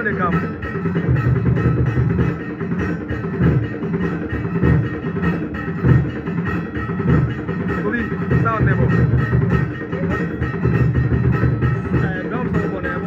sound they come. Bobby, sound demo. Drum sound for them.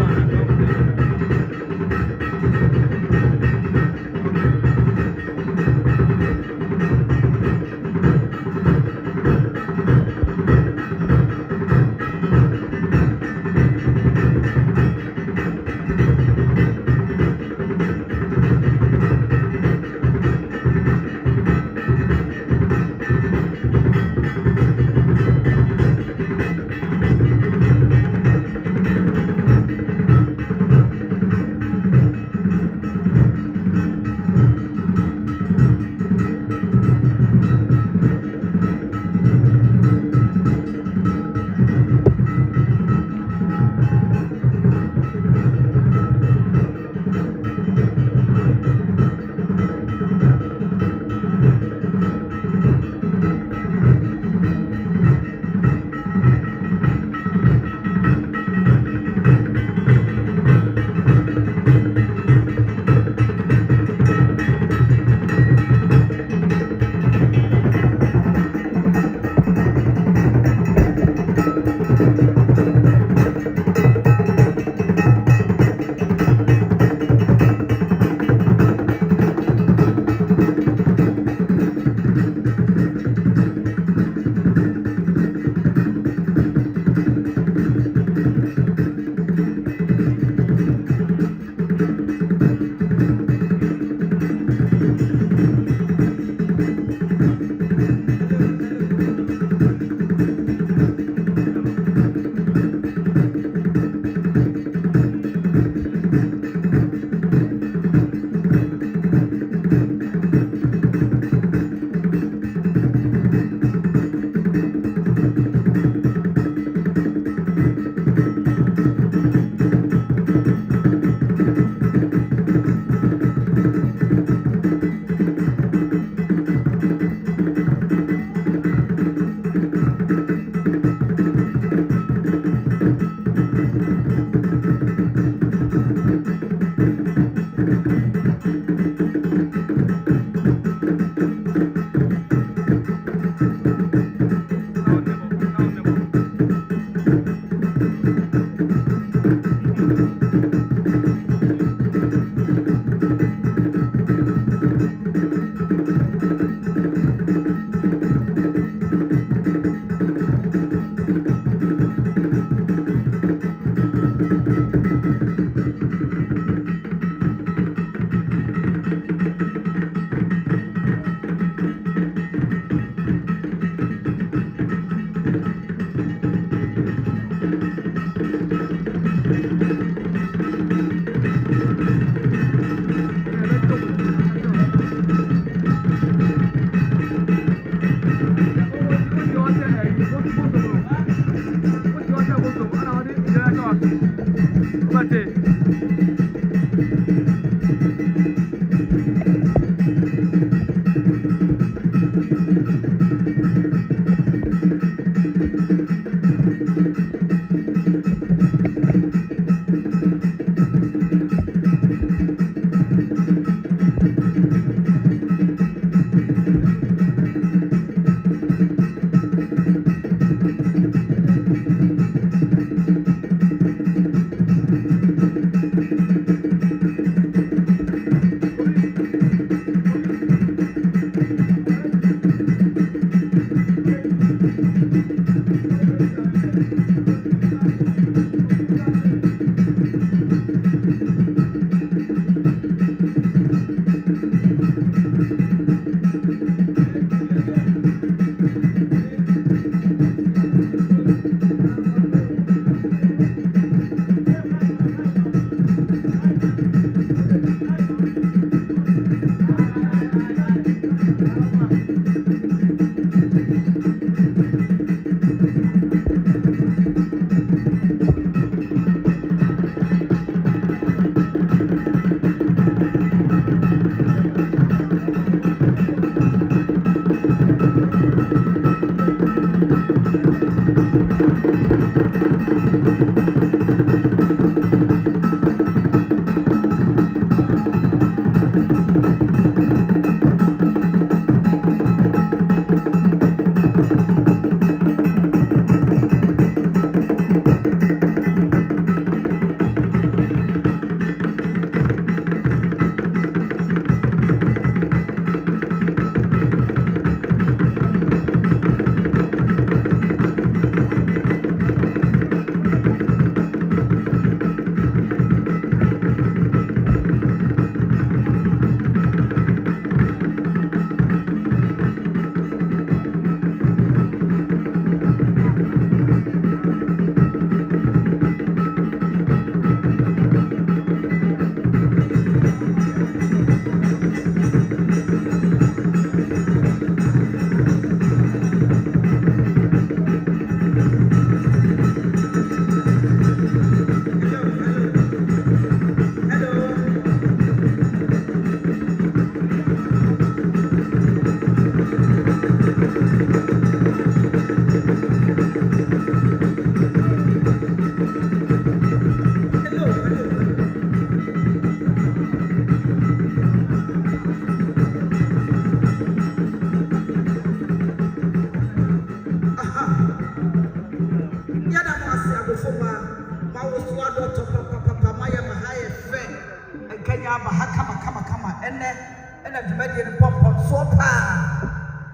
ba ha kama ene dwumadi ni pom so pa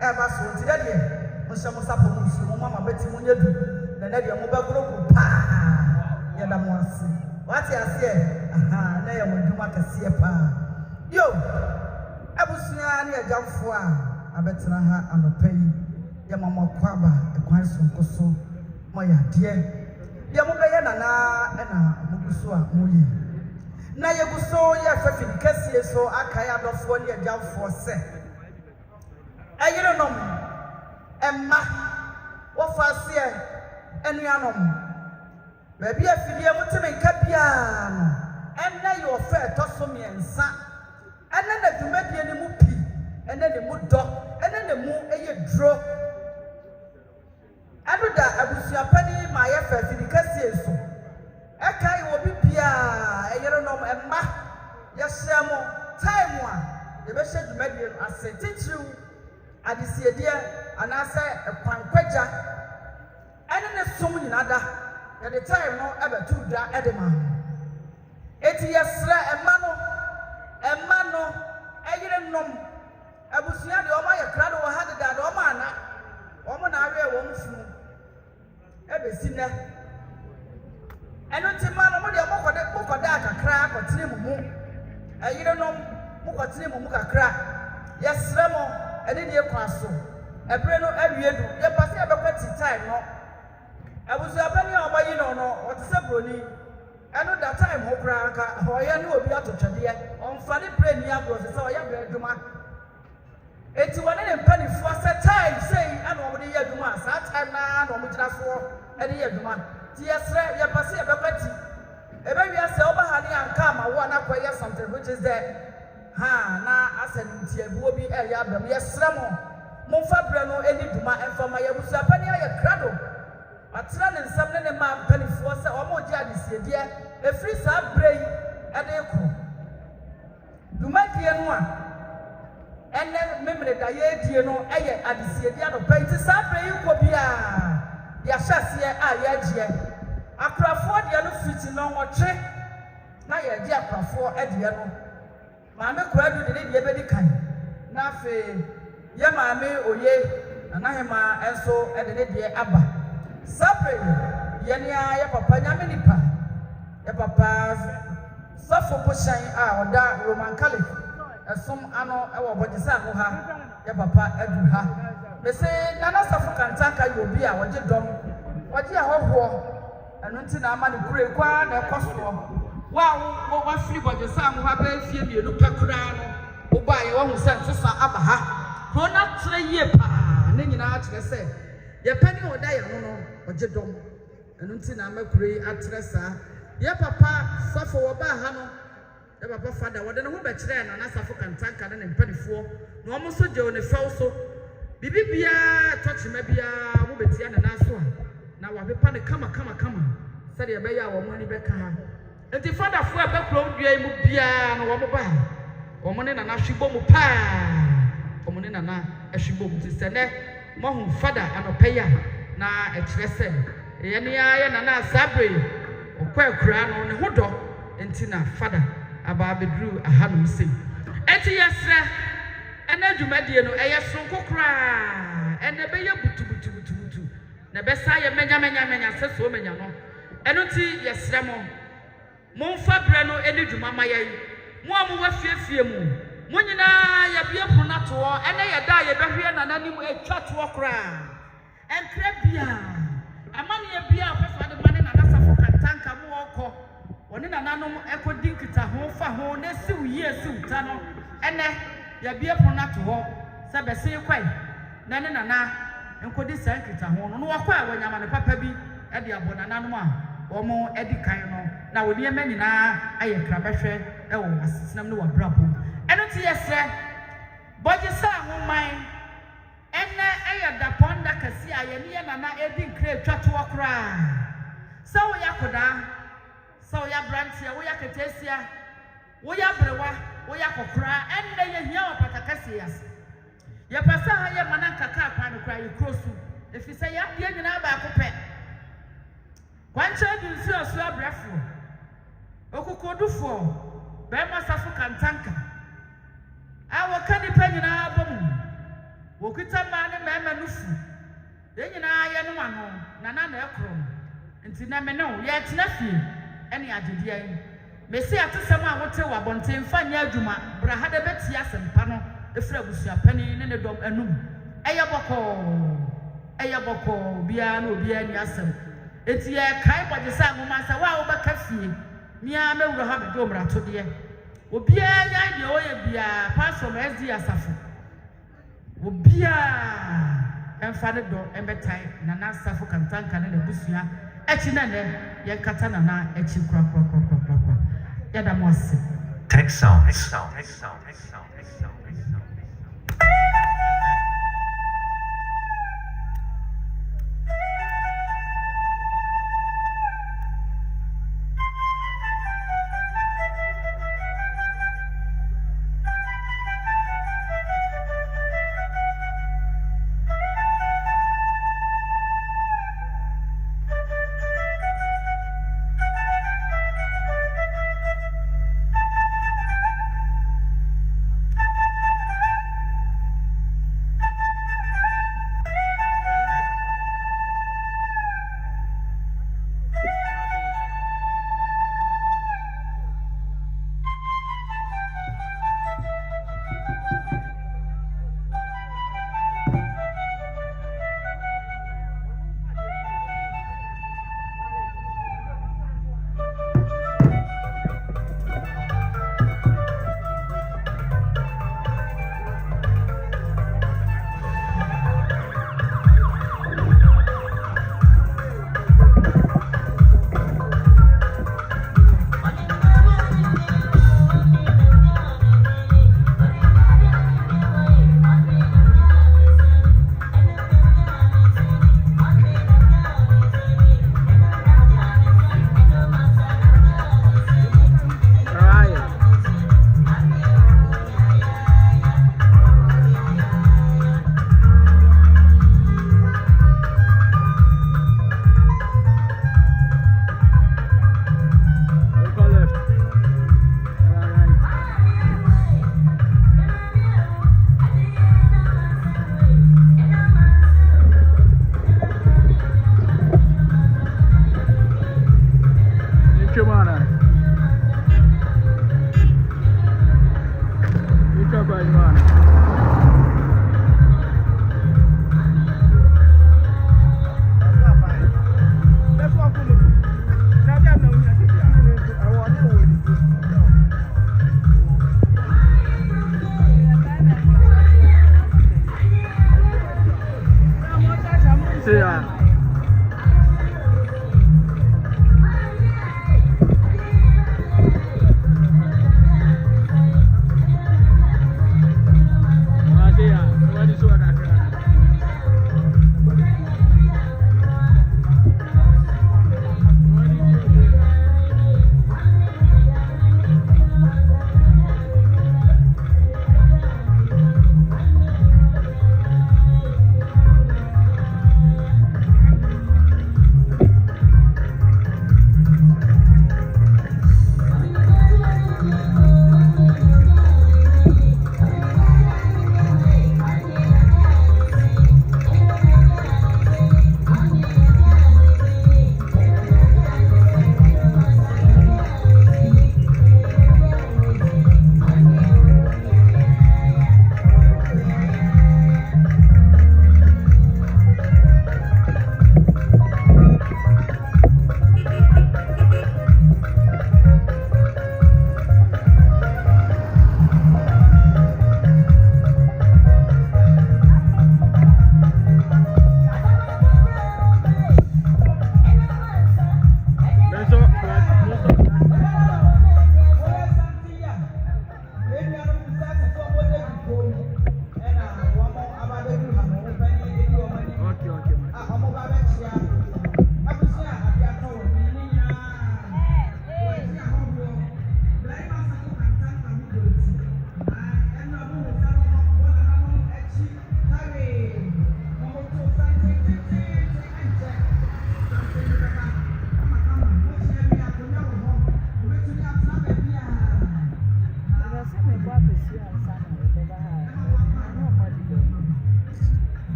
e ba so nti de mo hye mo sapo mo su mo mama beti mo nyedu na de mo ba gro pa ya da mo ase wati ase aha na ya mo dwuma kase pa yo abusua ne agamfo a abetena ha anopai ya mama kwaba ekwan sonkoso mo ya de ya mo be ya na muguso a mo yi na yeguso ya fafini kase so akai adofo ne agamfo se ayirenom emma wo fase enuanom baby afidie mutime nka bia no enna yo fa toso miensa enna na dwumadie ne mu pi enna ne mu do enna ne mu eye dro aduda abusuapani ma ya fa afidie kase so ekai wo bibia ayirenom emma ya hyemo time a ye be hye dwumadie ase titiriu adisiedie anase ekwankwagya ene ne som nyina da ya the time no ebe tu da edema eti yesra emma no eyire nom abusua de o ma ye kra do ha de da do ma na o mo na awe wo mfunu ebe sine eno ti ma no mo de mo koda akakra akotire mu eyire nom mo kotire mu kakra yesra mo ene de kwaso ebre no awie du ye pase ebekwati time no abusuapani a obayi no what is broni eno that time ho kra aka hoye ne obi atotwede onfa ne brain ya bro se oya bre adwuma eti wone ne mpani fo se time sei ana omo de yadwuma sa time na na omo gina so ene yadwuma ti yesre ye pase ebekwati ebe wi ase oba ne anka ma wo na kwa something which is there ha na asanti abuo bi ya abam yesre mo mfa bre no eni dwuma emfa ma yabusuapani aye krado atra ne nsam ne ma mpanifuo se omo gye adisiedie efri sa brei ede ko dumadie no a enne memre da ye die no eye adisiedie no penti sa brei ko bia ya hyasie a ya gye akrafo de no fiti no wotwe na ye gye akrafo ede no maame kwadu de ne bedi kan na fe ye maame oye na hema enso ede ne de aba Sabre yenia ya papa nyame nipa ya papa safo poshan a oda Roman Catholic esom ano e wo bodisa ho ha ya papa adu ha me se Nana Sarfo Kantanka yobi a woje dom woje ahoho eno nti na ama ne kure kwa na ekoso wa firi bodisa ho ha ba fie mienu pakura no wo ba ye wo hu se nsesa aba ha ko na tre yie pa ne nyina kire se ye pani oda ye no oje dom eno nti na makure atresa ye papa safo wo ba ha no ye papa fada wo de no ho be kire na Nana Sarfo Kantanka ne mpanifo no omo so je o ne few so bibibia tochima bia wo betia na naso na wa pepa ne kama sade ye be ya wo mo ni be ka ha enti fada fo e be kro dua mu bia no wo mo ba wo mo ne na na hwibo mu pa wo mo ne na na hwibo mu ti se ne mo hu fada anopeya na etrese ye ne ya na na sabre okwakura no ne hodo enti na fada aba bedru ahanum sei enti yesre ena dwumadie no eye sonko kra ene be ye butu na be sa ye menya seso menya no eno ti yesre mo mfa bre no ene dwuma maye mo amu wa fiefie mo nyina ya bie punato ene ye da ye behwe na nanim etwa to kra enkra bia amane ye bia opefa de mane Nana Sarfo Kantanka mo okọ woni nananom ekodi nkita ho fa ho na siw yie siw ta no ene ya bie punato ho se be se kwai na ne nana enkodi sa nkita ho no wakwa wanyama ne papa bi e de abo nananom a omo edi kan no na woni ema nyina aye kra behwe e wo asesenam no wabrabo eno ti yesre boje sa ho man enne eye da ponda kasi aye ne nana edi nkre twato okra so wo yakoda so wo ya brantia wo yaketesia wo ya brewa wo yakokra enne ye hia opakakasi yas ye pasa ha ye mananka ka pa no kra ye krosu efisa ya de nyina ba akopɛ kwanche du nsi osu abrafo okukodufo Bema Sarfo Kantanka. I will candy penny na boom. Wokita man and mamma nufu. Then you know I am one, Nana Ekrom. And Tinameno, yet nephew, any idea. May say after someone will tell about Tim Fanya Juma, but I had a bet yes and panel, the Frebus, penny in the dog and noom. Ayaboko, Biano, Bian Yassam. It's ye kind by the Sam Master, wow, but Cassie. Miame will have a domra to the end. Obia ya oye bia pass from SD Asafo. Obia emfane do embetai Nana Sarfo Kantanka na busua echi na ne ye kata na echi kra. Ya da mo ase. Tech sounds.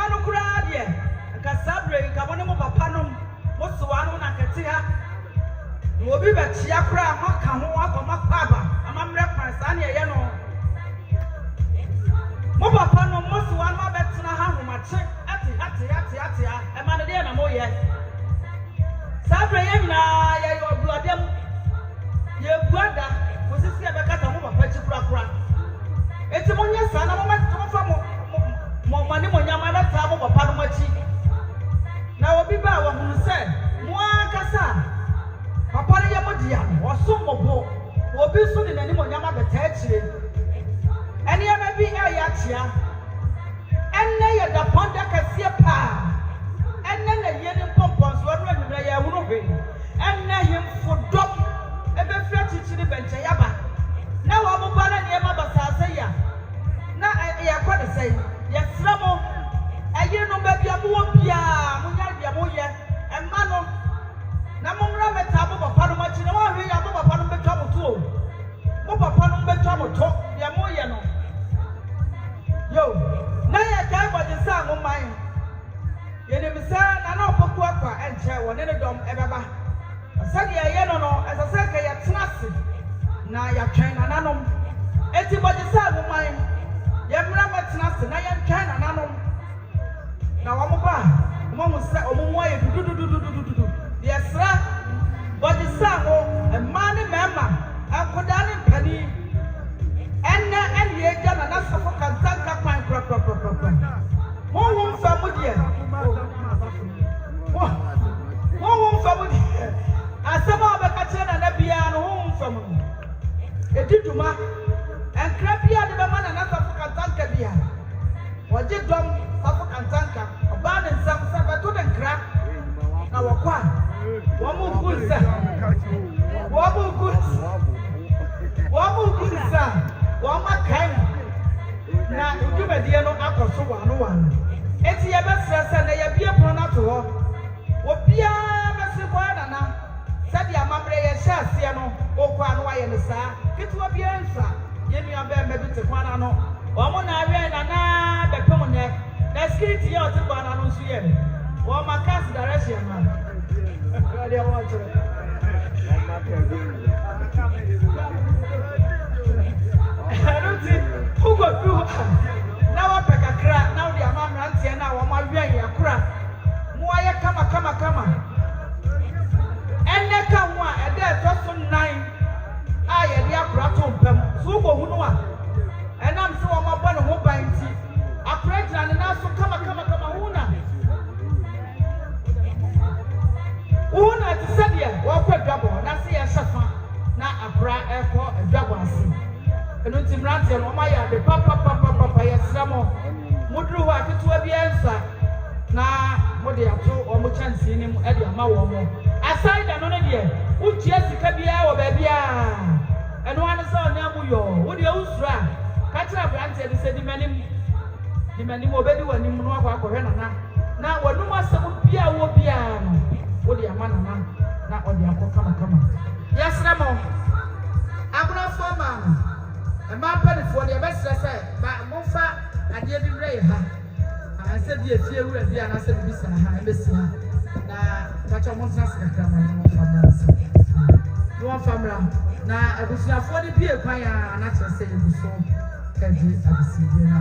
no kura de ka sabre ka mo ne mo papa no mo so wa no na kete ha obi be chia kura ho ka ho akoma kwaba amamre kwansa ne ye no mo papa no mo so wa no betena ha homache ate e ma ne de na mo ye sabre ye na ye yo bluadem ye buada ko sisi e be kata mo papa chi kura eti mo nya sa na mo ma fa mo mani mo nya ma na ta mo papa no machi na obi ba wa hunu se mo akasa papa ne ye mo dia o so mo bo obi so ni nani mo nya ma beta akire ene ya bi e ya tia ene ye da ponda kasie pa ene na ye ni pompon so anu anura ya hunu hwe ene ye fodop ebe fi achichiri benche ya ba na wa mo ba na ne ma basase ya na ya kwa de sei ya sramo ayi no ba bia mo bia mo nya bia mo ye emma no na mo mra meta mo papa no machi na wa hwe ya mo papa no betwa mo to mo papa no betwa mo to bia mo ye no yo na ya kai ba de sa mo man ye ne bisa na na opoku akwa enche wo ne dom ebeba asadi ya ye no no asase ka ya tenase na ya twen na nanom eti ba de sa mo man ye mra metenase na ya twen na nanom na wa mo ba mo mo se o mo mo ye dududududududu yesra body sango e man ni mema akoda ni pani enne ye ja na Sarfo Kantanka kwan kra mo fa mo die mo fa mo die asema obeka kire na bia no ho fa mo ediduma enkra bia de be man na Sarfo Kantanka bia waje dom Sarfo Kantanka oba ne nsam sabato de nkra na wakwa wamu kunsa wamakan na udumedie no akoso wano eti ye besresa na ye bie pono na to ho obia besi kwa na sadi amamre ye hyase no okwa no aye ne saa kitu obia nsa ye nua be mebi te kwa na no omo na awe na bepem ne na security ye ote kwa na no nso ye wo makas direction na radio watch Ugo tu na wa pekakra na odi amamra ntie na wa mawen yakura mo aye kama enne ka ho a ede to so nan a ye de akura to mpam so ugo hunu a enam se wa mabɔ ne ho ban ti akura gira ne na so kama huna ti sɛdeɛ wɔkɔ dwabɔ na se yɛ hyefa na akura ɛkɔ dwabɔ ase eno ti mrantie no ma ya de papa ya sramo mudru wa ketewa bi ensa na mode ato o mo chance ni mu e de ama wo mo aside da no ne de utia sika bia wo ba bia eno ane sa ona mu yo wo de usura ka kira brantie de se di manim obedi wani mu no akwa na wonu masem bia wo bia no wo de ama na o de akọ kama ya sramo abuna forma ma panifo de besra se ba mofa ade bi mre ha anse bi efie wura bi anase bi sa ha emesi ha na tacho mo tna sika ma mo famra se mo famra na abusuafo de bi ekwan ya na kire se ebuso kaji abisi bi na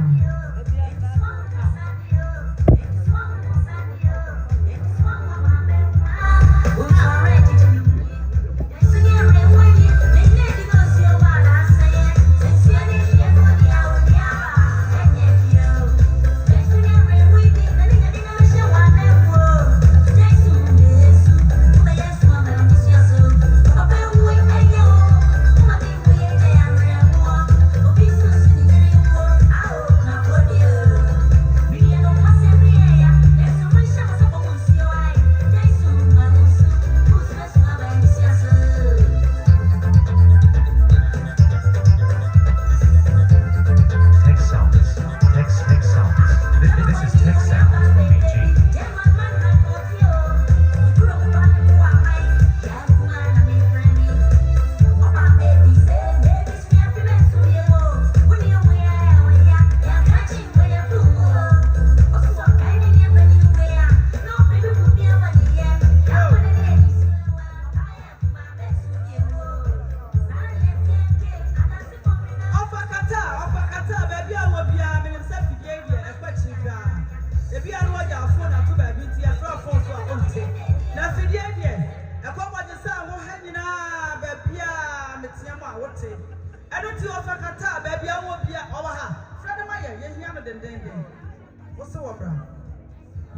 wabra.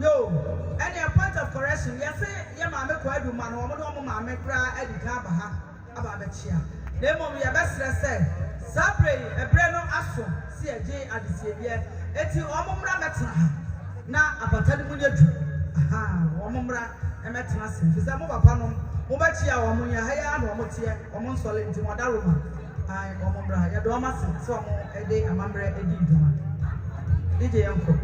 Yo, any a point of correction, yes, ya mamma quite do man, woman, mamma cry, Eddie Cabaha, about the chair. Then, we are best said, Sabre, a brand of astro, see a J at the Savior, Eti Omumra Metna. Now, about Talimunia Drew. Aha, Omumra, and Metna, is a mobile panel, Mobachia, Omunia, Haya, Omotia, Omon Solid, Timadaruma. I Omumra, Yadomas, so a day, a member, a Duma. DJ Uncle.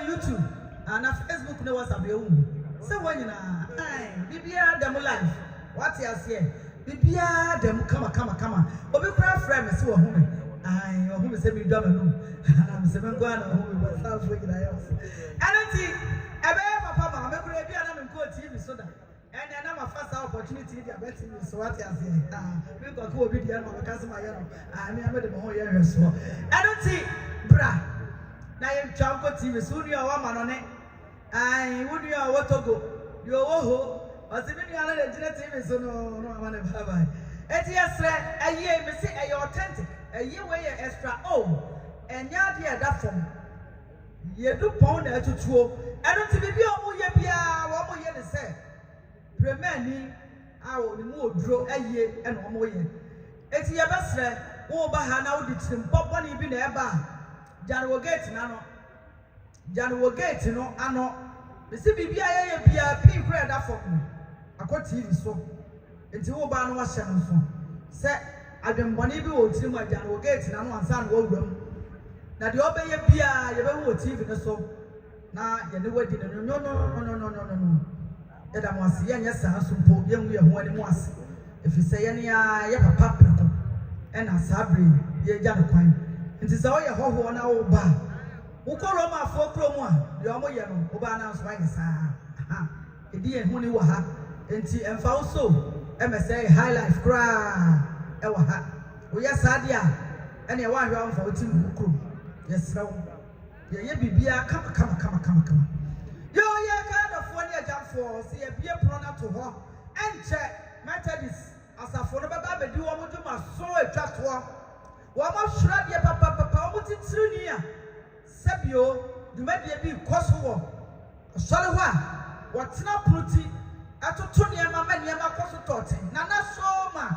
YouTube and Facebook no WhatsApp you. So when you na, Bibia demo life. What you say? Bibia demo come. Obi cry friend me see wo home. Your home say me do am. I'm say me go na home but South Africa na yours. Anything ebe papa ma me cry bia na me go TV so that. And then my first opportunity to bet me so what you say. We go obi dia no ka se ma ye no. Me am de mo ho ye so. Anything bra. Na ye twa go TV so ni o wa ma no ne. Would you what to go? You oh, as if you are the TV so no man bye. Et yes, a year me say a authentic, a year way extra and ya dear that from ye do pound to 2. I don't be oh ye be one more year to say. Premeni, I will remove draw a year and 1 more year. It's your best friend, Bahana did some pop one even ever. Jan will get nano. Jan will get no, I know. The CBBI be a pink bread up for me. I got TV so. Until Obama was sharing so. Say, I've been Bonnie will see my Jan will get and one son will room. Now the obey a beer, you don't TV so. Now you know what did no. That I must see, and yes, I suppose young we are one once. If you say any, you have a papa and a sabri, ye young quine. It is all your whole 1 hour bar. Who call Roma for Cromwa, the Omo Yano, Obana, Swine, a dear Honey Waha, and tea and foul so, MSA high life cry, Ewaha. We are Sadia, and a 1 round for Tim Crew. Yes, no. Ye be beer, come. Yo, yeah, kind of 1 year jump for, see a beer prona to her, and check, matter this, as a phone about the do my soul just one. One more shrub, your papa, what it's near. Sabio, the media be Kosovo. A solid one. What's not pretty? I told Tony and my man, Nana so ma.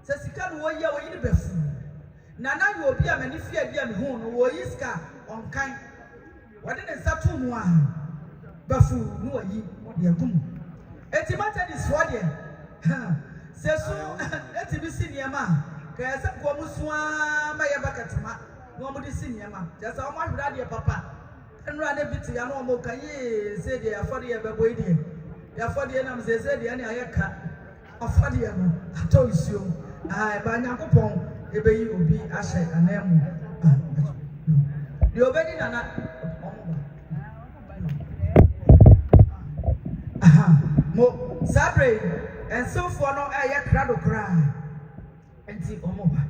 Says he can't wear your way in the best. Nana you obi a mani fie dia me hu no wo yiska on kan. Wode ne satu mu a bafu no wayi de agum. Eti mata dis for there. Sesu eti bi siniema. Ka se ko musua ma ye bakatema. No mo di siniema. Just o ma hwira de papa. Enra de biti ya no mo kan ye se de afode ye bebo ide. Ya afode na me se de na ayeka. Afode ye no ato isuo. Ai ba Nyankopon ebeyi obi ahye anamu. De obedi nana mo sabre and so for no aye krado kra enti omoba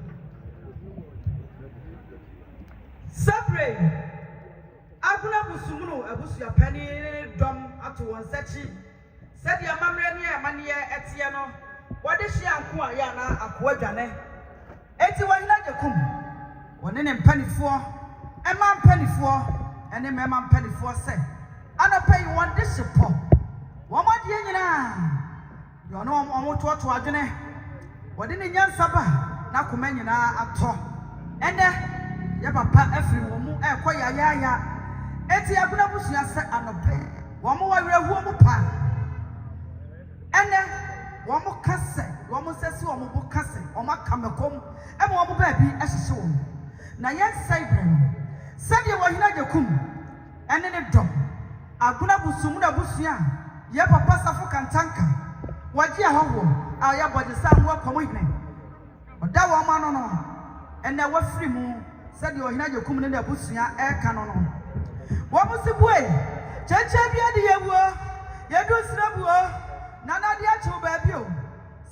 sabre aguna busumuno abusu apani dom ato won sachi said ya mamre ne amane etie no wode hye anko a ya na akoa dwane enti wahila jekum wone ne mpanifo ema mpanifo ene mema mpanifo se anapai won de hyepo wọ́n di nyina yo no omototo adwene wode ne nyansaba na koma nyina ato ene ya papa afiri wo mu ekoya ya eti aguna busua se anope wọ́n wa werehua mu pa ene wọ́n kase wọ́n sesi wọ́n bu kase wọ́n akamakom e mo wọ́n ba bi ahyehye wọ́n na yensai brem sade wo hina jekum ene ne dom aguna busumu na busua ye papa Sarfo Kantanka waji ahawo aya body sam wa komo hine oda wo ma no ene wa firi mu sade o hina jekum ne na busua e ka no wo musibue cheche bia de yewo ye do srabuo nana de achu ba bi o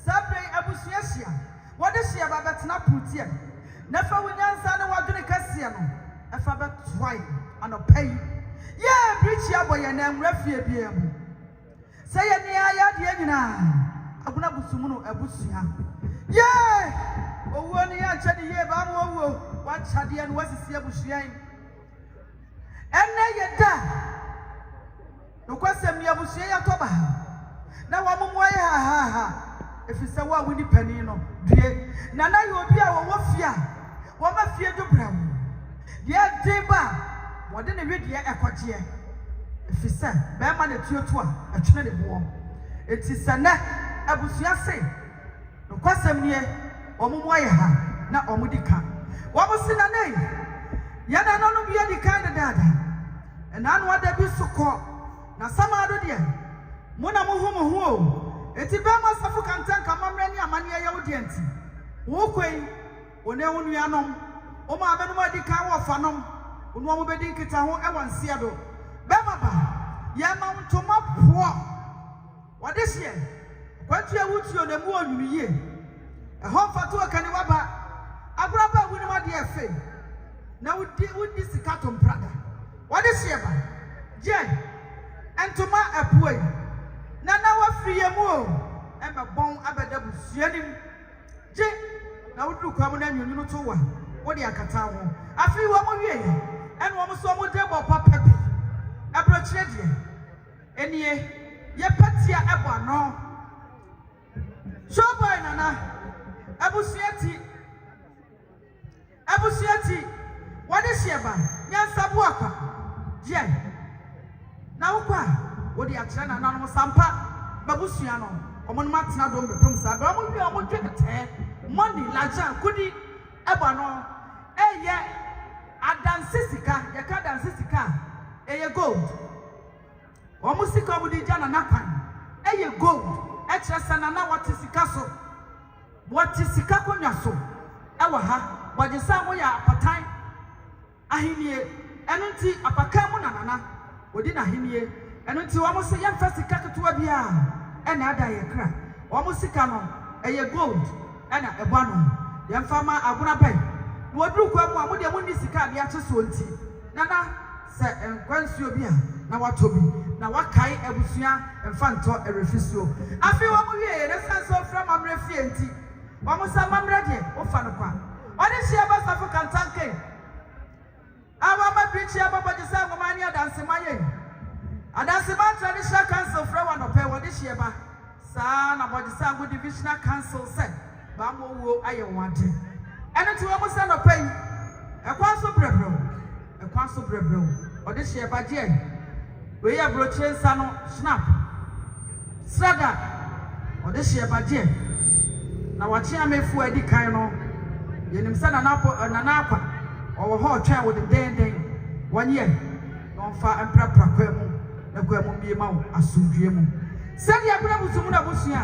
sabre abusua hia wode hia ba betena putie na fa wonyansa ne wadwene kasie no afa betwai anopai ye brichi aboye na nwrafie bia mu say ya de nyina aguna busumuno abusua ye owo ni ya chade ye ba mo owo wa chade ya no wasisi abusua enne ye da no kwasem ni abusua ya toba na wa momo ye ha efisa wa wini pani no due na na ye obi a wo fia wo ma fie do bram ye deba wode ne wedie ekogye efisa be ma na tuotu a atwene de bo eti sana abusua se no kwasem nie omomo ye ha na omudika wo musina nei ya na no bia dika dada na no wada bi sokọ na sama do de muna muhumu ho eti be ma Sarfo Kantanka mamre ni amane ya wodi anti wo kwei one wonu anom o ma be no madika wo fanom onu mo be din kita ho e wansia do be baba ya ma ntoma po wode hye kwatu awutu o na mu onwiye e ho fato akani waba agura ba wuni ma de efe na wudi sikato mprada wode hye ba je entoma apuoi nana wafriye mu o e me bon abeda busuanim je na wudu kwa mu na nyunyu to wa wode akata ho afi wo mo wie ene wo mo so mo de bo papa bi abrochire de enie ye patia ebo ano so boy nana abusuati wode sieba nyansa bo akwa je na wokwa wodi akyere na nanom sampa babusua no omo no matena do mbepem sa ba omo wi omo dwekete money laja kudi eba no eye adanse sika ye ka adanse sika eye gold omo sika omo di jana nakwan eye gold e kyere sana na wati sika so wati sika konwa so ewa ha wodi sa mo ya apatan ahinie eno nti apaka mu nanana wodi na ahinie eno nti wo mo se ye mfa sika ketewa bia ena ada ye kra wo mo sika no eye gold ena ebo ano ye mfa ma aguna bai wo duru kwa mu amode mo ni sika bia cheso nti nana se enkwansuo bia na watobi na wakai abusua mfa nto erefisuo afi wo mo wie ne sanso fra mamre fie nti wo mo sa mamre de wo fa no kwa ode hye ba Sarfo Kantanka awa ma bichi ababa de sa ngoma ni adanse maye adanse ba traditional council fra wa no pe wode hye ba sa na body sa go divisional council se ba mo wo aye wade And to almost no pain. A quaso brebro, a quaso brebro, or this year by Jen. We are broaching sano snap. Sada, or this year by Jen. Now what you may for the kind of Yenim San an apple and an apple, or a hot child with a day 1 year. Non far and prapra quemo, the quemo be a mount, as soon dream. Send your brother to Munabusia,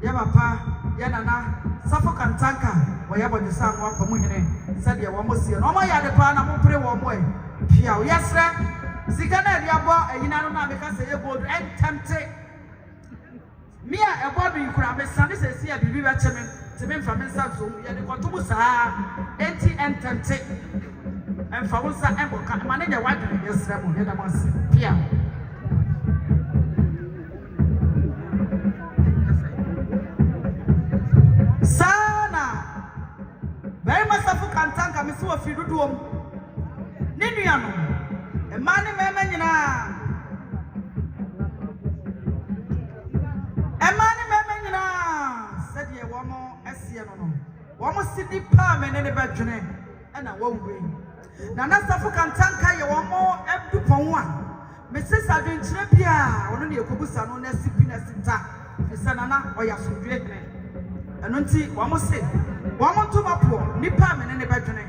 Yamapa, Yanana, Sarfo Kantanka, wherever the sun walk from Muhine, said your one see, no my other pan, I won't pray one way. Piao, yes, sir. Sigana, Yabo, and Yanana, because they both and tempted. Mia, a body you could have a son, is a sea, a baby regiment, to me from himself, so you had to go to Musa, empty and tempted. And for us, I am managing a white and yes, Ramon, and I must Piao. Sana very much Sarfo Kantanka me so afi dodo ne nuano e mane mema nyina said ye wo mo asie no wo mo sidi pa me ne bedwene e na wo we Nana Sarfo Kantanka ye wo mo abdu pon a me sisa dwenkyere bia wono ne ekobusa no na sipi na sita se nana oya sodwe ne Anunti, Wamosi, Wamonto Mapo, Nipa, and Nebadone,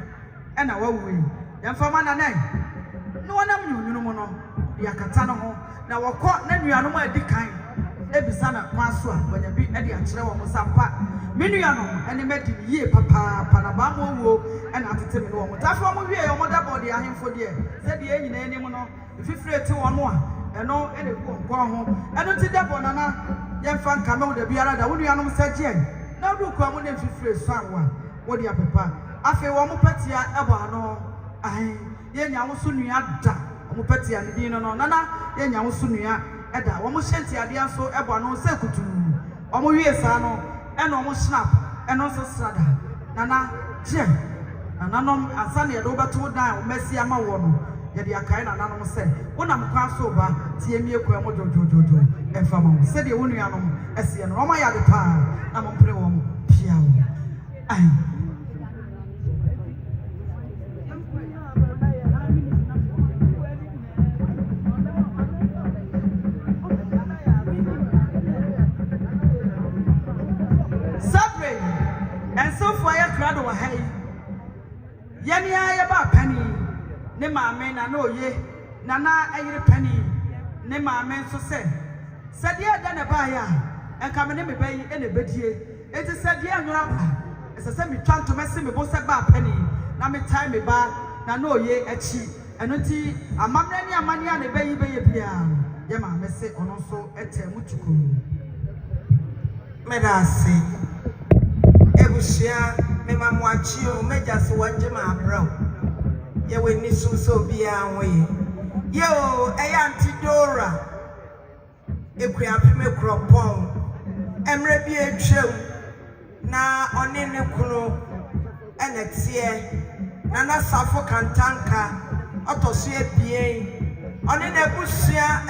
and our way. Then for man and no one of you, no, Yakatano, now a court, then you are no more decline. Every son of Masua, when you be Eddie and Trevor Mosampa, Miniano, and he met in ye, Papa, Panabamo, and after Timmy Woman. That's one of your mother body, I am for dear, said the end in any mono, if you fret to one more, and no any go home. I don't see that banana, young fan come out the Biara, the William said, Jen. Now do come on and free someone. What do you papa? I feel one petia abano. I yenya usunia da. Omupetia and Dino Nana, yenya usunia, Edda, almost shanty idea so abano sekutu. Omu sano, and almost snap, and also strada. Nana, Jem, and Nanom, and Sunny at over 2 down, Messi Amawono. Yet the Akaina Nanom said, when I'm cross over, TMU Quamojo Jojo, and Famo, said the Unianum, as the Roma Yadapa. I'm on pre one piao. Sabre and so fire crowd over hey. Yania about penny. Nema men I know ye. Nana a penny. Nema men so said. Said ye done a buyer. And come in me bay any bed here. It is said, dear Grandpa, as I said, me trying to mess me both about penny. Now me time me back, now no ye a cheap, and not tea, a mamma money and a baby piano. Yama, me say on also a temutuku. Medasi Ebushia, me mam watch you, me just one jama bro. Ye will need so be our way. Yo, a auntie Dora. If we have me crop on. Emre bi etwem na one ne kunu enetie Nana Sarfo Kantanka otoso ebien one ne busua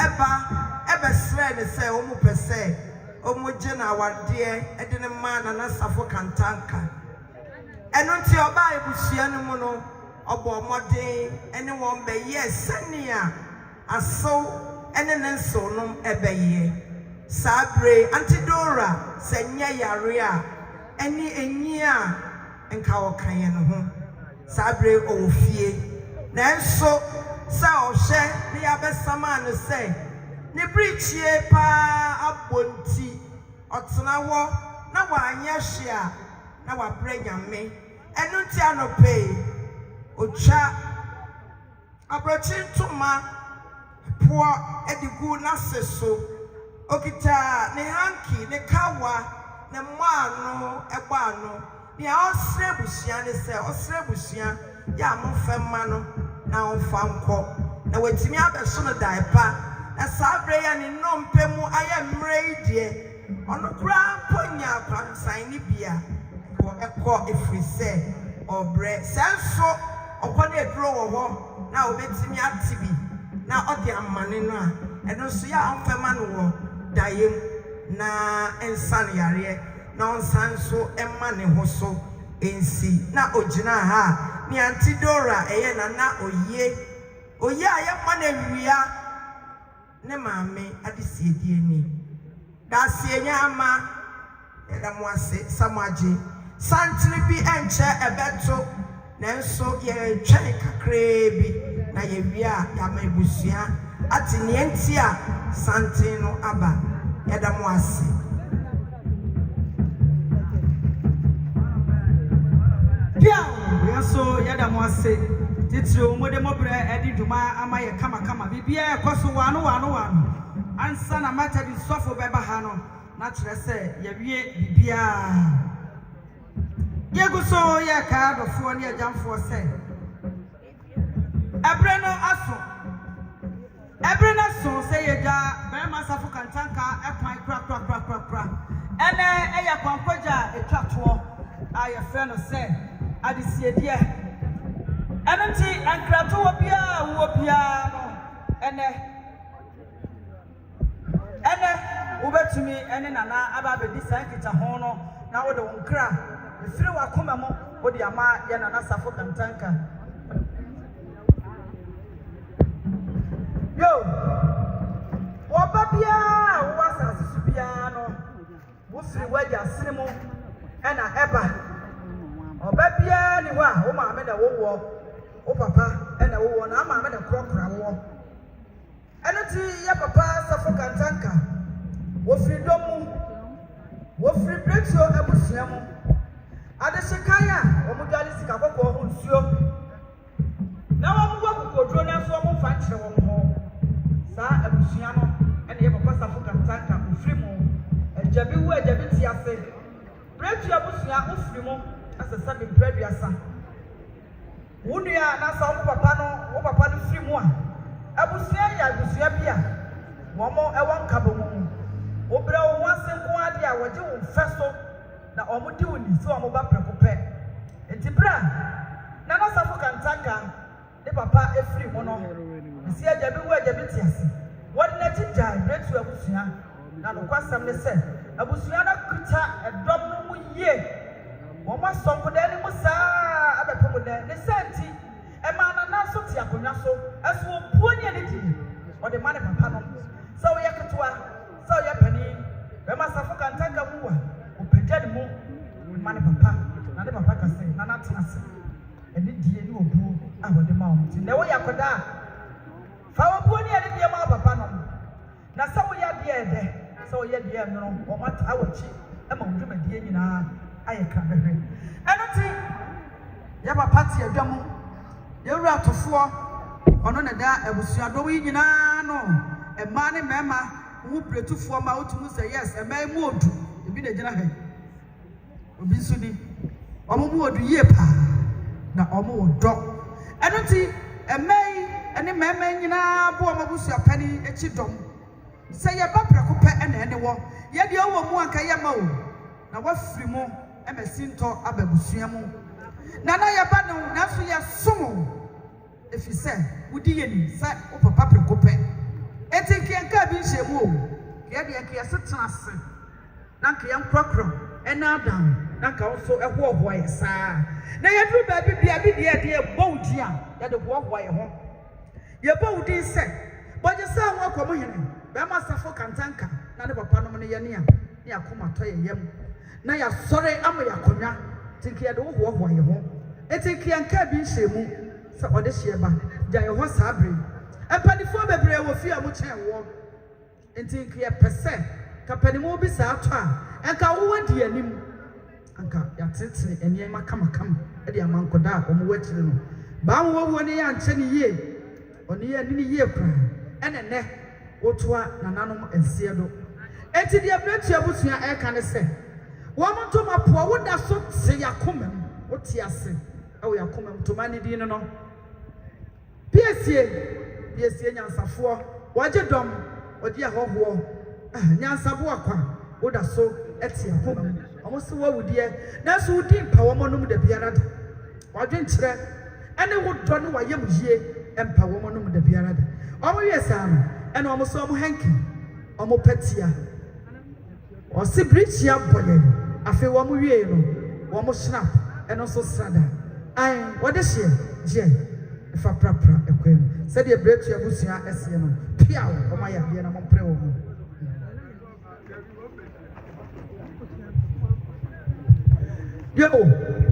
ebesre ne se omu pese omu gina wade ede ne ma Nana Sarfo Kantanka eno nti oba ebusua ne mu no obo moden ene won be yesania aso ene ne nso no ebeye Sabre Antidora senya yarea eni enyia enka wokan no ho Sabre ofie nanso sa ohye ne yabesama no se ne brichie pa abonti otena wo na wanya hwea na wabre nyame enu ti anope ocha abrochi ntoma po edigu na seso Okita ne hanki ne kawa ne mano egbano ni osre busia ne se osre busia ya mofemma no na onfa nko na wetimi abeso no daipa na sabre ya ne nompemu aye mreidie ono kura ponya kwansan ni bia ko ekọ efrise obre senso okọ na eduro wo ho na obetimi atibi na odi amane no a eno so ya onfemma no wo dayem na ensan yare na onsan so emma ne ho so ensi na ojina ha ni antidora eye nana oye aye mwana wia ne maame adisiedie ni da sienya ama eda mo ase samaje santri bi enche ebeto nanso ye twen kakra bi na ye wia ya ma ebusua ati ne enti a santri no aba eda mo ase so yada mo ase titiro mo de mo bre edi dwuma ama ye kama bibia ekoso wano ansa na mata di sofo beba ha no na kire se ye wie bibia ye go so ye ka dofo ne ajanfo se ebre no so se ye ja be ma Sarfo Kantanka ekwan kra ene eya kwankwaja etwato aye fe no se adisiedie enanti ankrato wo bia no ene ubetumi ene nana aba bedi sankita ho no na wo de wonkra efiri wakoma mo wo de ama ye Nana Sarfo Kantanka yo wo ba bia wo asase su bia no wo firi wadi asene mo ena eba Obabia ni wa o maame da wo o papa na wo na maame da krokra wo eno ti ya papa Sarfo Kantanka wo firi domu wo firi pretio abusua mu ade sekaya o mu gali sika kokko ho nsuo na wo mu kokodro na so mo fa kire wo ho sa abusua no ene ya papa Sarfo Kantanka wo firi mu ajabi ti ase pretio abusua wo firi mu asesa be bread yasa wunua na sa wo papa no free mu a abusua ya abusua bia wo mo e won kabo mu obre wo wasenko ade a woje wo feso na omo di woni so omo ba prekope enti bra Nana Sarfo Kantanka de papa e free mu no isi ajabi ti ase wodi na ti dai bretu abusua na no kwasam ne se abusua na kuta edom no mu ye Mama sonko de ni musa abepomo de ne senti e ma Nana so ti akonya so aso opuo ni ani di o de ma ne papa no so we yaketwa so ye pani be ma Sarfo Kantanka muwa o pejade mu ma ne papa na ne papa ka se Nana tenase eni die ni obuo a wo de ma o ti ne wo yakoda fa obuo ni ani di ma papa no na so wo ya de ede so ye de no o ma ta wachi e ma nduma die nyina aye krabehe enoti ya papa ti adwamu ye wura tofo ono na da abusua do wi nyina no e ma ne mema wo pretufo ma wotumu say yes e ma mu odu ebi na gina he obi sudi omo mu odu ye pa na omo odo enoti e mai ene mema nyina bo omo busua pani echi dom say ye ba prekope ene wo ye de wo mu anka ye ma o na wafiri mu emesinto ababusua mu Nana ya ba no na so ya somo efise wudi yeni sa o papa prekope etiki enka bi nhemu o ye de enka yesetena ase na nka yankrokro ena adam na nka so ehoho ye saa na ye duru ba bibia bi de ye bowdi a ye de hoho ye ho ye bowdi se boje sa ho akomo hene be ma Sarfo Kantanka na ne papa no ne ye ne a ne akoma to ye yem na ya sore ama ya konya tinki ya de wo ho ye ho etinki anka bi nhemu sa ode hieba ja ye ho sabre empanifo bebre wo fi amu chen wo entinki ya pese kapanimu bi sa ato a enka wo wadi anim anka ya tete eniema kama e de amankoda a omo wachire no ba wo ne ya nche ne ye oni ye ni ye kra enene wotoa nananom ensie do enti de abretu abusua e ka ne se womo to mapoa woda so se yakomam woti ase awo yakomam to mani di no piesie nyansafo waje dom odi ahoho nyansabo akwa woda so eti yakomam omo se wawudie na so wudi mpa womo nom da biara da wadwen kire ene wodo no wayem yie empa womo nom da biara da omo yesa no ene omo so omo hanki omo patia o si bridge ya boye afi wo mu wie no wo mu snap and also Sada. What is she? If I prapra a queen, said the bread to Abusia Esseno, Pia, or my Yana Monpreo. Yo,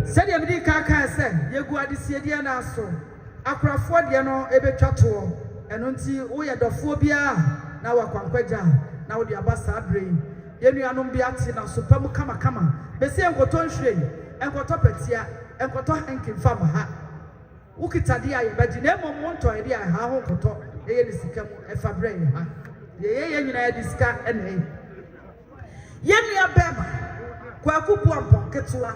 said the Abdika said, you go at the Sidiana so. Akra for the no ebe twato eno nti wo ye dofo bia na wakwankwaja na wo de abasa abre ye nuanom bia te na so pam kama be se enkoto nhwe enkoto petia enkoto henkimfa ma ha wo kitade aye baji na emom nto ede a ha ho koto ye ni sika mu efa bre ye ha ye nyina ye diska ene ye nua bema kwa kubu ampon ketua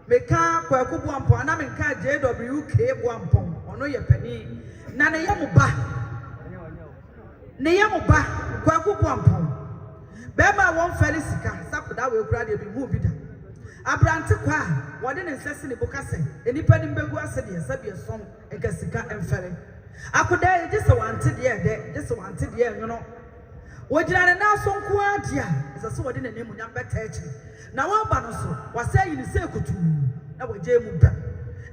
meka kwa kubu ampon na meka JWK bu ampon ono ye pani na ne yamuba kwa kubu ampon bema won fere sika sakoda we kura de bi mu bi da abrante kwa wode ne nsese ne bokase enipa ni mbegu ase de sabie som eka sika emfere akoda ye gese wante de gese wante de enwono wojira ne na so nko adia esase wode ne nemu nyam beta echi na waba no so wasa yi ne se kutu na woje mu ba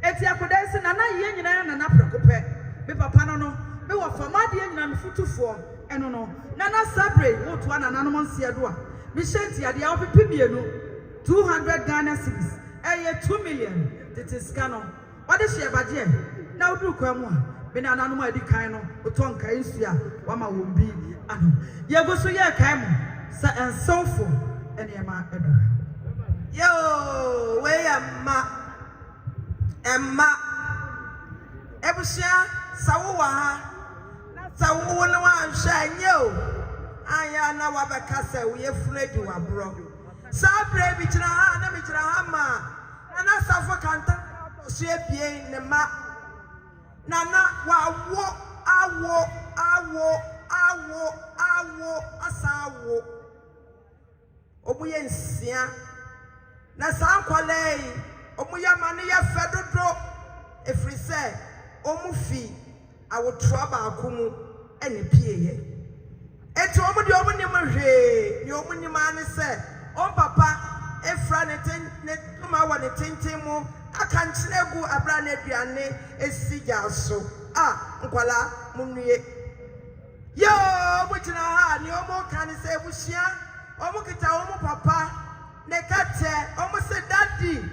eti akoda ese na ye nyina na na prekope me papa no no me wo fama de nyina me futufo eno no na sabre wotu ana nanom nsia do a me shenti ade a opepe mienu 200 Ghana cedis 2 million it is canon what is she baje na odu kwamu a me na nanom adi kan no oton kan nsia wama wombi ano ye go so ye kan mu sa ensofo ene ma edu yo we emma ebusia sawo wa ha sawo no wa hwa nye o aya na wa beka se we yefunu adi wa bro sabre bi kira ha na mi kira ha ma Nana Sarfo Kantanka so ebie ne ma nana wa awo asawo omuye nsia na sankwalei omuya mane ya fedodo efrise omufi awotro ba akumu ene pieye eti omudi omunim hwe ni omunim ane se on papa efra ne tuma wa ne tentimu aka nchiregu abra na aduane esija so nkwala munue yo mujina ha ni omo kan se ebusia omo kita omo papa ne kate omo se daddy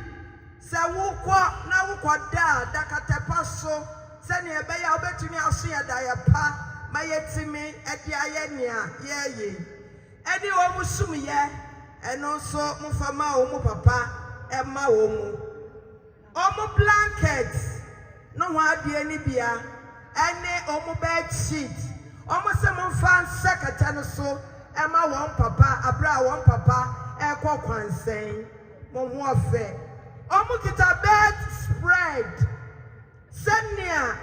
se wukwo na wukwo da katepa so se ne ebe ya obetumi aso ya da ya pa ma yetimi edi aye nia ye edi omo sumye eno so mufama omo papa emma omo blankets no wa die ni bia ene omo bed sheet omo se mfa sekata no so emma won papa abra won papa ekọ kwansen mo ho afe omo kita bed spread senia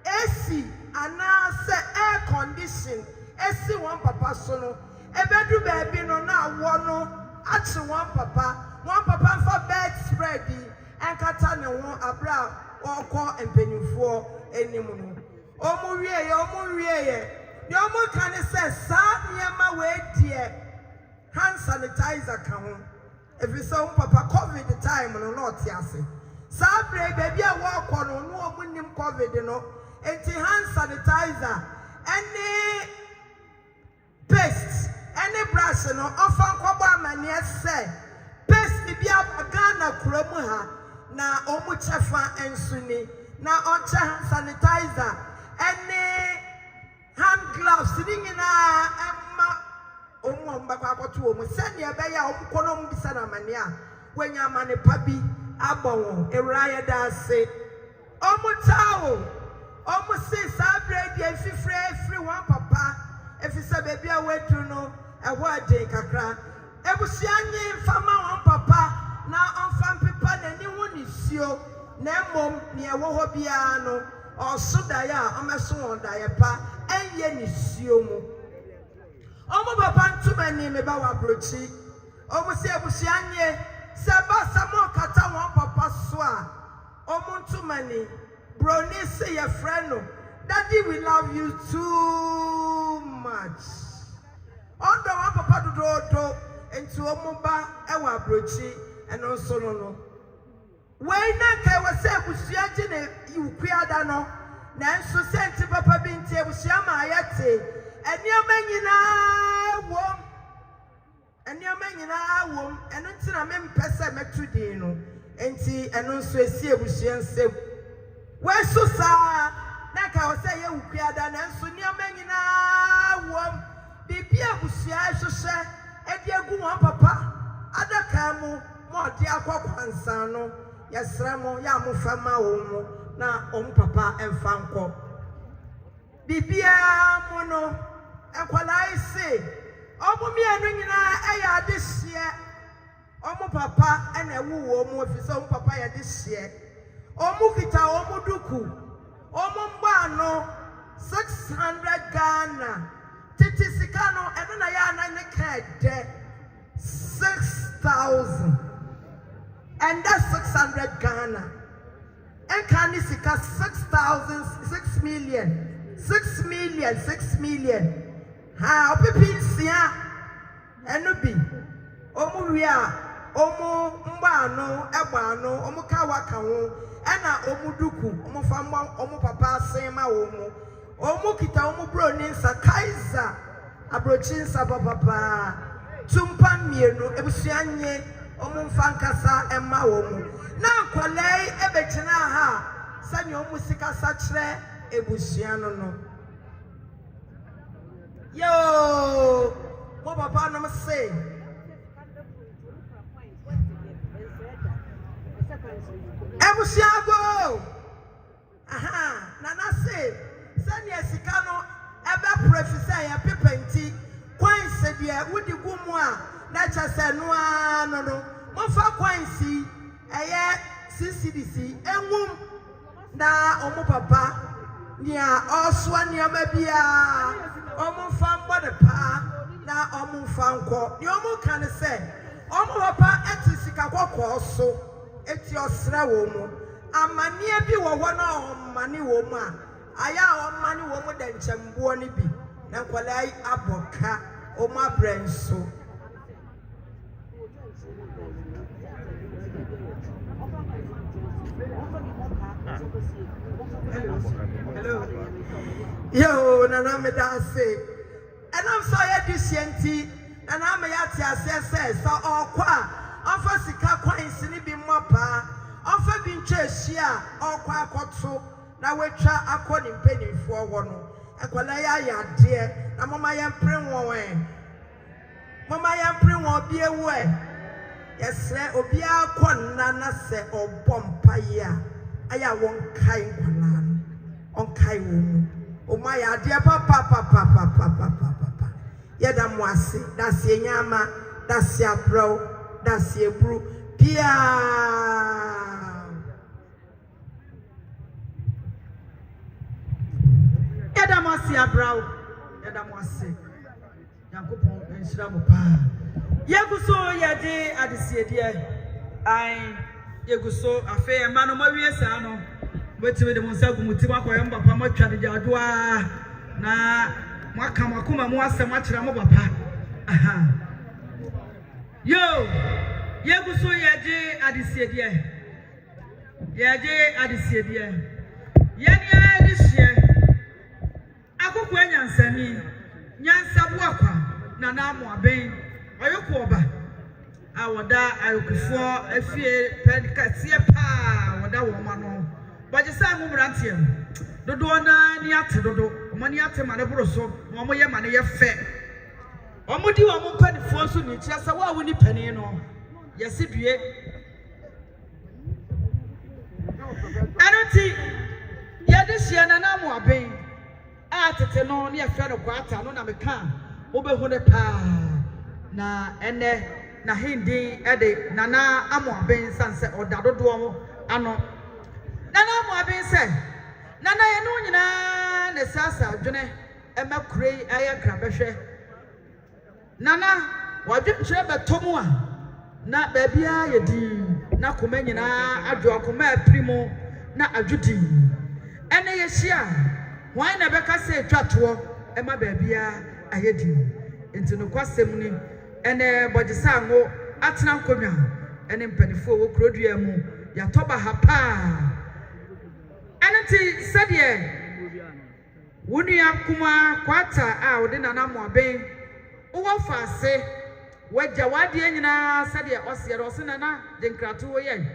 AC ana se air condition AC won papa so no ebedu baby no na wo no achi won papa mfa bed spread enkata ne ho abra okọ empenyufo enimu no omo wieye ni omo kan se sa niema we die hand sanitizer ka ho efise omo papa covid time no not ase sa bre baby a wo okọ no omo nim covid no enti hand sanitizer any paste any brush no ofan kwabo amane se paste bia Ghana kuramu ha na omu chefa ensuni na onche hand sanitizer any hand gloves nyina emma omu mbakwa akoto omu sene ebe ya omu kono omu bisa na amane a wenya amane pa bi abon ewraye da se omu tawo omu si sabre di efifre free one papa efisa baby a wedru no eho ade kakra ebusuanye mfama one papa na onfam pepa na ni woni sio na emom ne ewo ho bia no osuda ya omeso won da ye pa enye ni sio mu omo papa ntumani me ba wa brochi omo se ebusuanye se ba samo kata won papa so a omo ntumani broni se ye friend no daddy we love you too much ondo won papa do enti omo ba e wa brochi eno so no When I was saying, was you queer no, Nancy sent to Papa Binti, was Yamayate, and your man in our womb, and your man in our womb, and until I mean Pessa Metudino, and see, and also see was say, where so sa, Naka was saying, you queer than and soon your man in our womb, be Pia Busia, so say, and your good one, Papa, other camu, more dear Quansano. Yes, Ramo, Yamu Fama Omo, na Papa and Fanco. Bibia Mono, and what I say, Omo me and Ringina, this year, Omo Papa and a woo Omo of his own Papa this year. Omo Kita Omo Duku, Omo Bano, 600 Ghana, Titi Sikano, and then I had 6,000. And that's 600 Ghana. And Kanisika 6 million. 6 million, 6 million. How people see and be Omuria, Omo Mbano, Ebano, Omukawakawo, and Omuduku, Omufamba, Omu Papa, Sema Omo, Omukita, Omubroninsa, Kaiser, Abrochinsa Papa, Tumpan Mieno, Ebusianye. Omo fankasa emma womu na kwalei ebechina ha sani omu sikasa kire ebusuano no yo mo papa no say ebusuago aha nana say sani esika no ebe professor ya pepenti kwan se dia wudi gumu a na chase no no mofa kwansi eye CCDC enwum na omo papa nia oswa nia mabia omo fambo de pa na omo fanko ni omo kan se omo papa etisika kokko so eti osra wo mu amanie bi wo ho na omane wo mu a aya omane wo mu de nchembuo ni bi na kwalai aboka omo abrenso. Hello. Yo, Nana me da say. And I'm sorry this yenti. And I'm a yati says so all qua. Offer sika coins in be mopa. Offer bin chesia all qua cotso. Now we try according penny for one. Equalaya ya dear. Na mama yam prim one. Mama yam prim won't be away. Yes, sir, Obia con Nana say or bompaya. Aya won't kind one on kai woman. Oh my dear papa. Yada mwasi, that's ye nyama, that's ya bro, that's ye bro. Pia Yada mwasi ya bro, Yada mwasi. Yankupon and Shramupa. Yaguso yade adisiedie. I Yeguso affair mano maria sano. Wait with the Monsagu Mutima Koyamba Pamacha de Jadua na Makamakuma Mwasa Machra Papa. Aha. Yo Yeguso Yaje adisiedie. Yaje adisiedie. Yanya this year. Akukwa nyansani. Nyansa buakwa na namu aben. Ayokuoba. Awada ayokufo afie pedikasie pa wada womano bajisa mumrantie dodo na ni ate dodo omani ate mane broso omo ye mane ye fe omudi omo panifo so ni chiasa wa woni pani no yesi due anoti ye de hia na na mo aben atete no ne ye fe no kwata no na meka obehu ne pa na ene na hindi ede nana amoaben sanse odadodo ano nana amoaben se nana ye no nyina ne sasa adwene emakurei aya krabehwe nana wadwetwe betomu a na baabia ye di na koma nyina adwo koma aprimo na adwudi ene ye hia wan na beka se twato ema baabia ayedi enti no kwasem ni ene bojisa ngo atena nkonwa ene mpanifo wo krodua mu ya toba hapa anati sadie wunua kuma kwata a odi nana moaben wo fa ase wagya wade nyina sadie osiere osena na denkrato wo ye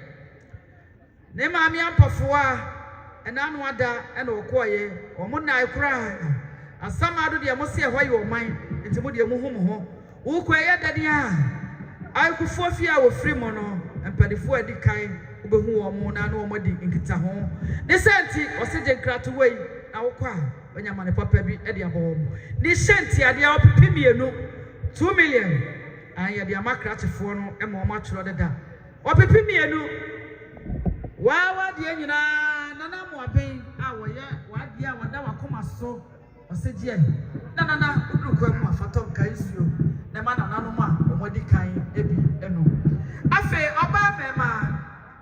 ne maami ampafo a enanu ada ena okoye omunai kura asamado de mo se hɔ ye oman enti mo de mo hum ho wo koye dade a aikufo fi a wo free mo no empadifo adi kan obehu wo mo na no mo di nkita ho ne senti osije krato wei na wo kwa onyama ne papa bi e de abo mo ne senti ade a opipi mienu 2 million anya de amakratefo no e mo ma tworo deda opipi mienu wa de nyina nana mo aben a wo ye wa de a wada wakoma so osije nana udukwa mu afatom kan suo na ma nana no ma omodi kan ebi eno afi oba mema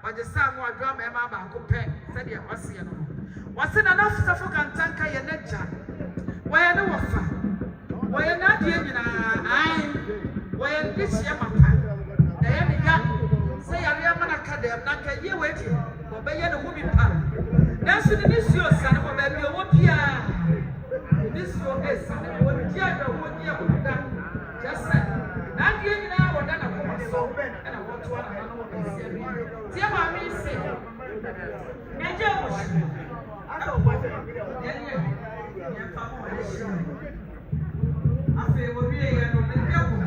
waje sa mo adwa mema ba ko pe se de ose no wase Nana Sarfo Kantanka ye naja waye ne wofa waye na de nyina ai waye dihye mapa na ye ne ga se yare amana kadem na ka ye weti wo be ye ne wo bi pa na su ni suo sa ne wo ba bi wo pia ni suo esa ne wo dia da wo dia wo da just na de nyina wo da na ko so na wo to na no wo be se bi tie ma mi se meje wo aka wo ye ye ye fa mo le shi afi wo bi ye no ne de wo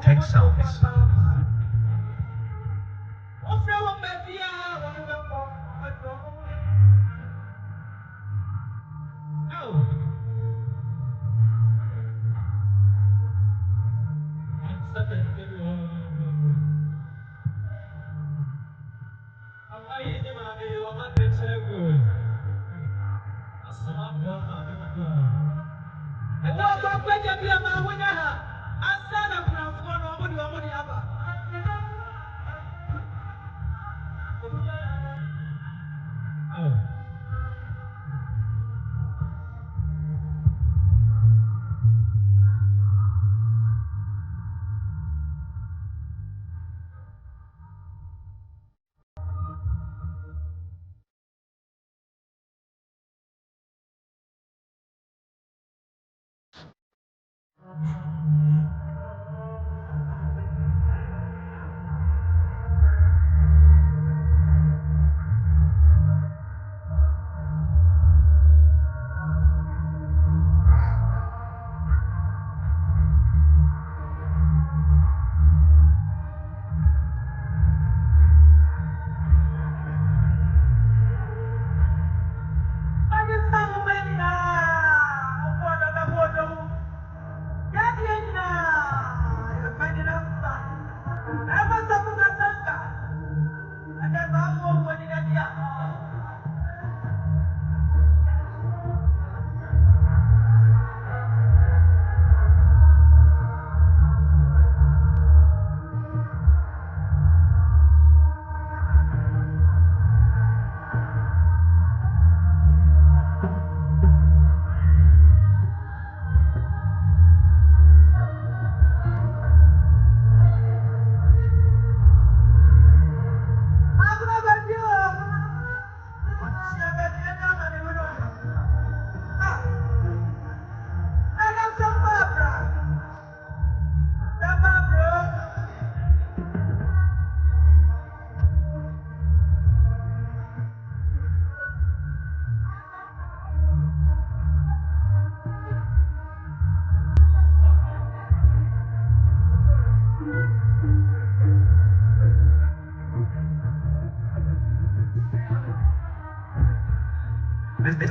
Tech sounds.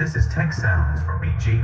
This is Tech Sounds from BG.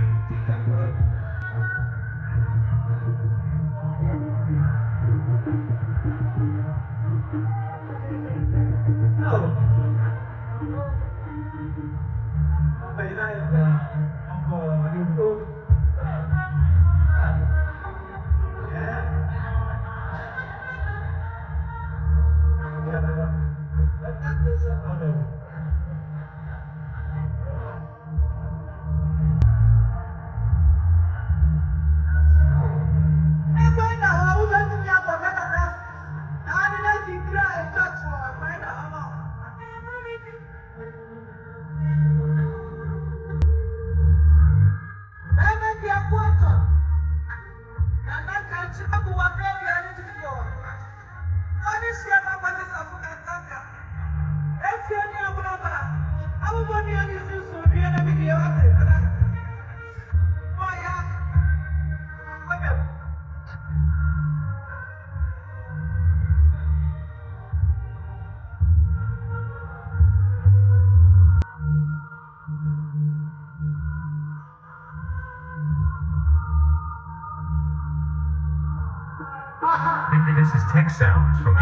This is Tech Sounds from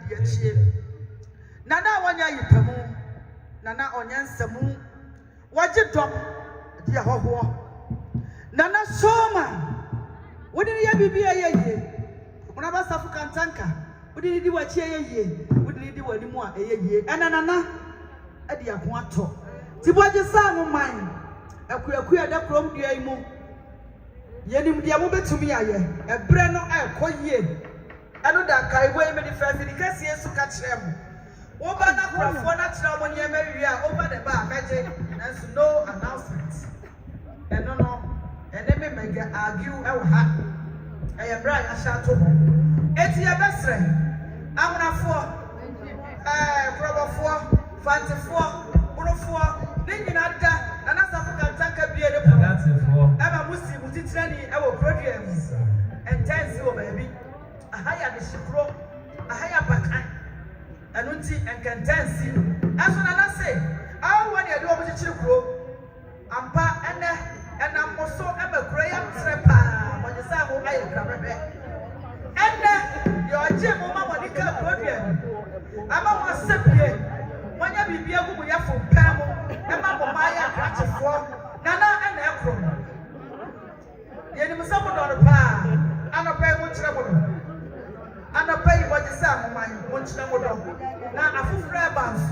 BG. Nana wanya yipamu, Nana onyansamu, wajidom, dear ho. Nana Soma, what did you be a year? Nana Sarfo Kantanka, what did you do a year? What did you do anymore a year? And Nana, a dear quanto. Tibaja sang of mine, a queer that from the Imo. Yenim diamobe to me, a breno air, coye. I know that Kaiway made the family because he has to catch them. Over the crowd, when you marry over the bar, there's no announcement. And no, and then we may argue our hat. I am right, I shall talk. It's your best friend. I'm gonna for 4, then you know that, and that's a be a I'm a Muslim who did training our programs and tells you, baby. A higher discipline, a higher back, and unti and cantancy. As when I say, I want you to do what you grow. I'm pa and I'm also a prayer trapper. When you say, oh, I am and your gym, Mamma, the program. I'm a Mississippi. When you be able to have from Pamo, and Mamma Maya, catch for Nana and Ekron. The enemy someone on the par, and a pay one trouble. And I pay what you say, my much number. Now, a full bands,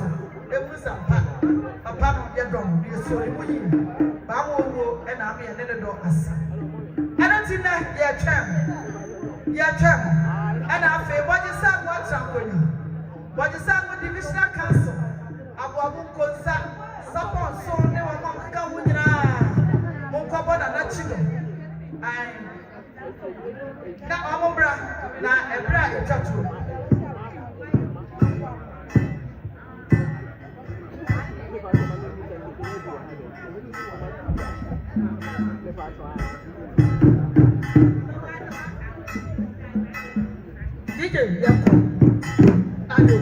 there was a pan of your drum, you saw it with you. Bamu and I mean another door as. And until that, your term. And I say, what you say, what's happening? What you say with divisional council? Abu Konsa, Sapon, so never come with Monkabon and Nachido. Na omobra na ebra etatu DJ yako alo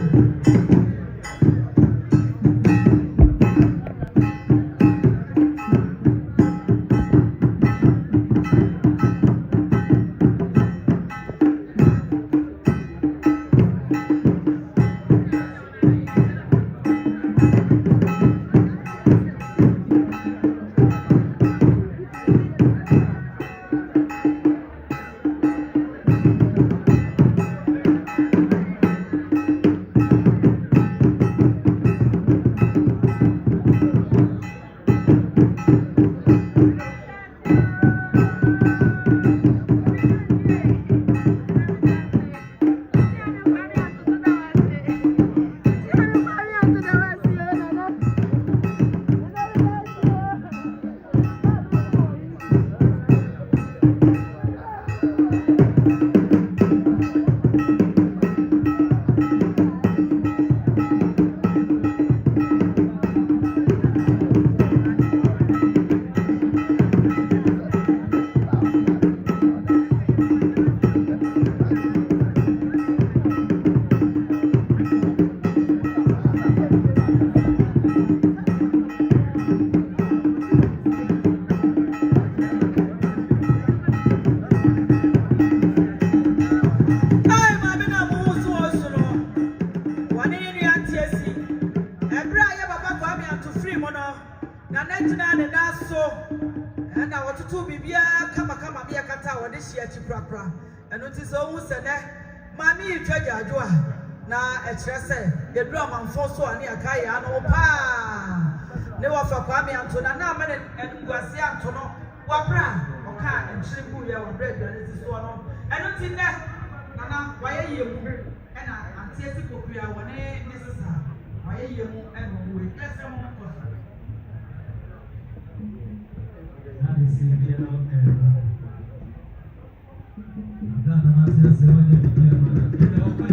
and notice almost a mammy treasure na a tresse, the drum and fosso and near Kaya and Opa. Never for Kwame Antona, Naman and Guasia Antono, Wapra, Oka, and Chibuya, and bread, and it is so on. And not in that, Nana, why are you? And I'm tasting for Pia one this is her. Why are you? And we press them on. Nana Kwasi Sarfo Kantanka.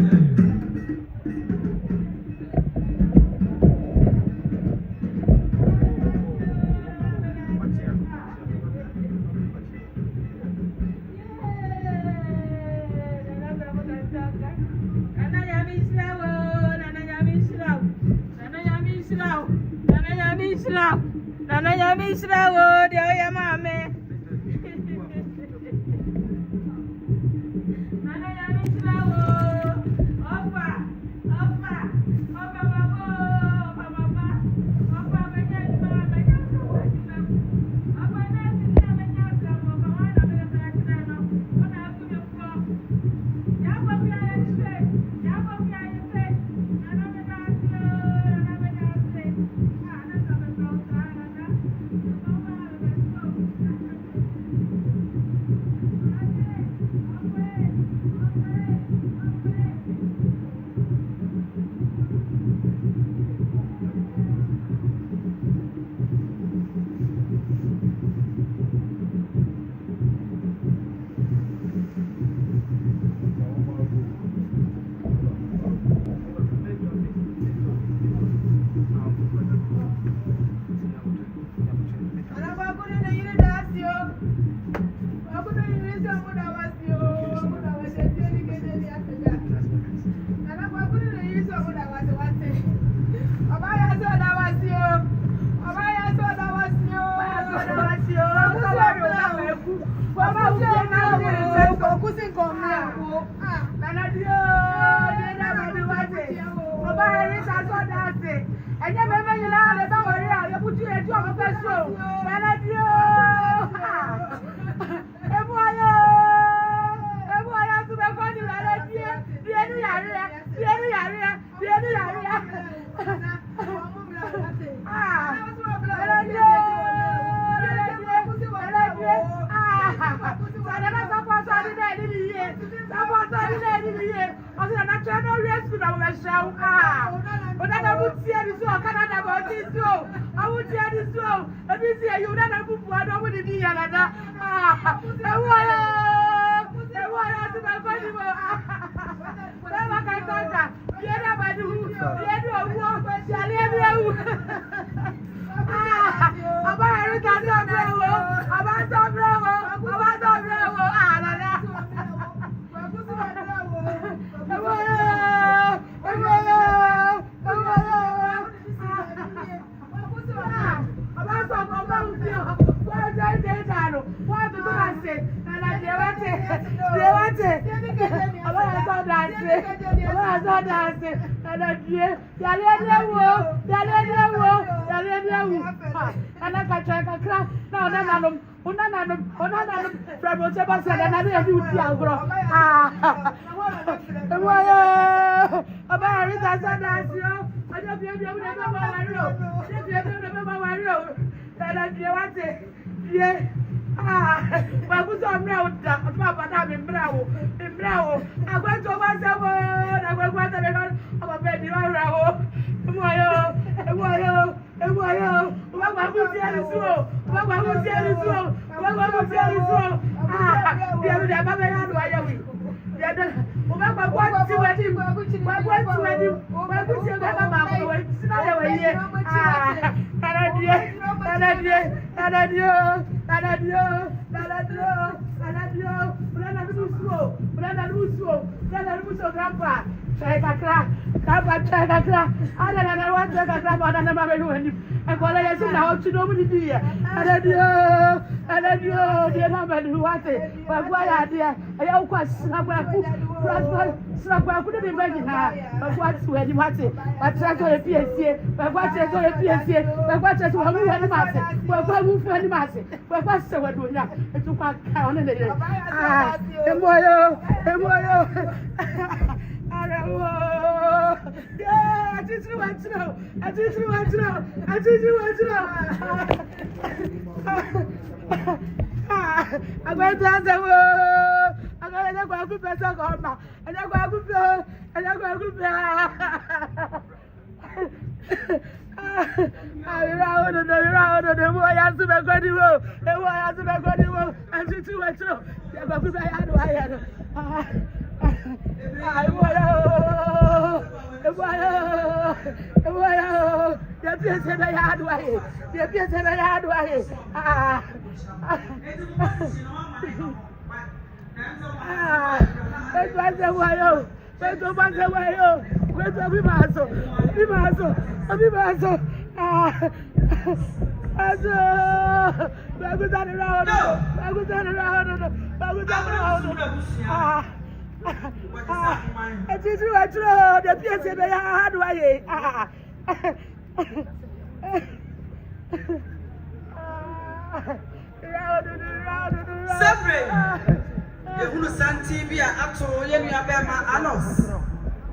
Ehunu santi bi a ato ye nua bema anos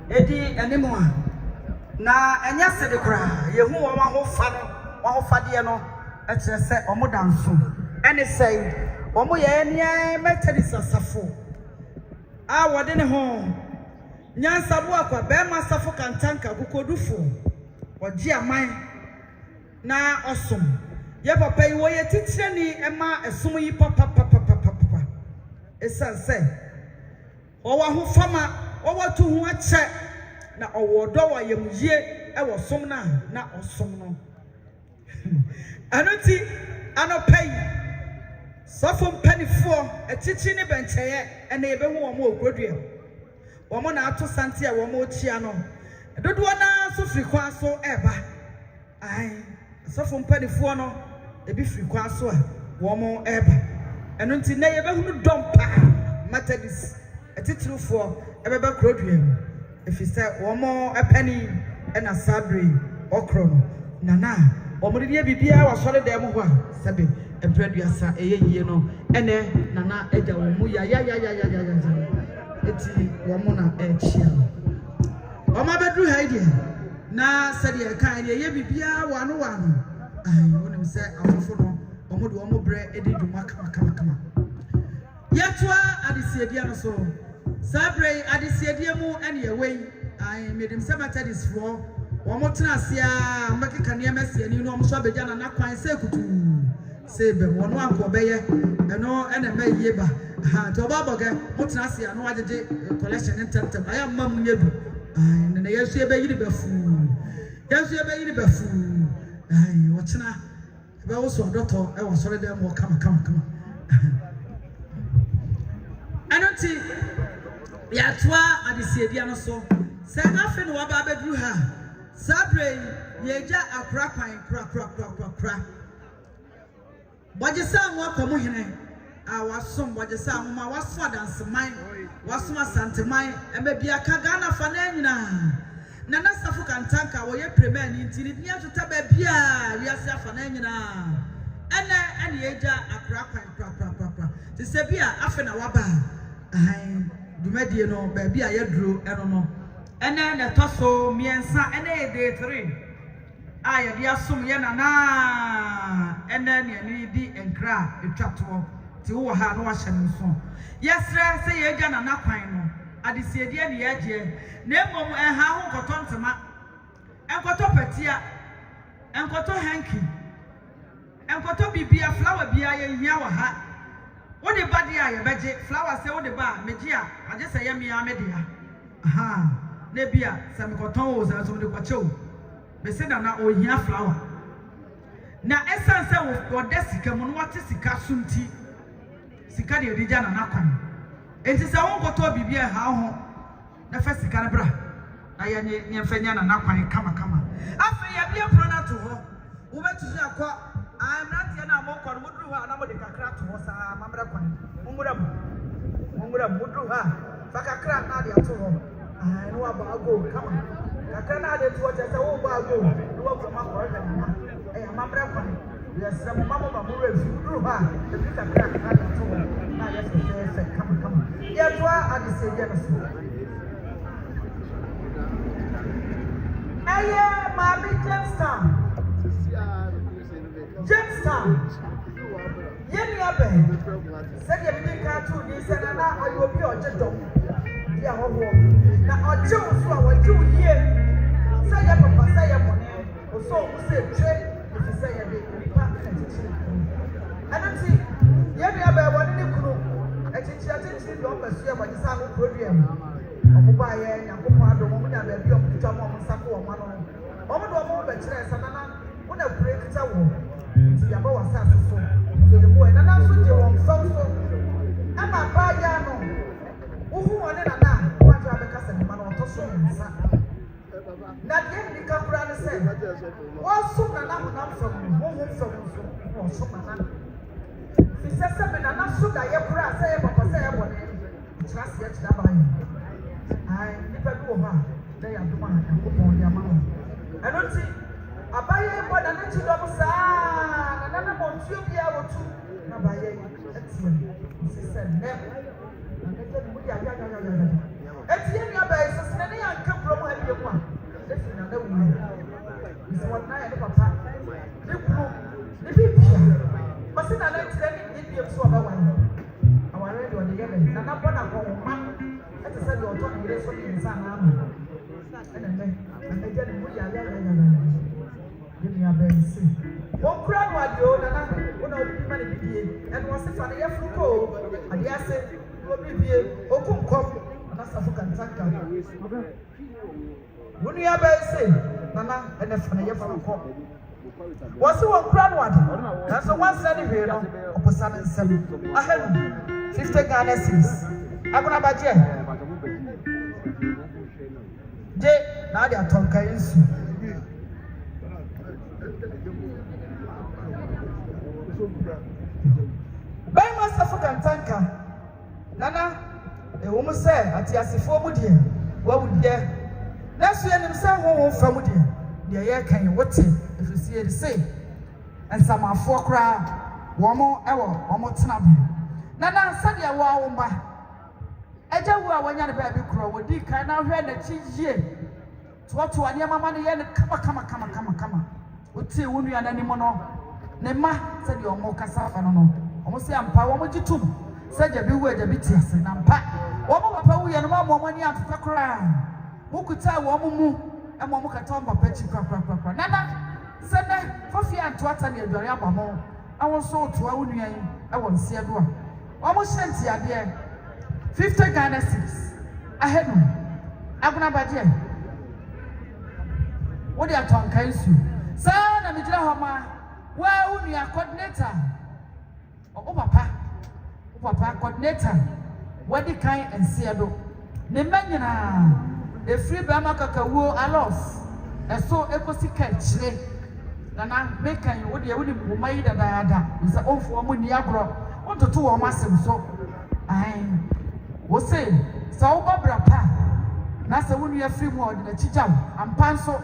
edi animo na enya sede kra yehu wo ahofa no wo ahofade no e kire se omo danso ene sei omo ye enia Methodist asafo a wode ne ho nyansa bo akwa bema Sarfo Kantanka bukodufo oji aman na osom ye papa yi wo ye titire ni ema esom yi papa esanse owa ho fama owa tu ho ache na owo do wa yemye e wo som na osom no anoti anopai Sarfo mpanifo etichi ne bencheye ene ebe hu omo ogrodua omo na ato sante a omo ochia no dodo na so frikwa so eba ai Sarfo mpanifo no ebi frikwa so a omo eba enunti na ye behunu dompa Methodist etitirufo ebeba krodua efise womo epani ena sabre okro no nana omo de bibia wasore dem ho a sebe empreduasa eyeyie no ene nana eja womu ya eti womo na echia omo bedru haide na sede e kan de ye bibia wano ai wonim se afofo no omo de omo bre edi dwuma kama yetwa adisiedia no so sabre adisiedia mu ene yewei ai medim se Methodist fo omo tena asia mbekeka ne emasiani no omo so beja na kwan se kutu se be wono anko beye eno ene mayiye ba ha to baboge mo tena asia no agege collection intentem aya mam nyedu ai ne yesu ebe yiri bafu ai wochena ebe wo so doto e wo sore dem wo kama anoti ya toa adisiedia no so se afi no waba bedru ha sabre yeja akra kra bojesa wo komo hene a wasom bojesa homa waso adanseman waso asanteman ebe bia ka Ghana fa na nyina Nana Sarfo Kantanka wo ye premier ni ntini ni atota ba bia wiase afa na nyina ene yeja akra kra ti se bia afi na waba ai dumadie no ba bia ye duro eno no ene na toso miensa ene day 3 aya dia som ye nana ene ne di enkra etwato ti wo ha no ahye nso yesre se ye gya nana kwan no adisiedie ne ye gye na emom enha ho kotontema enkoto patia enkoto hanky enkoto bibia flower bia ye hia wa ha wode bade a ye beje flower se wode ba meji a age se ye mia media aha na bia se me koton wo se so de kwachew be se na ohia flower na esanse wo de sika mu no wate sika sunti sika de edija na nakwan enti se won koto bibia ha ho na fa sika na bra na ye nyemfanya na nakwan kama afa ya bia pro na to ho wo betu akwa I'm not here now. More con mudru ha na mo de kakra to ho sa mamra kwan mumura mudru ha fa kakra na de to ho ai no aba go kama kakra na de to ho je se wo ba go no wo ko ma ko re na eh mamra kwan yes se mama ba mura mudru ha de kakra na de to ho na yes se kama ye to adi se ye no so aye mami Jamestown. Yeni abe. Said ye be ka to ni said na ayobi ojedo. Ya hoho. Na oje so a waje uye. Say ye papa say ye money. So who say trade if say ye be nipa atichi. Anati yeni abe woni ni kunu. Atichi do pesu ye waje sa no program. Omoba ye nyakopo ado mo nya be bi omuta mo nsako o ma no. Omo do mo be kire sanana. Una break ta wo. Ya ba wasa so so the boy nana so je won so ama ba ya no wo hu won na wa ja be kasa ni ma no to so nsa Na de ni kakura ne se. Wo so na na honam fam, wo ho fam so. Wo so na na. Fi se be na na so da ye kura se ye papa se ye bone. Trust ye tida ba yi. Ai, ni pe do ha. Na ya duma na ko pon ya ma. Eno ti abaye bo na na chi do mo saa. Na mo ntuo bia wo tu. Na ba ye etie. Si se ne. Na ke de mu ya. Etie ni abaye so se ne ya nka pro mo ha bia mu a. Efi na na wu. Isi won na ya ne papa. Ni kru. Ni bibia. Masi na na tire ni bia so ba wa. Aware de o de ye be. Na bo na ko ma. Ete se de o to ni re so ni nsa na ama. Ene me. Na ke de mu ya. Give me a bensi. One crowd was the owner, one of the money be, and was a funny Afro. And yes, it will be a open come, and that's a Kantanka. When you have a say, Nana, and a funny Afro. Was the one crowd one? That's the one standing here of Posan and 7. I had 50 Ghana cities. I'm going to buy J. Now they are talking. By Sarfo Kantanka, Nana, a woman said, at Yasifo Mudia, what would there? That's when himself won't family. The air can you watch it if you see it say. And some are 4 crowd, 1 more hour, 1 more time. Nana said, ya wow, my Ejawa, when you're a baby crow, would you kind of hear the cheese ye? To what to a young man, come. Would see when you are any more. Nema said your more cassava no. Almost say I'm power what you too. Said you beware the BTS and I'm packed. One more papa, we are more money after the cry. Who could tell one and one more catomba petty crap. Nana said, for fear and twat and your Doriama. I was so to our union. I won't see a door. Almost sent here, dear. 50 Ghana cities. I had no. I'm gonna buy dear. What are you talking to? Son, I'm a drama. Well, we are coordinator. Oh, papa, coordinator. What the kind and Seado. The Manina, the free Bamaka a loss. And so ecosi catch. Nana, make you what you would made a dada. Is a own for Muniagro. What to 2 or massive so. I was saying, so Barbara Pa. Nasa when you are free more than a chicham and panso.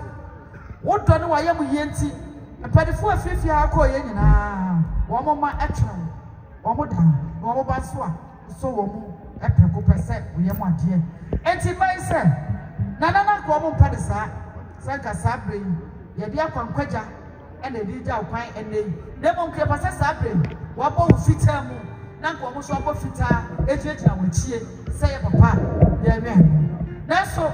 What don't know I am yenti. And by the 4 50 I call you now. One more action, one more down, one more baswa. So, a preco per se, we are one dear. And she might say, Nana, common padisa, Sanka Sabri, Yadia Conqueja, and the Dija Quine and they won't care Passa Sabri, Wabo Fitamu, Nanko Muswabo Fita, Ejeta with cheer, say papa, dear man. That's so.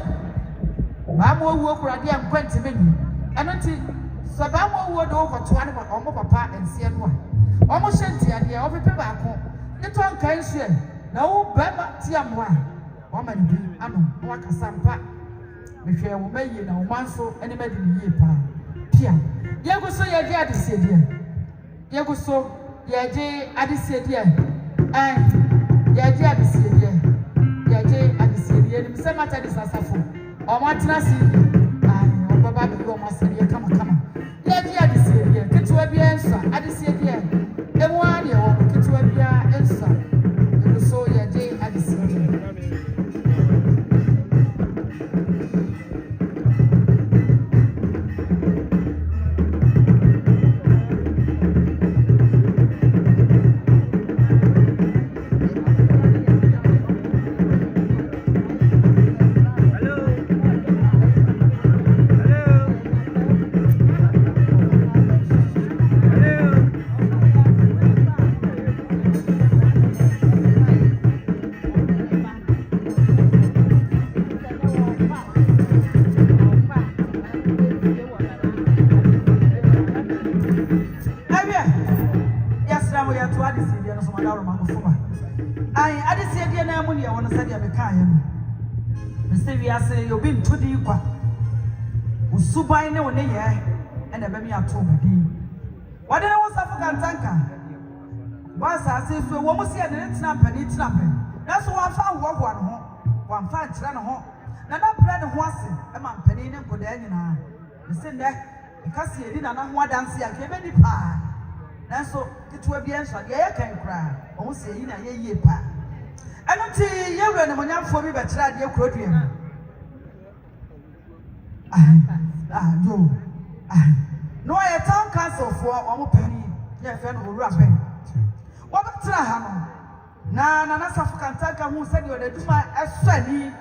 I'm more work around here and 20 minutes. And until Sabamo would over to one of my papa and see one. Almost sent here, the other people. The one can share. No, Bama Tiamwa. Woman be, I know, what a sampa. If you will make you know, one so any medicine ye pa. Pia. Yago so ya dear this year. Yago so ya jay at this year. And ya dear this year. Ya jay at this year. Some matter is a Sarfo. Or what I see. And Baba go must say, come. Let me add this year. Get to a answer. Add this year. And 1 year, get to a answer. You saw your day at this year. You've been to the Uqua. Usubai no ne and a baby at home. What did I was Sarfo Kantanka? Once I say, so one was here and it's not penny snapping. That's why I found one found Trano. Nana brand hoase e ma mpani ne nkoda nyina se nde e kase edi nana ho adanse a ke be ni pa nanso tituwa bi enso de ye kan kra o se yi na ye yie pa eno ti ye wura ne monyamfo bi be kira de kuroduam yo no ye town council for omo pani ye fe no wura ben wo be tira ha no na Nana Sarfo Kantanka hu se de odaduma esani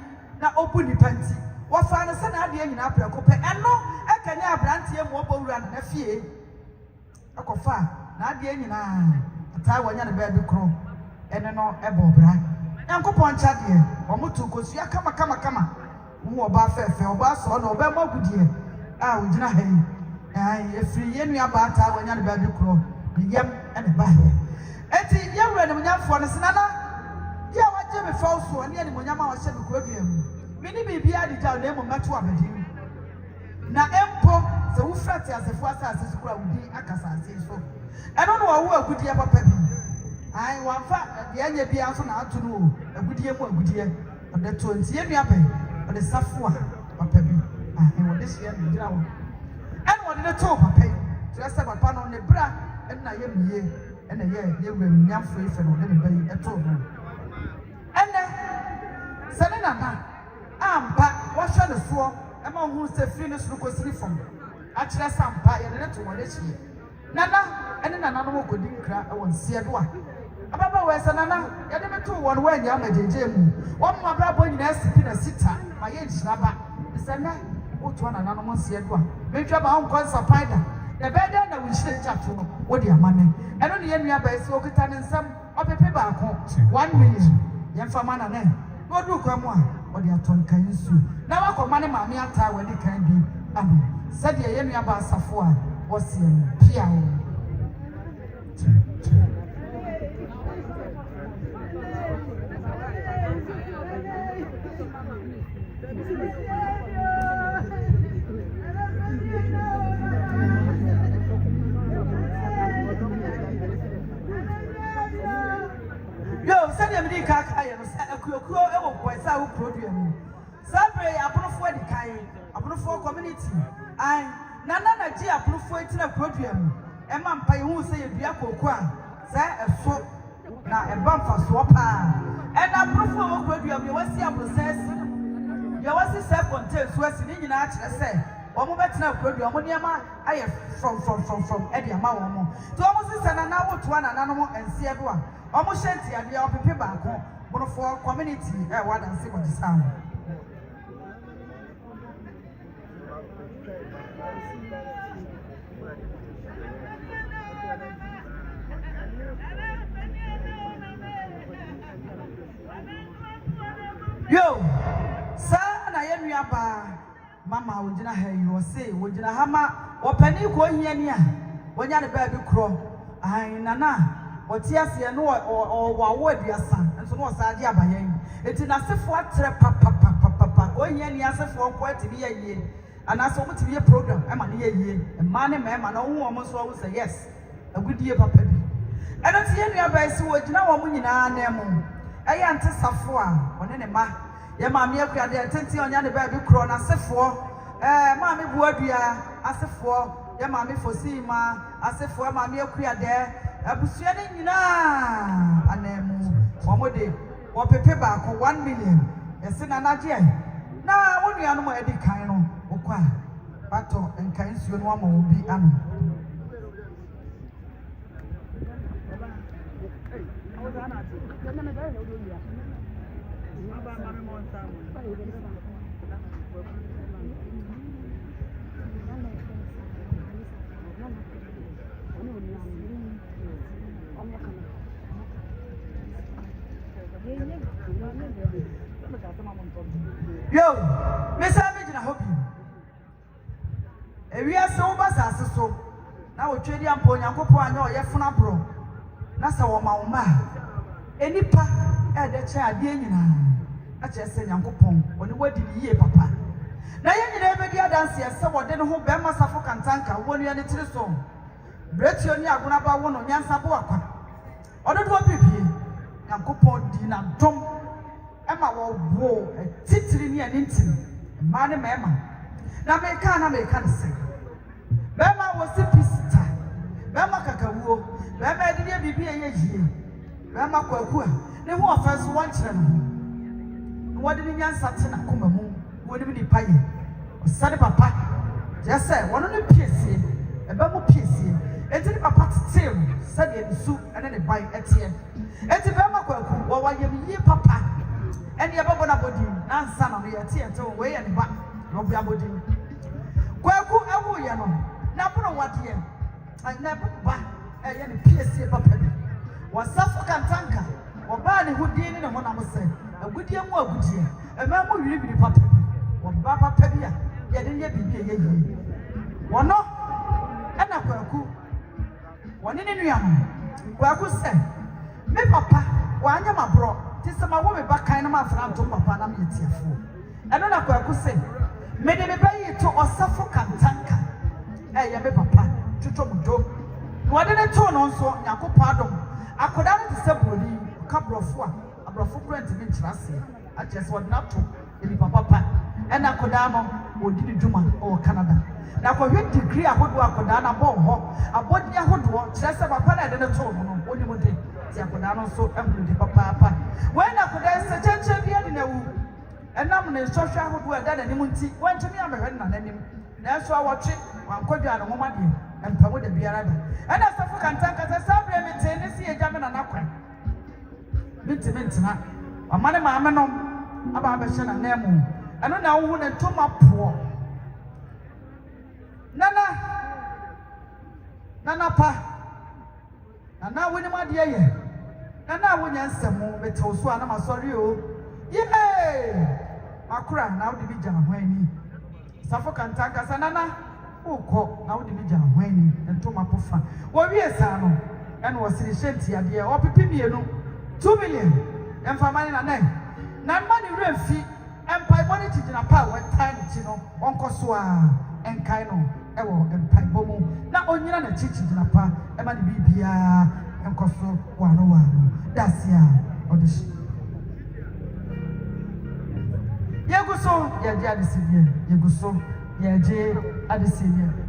na obu ni panti wo fa no se na ade nyina preko pe eno e kanya abrantie mo obo wura na fie akofa na ade nyina ata wonya ne ba bi kro ene no ebo bra yankopon cha de omutu kosua kama wo oba fefe oba so na oba magudie a ogina ha yi efiri yenu aba ata wonya ne ba bi kro yem ene ba he enti yewure ne munyamfo ne senana dia waje me fa so ne ne munyama wa hye me kuroduam mini bibia di ja na emu meto abadi na empo se wo frati asefo asase sukura wudi akasa ase so eno no wo agudie papa bi ai wanfa de anya bia so na ato no agudie mu agudie ode to ntie nua be ode safo a papa bi ai wo de hye me gira wo eno wo de to papa yi to se papa no ne bra ena ye miye ena ye wura nyamfo ife no de ne bayi eto no ene sene nana ampa wahwe ne so e ma hu se firi ne suru kosiri fam a kire sampa ye ne to wole hie nana ene nana no kodi nkra e won sie do a ababa we se nana ye de meto won wa nya majeje mu wo ma bra bo nyina sipi na sita ma ye njira ba se na wo to nana no sie do a me twa ba on konsa paida the better na we should chat to what the amane eno ne ye nua ba esi okita ne nsam opepe ba ko 1 million ye mfa mana na no du kwa mu a odi aton kan nsu na wakoma ne maame ata wadi kan bi amen said ye nua ba asafo a wosie no pia o yo said ye me kaka ye no akuokuo e wo boy sa wo program sabre abrofo adi kai abrofo community ai nana na ji abrofo etira program e ma mpa ye hu se ye dua koku a sa efo na e ba mfa so pa e na abrofo wo program ye wasi process ye wasi self contained so asi ni nyina a kire se omo betina program omo niam aye from e dia ma wo mo to omo se nana wo to nana no mo ense do a omo shanti ade a opepe ba ko for community what and see what is sound. Yo, sir, na yenu yaba mama ojina ha you say ojina hama opani ko hiania wonya ne ba bi kro ai nana otiase no wa aduasa nso no saade abayen eti na sefo atre papa onye ni asefo ko ati ye yie anaso mo ti ye program e ma ne ye yie e ma ne ma na wo mo so wo say yes agudie papa bi eno ti ye nua ba esi wo gina wo mo nyina na emu e ya nte safo a one ne ma ye ma me akua de tenti onya ne ba bi kro na sefo ma me bu adua asefo ye ma me fosima asefo ma me akua de abusua ne nyina anemu womode wo pepe ba ko 1 million ese na naje na wonua no mo edi kan no okwa bato enkan suo no ama obi ano yo mesa me gina hobi ewia se wo basa aseso na wo twedi ampo nyankopon anya o ye funa bro na se wo ma wo ma enipa e de che ade nyina a che se nyankopon oni wadi yie papa na ye nyina be dia dance ye se wo de no ho be ma Sarfo Kantanka wo nua ne tiri so bretio ni aguna ba wo no nyansa bo akwa ododo bibie nyankopon di na dom ama wo titiri ni ani ntiri ma ne mema na meka ne se bema wo se pisita bema kakawuo bema edie bibi yie bema kwaku a ne ho offense won kire no wodi ni nyansa te na koma mu wodi bi paye osade papa je say wono no piesie eba mu piesie enti ni papa tetew sade ni su ene ne bai etie enti bema kwaku wo waye bi papa ene eba bona bodi na nsa na no ye tie ente wo ye ne ba no bia bodi kwaku ewu ye no na bono wade na papa ye ne piesie papa bi Sarfo Kantanka oba ne hudie ni ne ho na mo se agudie mu agudie ema mu wiribiri papa oba papa bi a ye de ye bibi ye yi wono ena kwaku woni ne nua no kwaku se me papa wanya mabro ti se ma wo me bakan na ma fra nto papa na me tiafo eno na kwaku se me de me bayi to Sarfo Kantanka ye me papa tuto mudo wode ne to no nso yakopa adom akoda ne se boli kabrofo a abrofo grant ni ntrase a chese wode na to ebi papa ena akoda no odi ni dwuma o Canada na ko hwe degree ahodo akoda na bo ho abodi ahodo chese papa na de ne to no oni mo de ti akoda no so emru di papa when akoda se chenche bia di na wu enam ne sohwe ahodo eda na nim nti wantumi amehwe na nanim na so awotwe wankodwa no homa de empamo de biara da ena Sarfo Kantanka se sabre mi te ne si eja me na nakwa mintina amane maame no aba abehye na nemu eno na wo ne toma po nana pa nana woni ma de ye nana wonya nsemu betew so ana masori o ye akura na wo de bi jama hwani Sarfo Kantanka sa nana ukọ na wo de bi jama hwani ntoma pofa wo wie sa no eno wo siri shenti ade o pipi mienu 2 million emfamani na nai na mani refi empai boni tijina pa we time ti no onkoso a enkai no ewo empai bomu na onyina na tijina pa e mani bibia enkoso wano dasia odishi yeguso yeje adisiye yeguso yeje adisiye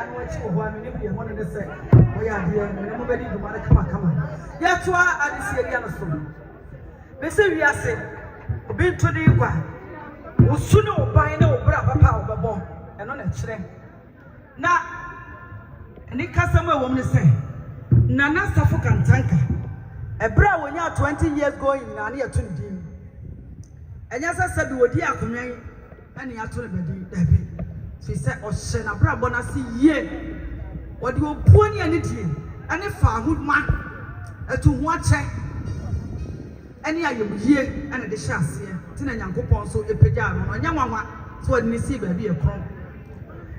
no achi wo ho amene bi ho ne se wo ya de ne mo bedi duma kama ya to adisi eri ano so be se wi ase obi to di kwa wo su ne oban ne obra papa obebo eno na kire na ni kasam e wo me se Nana Sarfo Kantanka ebra wonya 20 years going na na yetu ndim enya sasa bi wodi akonwan ene ya to le bedi dabi fi se o hye na bra bona se yie wodi opuo ni ani die ene fa ahudma etu ho ache ene ayem yie ene de hye ase ti na Nyankopon so epagya no no nya nwanwa so wodi ni si ba bi ekron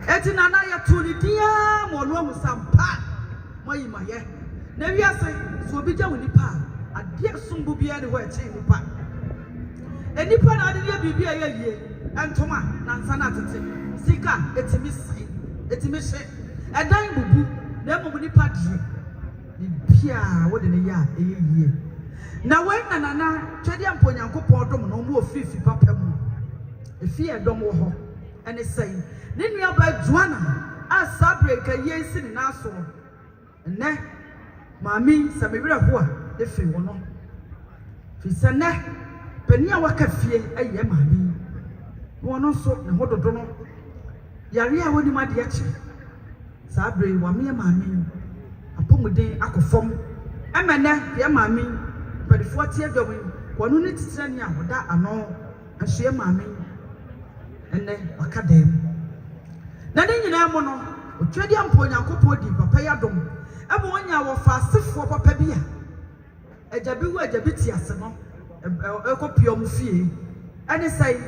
eti na na yetu ni dia mo no musampa moyi maye na wiase so obi gya woni pa ade sombo bia ne ho eche nipa enipa na ade bia bibia yeye entoma na nsa na tete sika etimi sai etimi hye edan bubu na emo nipa die ni bia wo de ne ya eyeye na we nana twede ampo Nyankopon dom no mo ofifi papa mu efi edom wo ho ene sai ne nua ba Joanna a sabre ka yensi ni naso ne mami samewira ho a efi wo no fi se ne pani a waka fie aye mami wo no so ne hododo no yare a woni ma de achi sabre wa me mami apomuden akofom emene ye mami padifo tie dom wono ne titire ne ahoda ano ahye mami enne waka dem na ne nyina mo no otwedi ampo Nyankopon di papa ya dom ebo wonya wo fa asefo papa bia ajabi wu ajabi ti ase no ekopio mu fie ene sai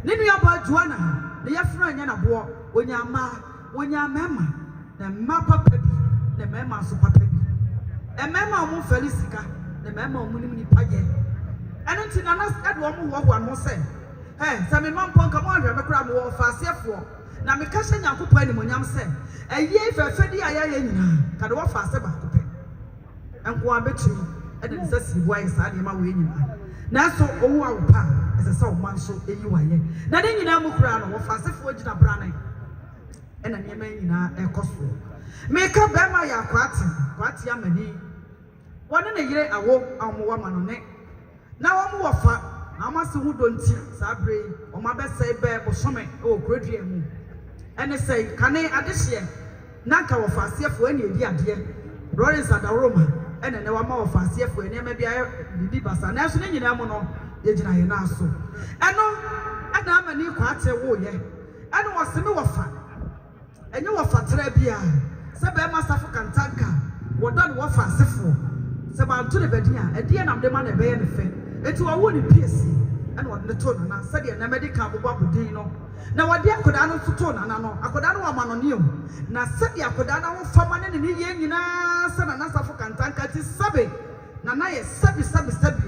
ne nua ba Joanna ne yafra anya na bo wonya mema na ma papa bi na mema so papa bi mema mu felicika na mema mu ni paye eno nti na na edwo mu wo no se sa me mampo nka mo ahwe me kra mo wo fa asefo na me ka hye Nyankopon ani monyam se eye fefedi ayaya nyina ka de wo fa ase ba kope enko abetu e de nsa si boy sa de ma wo nyina na so owu awpa ese sa o man so eyi waye na de nyina mu kra no wo fa asefo gina branan e na niam nyina e koso me ka be ma ya kwati amani wona ne yire awo amowa ma no ne na wo mu wo fa amase hu donti sabre o ma be sei be bosome o krodua mu ene sei kane adehye nanka wo faasefo ene edi ade Lawrence Adaroma ene ne wa ma wo faasefo ene ma bia bibi basa na so ne nyina mu no ye gina ye na so eno ana amani kwa ate wo ye ene wo se me wo fa enye wo fa tra bia se be ma Sarfo Kantanka wo don wo faasefo se ba nto ne badia edi na mde ma na be ye ne fe eti wo wo ni PSC ene wo ne to na se de na medical bobo abudin no na wadi akoda no to na no akoda no wa manonio na se de akoda na wo fama ne ne ye nyina se na Sarfo Kantanka ti sabe na ye sabi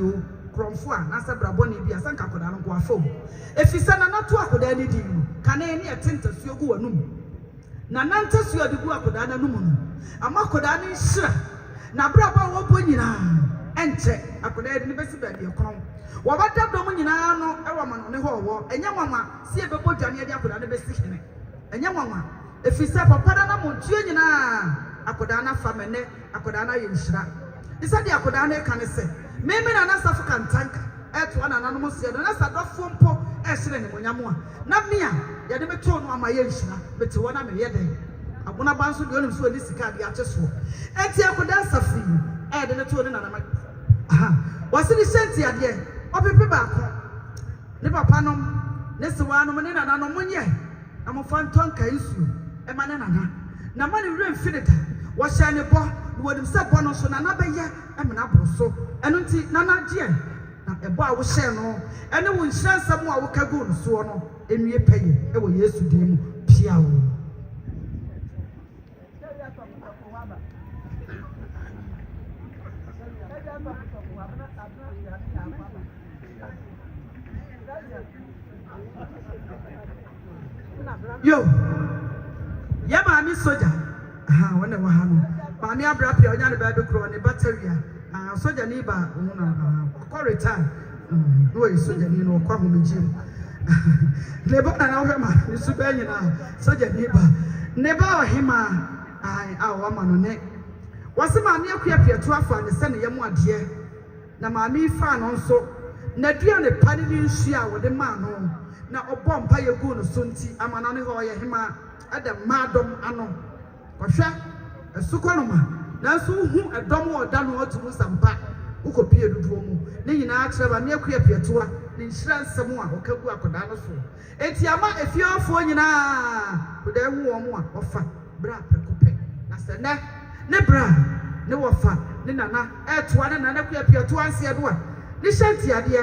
o kromfo a na se brabo ne bia se nka akoda no ko afo efisa na to akoda ne di no kana ne etentasuo gu wanum na ntasuo de gu akoda na num no ama akoda ne nhira na brabo wo bo nyina enche akoda ne besi ba de kron wabata dom nyina no ewa mano ne ho wo enya nwanwa si ebebo dwane de akoda ne besi hene enya nwanwa efisa papa da na montuo nyina akoda na famene akoda na yenhira isa de akoda na ka ne se meme na Sarfo Kantanka eto na nanom no se na sadofo mpo ehire ne monyamo a na mia ye de beto no ama yenhira bete wona me ye den abona banso de onim so oni sika de acheso enti akoda safi de ne to ne na ma aha wasini senti ade opepe baako ne papa nom ne sewa nom ne nana nom nye na mo fanton ka isu e ma ne nana na ma ne wure mfinita wo hye ne bo wodim se bo no so nana beye e me na bro so eno nti nana je na e bo a wo hye no ene wo nhira nsam a wo kago no so no enwie peye e wo Yesu din mu pia wo yo ya mami soja wona wa ha no mami abrapia onya ne ba be kro ne batteria soja ni ba na ko return no e soja ni no kwa ho mejim le ba na wo ma ni su ba nyina soja ni ba Neba hima ai awa manone wase maame akua piato afa ne se ne yemu ade na maame fa no nso na dua ne pa ne nsu a wode ma no na obọ mpa ye gu no so nti amana ne ho ye hima ada madom ano kohwe esukonoma na so hu edom oda no otumu sampa ukopie duduo mu ne nyina akire ba me akua piato a ne nhira nsem a okagu akoda no so enti ama efiofo nyina koda hu wo mu a ofa bra prekope na se ne bra ne wofa ne nana etoa ne nana akua piato anse do a ne shanti ade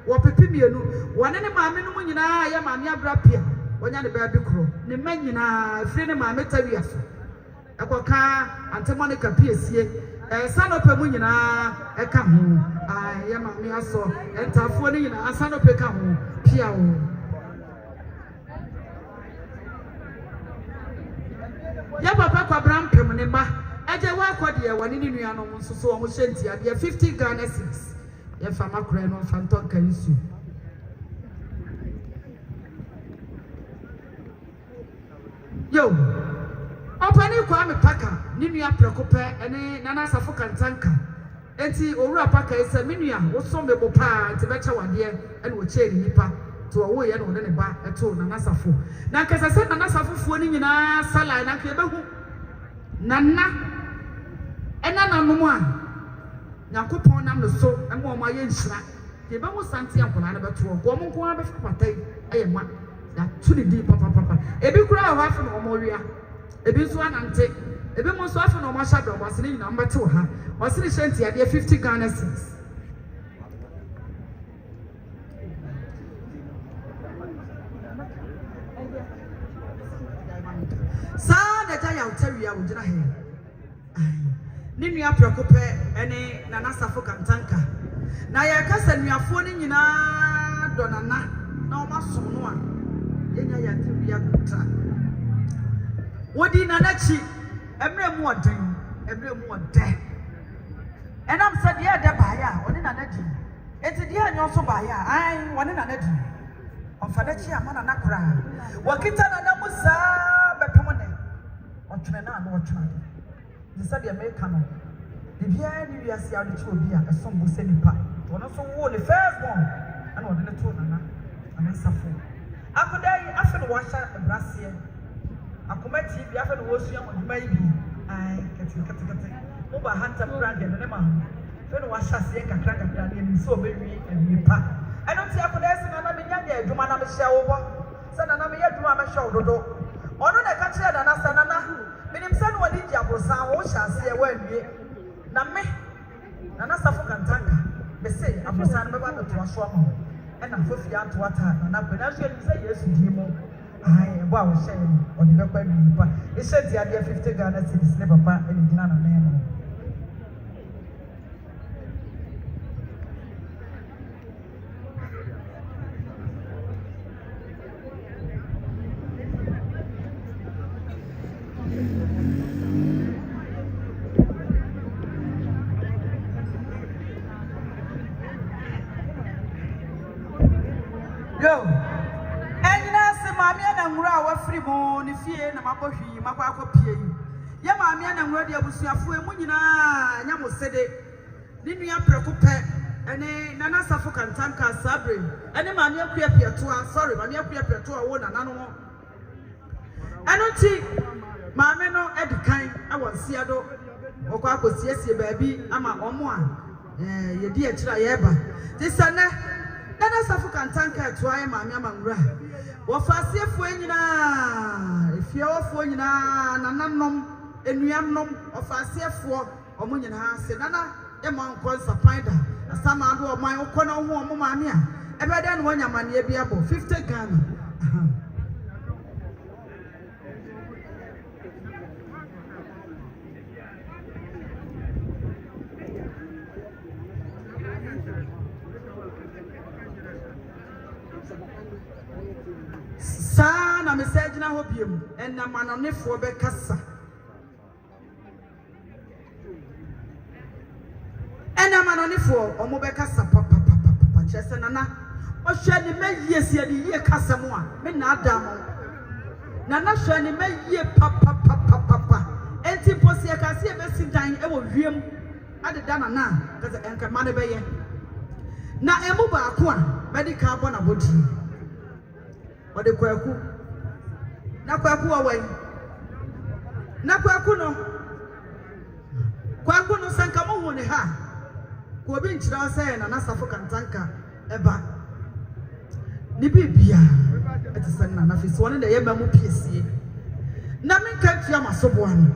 wo pepe mienu wone ne maame no mu nyina ya maame abra pia wonya ne ba bi kro ne ma nyina firi ne maame tawia so ekoka antemonica piesie sanope mu nyina eka ho ya maame aso entafo ne nyina sanope ka ho pia wo ya papa kwa brampem ne ba eje wa akode wone ne nua no nso so wo hyanti ade 50 Ghana cedis ya fama kura no fantonka isu yo opani kwa me paka ni nua prekope ene Nana Sarfo Kantanka enti owura paka ese me nua wo so mebo pa enti becha wade ene wo cheri nipa to wo ye no ne ba eto Nana Sarfo na kasa se Nana Sarfo fuo ni nyina sala na ke behu nana ena nanom a Yakopon nam no so emo ma ye nhira ke be mo sante akola na beto ko mo nko abefa patai ayema ya tuni di papa ebi kura wa afa no mo wia ebi so anante ebi mo so afa no mo sha do mo asene nyina mbete wo ha wasene shanti ade 50 Ghana cedis sa da ja ya utawia wo jira he ni nua prekope ene Nana Sarfo Kantanka na ya kasa nuafo ni nyina do nana na o maso no a yenya ya tewia kuta wodi nanachi emre mu ode enam se de ade baaya oni nanaji enti de anyo so baaya ai woni nanaji onfadachi amana nakura wakita nana musa bepemone otwene na no otwene said the American, the Vian, you are seeing the Chobia, a song was sending pie. One also wore the first one, and on the two Nana, and then Sarfo. After the washer and brass here, I commit TV after the washing on maybe. I get you over Hunter brand and the man. Then washer say, I crack and so very and we pack. I don't see after this, and I'm young, do my name shell over. Son, and I'm here to my shoulder. On the country, and I said, Nana. Minim san wadi diabrosa wo hyase e wanwie na me Nana Sarfo Kantanka be say abrosa no beba to aso am e na fofi ato ata na bena so e say Yesu di mo ai e bo a wo hye oni be kwa bi pa e hye dia 50 Ghana cedis ne papa e gina na na no yo enina se maame na nwura a wafiri mo ne fie na mabohwi makwa akopie yi ya maame na nwura de abusuafo emu nyina nya mo sede ne nua prekope ene Nana Sarfo Kantanka sabre ene maame akua piatoa sorry maame akua piatoa wo nana no enoti maame no edikan awonsia do okwa akosiesie baabi ama omo a yedi akira yeba tisane Nana Sarfo Kantanka etoa maame amanwura wo faasefo nyina efiawofo nyina nananom enuanom ofaasefo omo nyina se nana e mo nkonsa panda asama do oman ukona ho omo maame a ebeda no nyamane bia bo 50 Ghana sana message na hobiem enna manonefo be kasa enna manonefo omo be kasa papa chese nana o hwe ni mayie sie ni yie kasa mo a me na adam nana hwe ni mayie papa ade da na kaza enka ma ne beye na emu ba ko a medical bo na bodi ode kwaku na kwaku awai na kwaku no sanka mo hu ne ha ko obi nkyira say Nana Sarfo Kantanka eba ni bibia eti san na fisi woni na ye mamu piesie na menka tua masobo ano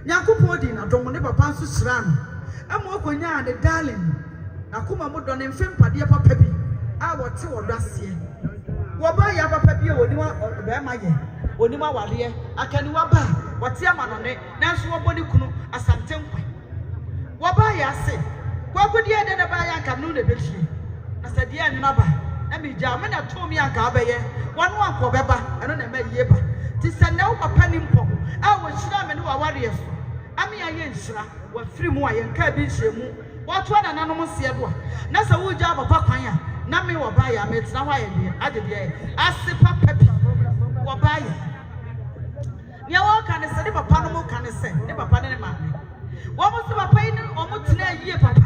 Nyankopɔn di na dom ne papa nso hyira no amo akonya de darling na kuma mo do ne mfem pade papa bi a wote wodasie wo ba ya papa bi woni wa be ma ye woni ma wale akani wa ba wote ama no ne nanso wo boni kunu asante nkwa wo ba ya se kwa kudi ede na ba ya nka no na behie na sade anyu na ba na mi ja me na to mi anka abeye wonu anko beba eno na ma yie ba ti se na wo papa ni mpo a wo hyira me ne wa ware so ami aye nhyira wa firi mu aye nka bi hyɛ mu wo to na nanom se do na se wo ja papa kwan a na me wo ba ya me tena ho aye de ade de ase papa bi wo ba ya ne wo ka ne se de papa no mo ka ne se de papa ne ma me wo mo se papa yi o mo tena yie papa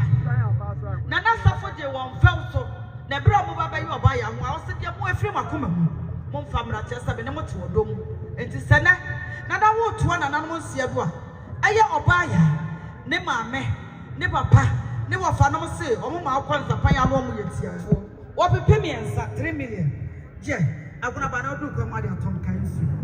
Nana Sarfo je won fel so na bra mo baba yi oba ya ho a wo se de mo afiri makoma mu mo mfa mra te se be ne mo te odom enti se na da wo to na nanom se do a aye oba ya ne maame ne papa ne wafa nom se o mo ma akwanza pan ya no mo yetiafo wo pepe miensa 3 million je aguna ba na odu ko ma de atom kan su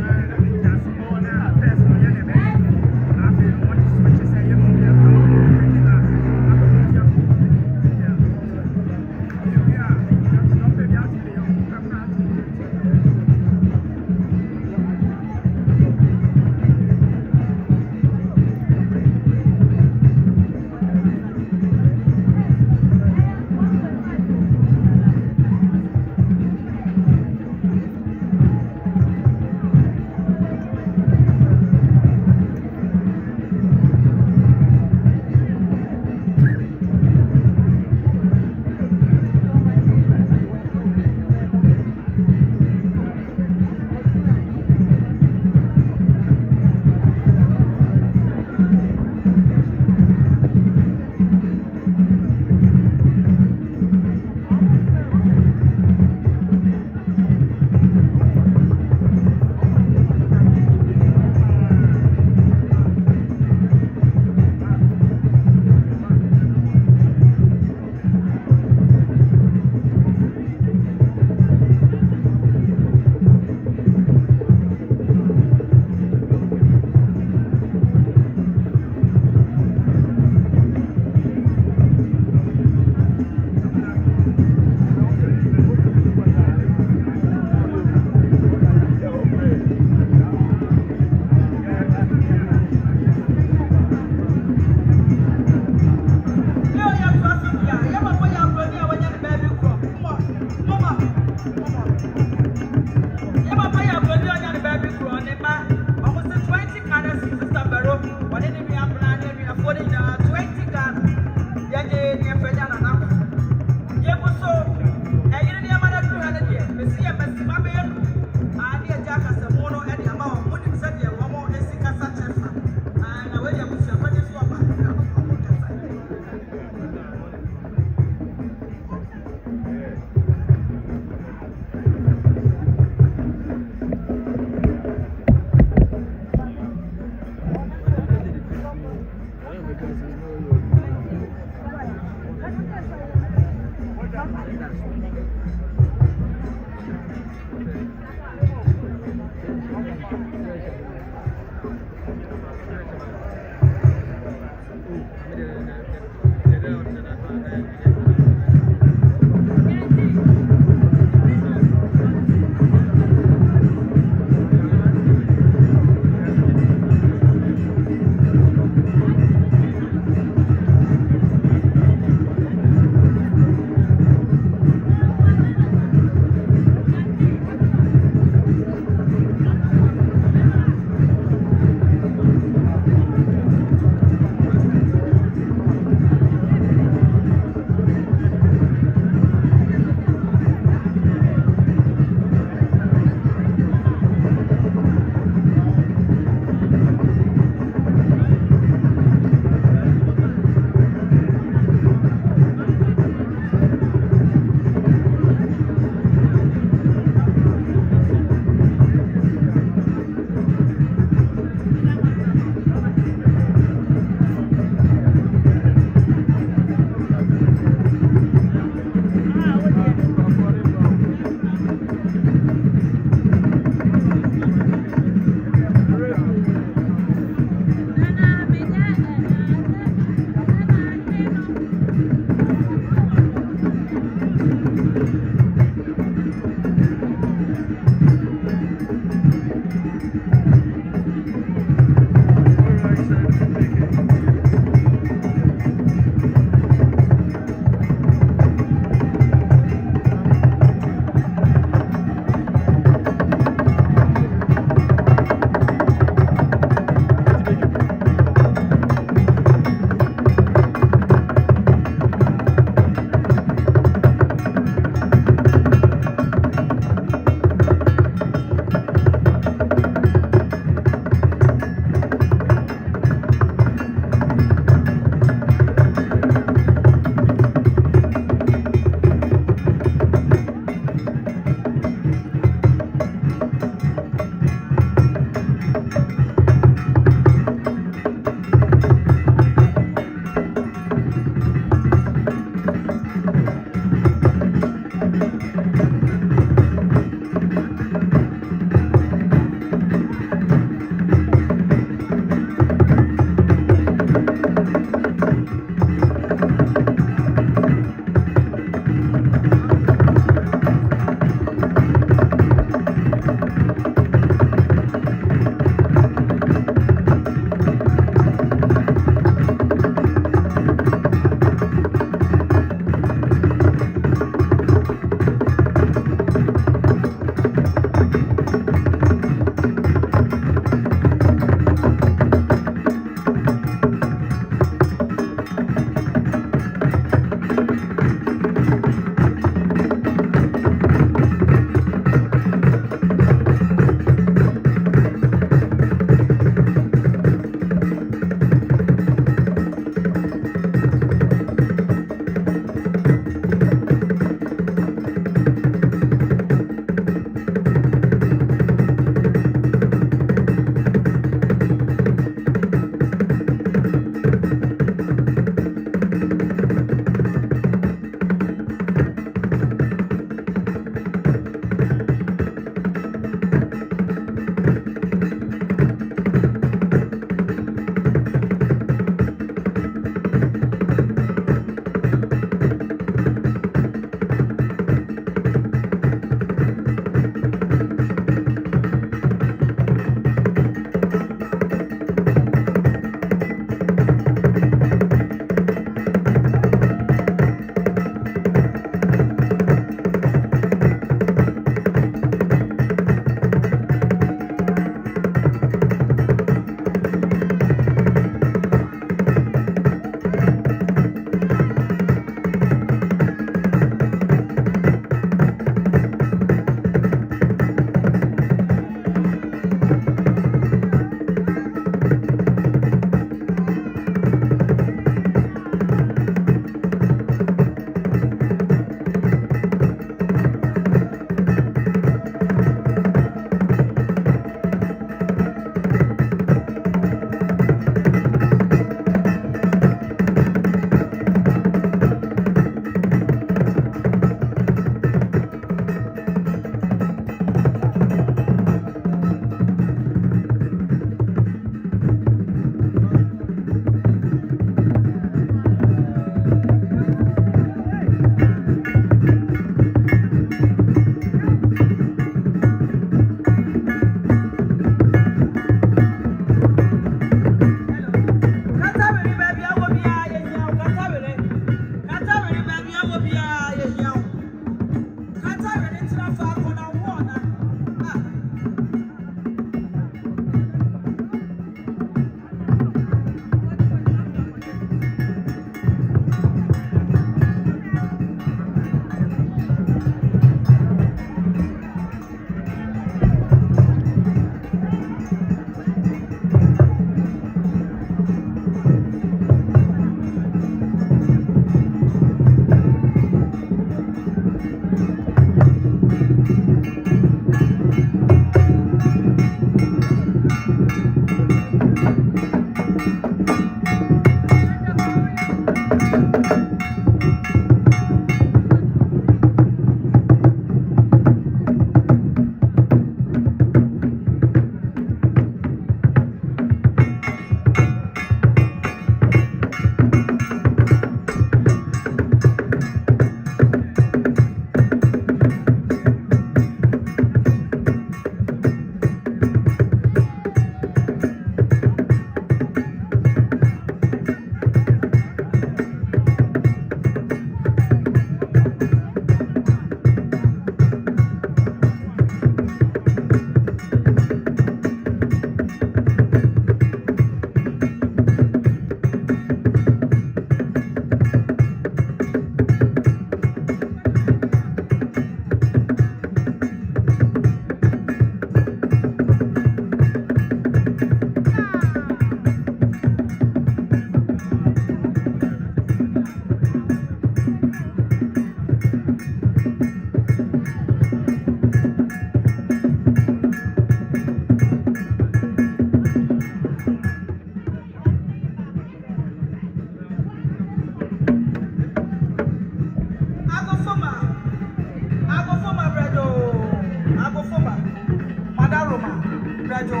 prejo.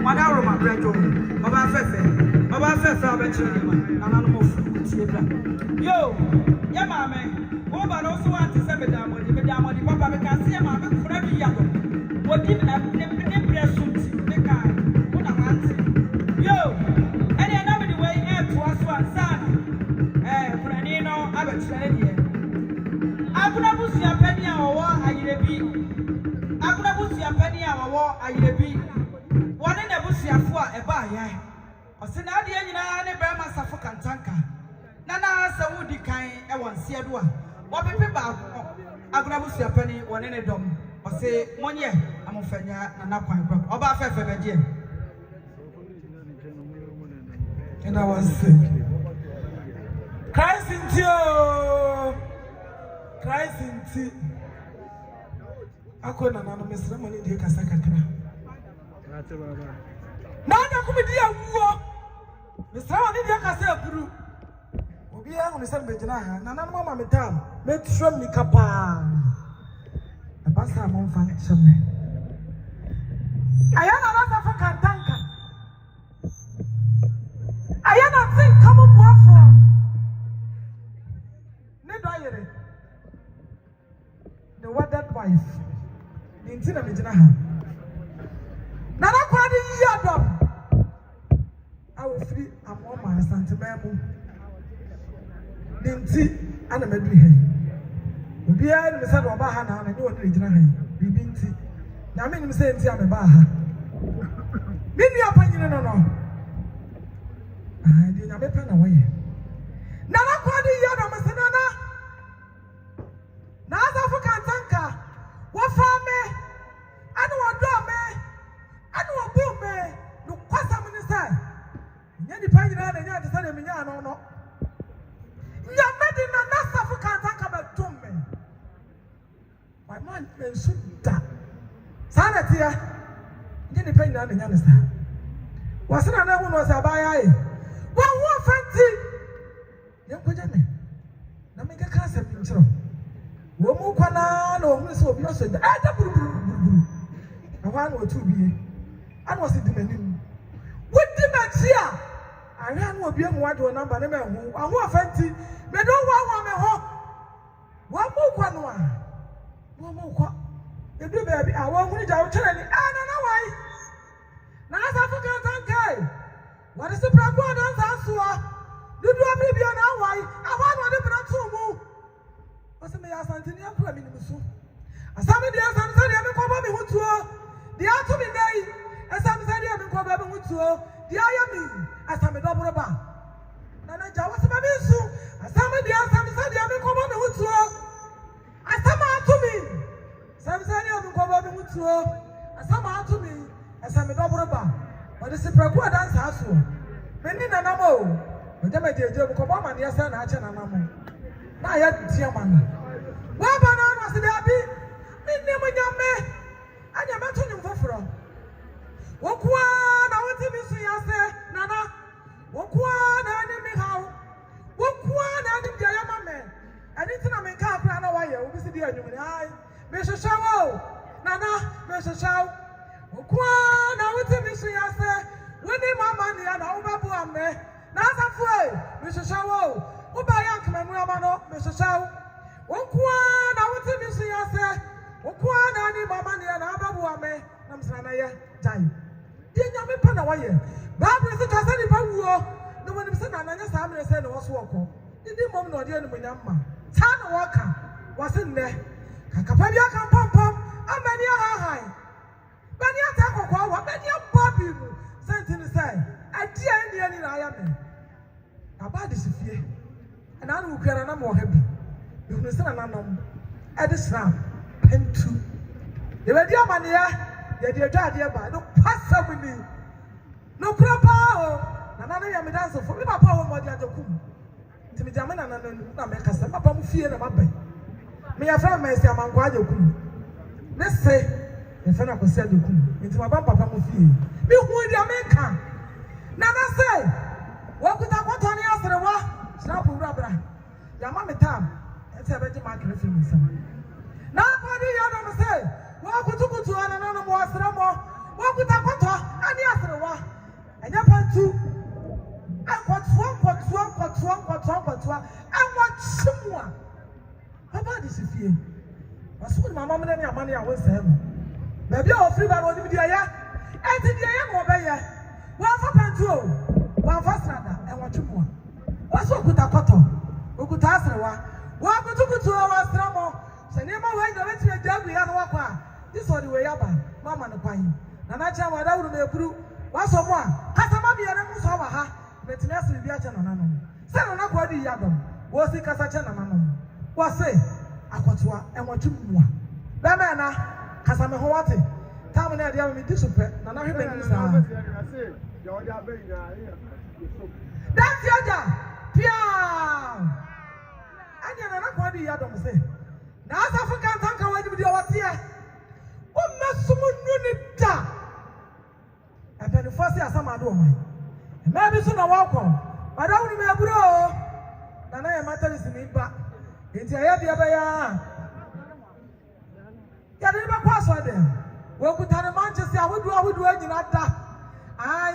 Madam Roma prejo. Baba Fefe. Baba Fefe abechire ma. Nana no mo fu tie bra. Yo, ya mame. Wo ba no so want to say me da modi papa me ka se ma me kura bi ya do. Wodi na ne presuit ne ka. Wo na want. Yo, any na me the way air to us one sana. Kurani no abechire die. Aguna busia pani a wo ayirebi. Aguna busia pani a wo ayirebi. One na busiafo a eba ya. Osina de nyina ne Brahma Sarfo Kantanka. Nana Sawudi kan e wonse do a. Wo pepe ba aguna busia pani wone ne dom. Ose monye amofanya Nana Kwan oba fefe beje. And I was sick. Christ in you. Christ in tea. I couldn't anonymous money in the Casacatra. Nana could be a war. Mr. Onidia Casa Brew. We are on the same Bejana, Nana Mamma Metam, make sure me capa. A basta among function. I am another for Kantanka. I am not saying come up for. The wedded wife. The intina Mijanaha. Nana Kwasi Sarfo. I will free a woman Santa Mamu. Ninti and a medley. We are in the Sadu Bahana and you want to return. We binti. Now, mean saying, I'm a baha. Maybe up on you no. I did not be pen away. Nana Kwasi Sarfo Nana. Nana Sarfo Kantanka. What for me? I don't want to me. I don't want to me. No question minister. You depend on the other side of me. No. You made in Nana Sarfo Kantanka but to me. My man should die. Sanity. You depend on the other side. Was another one was a buyer. One more fancy. You put in it. Now make a cancer picture. Womukwana no so bi so da ada buru awan wo tu bi an wo se di manim wodi machia ahia no obi emu wado number ne me hu aho afanti me do wa me ho womukwa no a womukwa edu be bi awon hu ja wo kire ni na wai na Sarfo Kantanka what is the problem dan sansoa dudu abi bi na wai awan wo de bra tu mu. Me ya santini akura mi nimusu asami dia asami se dia me ko ba mi hutuo dia to mi nei asami se dia me ko ba mi hutuo dia ya mi asami dobro ba nana jawo se ba mi su asami dia asami se dia me ko ba mi hutuo asama to mi asami se dia me ko ba mi hutuo asama to mi asami dobro ba o de se praku adansa aso me ni nana mo o de me jeje ko ba ma ne asa na ache nana mo na ya tie man wa ba na no se da bi mi ne mo nyame anya ma to nyum foforo wo kwa na wo ti mi su ya se nana wo kwa na ni mi hawo wo kwa na ni dia ya ma me ani ti na me ka akra na wa ye wo bi se dia nyum ni ai me sheshawo nana me sheshawo wo kwa na wo ti mi su ya se wo ni mama ni ya na wo ba bu ame na Sarfo me sheshawo wo ba ya nkama mu ama no me sheshawo wo kwa na wo ti mi su ya se wo kwa na ni mama ni ya na ba bu ame na msana na ye jai di nyame pa na wa ye Bible se ka se ni pa wuo no woni se na nanya sa amre se na wo so woko di mom na odi enu munyamma ta na wo ka wo se nne ka pa bia kan pom amani ha bani ata kokwa wa bani bobi mu sentini sai adi ani na aya me aba de sifie na anu kura na mo habi ehunu se na nanom edi sram pentu de bedi amane ya de adwade ba no pasam ni no kura pa ho na na ya me dance for me papa wo mo de ajokum timi jame na na me kasa papa mu fie na mabai me ya fra me se amankwa ajokum ne se e fa na ko se ajokum nti ma papa mu fie me hu de ameka na na se wakuta kwato ni asrewa snap urabra ya ma metam ete beje ma kire fi misam na kwadi ya no se wakutukutu ana no mo asremo kwatua enwa chimwa baba de sifie waso mama me ne amane a won sai no baby a ofri ba no nim dia ya enti dia ya no obeye wa fa pantu wa fa strada enwa chimwa waso kuta koto okuta asrewa wa kutukutu wa stramo se ne ma wa ida weti e jagu ya no wakwa this one we yaba mama no kwan na na cha wa da wuru me buru waso mo a kasa ma bia ne mu so wa ha betimi asiri bia cha nana no se Nana Kwasi yadom wo si kasa cha nana no wo se akotoa enwotu mu a be me na kasa me ho wate tam na dia me di super na na hwe be ni sa that's yaja pia anya Nana Kwasi yadom se na Sarfo Kantanka wa di wate e o mesumu nu ni da ebe ni fosi asama do man maybe so na welcome but I will be bro na na matter is me ba enti aye bia ba ya de ba kwa so dem wo kutane Manchester ahodu anyina da ai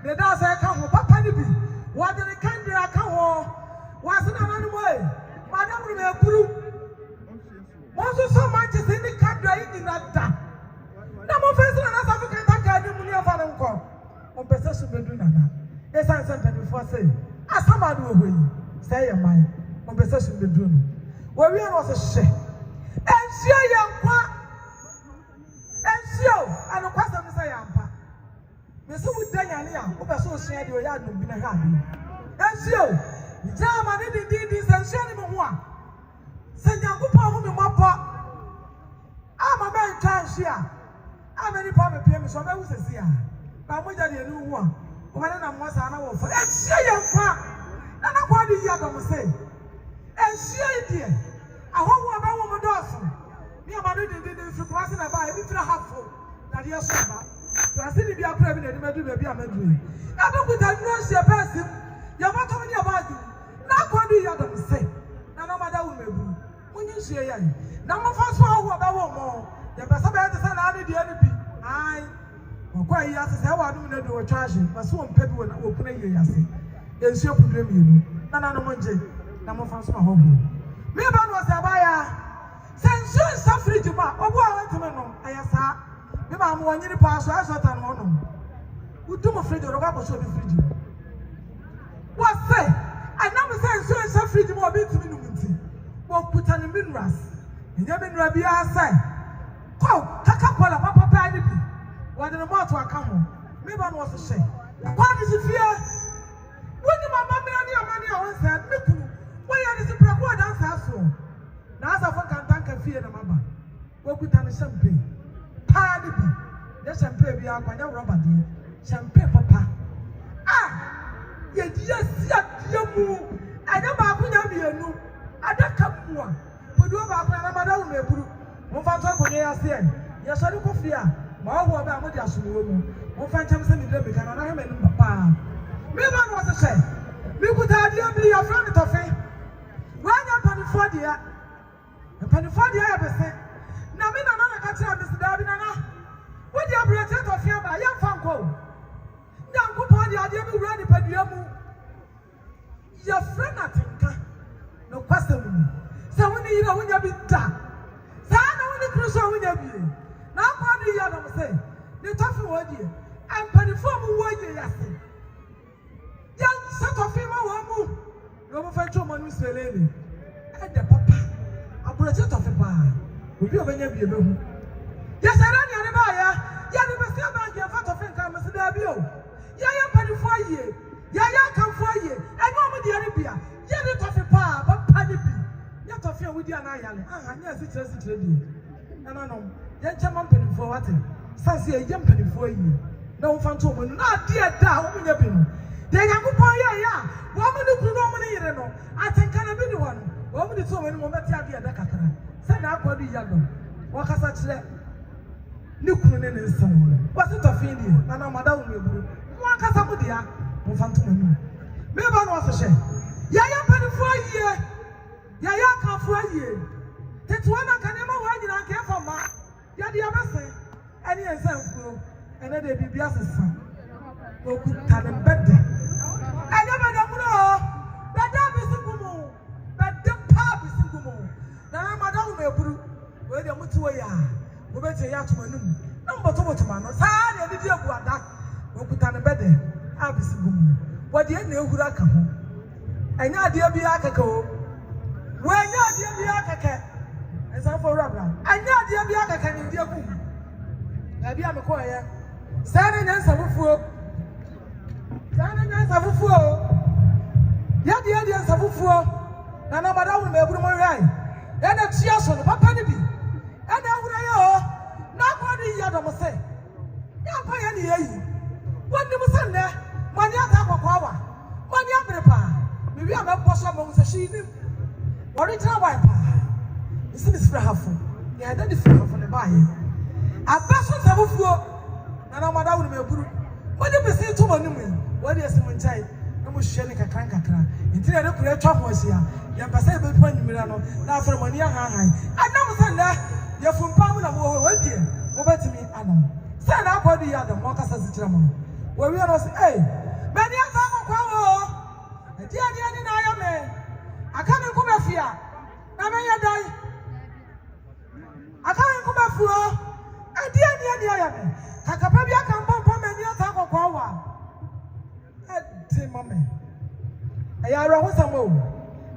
de da say ka ho papa ni bi wo de ne kandira ka ho wa se na nanu mo e madam ru me buru mo so Manchester ni kandira anyina da na mo fe se na Sarfo Kantanka ni mu ni afa nko o pese so bedu nana esan sempe before say asama do ohoyi say your mind o pese so bedu no wo wi no so hye ensio yankwa ensio ano kwasa mi say yampa me so mu danya ne ya o pese so hye de o ya no bi na ha bi ensio jama ne di ensio ni mo ho a se nyankopon ho mi mopo ama me ntwa hye a many pa me pie me so me wusesi a ba mo jade enu hu a o ma na mo sa na wo fa ehie yankwa Nana Kwasi yadom se ehie die ahowo aba wo mo doso mi amadu di fi kwase na ba e bi fira hafo na de so ba kwase ni bia pra bi na ni madu ba bi amadu na do kuta no hie person ya ma to ni aba di Nana Kwasi yadom se na no mada wo mebu munyi hie ya na mo fa so ahowo aba wo mo ya ba sa ba de sa na ade die ni bi ai kwa yi ase se wa dum na do charge ba so mpa bi wona wo kuna yi ase ensuo pudre mienu na na no monje na mo fa so ma hobo me ba no se ba ya sensuo sa fridge ba obo a wetime no ayasa me ba mo wanyiri pa so aso ta no no utu mo fridge ro ba ko so bi fridge what say anam sensuo sa fridge mo obi timi no munti wo kuta ni minerals nya mineral bi asai ko kaka kola papa pa ni bi what the mouth will come. Maybe I was a shame. What is it here? When the mamma money I once said, why is it proper dance so? Now Sarfo Kantanka fear the mamma. What with an champagne? Party be. The champagne be out by the rubber dear. Champagne papa. Ah! Yes, you move. I never put a no. I don't come one. Put over a madam may put. Mufanta Koya, yes, I look fear. Ma wo ba mo dia suwo mu mo fa ntam se mi de be kana na he menu papa me ba no se se mi kuta dia bi ya friend to fe wa nya panifo dia ya be se na me na ka tira me se da bi na wo dia brete to fe ba ya fa nko nya nko po dia bi wura ni padua mu ya friend atenka no kwasa mu se wo ni yira wo nya bi da sa na wo ni kruso wo nya bi na Kwasi yadom say the tough word here and penifom word yase yan set of him wa mu no mo fa cho mo ni selele e de papa abroje to fe pa obi obenya bi ebehu ya sara ni ane ba ya ni be se ba je fa to fe nkan me se da bi o ya penifo ye ya kan fo ye e no mo de ari bia ya ni to fe pa papa ni bi ya to fe wudi ana yale aha nya si tire di na no yan chama penifo wate sase ye penifo yi na wo fa nto mo na de da wo nya bi no de yakupon ya wo mo ni kunu mo ni yire no atenka na bi ni wo no wo mo ni to mo ni mo beti ade da kakara se na Kwasi yadom wo kasa kire ni kunu ne ne nsam wo se to fin die na na mada wo meburu wo kasa mo dia mo fa nto mo ni me ba no so she ya penifo yi ya ka fo yi tetuwa na kanema wo anyina ka fa ma ya di abase ani ensanfo ene de bibia sesa okuta ne bede anya bada mu no bada bi me buru we de mutu we ya wo be je ya to manum na mboto no saa de di abu ada wo kuta ne bede abisi gum wo de na ehura ka ho enya ade bi akaka o wo enya ade bi akaka esa for rabra enya ade bi akaka ni die gum na bi ameko ye saa ne nyansa fufuo ya de nsa fufuo na na madawo me buru mo rai ya na tia so no papa ni bi ya na hura ya o na kwa ni ya do mo se ya pa ya ni yi woni mo se ne mani ata kwakwa wa mani abere pa me wi amebo so mo se shi ni original wife isi is free hafu ya da di free hafu ne ba ye abaso nsa fufuo na na madawo me buru woni be se to mo ni mu wodi esi mo nchai na mo hye ne kakran nti na kura twa ho asia ya pasa be twa nyimira no na afre mo ni ahanhan adam se na ya fumpa mu na mo wodi wo betimi adam se na akwadi ya adam mo kasa sikira mo wo wi no se me ni asa akwa wo adi ni na ya me aka ne ku bafia na me ya dai aka ne ku bafuo adi ni ya me kakapa bi aka mpompo me ni asa akwa wa ati mama ayara ho samo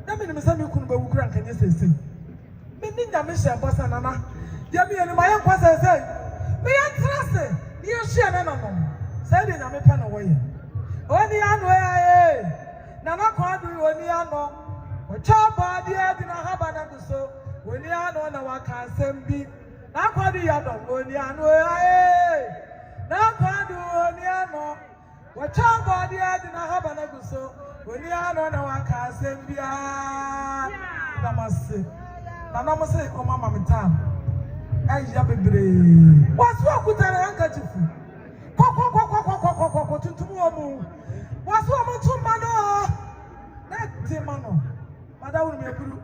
na me ni mesa me kunu ba wukura nkanye sese me ni nya me hye bosa nana ya me ni maye kwa sese me ya trase ni ya hye na no sai de na me pa na wo ye oni anu nana kwa du oni anu o chaba dia di na haba na guso oni anu na waka asem na kwa du ya do oni anu na kwa du oni anu wachamba dia dina haba na guso oni ano na waka asembia namase namase o mama mitam ayi bebre wasu akutara yanka chifu ko tuntumu omu wasu omu tumba no na tema no madawu me buru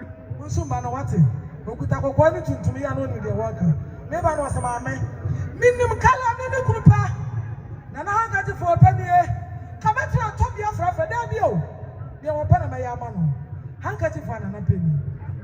nsumba no wate okuta kokko ni tuntumu ya no ni de waka me ba no asama me minim kala me ne kurupa na hanga for penny kabatra tobia frafa da bio de wo pana me ya ma no handkerchief na na penny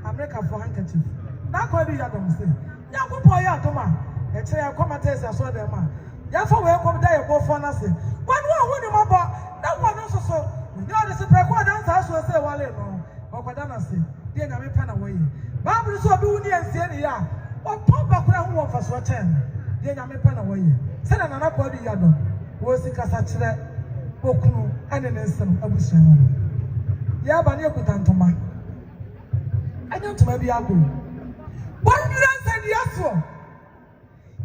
america for handkerchief na kwa di ya dom se ya kupo ya toma e kire ya komata se so dem ma ya fa we kom da ye bo fo na se wanu ahu ni mabo na wonu soso ni o de se preko da nsa so se wale no okwada na se de nya me pana wo yi bible so bi wuni ensie ni ya o pomba kura hu wo fa so chen de nya me pana wo yi se na na kwa di ya dom wo si kasa kire okunu ene ne nsem abusia no ya ba ne ekutantoma anya ntoma bi ago wondira nsadi aso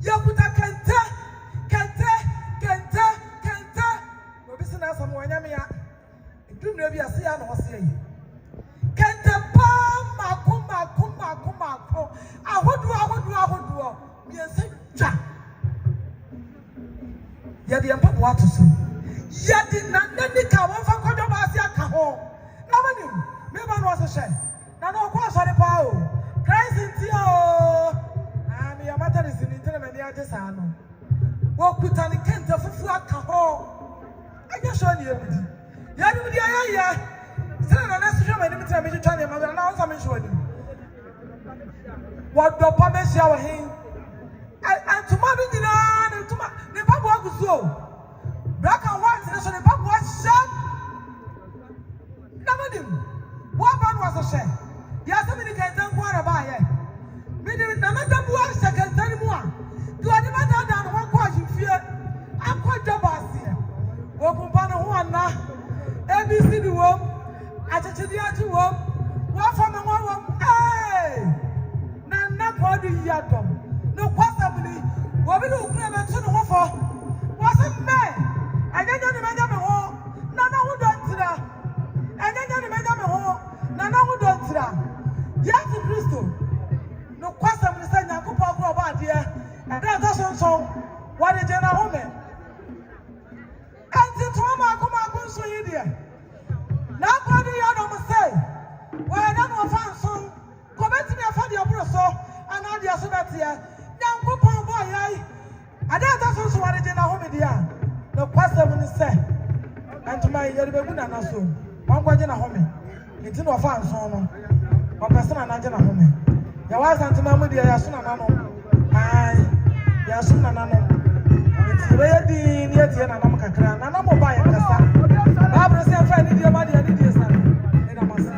ya kuta kente obi sina asam wanya me ya edumre bi ase ya na ose yi kente pa mako ahodu mi ense twa ya de empa bo atoso ya di nani ka won fa kodo ba ase aka ho na mani me ba no ase hye na no kwa so de pa o Christ nti o ami ya mata ni sini tene me ni age sa no wo kuta ni kente fufu aka ho anya so ni ebudi ya ni di aya sene na na so me ni mitra me twa ni ma na on sa me so ni wo do pa me sia wo hin antuma bi nyina ni tuma ni babu aguso black and white na so ni babu asham namadim wo ba no so she ya se mi ni kan tan ko ara ba ye mi ni na ma dabu a second tan mu a do adi ma da no ko ajifie akọjọ ba se wo kumpa no ho ana abc di wo achechedi aji wo wo fa me wo na na ko di yadom no kwasabni wo bi no kura be to no ho fo wo se me anyanya ni meja me ho na na hu don tira anyanya ni meja me ho na na hu don tira Yesu Kristo no kwasabni se nyakopo akro ba de e da so what de na ho me anti to ma ko so yi de na ko di yadom se wo na no fa nso ko beti me fa de obro so ana de so beti e nyankopon bo yai ada so what de na ho me dia no kwasabni se antuma yeri be guna na so won kwaje na ho me nti no fa nso no o person na je na ho me Ya wa santuma mu dia ya so na no. Ai. Ya so na no. Nti we yedi ni etie na nam kakra. Na nam ba ya kasa. Bible say fa ni dia ma dia ni dia sa. E da masa.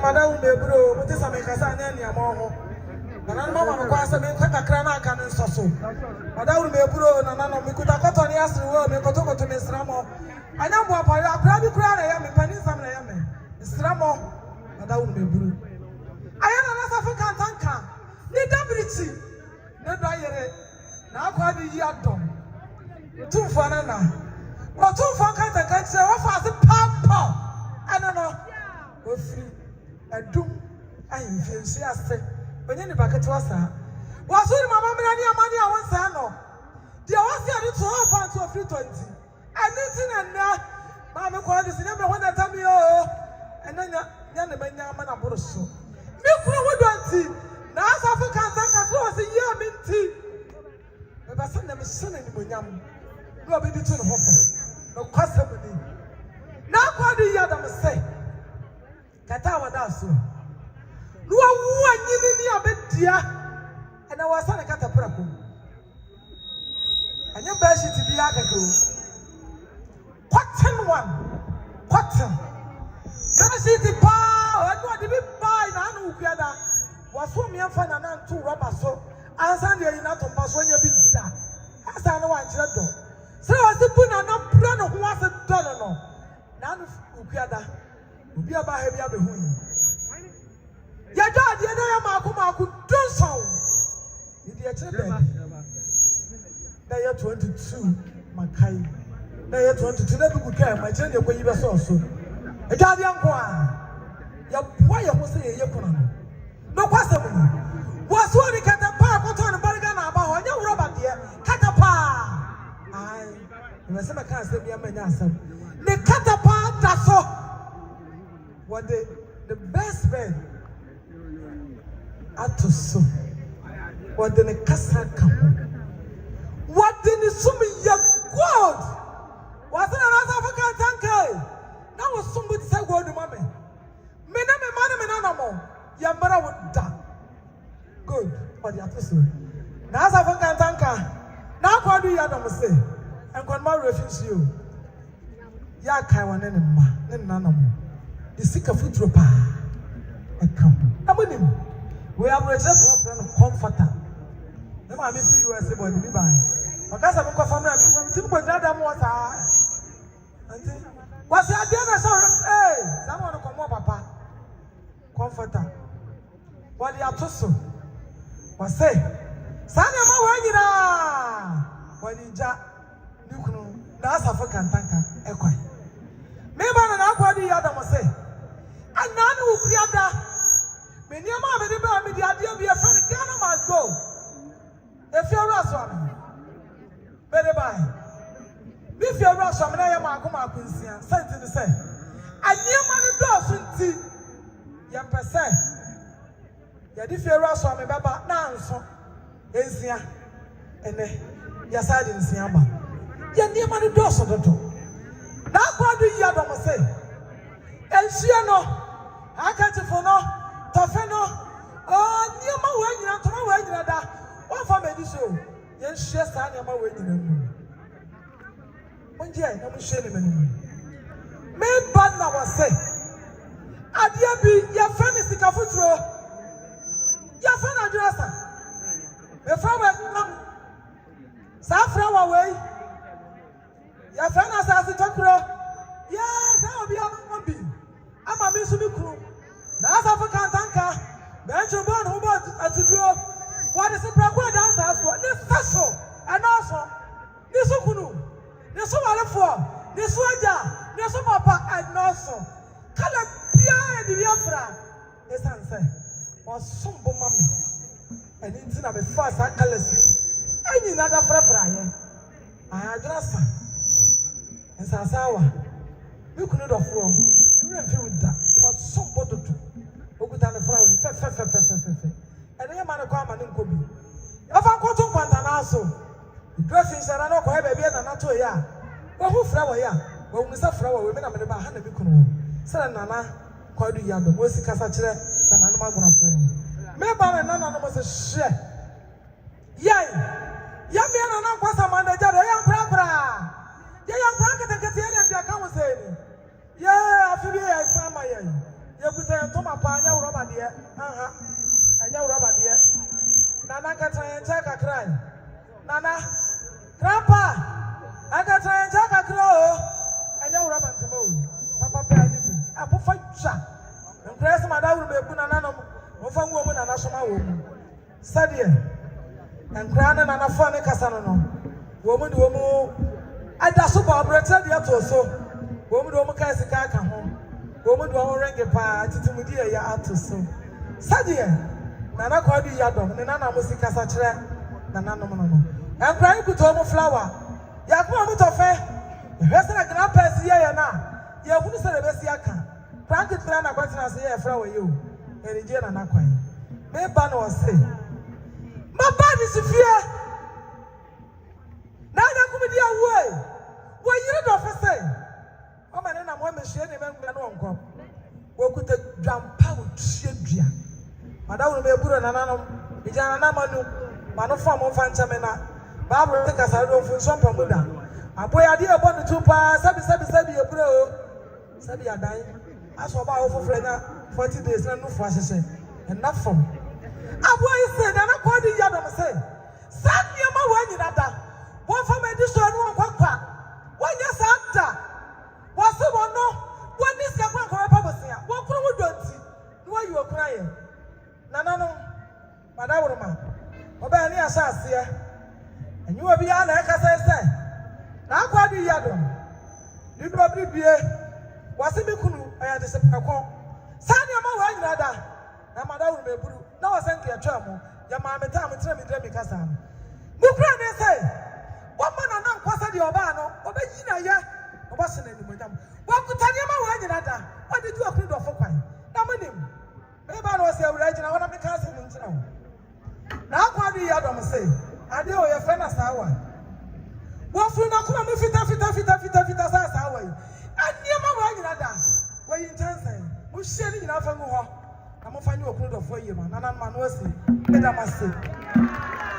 Madam Bebro, what is a make a sign any among Nana Mama Kwasi Sarfo Kantanka. Madam Bebro, Nana Mikuta Cotton, yes, we will make a talk to Miss Ramo. I know what I grab you cry, I am a penny, some I am. Miss Ramo, Madam Bebro. I am Nana Kwasi Sarfo Kantanka. Need ability. No diary. Now, quite the yard. 2 for Nana. But 2 for Kantanka, say, what was the papa? I don't know. We're free. I do. I am fancy as say. When you back at us, was with my mamma and money I want to know. The was here to half to a free 20. And this and now, Mamma called this never one that time, and then the man of Brusso. You would want to. Now, Sarfo Kantanka was a year minty. But I send them a son in the young. No, be between Hopper. No question. Now, what do you have to say? Katawa daso. Luwa wuwa nyini ni abedia. Ena wasana kata praku. Anya bashi tibi akako. Cotton one. Cotton. Bashi tipa. Enu adibi pa ina anu ukiada. Wasu miamfa na nantu rubber so. Ansa ndiye inatomba so nye bida. Asa anu wanchira do. Sira wasipu na nampura no huwase dono no. Nanu ukiada. Ubi aba hebi abe hu yi. Ya jade na ya maku donson. Idi e chebe. Na ya 22 makai. Na ya 22 na bi kuka ma chene ko yi be so so. E jade anko a. Ya boa ya ho se ye kono no. No kwasem ni. Waso ni katapa ko to ni bariga na aba ho nya wuro ba de. Katapa. Ai. Me se me kan se bi amanya asam. Ne katapa da so. What the best man at to so what the Kasaka what the Sumi ya God was another Sarfo Kantanka. Now was somebody say God, mommy. Me no more. Yambara would die. Good, but you have to say. Now Sarfo Kantanka. Now what do you have to say? And God my refuse you. Ya Kaiwan and Nana. The sick of food drop. I come. We have reserved a comforter. The man is free USA body by. Because I'm a family, I'm too much that water. What's the idea? Hey, someone come on, Papa. Comforter. What you have to so? What say? Sanya Mawagina. When you jack, Nukunu, that's Sarfo Kantanka, Equi. Maybe an aqua the other must say. And none who created many a man with the idea be a friend. Ghana must go. If you're Russell, very bye. If you're Russell, I am a Kuma sent to the same. I near money does see. Yan per se. Yet if you're Russell, I'm about now, so is here. And yes, I didn't see him. Yan near money does on the door. Now, what do you have to say? And she no. I can't for no, Tafeno, oh, near my way, and to my way, what for me show? Yes, she has done my way in the moon. One day, I'm shaming me. May bad now was say, Adia be your friend is the Cafutro. Your friend addresser. Your friend Safra away. Your friend has the Tokro. Yeah, that will be a baby. I'm a miss of crew. Now, Sarfo Kantanka, Benjamin, who bought a to grow. What is the Bragua down to us? What is special? and also this Ukunu, this Malafo, this Waja, this Papa, and also Color Pia and Biafra. Yes, answer was some mommy and instead of a fast and colors. I need another frapper. I address and Sasawa. You couldn't afford. You didn't feel that. Was some bottle to Okutan flower. And the man of Kwama and Kobe. If I go to Pantanaso, the dressing Sarano, baby, and not to a yard. Well, who flower ya? Well, Mr. Flower, women are about 100 Bikuno. Sir Nana, called the yard, the most Cassachre, than Anama Gunapur. Maybe Nana was a share. Yay! Yammy and Nana Kwasi Sarfo Kantanka. Young Frank and Katia, I can't say. Yeah, I feel I found my eye. You could tell Toma Panya Robert dear. I know Robert dear. Nana can try and take a cry. Nana, Grandpa, I can try and take a crow. I know Robert to move. Papa Penny, I put fight shot. And press my dad will be a good anonymous woman and a national woman. Sadia and Grand and a funny Casano. Woman, I just about pretend the other so. Woman, woman, can see car come home. Woman, woman, ring a party to me, dear, ya to so. Sadia, Nana called you Yadom, and Nana was the Cassatra, Nana no. And crying to Tomo Flower. Yakuma Mutofe, the rest of the grandpa's here now. You wouldn't say the best Yaka. Frank Trana Quatina say a flower you, and the Jana Naquay. May Bano say, my body's fear. Now that could be your way. What you don't say? Oh, my name, I'm one machine, and I'm going to go. What could the jump out? Shedria. Madame will be a good anonymous. Vijana Manu, Manufam of Fanchamena, Barbara take us out of some Pamuda. A boy idea about the 2 pa, Sabi, a bro. Sabi are dying. As for about over 40 days, no forces, and not from. A boy said, and I called the Yadam say, Send me a man in that. One for my dish and one quack. One yes, actor. Was someone no? What this can come from a papa here? What from a don't? Why you are crying? Nana, Madame, Obey Assas here. And you will be on like I say. Now, what do you do? You probably be a was it Mikunu? I had a sepulchre. Send your mother, rather. Now, Madame will be blue. Now I sent you a trouble. Your mamma, time with Remy Cassan. Mukran, they say. One man and Kwasi Sarfo Kantanka. Wasn't any madam. What could tell you about another? What did you agree to for quite? Now, my name. Maybe I was a legend. I want to be casting in town. Now, what do you have to say? I do your friend as our. What for not come with it, as our way. And near my way, another. Where you turn saying, who's sharing enough and more? I'm going to find you a clue for you, man. And I'm man was it. Better must say.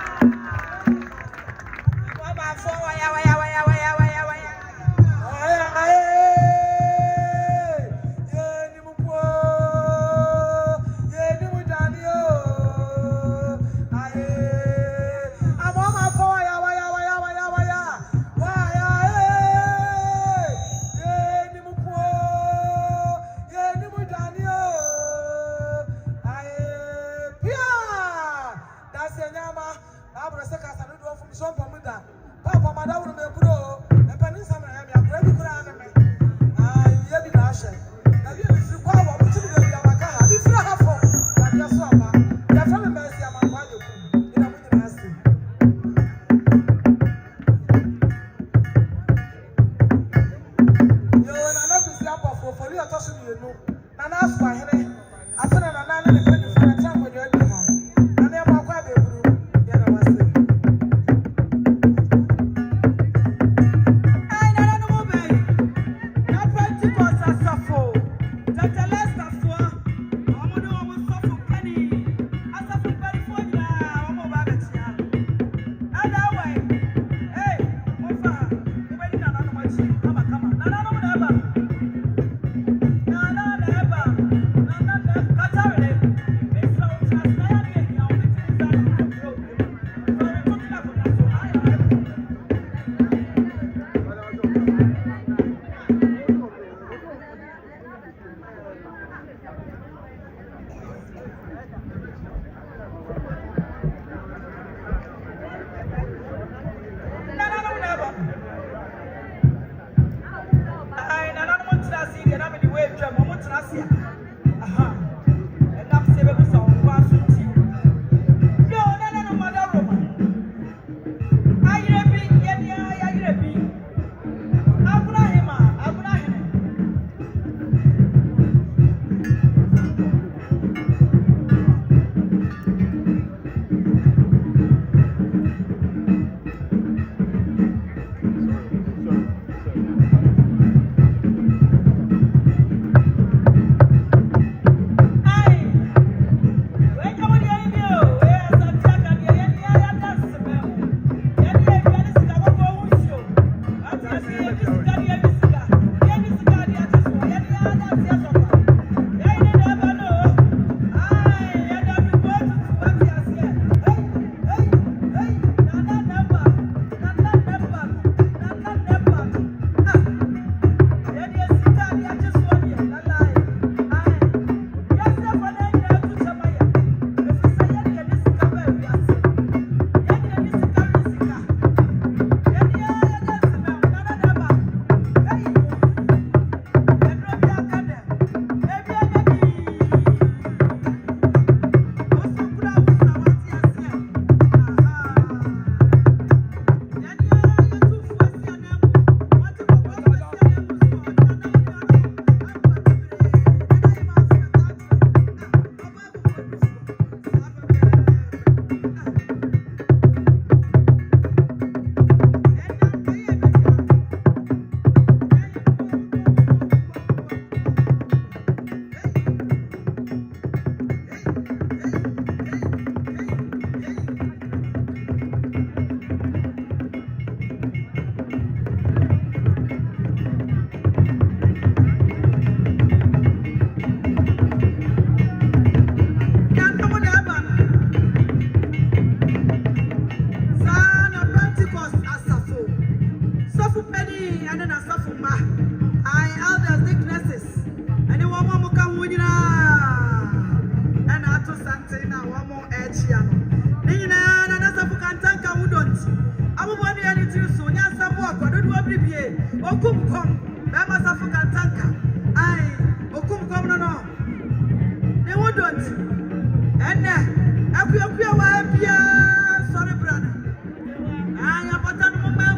And akuya wa bia sorry brother. Anya pata no mama.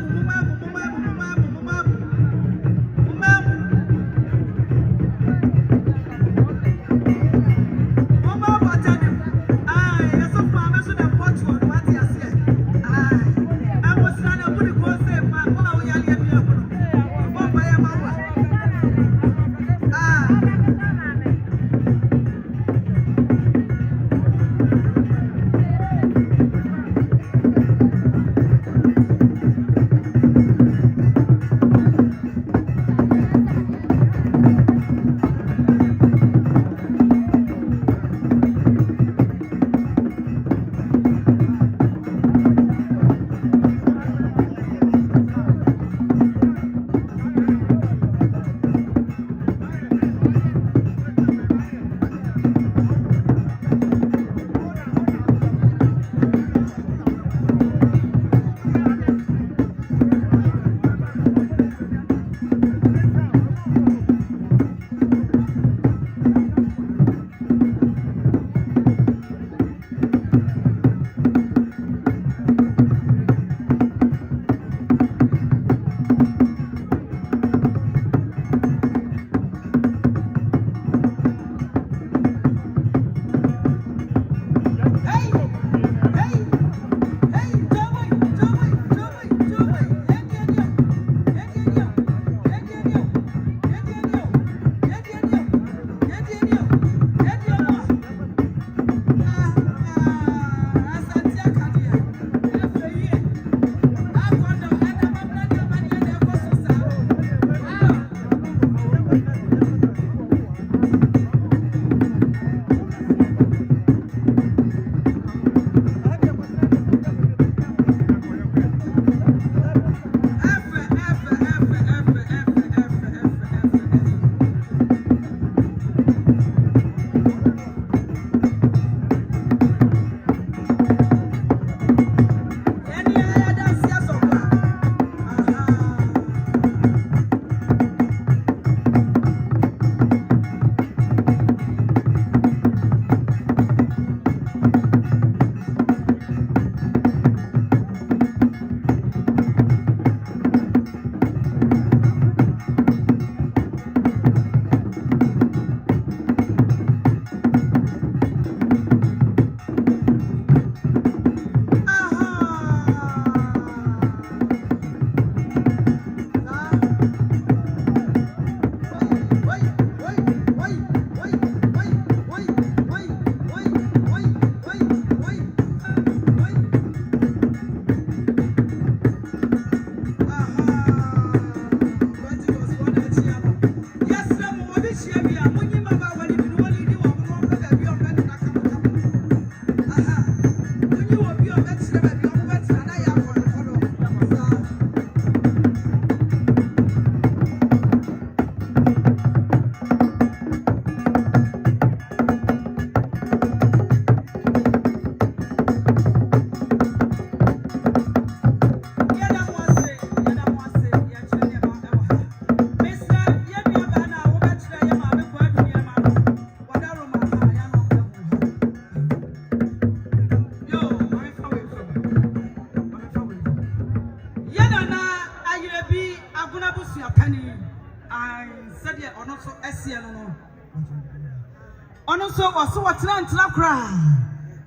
Ono so waso watena kra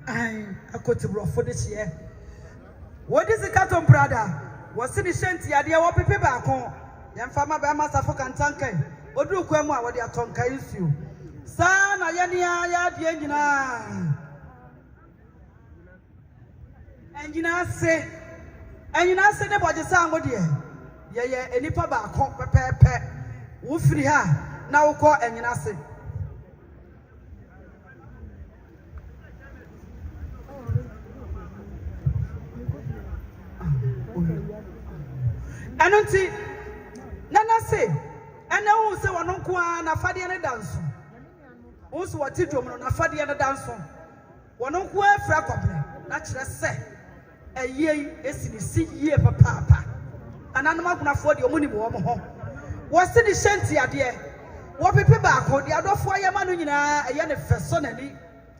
ai akotibro for this year. What is the carton brother? Wasi ni shenti ade wo pepe ba kon yemfa ma ba Sarfo Kantanka oduru kwemu a wo de atonka isuo sa na ye ne ya de nyina enjina se de boje sa ngo de ye enipa ba kon pepepe wo firi ha na wo ko enyina se Anunti Nana say ena wo se wono nko a na fade ne danso wo so wati dwom no na fade ne danso wono nko afra kople na kire se eyie esi ne si yie papa ananom agunafo de omuni bo ho wo se ni shanti ade wo pepe ba ko de adofo ayema no nyina eye ne feso nani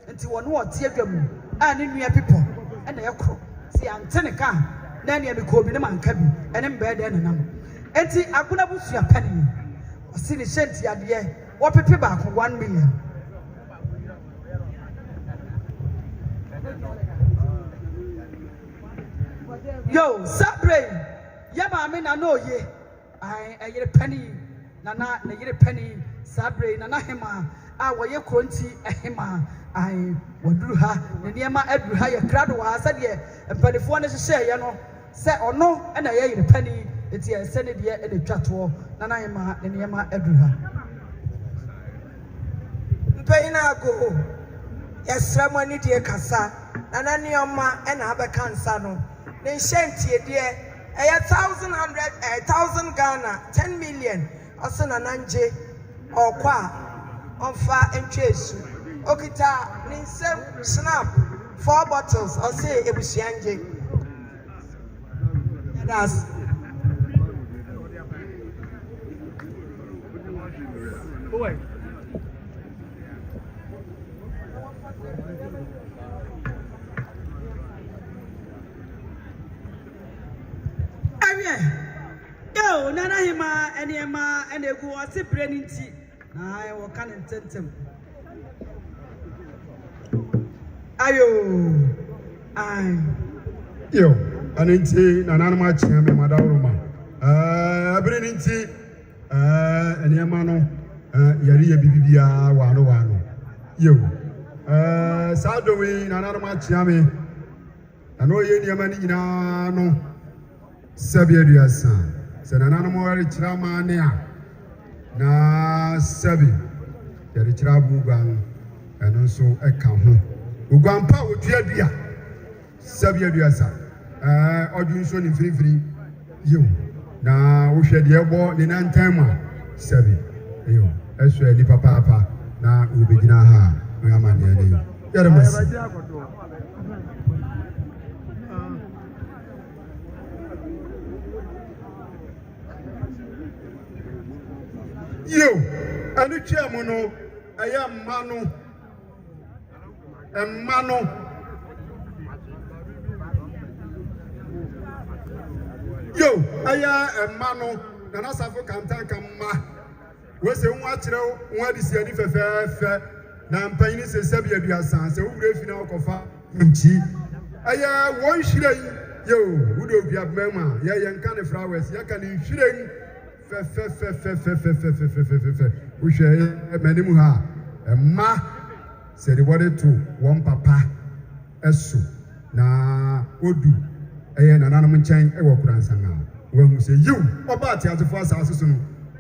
nti wɔn wɔ tie dwa mu a ne nua pipo ɛna ɛkoro si antene ka na ne bi ko bi ne manka bi ɛne mbɛɛ dɛ nenam enti agona busua pani ɔsi ne hyɛnti adeɛ wɔpepe baako 1 million. Yo, Sabre, Yama, I know ye. I get a penny, Nana, I get a penny, Sabre, Nana Hema, I were your crunchy, a Hema, I would do her, the Yama Edru, higher crowd was said, yeah, but if one is a share, you know, say or no, and I get a penny, it's here, send it here at the chat war, Nana Hema, and Yama Edru. Mpena go. Yes, someone need a casa, and any of my and have a cancer. Then shanty dear, 1,000 Ghana, 10 million, also Nananje or Qua on fire and chase. Okita, Ninsem, snap, 4 bottles, or say it was Yanji. That's yo, Nana Hema, and Yama, and they go as a brain tea. I will can intend them. Ayo, yo, and it's an animal champion, Madame. Brain tea, and Yamano, Yaria Bibia, Wano. Yo, Sadoway, an animal champion. I know Yamani, no. Sabia san sanana mo wari chirama nea na sabi yari chirabu gwan eno so eka ho ugwan pa otua dua sabia dua san odun so ni frifri yo na wo hwe de ebo ni nantan ma sabi yo eso ani papa na ubegina ha no amane ani yare masi yo, and the chairman, I am Manu, and Manu. Yo, I am Manu, Nana Kwasi Sarfo Kantanka ma. We say what is the fair? Now I'm paying this a Sabia Sans, so we're final coffee. I one shilling. Yo, who do you have mama? Ya young kind of flowers, ya can you shilling. We share many muha. Ma said the water to one papa. Esu na odu. Ayen an animal chain a walk around now. When we say you, about the first house,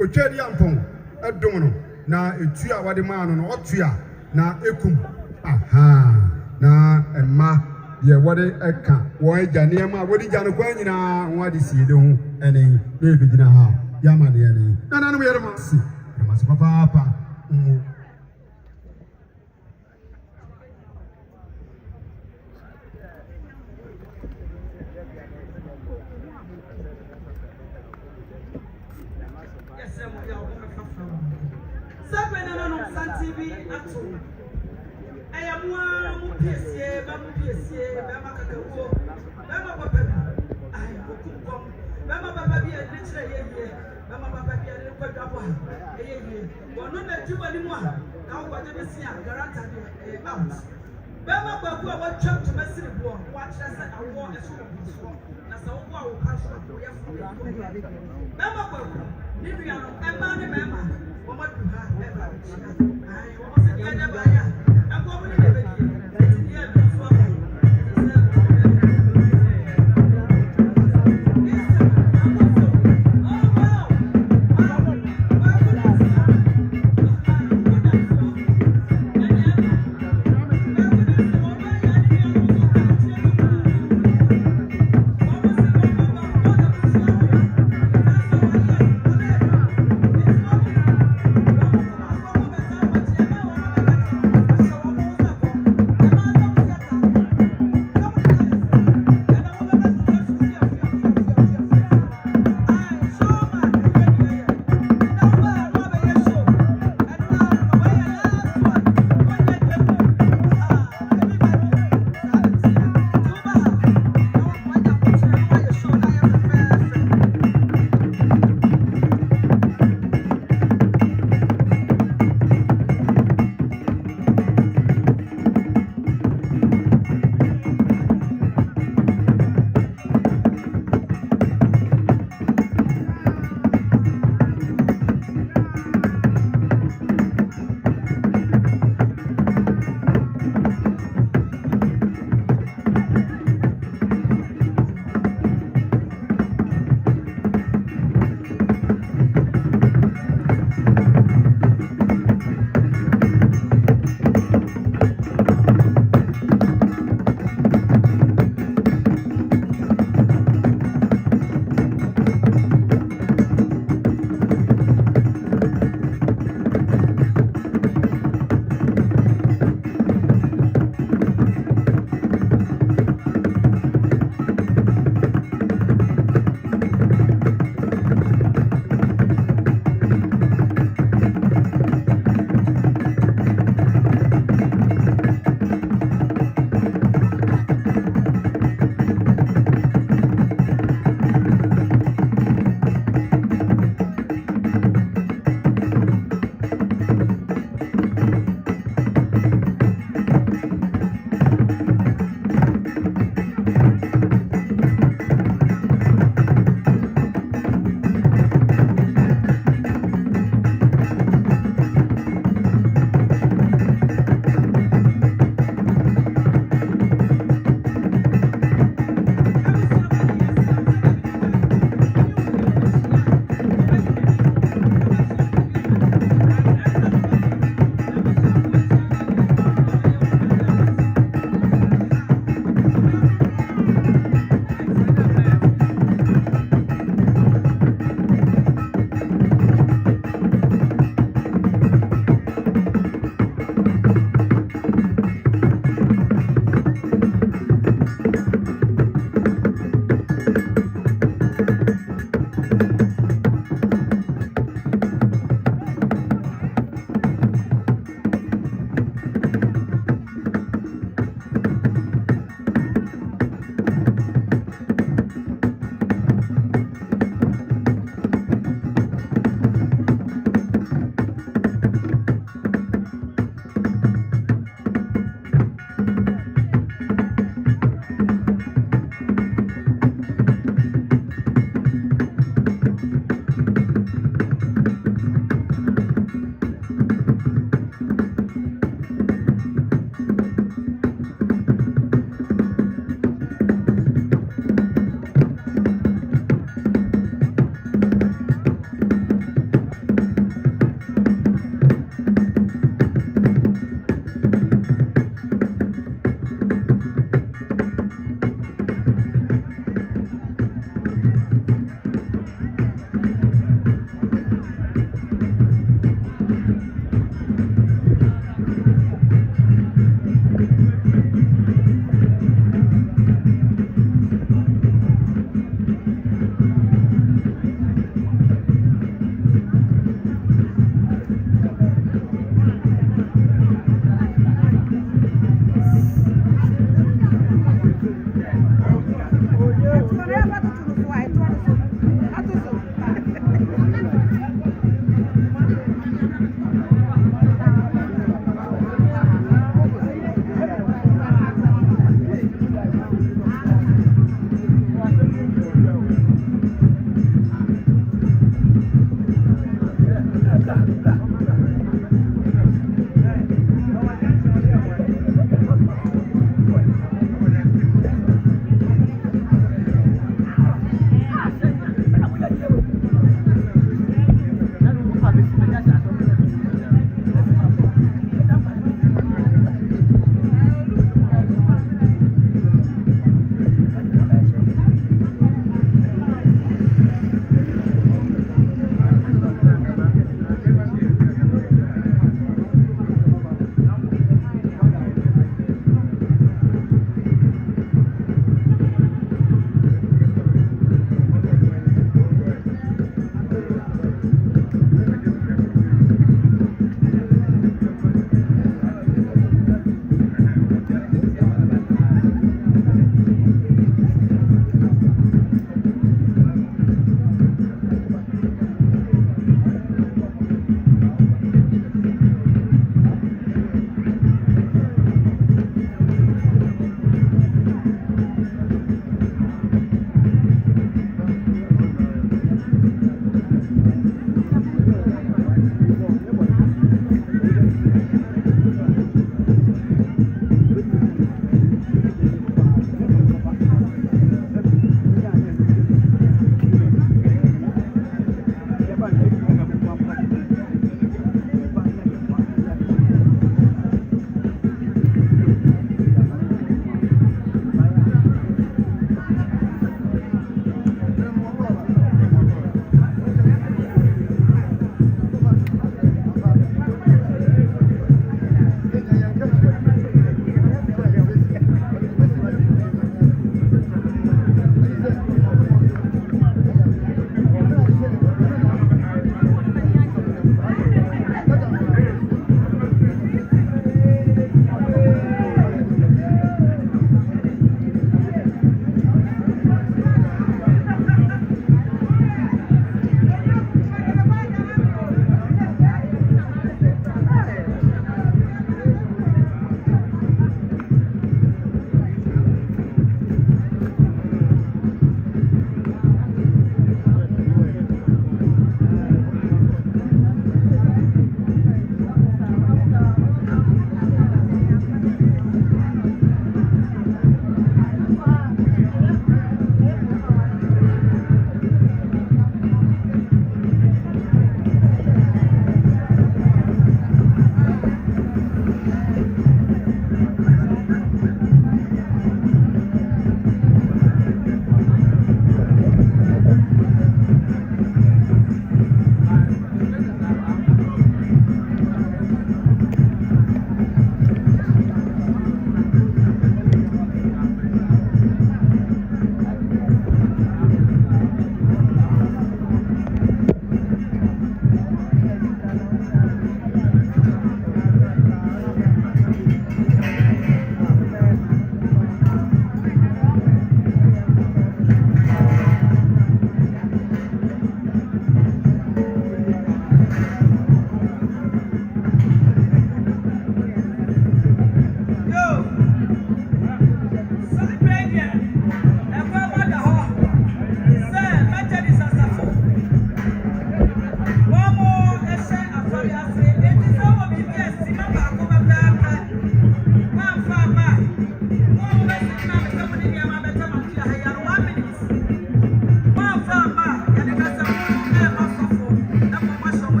Ochedi Ampon, a dono, na a tia what the man on Otria, na ekum. Aha, na a ma, dear what a can. Why, Janema, what did Janquina, what is he doing? Any baby dinner house. Yamani yani. Nana we are masi. Masi papa. yes, sir, we are Nana TV atu. I am one PSA, Bama PSA, Bama Kakao, Bama Papa. I will Bama Papa be a literary. Mama Papa be a little bit of one. Well, not that you anymore. Now, what did you see? Guaranteed out. Bama Papa was jumped to Messi. Watch us at a war as soon as that's all. Wow, Bama Papa, Nibian, and Mamma, what do you have ever? I was a young buyer. I'm going to live here.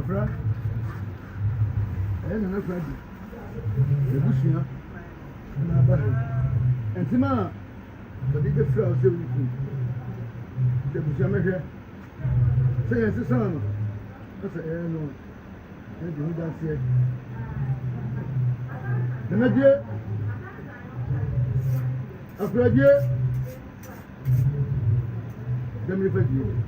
Afra. Nana Kwasi. Ebushia. Na ba. Entima. Bodi de fra o se wu. De bushia mehwe. Say yes son. That's no. And you da se. Nana die. Afra die. Demri fa die.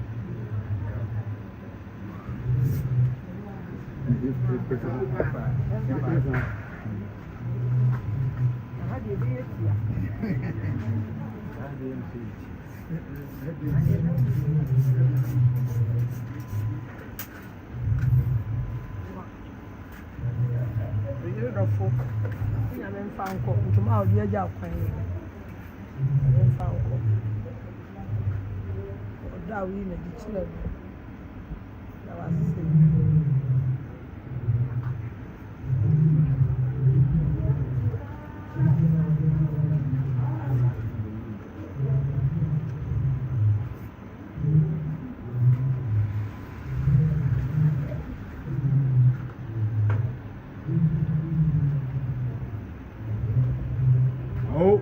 Oh.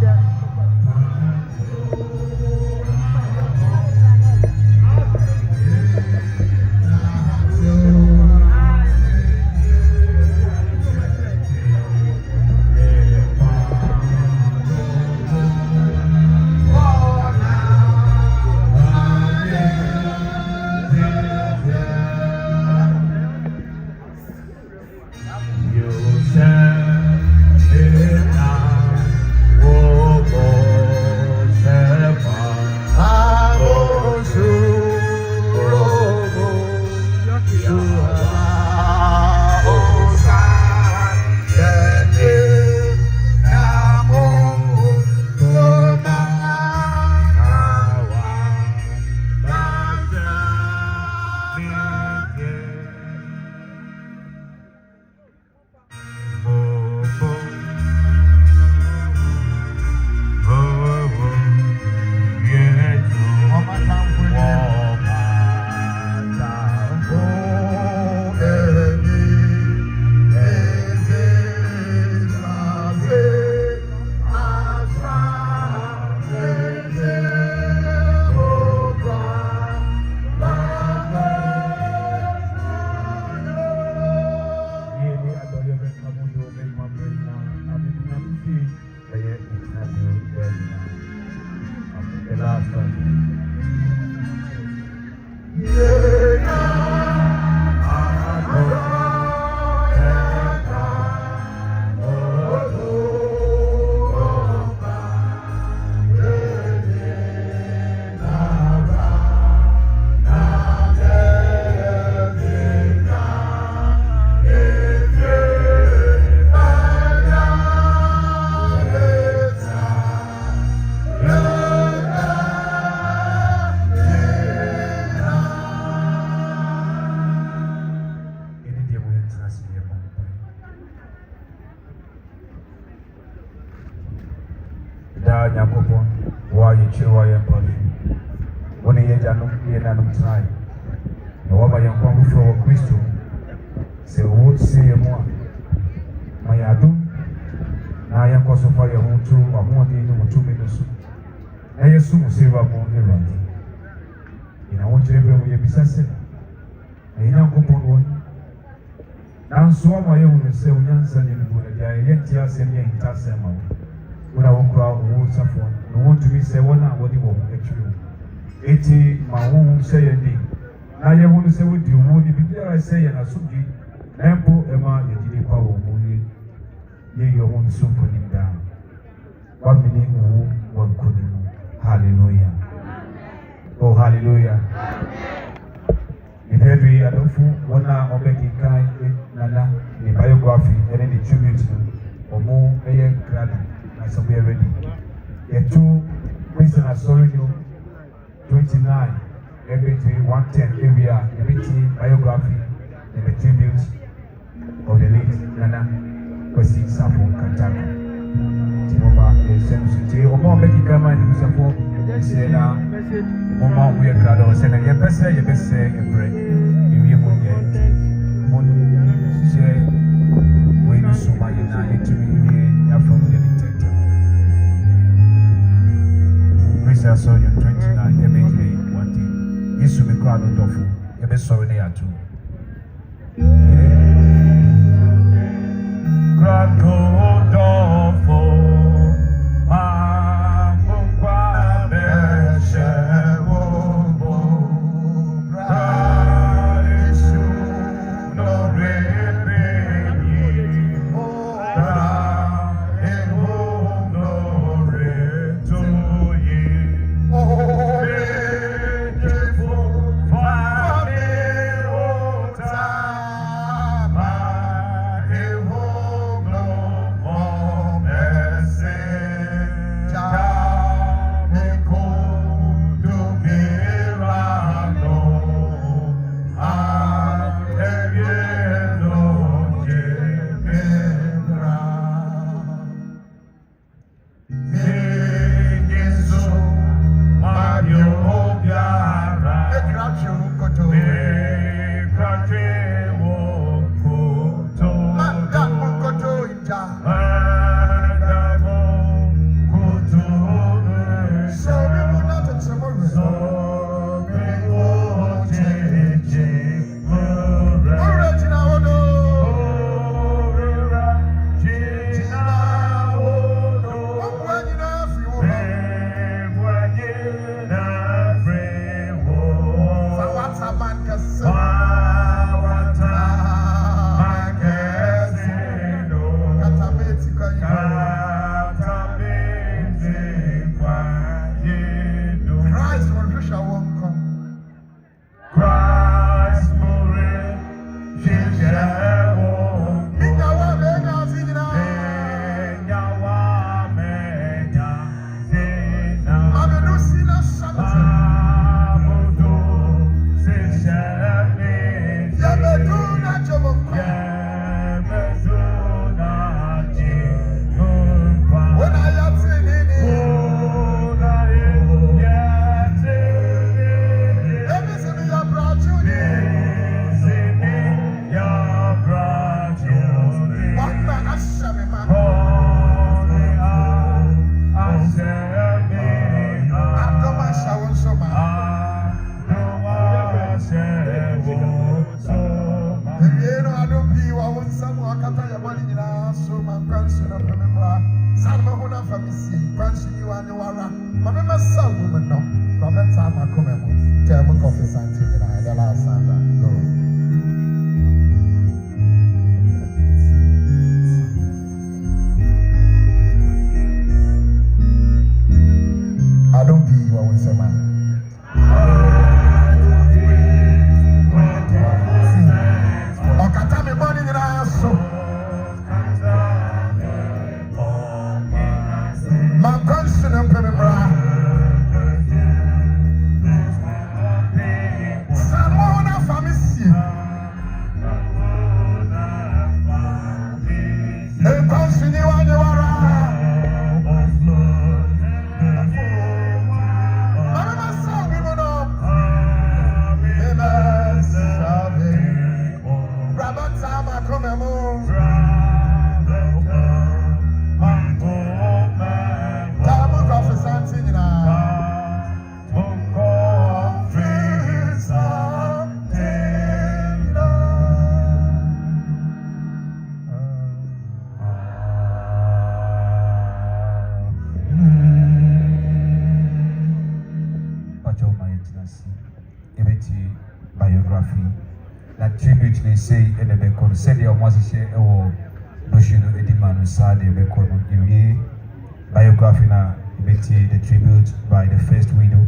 Yeah. Chilway and Polly. One year, Janum, Yanam tonight. The Waba Yankwan for Christo. Say, what say a more? My Adu. I am also for your own 2 or more than 2 minutes. I assume silver more than in a watch every way business. I now go on one. Now, so my own say, Yansan in the wood, I yet tear send in Tassama. When I walk out, who suffer, no one to me say, one hour, what you want, actually. 80, my own say a day. Now, you want to say what you would be there, I say, and I should be. Ample Emma, you did a power, only ye your own soon put him down. 1 minute, 1 couldn't. Hallelujah. Oh, hallelujah. In every other food, one hour of making kind, Nana, the biography, and then the tribute or more, a grad, as we are ready. The 2 prisoners, sorry, 29, every 110 area, every biography, and the tribute of the late Nana Kwasi Sarfo Kantanka. Timoma is sensitive, or more making come and support. Sena, Mama, we are glad of Sena. Your best say, a break. If you would get one share, when you so much to me, you're from the detective. Mr. Sonia 29, you make me 1 thing. Yes, you may crowd on Tofu. You're best sorry they are too. Crowd go Tofu. Family yɛbɛtie biography na tribute ne sei ɛna bɛkɔ no sɛdeɛ ɔmo ahyehyɛ ɛwɔ notion no ɛdi ma no saa deɛ bɛkɔ no yɛwie biography na yɛbɛtie the tribute by the first widow,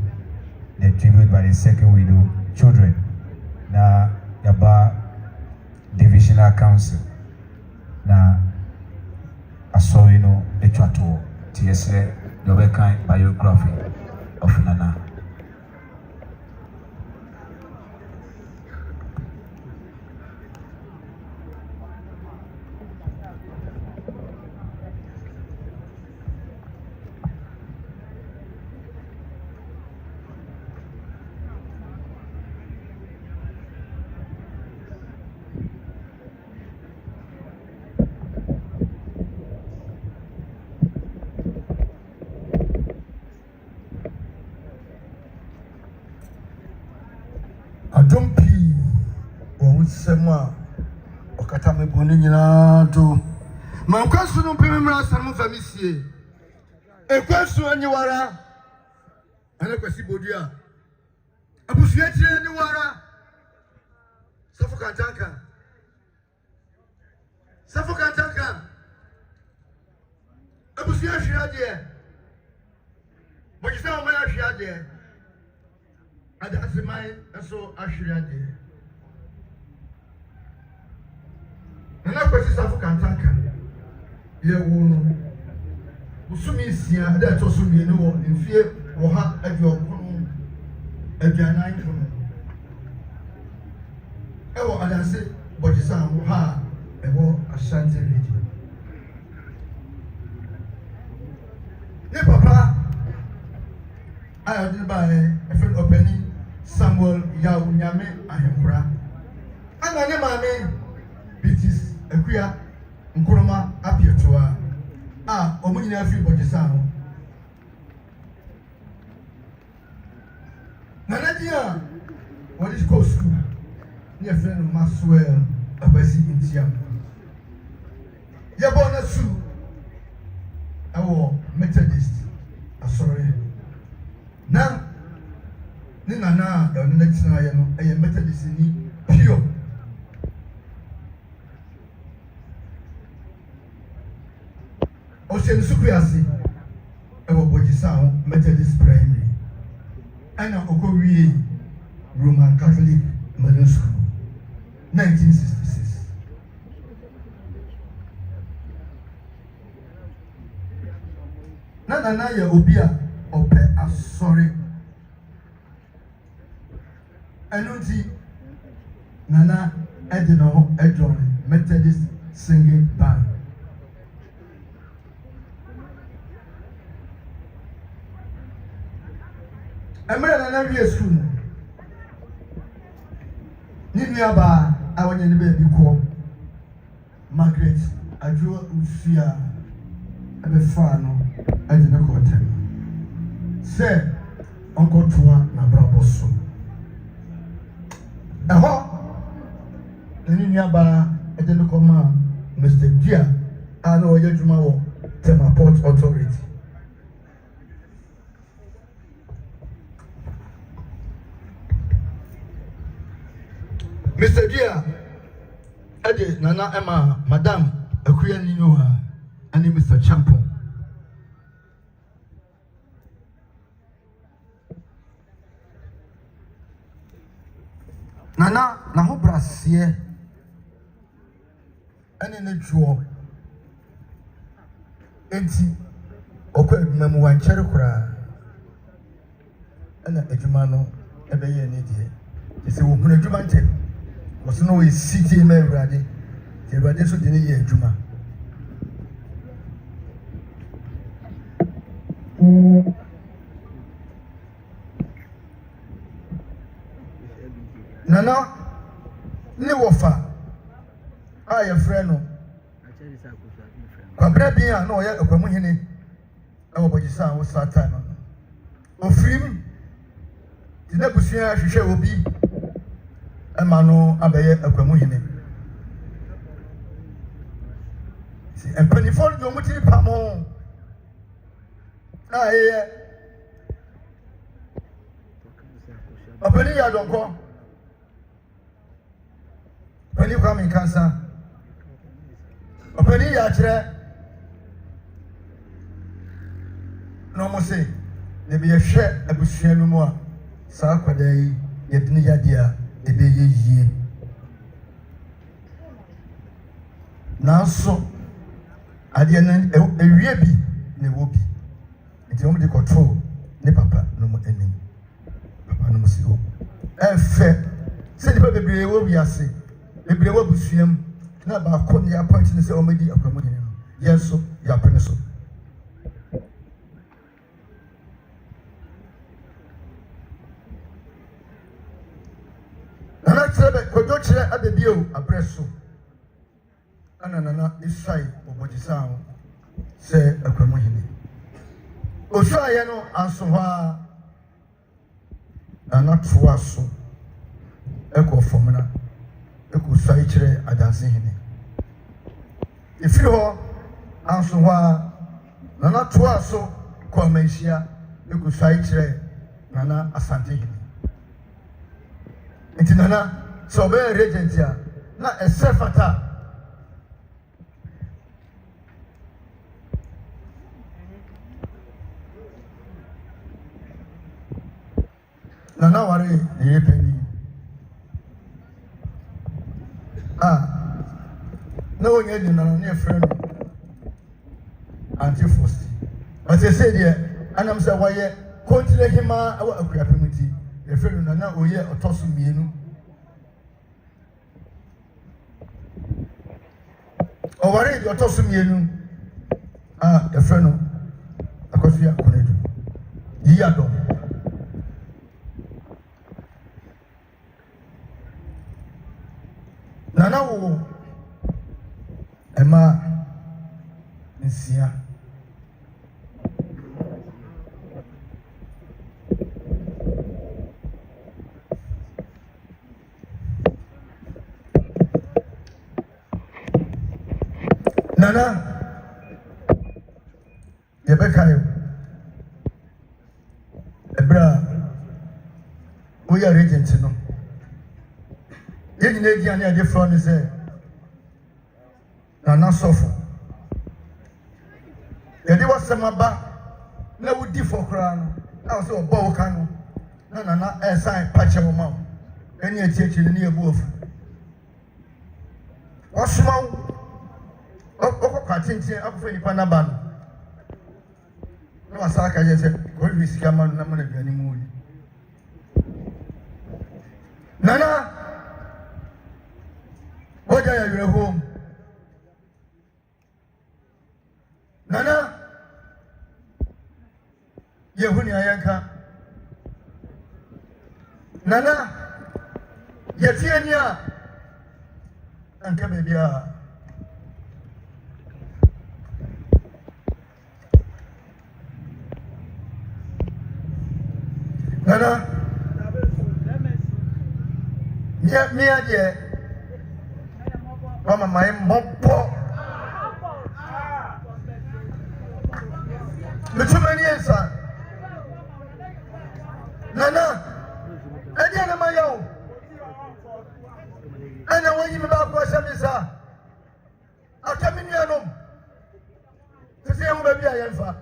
the tribute by the second widow children na yɛba divisional council na asɔre no atwa toɔ nti yɛsrɛ deɛ ɔbɛkan biography of Nana. Adumpi onsema okata me boni nyina to man kwasu no peme mra sanmu famisie ekwasu anyiwara ana kwasi bodua abusu atire ni wara Sarfo Kantanka abusu ahwiade bojisa o ma ahwiade Adasimai so ahwiade Nana Kwasi Sarfo Kantanka ye wo no usumi sia da to so bi ni wo mfie wo ha aduokunu aduanan kono ewo adase bojisa wo ha ewo Ashanti region ne papa ayodin bae efen openi Samuel Yaw Nyame ahemkura ana ne maame bitis akuya nkroma apietoa omunyina afi bojisa ho Nana dia what is called school near friend Maxwell abasi intiam yabo na su awo Methodist asore na ni Nana da ne tina ya no eye Methodist ni pure o se nsuku ase ewo bojisa ho Methodist primary ana okowie Roman Catholic middle school 1966 Nana ya obi a ope asori Enunti Nana Edino Edron Methodist singing band. Emre Nana wie school. Ni nuaba awonye ne baby ko Margaret adwo ufia ebe fa no edine ko tem. Se onko toa na brabo so. Nini nyaba edene koma Mr. Dia ana oye juma wo Tema Port Authority Mr. Dia ade Nana Emma Madam akuya ninyoa ani Mr. Champon Nana na ho brasie ene ne juo enti okwa adwuma mu wanchere kura ena adwuma no ebeye ne die ese wo hunu adwuma nte wo so no we city ma awurade ti awurade so de ne ye adwuma Nana ni wofa aye freno kwabra bia na oya akwamu hene ewo bojisa wo satan no ofrim dina busua hwehwe obi ema no abeye akwamu hene si empanifo no mutiri pamo aye Openi ya donko. Openi kwa minkansa. Openi ya chere. No mo say, ne be hwe abusua no mu a saa kwada yi yedini yadia ebe yeye. Nanso ade na ewie bi ne wo bi. Nti o mo de control ne papa no mo enim. Papa no mo si o. Efe se di papa bebre wo wiase. Bebre wo busuam na ba ko ne appoint ne se o medi akwamo ne no. Yeso ya pene so. Nana trebe kodo chere abebio abreso. Nana isai obojisa se akwamo hene. Osua ye no anso ha Nana toa so eko fomna eko sai chere adanse hene. Ifiri ho anso ha Nana toa so ko manhia eko sai chere Nana asante hene. Nti Nana so be regent ya na esefata Nana ware ye penny. No one had Nana friend anti-force. But I said, yeah, and I'm saying, why, continue him our community. The friend Nana, oh, yeah, or toss me, you know. Or worry, or toss me, you know. The friend, because we are connected. Ye are done. Nana wo ema nsia Nana yebekayo ebra we are regent no Yeni ne diane ade fro ne se Nana sofo yedi wasema ba na wudi fokra no na so obo wo kan no na Nana esan pache wo ma eni etiechiri ne ebu ofu osuma okọ kwatintin akofo nipa na ba no na wasaka je se ko wi sika ma na ma na biani mu ni Nana Oja ya yure home. Nana Yehuni ayanka. Nana Yetiania Anka bebia Nana Mia je Mama my mopo. Mtumani yensa. Nana. Edi ana mayo. Ana wenyi mba kwa shamisa. Akamini anom. Sisi yangu baby ayenfa.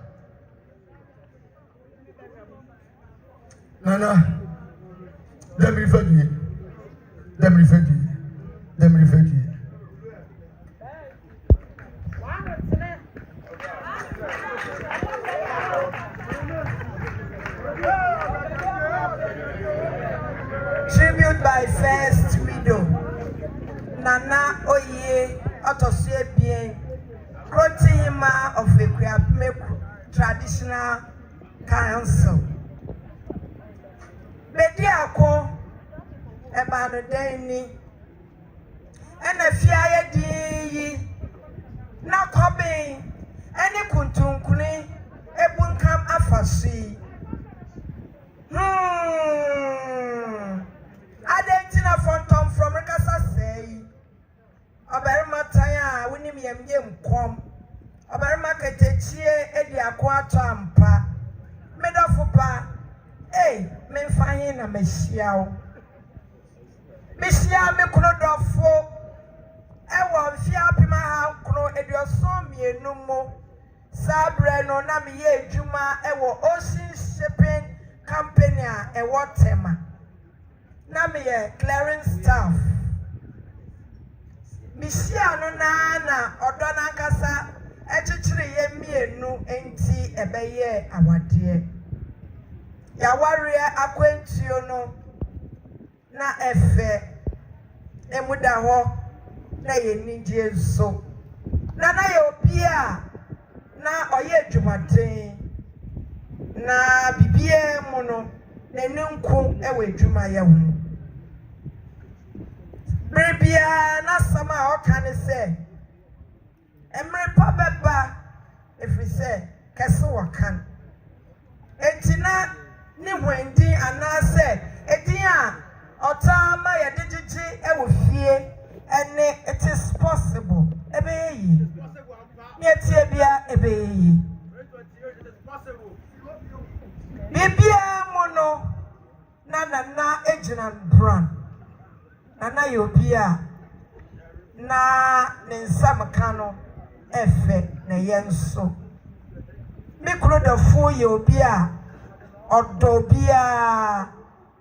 Nana. Dem refer to you. Dem refer to you. Dem refer to you. Tribute by first widow Nana Oye Otosue Bien Proteima of the Kwapmeku Traditional Council Bedi ako ebano deni ena fiaye di na kobe eni kuntunkuni ebunkam afasi Adentina Fontom from Rekasa say Oberima Taya winim yem kom Oberima Ketechie edi akwa tampa Medafupa eh memfa he na mehyia me kono dofo ewo mfia pema ha kono eduoso mienu mo sabre no na me ye adwuma ewo Ocean Shipping Company a ewo Tema na me ye clearing staff misia no na odo na nkasa echichiri ye mienu enti ebeye awade ya warrior akwentuo no na efe emuda ho na ye nije nso na ye obi a na oye adwumaden na bibie mu no na ninku ewe adwuma ya hu bibia na sama o kan se emre pa beba efri se kese wakan entina ni hwendi anase edin a otama ya digigi ewo fie ene it is possible ebeyi ni etie bia ebeyi bibia mono na ejina brand na yobia na nensamka no efe na yenso me kuro da fu yobia odobia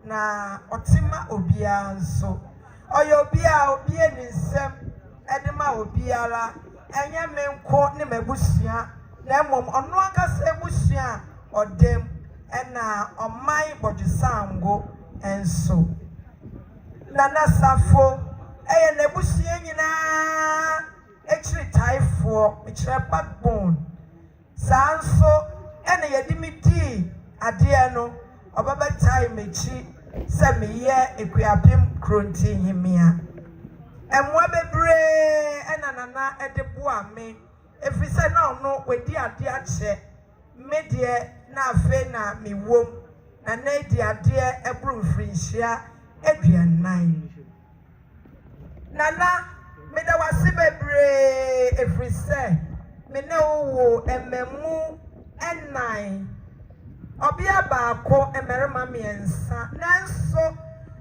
na otima obia nso obia ni nsem edema obiara enya menko ne mabusua na mom ono akasa ebusua odem ena omai bodusango enso Nana Safo eye na ebusua nyina ekiri taifo ekiri backbone sanso ena yedimidi ade no obaba time echi se meye ekuapem kronti himia emwa bebre ena nana edebo ame efise na ono wedi ade ache medie na afe na miwom na na edi ade ebru mfrinhia aduanan nana meda wase bebre efrise me na wo ememu enan obia baako emerema miensa nanso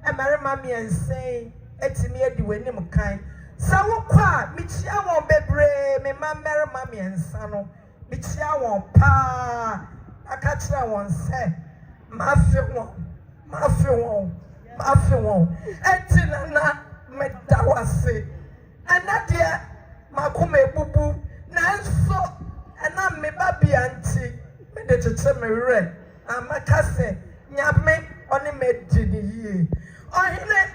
emerema miensen etimi edi wanim kan sawo kwa michia won bebre me ma merema miensa no michia won pa akachira won se mafe won enti na meda wase anade makoma ebubu nanso ana me babia nti me de tete me re amakase nyame oni medini yie ohine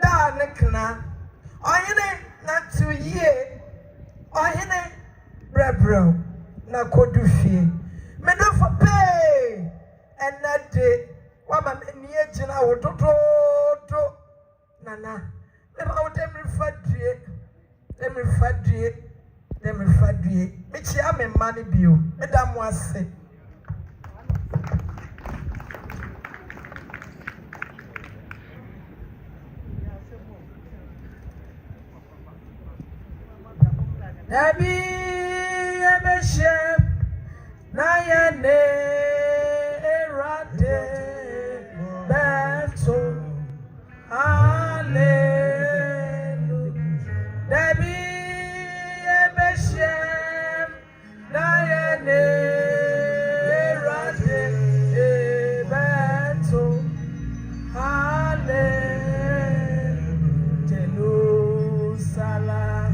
da ne kna ohine na tu yie ohine brebro na kodufie me do for pay enade wa ma meni agina wo dododo nana me ba wo dem refadue me chia me mani bio me da mo ase Nabi Yemeshem Nayane Erade Beto Hallelujah Nabi Yemeshem Nayane Erade Beto Hallelujah Jerusalem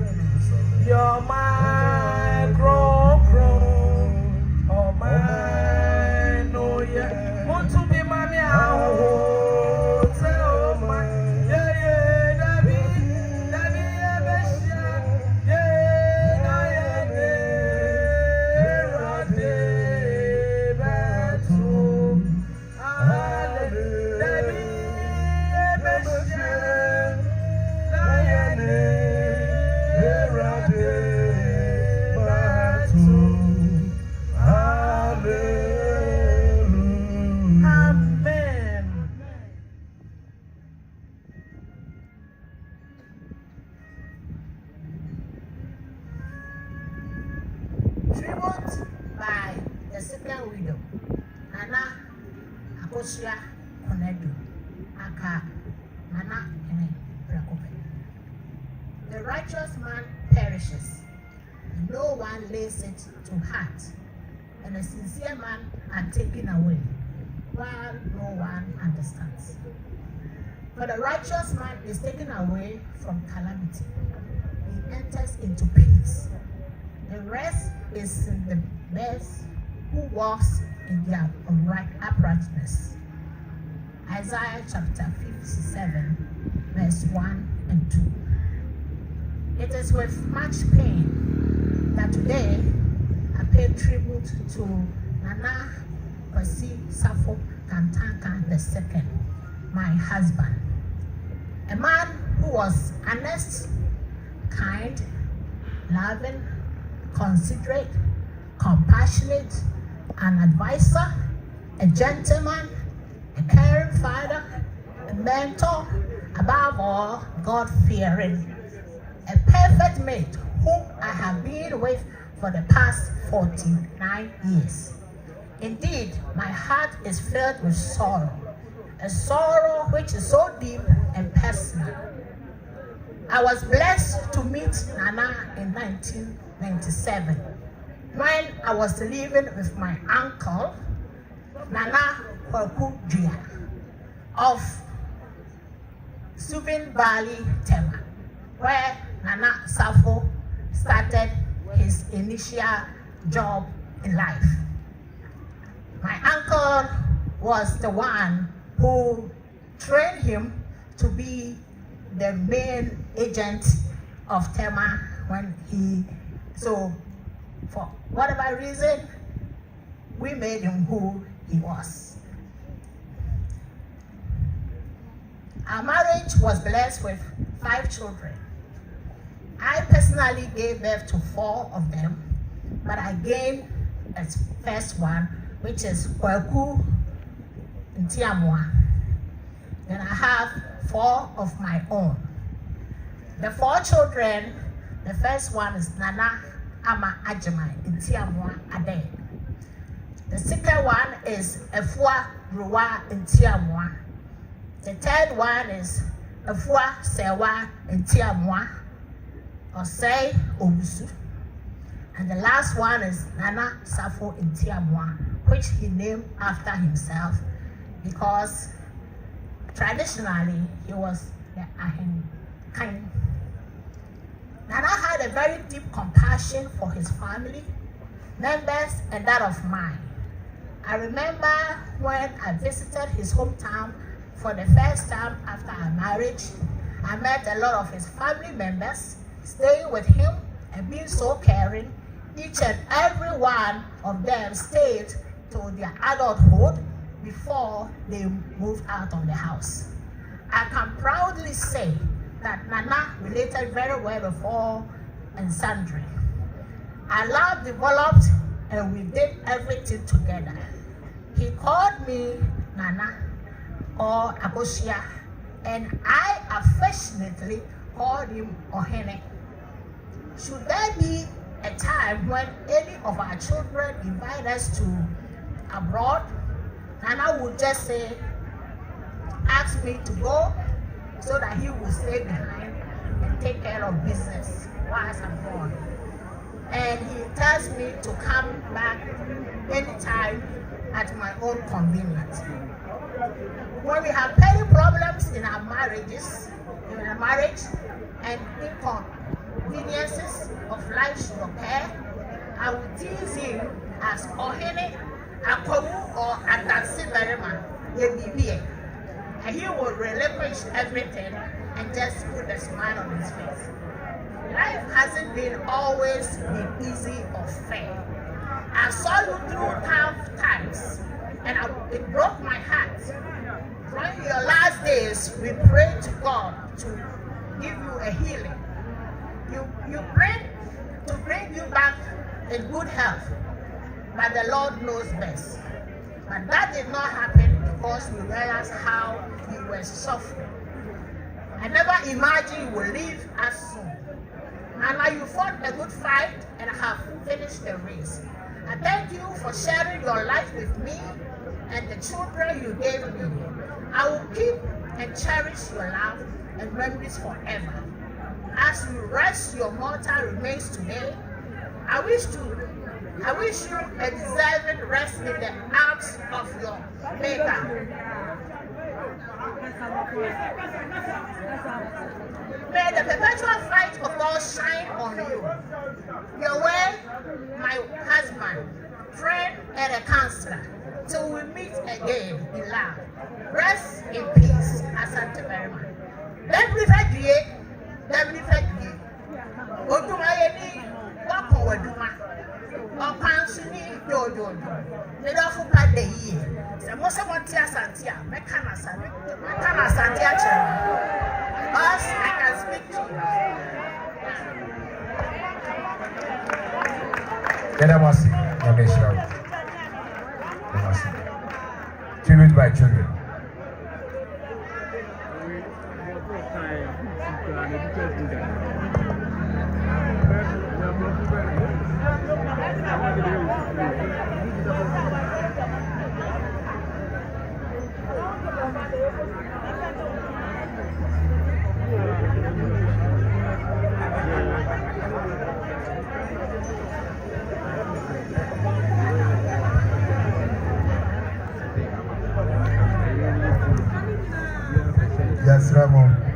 You're my crown, oh my, no yeah. Want to be mommy? Oh my, yeah, David, Tribute by the second widow, Nana Kwasi Nedu, Aka, Nana Hene Prakope. The righteous man perishes, and no one lays it to heart, and a sincere man are taken away, while no one understands. For the righteous man is taken away from calamity. He enters into peace. The rest is in the best who walks in their uprightness. Isaiah chapter 57, verse 1 and 2. It is with much pain that today I pay tribute to Nana Kwasi Sarfo Kantanka II, my husband. A man who was honest, kind, loving, considerate, compassionate, an advisor, a gentleman, a caring father, a mentor, above all, God-fearing, a perfect mate whom I have been with for the past 49 years. Indeed, my heart is filled with sorrow, a sorrow which is so deep and personal. I was blessed to meet Nana in 1997 when I was living with my uncle, Nana Kwasi of Subin Valley, Tema, where Nana Sarfo started his initial job in life. My uncle was the one who trained him to be the main agent of Tema so for whatever reason, we made him who he was. Our marriage was blessed with 5 children. I personally gave birth to 4 of them, but I gained a first one, which is Kwaku Ntiamwa. Then I have 4 of my own. The 4 children, the first one is Nana Ama Ajamai Ntiamwa Ade. The second one is Efua Ruwa Ntiamwa. The third one is Efua Sewa Ntiamwa, Osei Obusu. And the last one is Nana Sarfo Ntiamwa, which he named after himself because traditionally he was the Ahen Kain. Nana had a very deep compassion for his family members and that of mine. I remember when I visited his hometown for the first time after our marriage, I met a lot of his family members, staying with him and being so caring. Each and every one of them stayed to their adulthood before they moved out of the house. I can proudly say that Nana related very well with all and sundry. Our love developed and we did everything together. He called me Nana or Akosia, and I affectionately called him Ohene. Should there be a time when any of our children invite us to abroad, Nana would just say, ask me to go so that he will stay behind and take care of business whilst I'm gone. And he tells me to come back anytime at my own convenience. When we have petty problems in our marriages, in our marriage, and inconveniences of life should occur, I will tease him as Ohene, Akomu, or Adansi Berima, and he will relinquish everything and just put a smile on his face. Life hasn't been always been easy or fair. I saw you through tough times, and it broke my heart. During your last days, we prayed to God to give you a healing. You prayed to bring you back in good health, but the Lord knows best. But that did not happen because we realized how you were suffering. I never imagined you would leave us soon. And now you fought a good fight and have finished the race. I thank you for sharing your life with me and the children you gave me. I will keep and cherish your love and memories forever. As you rest your mortal remains today, I wish you a deserving rest in the arms of your Maker. May the perpetual light of God shine on you. Your way, my husband, friend, and a counselor, till we meet again in love. Rest in peace. Asante very much. Deputy Fedie, Odumayeni, Wako Waduma, Opansuni, Dodo, the Dofu Pade, the Mosamotia Santia, Mekana Santia, us, I can speak to you. Kedamasi, Yameshraw. Tribute by children.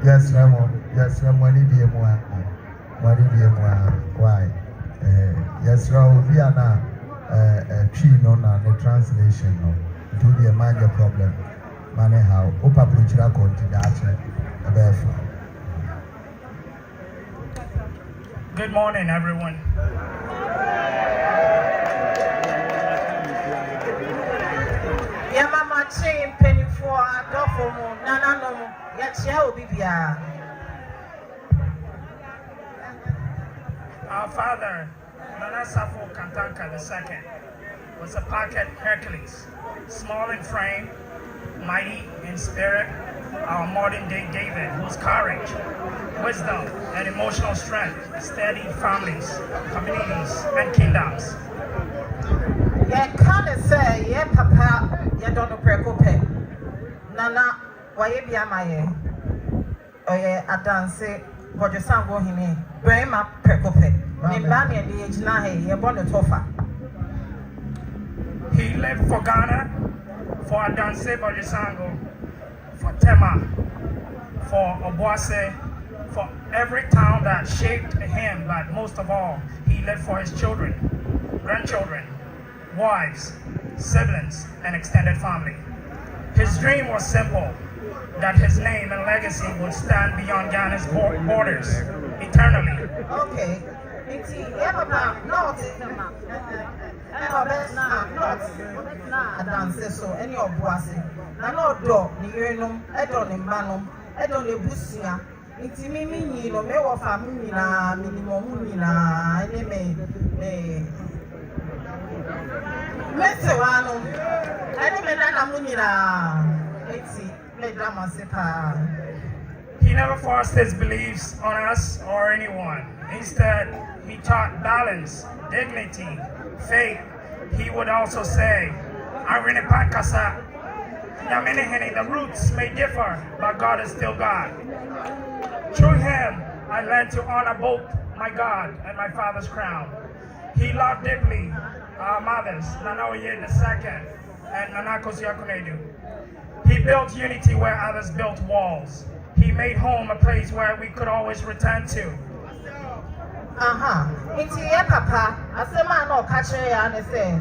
Yes, Ramo, money be more. Why? Yes, Ramo, we are now tree on the translation. Do the major problem. Money how Opa Puchira continue. Good morning, everyone. Mama chain penny for a duffel moon, Nana no, yet shall be here. Our father, Nana Sarfo Kantanka II, was a pocket Hercules, small in frame, mighty in spirit, our modern-day David, whose courage, wisdom, and emotional strength steadied families, communities, and kingdoms. Yeah, can't say, yeah, Papa, you don't know precope. Nana, why you be a my oh, yeah, I dance it, but your son go him in. Bring up precope. Nimbani and the age now, you're born to Tofa. He lived for Ghana, for Adanse Bojisango, for Tema, for Obuase, for every town that shaped him, but most of all, he lived for his children, grandchildren, wives, siblings, and extended family. His dream was simple, that his name and legacy would stand beyond Ghana's borders eternally. Okay. It's Papa, not Adanse so any of Boise. Nano do, Nirenum, Edon in Manum, Edon de Busia. It's me, no, me or family, minimum, enemy, Messerano, enemy, Nana Munira, He never forced his beliefs on us or anyone. Instead, he taught balance, dignity, faith. He would also say, "Arine Pankasa, Yamineheni, the roots may differ, but God is still God." Through him, I learned to honor both my God and my father's crown. He loved deeply our mothers, Nana Oye II and Nana Kwasi Sarfo Kantanka. He built unity where others built walls. He made home a place where we could always return to. It's here, Papa. I say, man, no catch and say,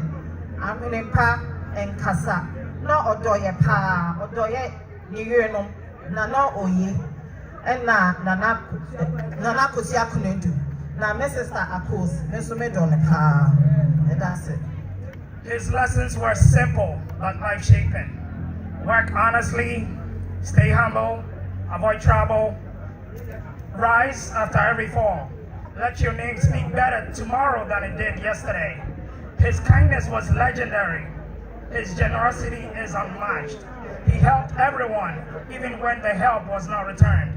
I'm in pa and Casa. No, Odoye pa, Odoye, Nirenum, Nana Oye, and Nana Kwasi Sarfo Kantanka. Now, Mrs. Akos, Mr. Medon pa, and that's it. His lessons were simple but life-shaping. Work honestly, stay humble, avoid trouble, rise after every fall. Let your name speak better tomorrow than it did yesterday. His kindness was legendary. His generosity is unmatched. He helped everyone, even when the help was not returned.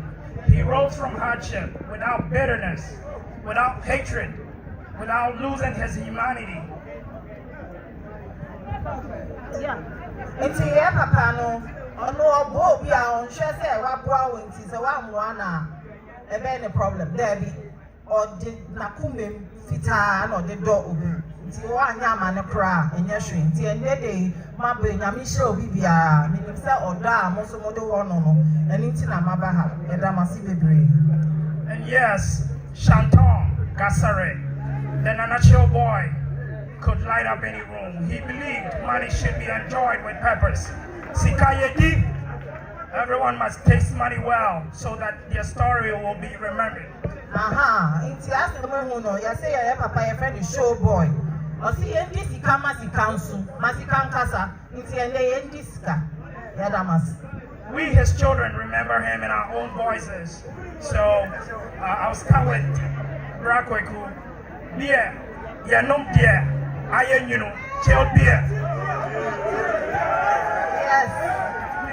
He rose from hardship without bitterness, without hatred, without losing his humanity. It's here, Papa, no, Ono obo bi a on hwe say wa boa wonti say wa moa na e be any problem there be or the nakumem fita na the door obi nti wa anya amane kra enye hwe nti ende dey ma be nyame hye obi bia menim say oda amoso modo wo no no eni nti na maba ha e da masi bebre. And yes, Chanton Kasare, the natural boy, could light up any room. He believed money should be enjoyed with purpose. Sikayedi, everyone must taste money well so that their story will be remembered. It's asking me, you say your papa, your friend is show boy. Or see, and this is Kamasi Council, Masikan Casa, it's a Ndiska. We, his children, remember him in our own voices. So I'll start with Rakweku. Beer, yeah, no beer. I you know, chill beer. Yes,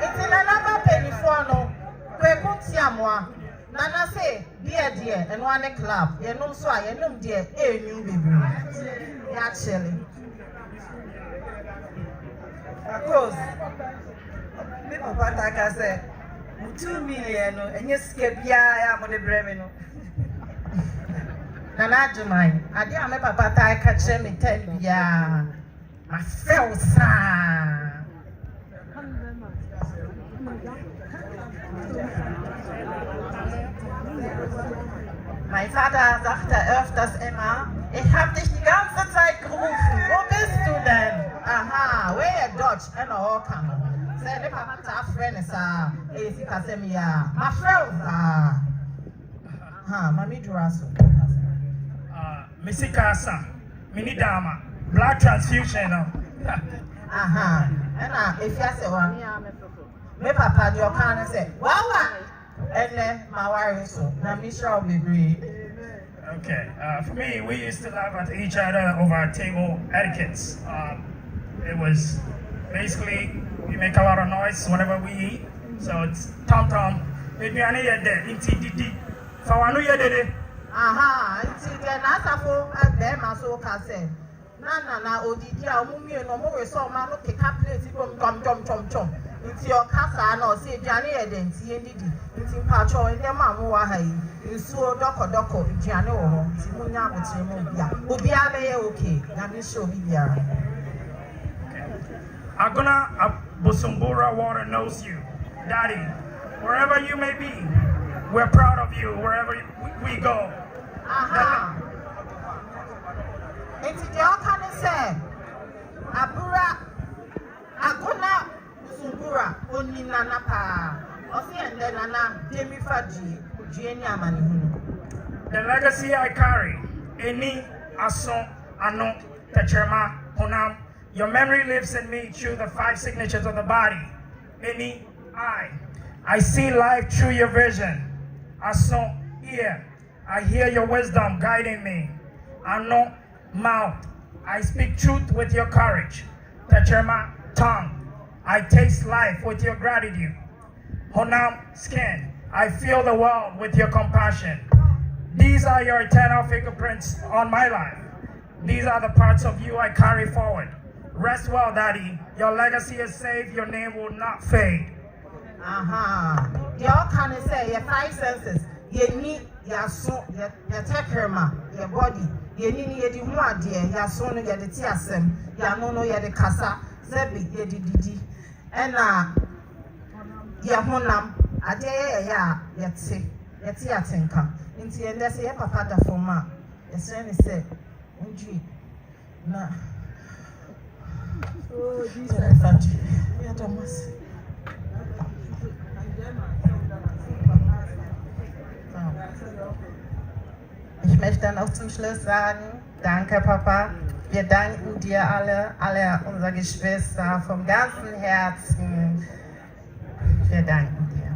it's in another penny for no. Kwekutiamwa. Nana say, dear, and one club. You know, so I know, dear, a new baby. Actually, of course, people like I said, 2 million, and you skip, yeah, I'm on the Bremen. Nana, do mine. I didn't remember, but I catch me 10, yeah, my fellow son. Mein Vater sagte öfters immer, ich hab dich die ganze Zeit gerufen. Wo bist du denn? Aha, where Dutch and all come. Say the papa to friends if you can say me my friends Mami Duraso. Missy Casa, Mini Dama, blood transfusion. Aha. And if you say one, me papa your can say, wow. And then my wife so now me sure will be. Okay, for me, we used to laugh at each other over table etiquettes. It was basically we make a lot of noise whenever we eat. So it's tom tom. Maybe I need a day. Inti so I know you did it. Aha, inti then asafo them aso ka say. Na odidi a omumi no mo we so ma no keka plate tom. It's your casa no say Johnny Edenti endidi. It's pacho in the mamu wa hai. Nsuo doko Johnny wo ho. Ti munya abotire mu bia. Obi abeye okay. Na me show bia. Aguna Busumbura water knows you. Daddy, wherever you may be, we're proud of you wherever we go. Aha. It's your kind of say. Abura Aguna Busumbura oni nana pa. Osi and then nana demi faji ujeni amani hunu. The legacy I carry, Eni Ason Ano Techerma Honam. Your memory lives in me through the 5 signatures of the body. Eni I see life through your vision. Ason ear. I hear your wisdom guiding me. Ano mouth. I speak truth with your courage. Techerma tongue. I taste life with your gratitude. Honam skin. I feel the world with your compassion. These are your eternal fingerprints on my life. These are the parts of you I carry forward. Rest well, Daddy. Your legacy is safe. Your name will not fade. Aha. Y'all kind of say your 5 senses. You need your soul, your tekrema, your body. You need your dimuadi, your son, your the tiasem, your nono, your the kasa, zebi, your didi. And your honam, a day, your tiatinka. Into the end, they say, Papa, the former. The son is said, na. Oh, Jesus. Ja, Thomas. Ich möchte noch zum Schluss sagen, danke Papa. Wir danken dir alle unsere Geschwister vom ganzen Herzen. Wir danken dir.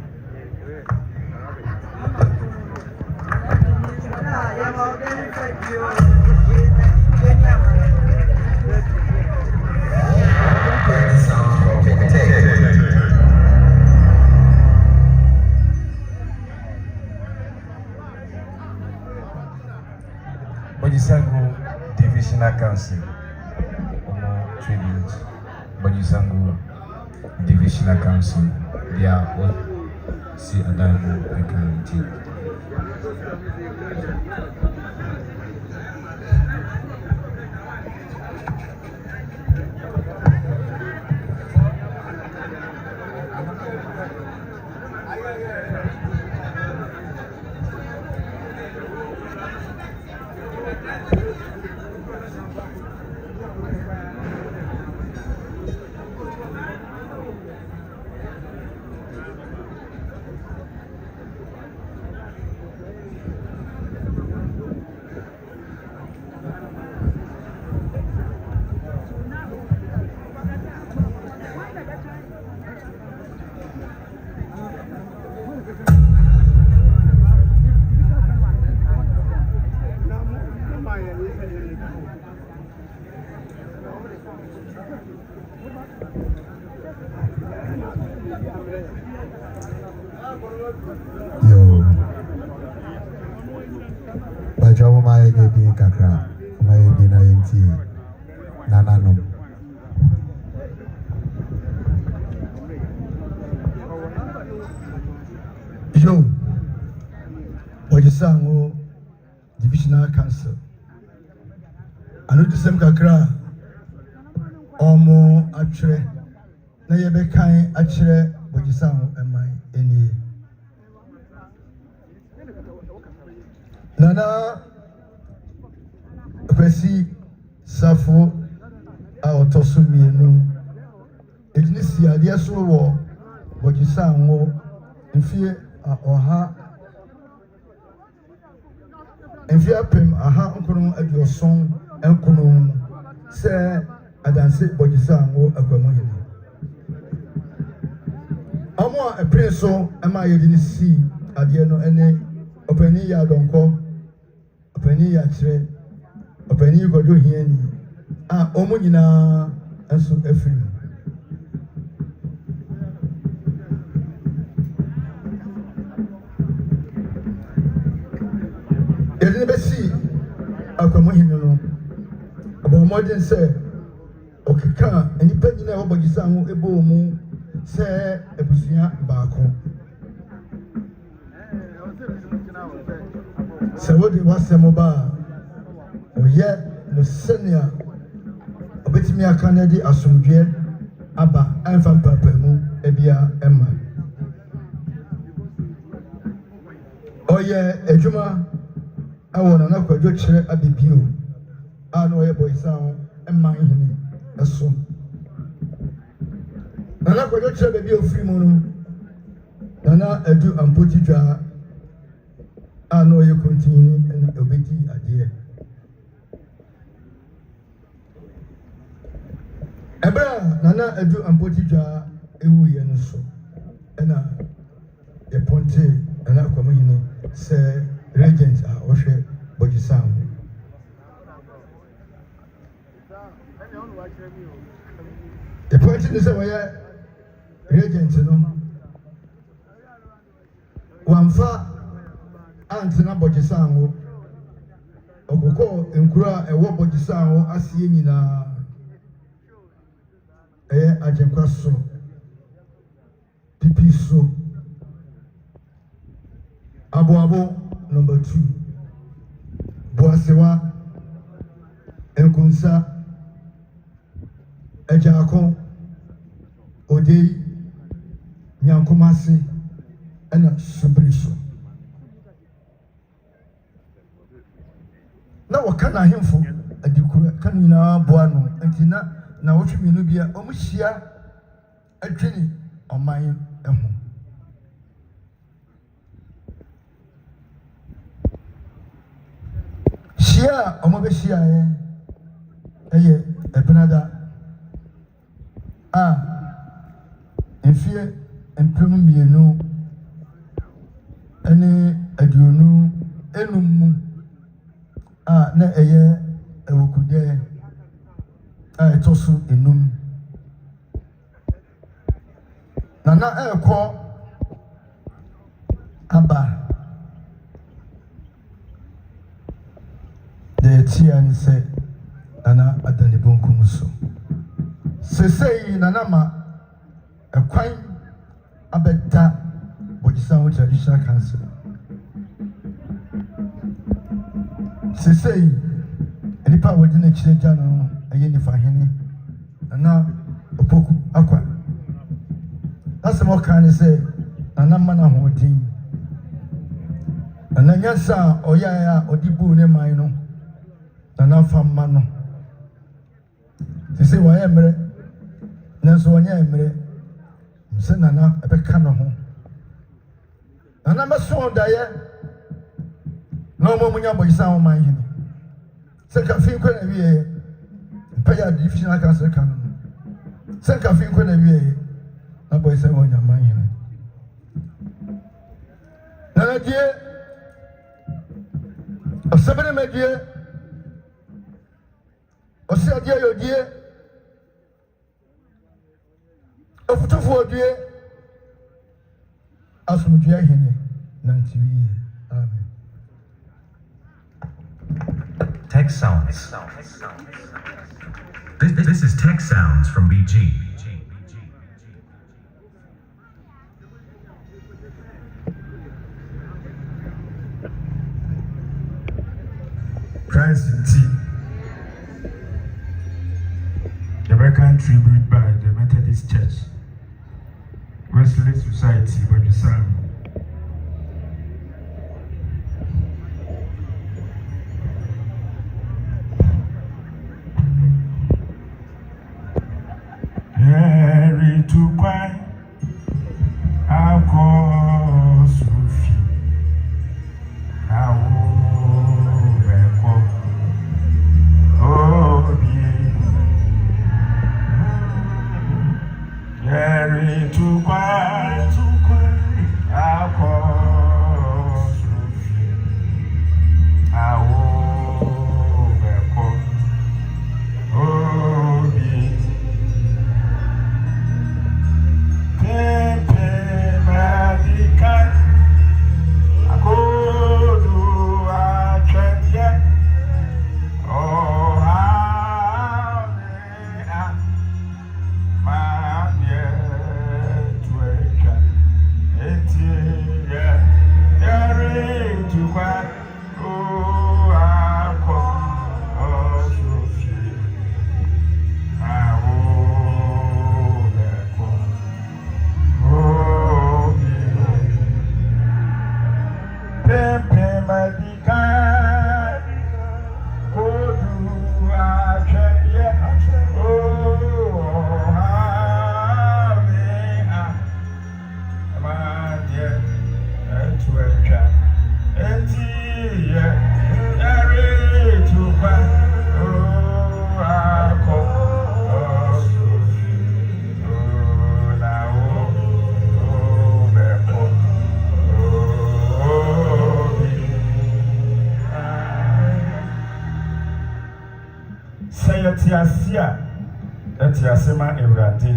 Bojisango Divisional Council, Omo Tribute, Bojisango Divisional Council. dia o si adan mu ekanti Yo, Bajawa mai ne bi kakra, mai bi na yenti nana no. Yo, Wajisango Divisional Council. Anu di sem kakra, omo achre, na yebe kai achre Wajisango emai eni. Nana Kwasi Sarfo Kantanka mienu edinisi ade so wo Wajisango mfie oha mfie apem aha nkono aduoson enkono se adanse Wajisango agwamu hene omo epre so ema yedinisi ade no ene opani ya donko opani ya kire opani gojo hiani omo nyina enso afiri edine besi akwamu hinu no abomodin se okeka enipa nyina wo Wajisango ebo mu se ebusuya baako se wodi wasemo ba oye no senia obetimi aka na di asomdwe aba anfa papa mu ebia emma oye ejuma awo na nakwadwo kire abibio ana oye Wajisango emma hene eso na nakwadwo kire babio free mu no na edu ampoti dwa ano ye continue and obeti adie ebra nana edu ampoti dwa ewu ye no so na ye ponte na akwamu hino se regent a ohwe Wajisango the point is say we regent no wamfa antina Wajisango okoko enkura ewo Wajisango asiye nyina ajenkwa so pipi so abo number 2 boasewa enkunsa ejako odei nyankomase ena subriso na wakana ahemfo adikura kan nyina boa no antina na wotwe no bia omuhia atwini oman eho shia omobehia eye ebenada enfie empem mienu ene aduonu enum na eye ewokude etosu enum nana eko aba de tian se nana adani bonkum so sesei nana ma ekwan abɛda Bojisan Traditional Council. Sesei, nipa wɔde n'akyire gya no ɛyɛ nifahene na opoku akwa. Asɛm ɔka ne sɛ nana mma no ahoɔden. Nana nyasa a ɔyɛ a ɔde buu ne man no nana fa mma no. Sesei wɔyɛ mmerɛ nanso wɔnyɛ mmerɛ sɛ nana ɛbɛka no ho. Nana mɛso ɔdaeɛ na ɔmo munya Bojisan ɔman hene. Sɛ kafe nkɔ na wie mpɛyɛ divisional council ka no. Sɛ kafe nkɔ na wie na Bojisan ɔnya ɔman hene. Nana die ɔsɛbɛne mɛdie ɔsɛ adeɛ yɛ odie ɔfotofoɔ odie asomdua hene nante wie. Amen. Tech Sounds. This is Tech Sounds from BG. Christ in tea. The American tribute by the Methodist Church, Wesley Society, Bojisan. Harry to cry, I'll call Sophie. Tiasia, Tiasema Eurate,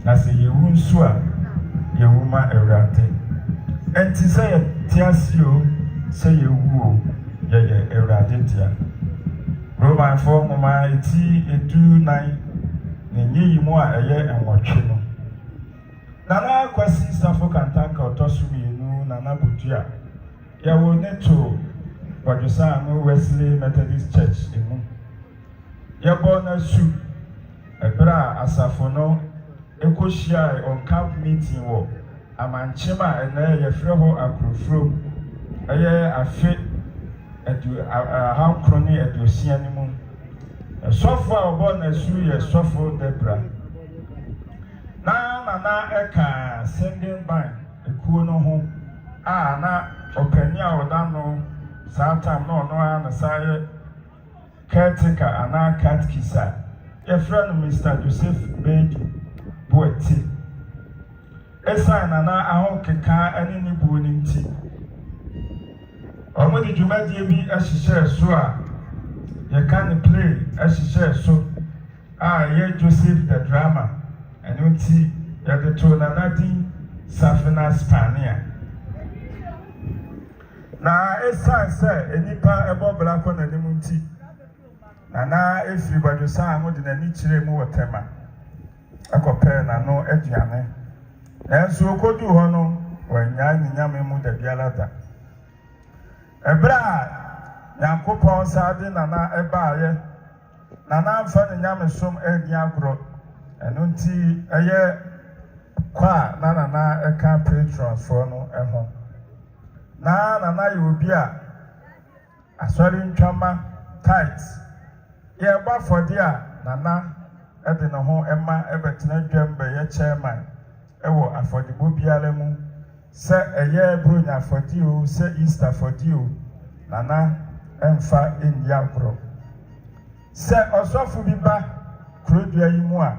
Nasi Yunsua, Yuma Eurate, and to say Tiasio, say you woo, Yaya Euradetia. Roman form my tea in 2-9, Ni more a year and watching. Nana Kwasi Sarfo Kantanka, Tosumi, Nana Butia, Yawo Neto, Bojisan Wesley Methodist Church in Yabona Su, a bra asafono, Ekoshia on camp meeting wo, a manchima and a freho acrofro, a year a fit at how crony at your cianimum. A software born a su, a software debra. Na eka sending by a kuno home. Na openia or dano, Satan no and a sire. Caretaker and our catkisa, a friend Mr. Joseph Bedu, Boeti. A sign and our car and any boning tea. Or when did you make me as she shares so? You can't play as she shares so. Ye Joseph the drama, and you see that the Tonanati Safina Spania. Now, a sign, sir, any part above black on the Munti. Nana if Bojisan mo de n'ani kyerɛ mu wɔ tema akɔpɛ na no aduane nanso okodu hɔ no wɔnyaa ne nyame mu da biara da ebra Nyankopɔn sade nana ɛbaayɛ nana mfa ne nyame som ani agorɔ ɛno nti ɛyɛ kwa na nana ɛka patrons for no ɛho na nana yɛ obi a asɔre ntwama tight yɛ ba fɔde a nana ɛde ne ho ɛma ɛbɛtena dwam bɛyɛ chairman ɛwɔ afɔdebɔ biara mu sɛ ɛyɛ bronya afɔde o sɛ easter afɔde o nana ɛmfa ɛnni agorɔ sɛ ɔsɔfo bi ba kurodua yi mu a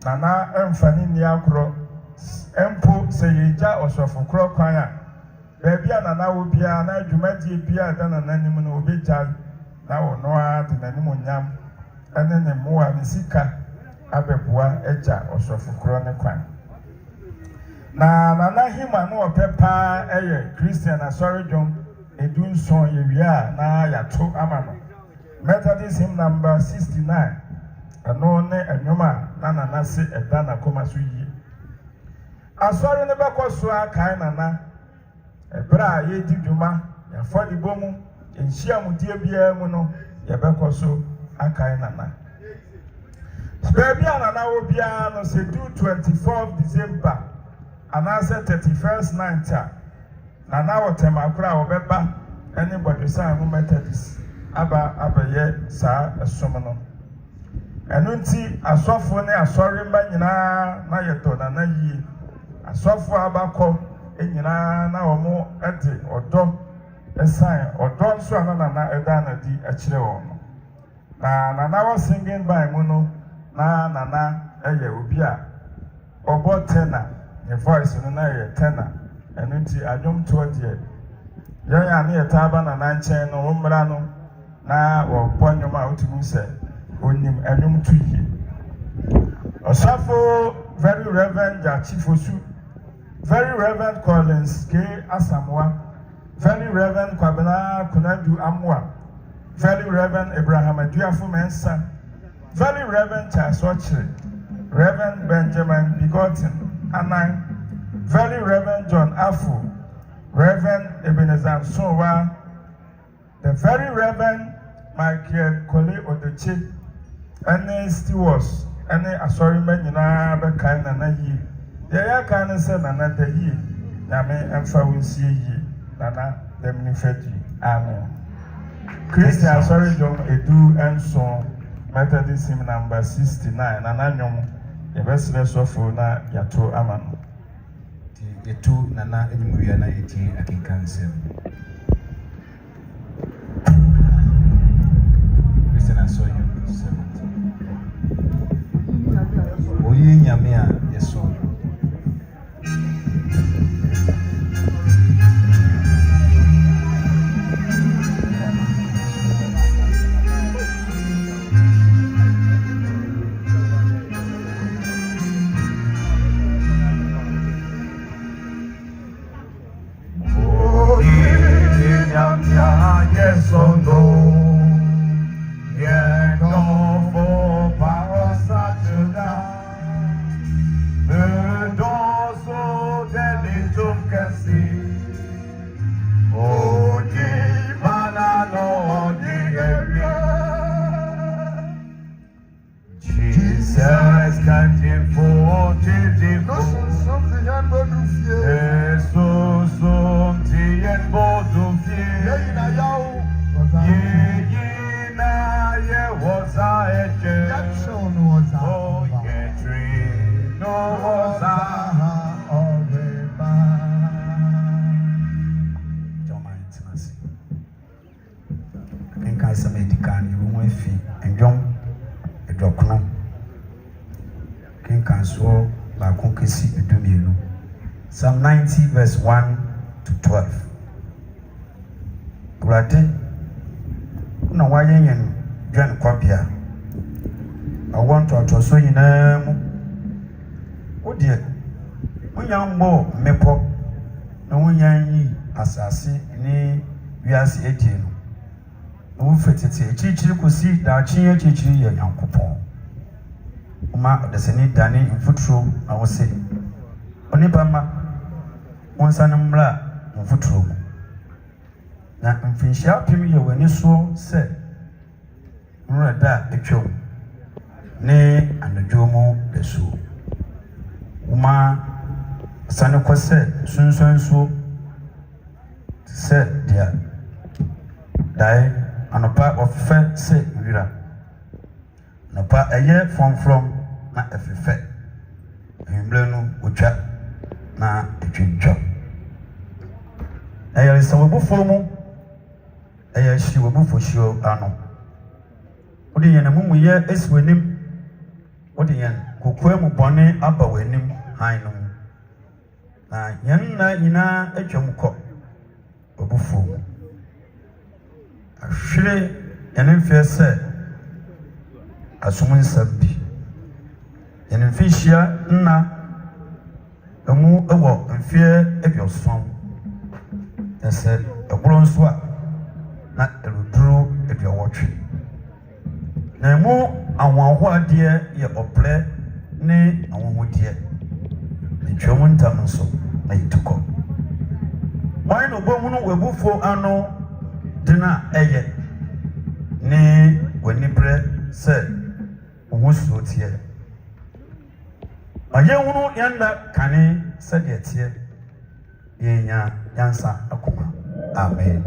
nana ɛmfa ne nni agorɔ ɛmpo sɛ yɛgya ɔsɔfo korɔ kwan a baabi a nana wɔ biara na adwumadie biara da nana anim no obɛgya na ɔno ara de n'anim nyam ɛne ne mmoa ne sika abɛboa agya ɔsɔfo korɔ ne kwan na nana hima no ɔpɛ paa ɛyɛ Christian asɔre dwom edu nson yɛwie a na yɛato ama no Methodist hymn number 69 ɛno ne ɛnwom a na nana se ɛda n'akoma so yie asɔre ne bɛkɔ so akae nana ɛberɛ a yɛdi dwuma yɛafɔdebɔ mu nhyiamudie biara mu no yɛbɛkɔ so akae nana baabi a nana wɔ biara no sɛ du 24 December anaasɛ 31st night a nana wɔ tɛmakoro a wɔbɛba ɛne bɔdwesan ho Methodist abɛyɛ saa ɛsom no ɛno nti asɔfo ne asɔre mba nyinaa na yɛtɔ nana yie asɔfo abakɔ nyinaa na wɔn ɛde ɔdɔ ɛsan ɔdɔ nso a na nana ɛda n'adi akyerɛ wɔn no na nana wɔ singing band mu no na nana ɛyɛ obi a ɔbɔ tenor ne voice no na yɛ tenor ɛno nti adwomtoɔ deɛ yɛn a ne yɛtaa ba nana nkyɛn no wɔn mmra no na wɔbɔ nnwom a wotumi sɛ onim ɛnwom to yie ɔsɔfo very reverend Jachifosu very reverend Collins K. Asamoah very reverend Kwabena Kunadu Amwa very reverend Abraham Aduafo Mensa very reverend Charles Ochre Reverend Benjamin Bigotin Anan very reverend John Afu Reverend Ebenezer Sowa the very reverend Michael Kole Odeche ɛne stewards ɛne asɔreman nyinaa bɛkae nana yie yɛyɛ aka ne sɛ nana da yie nyame ɛmfa wo nsie yie nana dɛm ne fadi amen Christian asɔre dwom edu nson Methodist hymn number 69 nana nnwom yɛbɛsrɛ sɔfo na yɛato ama no yɛtu nana animuia na yɛtie akenka nsɛm Christian asɔre dwom 70 oyi nyame a yɛsɔ Psalm 90 verse 1 to 12. Kurate na waye yen dwan kwabia. I want to so nyina mu. Odie. Wonya mbo mepo na wonya yi asase ni wiase edie no. Wo fetete echichiri kosi da akyen echichiri ye Yankopon. Uma deseni dane mfutro na wo se Onibama, Monsanamra, Mfutru. Na mfinhyia pim ye wani so se nrada etwam ne anadwomu beso uma sane kwese sunsunso se dia dai anopa ofe se wira anopa eye from na efefe himble no otwa na etwitwa eye sababu fomu eye shiwo bufoshio ano odi yen mumu ye eswenim odi yen kokwe mu bone aba wanim han no na yen na nyina atwam kɔ obufo ahwere yen mfe se asomun sabbi yen mfihia nna emu ewo mfe ebioson ese eburo nso a na eruduru ebiawotwe na mu awonho ade ye ople ne awonho de ntwemu ntam nso na yitukɔ wan no bomu no webufo ano dina eye ne wanibre se ohusuo tie aye hunu yanda kane se de tie yenya yansa akoma amen.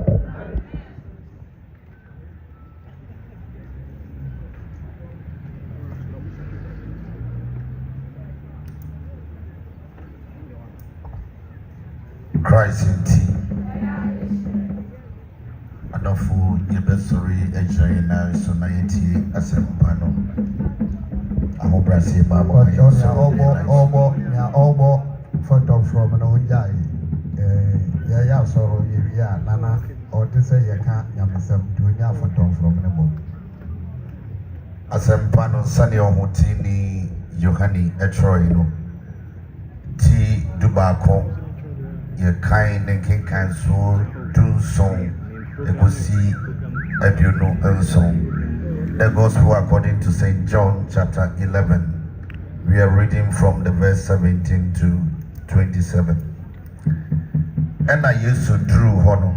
Christ in tea. Adafu yebesori ejayina so na yeti asempano. Amobrasi baba. Obo photo from no jai. Ya soro ya nana o te say ya ka nyamsam dunya photo from nebo. Asempano sani ohutini Yohani Etroino. Ti dubako ye kind and king can so do song egosi eduno song. The gospel according to St. John chapter 11. We are reading from the verse 17 to 27. And I used to drew hono.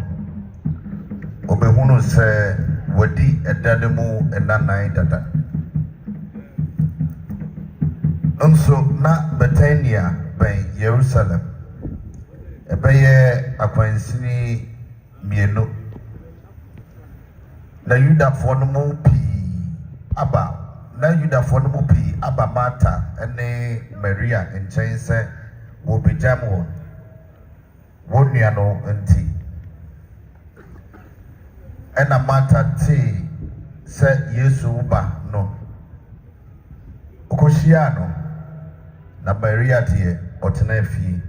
Obehunu se wadi edademu enanai dada. So na Bethania by Jerusalem. Ebeye akwansini mienu na Yudafo no mu pii aba na Yudafo no mu pii aba Martha ene Maria nkyɛn sɛ wɔbɛgyam wɔn nua no nti ɛna Martha tee sɛ Yesu ba no ɔkɔhyia no na Maria deɛ ɔtena fie.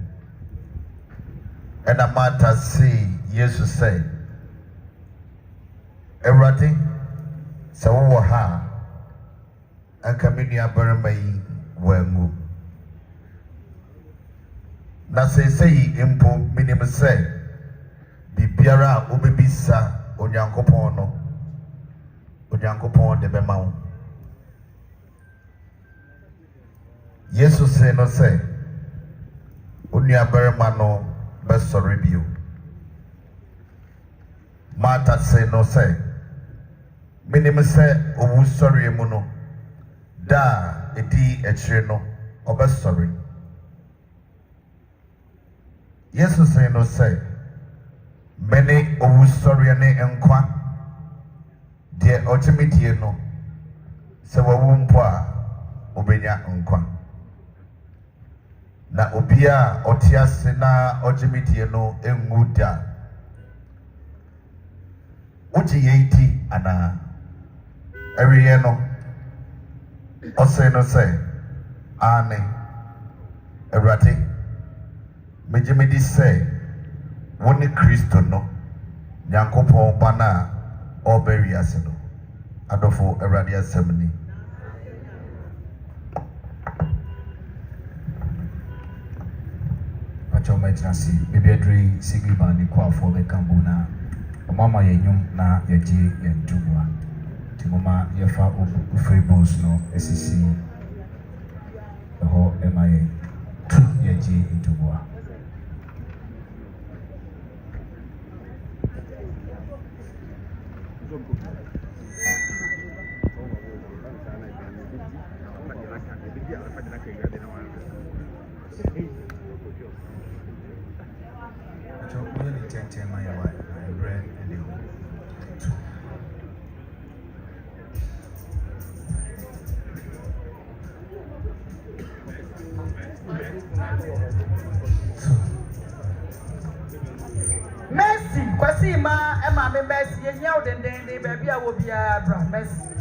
And Martha say, Jesus said, Everything, so ha, and Caminia Bermay, Wengu. Na say, impo, minimum say, Bibiara, Ubibisa, Onyankopono, Onyankopon de Bemau. Jesus say, no say, Unya Bermano. Best review. Martha say no say. Minimum say owu sorry emuno. Da edi echire no obe sorry. Jesus say no say. Many owu sorry ne enkwa. Die otimidie no. Se wawu mpo a obenya nkwa. Na obia otiase na ojimidie no enguda uji yeiti ana eriye no ose no say ane erate mejimidi say woni Kristo no Nyankopon bana oberi ase no adofo erade asemni. Chomaitrasi, baby Adri, Sigliba, Nikwa for the Kambuna, Mama Yanyum, na Yaji, and Tubua, Timoma, Yafa, Ufribos, no, SEC, the whole MIA, 2 years. yɛgye ntoboa. Mercy, Kwasi ma, Emma, me Mercy, and yell the day, baby, I will be a bra, Mercy.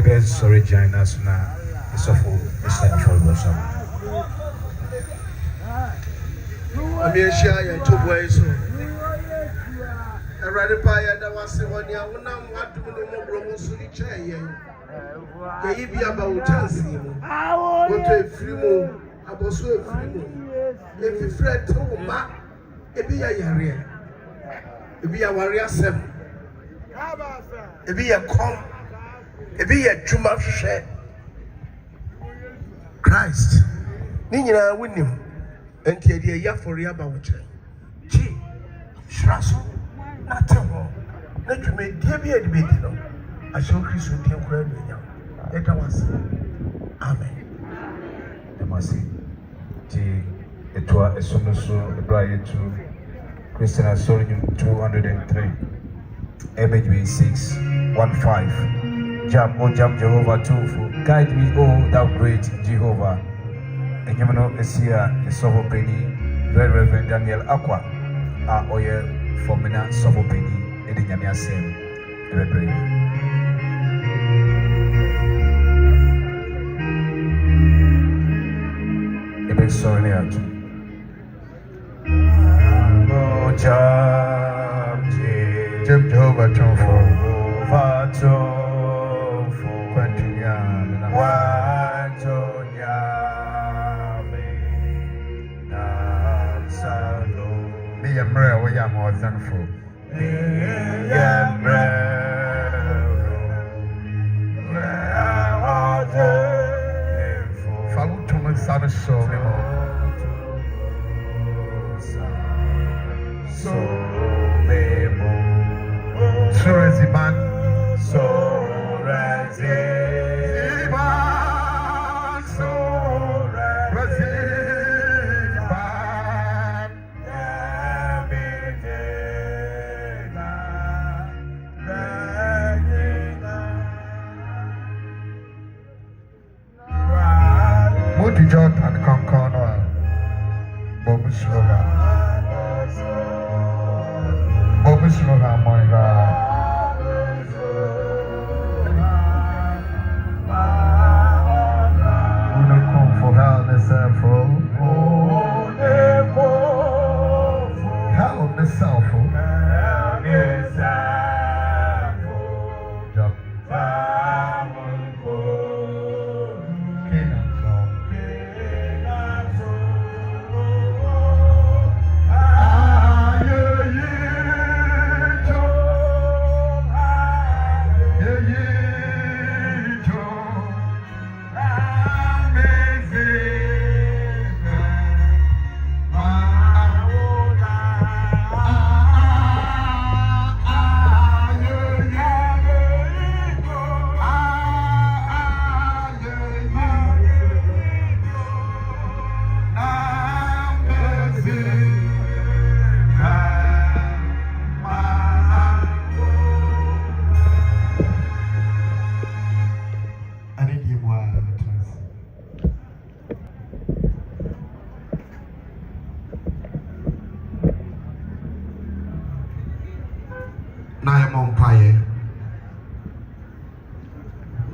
ebe sorry China so na esofo esa for worship. Amieshia ya tobo eso. Erade pa ya da wase woni awona wadum no mobro so ni cha yen. Ye bi aba wo chance mu. Woto efiri mu, aboso efiri mu. Efi fret wo ma ebi ya yare. Ebi ya ware asem. Ebi ya kom. Ebi ya twuma hwe. Christ. Ni nyina wonim. Enti e de ya for ya ba wo kire. Chi. Shraso. Na temo. Na twume die bi edi bedi no. Asho Kristo die kwa enya. Eta wase. Amen. Demasi. Ti etwa esonoso ebraye to Christian Asori 203. MHB 615. Jam, oh jam Jehovah too. Guide me, oh thou great Jehovah. And you know, is here, is Soho Penny, Very Reverend Daniel Aqua, Oye Formina Soho Penny, Edinyamia Sem, Reverend. Ebe sorry out. Oh jam Jehovah too. Jehovah too. Mre, we are more than full. Follow to my son, so Reziban, so Reziban, so Reziban. Moti Jordan Concorno, Bob Sloga, my God.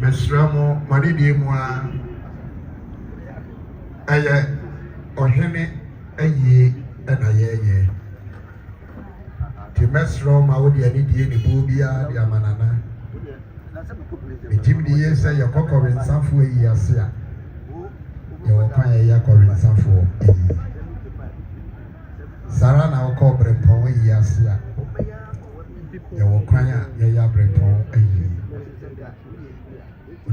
Mesramo manidi mwa eye ohene eye na yeye ti mesro ma wodi ani die ni bobia di amanana Jimdi ye say your cocoa sanfo yi ase a your pan ye cocoa sanfo yi Sara na wo ko brepon yi ase a your kwan a ye ya brepon yi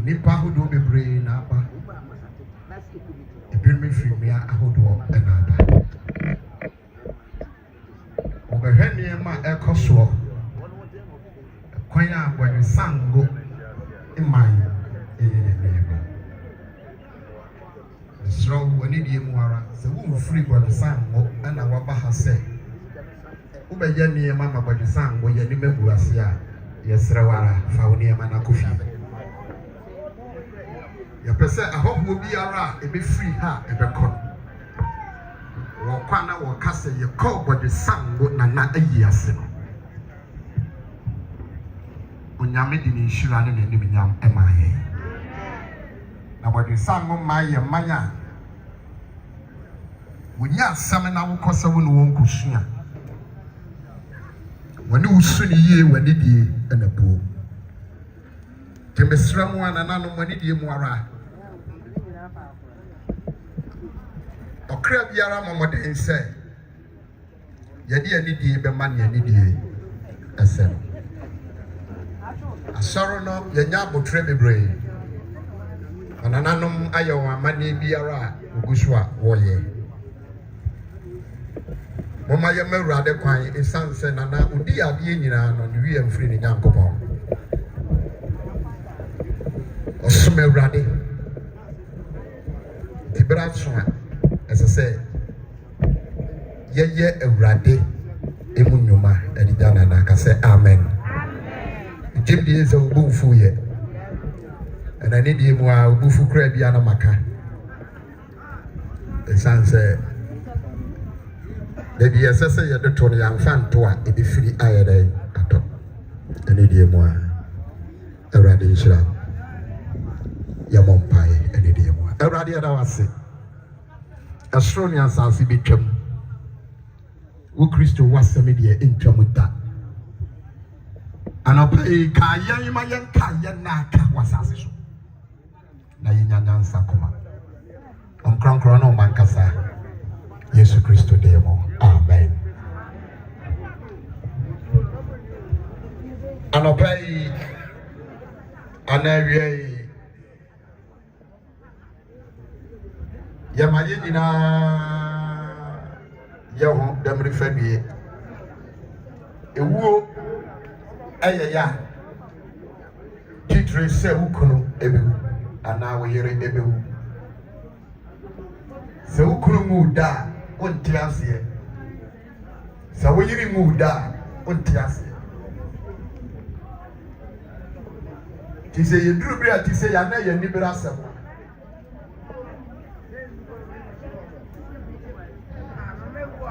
Nipa hudo bebre na aba ebirme frimia ahodo na aba Obehwene ma ekoso kwan a gwanwe sango iman Sro wani die mu ara se wo free gwanwe sango na waba ha se Ubeye ne ma gwanwe sango ye ni mebu ase a yesre wara fa woni ma na kofi Ya pese ahoho biara ebe free ha ebe kon. Wo kwana wo kase ye ko body sango na ayi ase no. onyame di ne nhyira ne n'anim nyam emaye na bode sam maye manya wonya asam na wokosa wo ne won kusua wani usu ni yie wani die na bo kemesra mu anana no wani die mu ara okra biara momoden se yedi ani die be man ani die asem asoro no yenya abotre bebre anana no ayo amane biara ogusu a woye mama ye mawurade kwan esanse nana udi ade nyina no ne wi amfiri ne nyankopon osome urade tibra so ese ye urade emunyuma edidana na ka se amen jimdi eze obufu ye na ne die mu a obufu kra bia na maka esanse Debi yesese yede to ne yamfa nto a ebefiri ayede ato ene die mu a awrade nhyira yamompai ene die mu a awrade ada wase asro ne asase betwam wo Kristo waseme de entwam da anopai ka yan ma yan ka yan na ka wasase so na yenya nyansa koma onkronkron no mankasa Yesu Kristo demo. Amen. Anopai anawie yamaye nyina yeho demri fadie ewuo ayaya titre se ukunu ebewu ana wo yere ebewu se ukunu mu da ontiasie sa woyiri muda ontiasie tise yeduru bia tise ya na ye nibira asem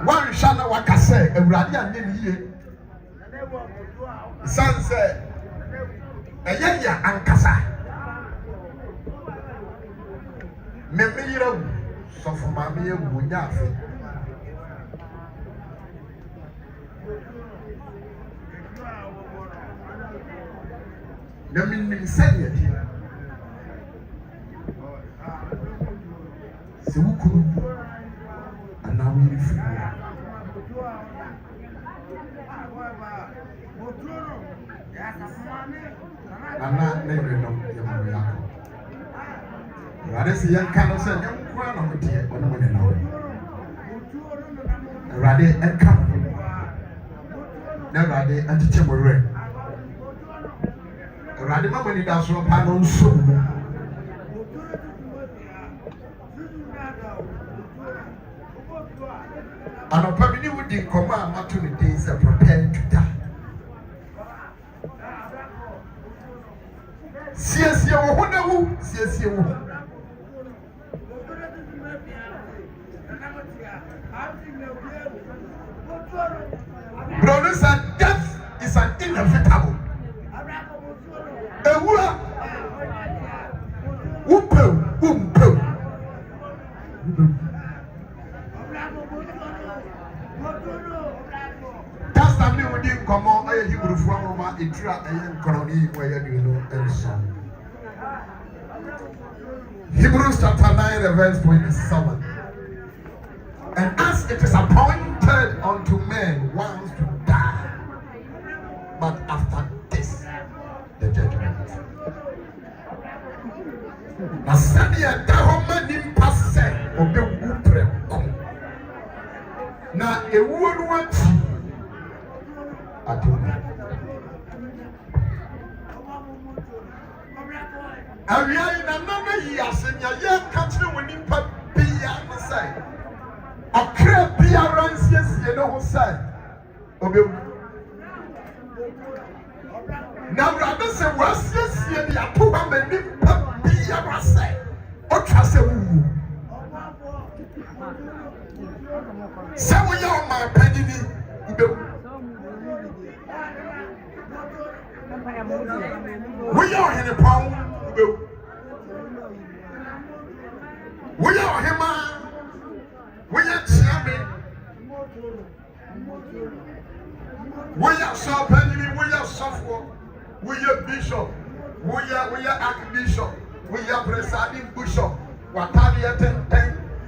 wan shana wakase awurade anye ni ye sanse eyeya ankasa memeyira sofo mame ye wunya afi Namin sanya di sewukuru anawiri free ana nebe no yamuri yako rade si yankano se yankwa na mutie ono mo ne nawo rade enka na rade antiche mo re rade mama ni da so pa no nso anopa bi ni wudi nkoma amatu ni dey say prepare to die siesie wo ho na wu siesie wo brothers and death is an inevitable ewura umpe that's the name we didn't come on aye Hebrew for Roma etra aye nkoroni where you know enso Hebrews chapter 9 verse 27 and as it is appointed unto men once to die but after this the judgment na sadia da homa nimpa se obewu preko na ewuo no ati atoma awia ina nana yi asenya ye katre woni pa bia no sai akra bia ransiesie no ho sai obewu na brother se wasiesie di atoba mani pa bia no sai o twase wu se wo ya o ma panini obewu We are in a pound. We are him. We are Tiamin. We are Sarpenny. We are Sarfo. We are Bishop. We are Archbishop. We are Presiding Bishop. Watalia 10,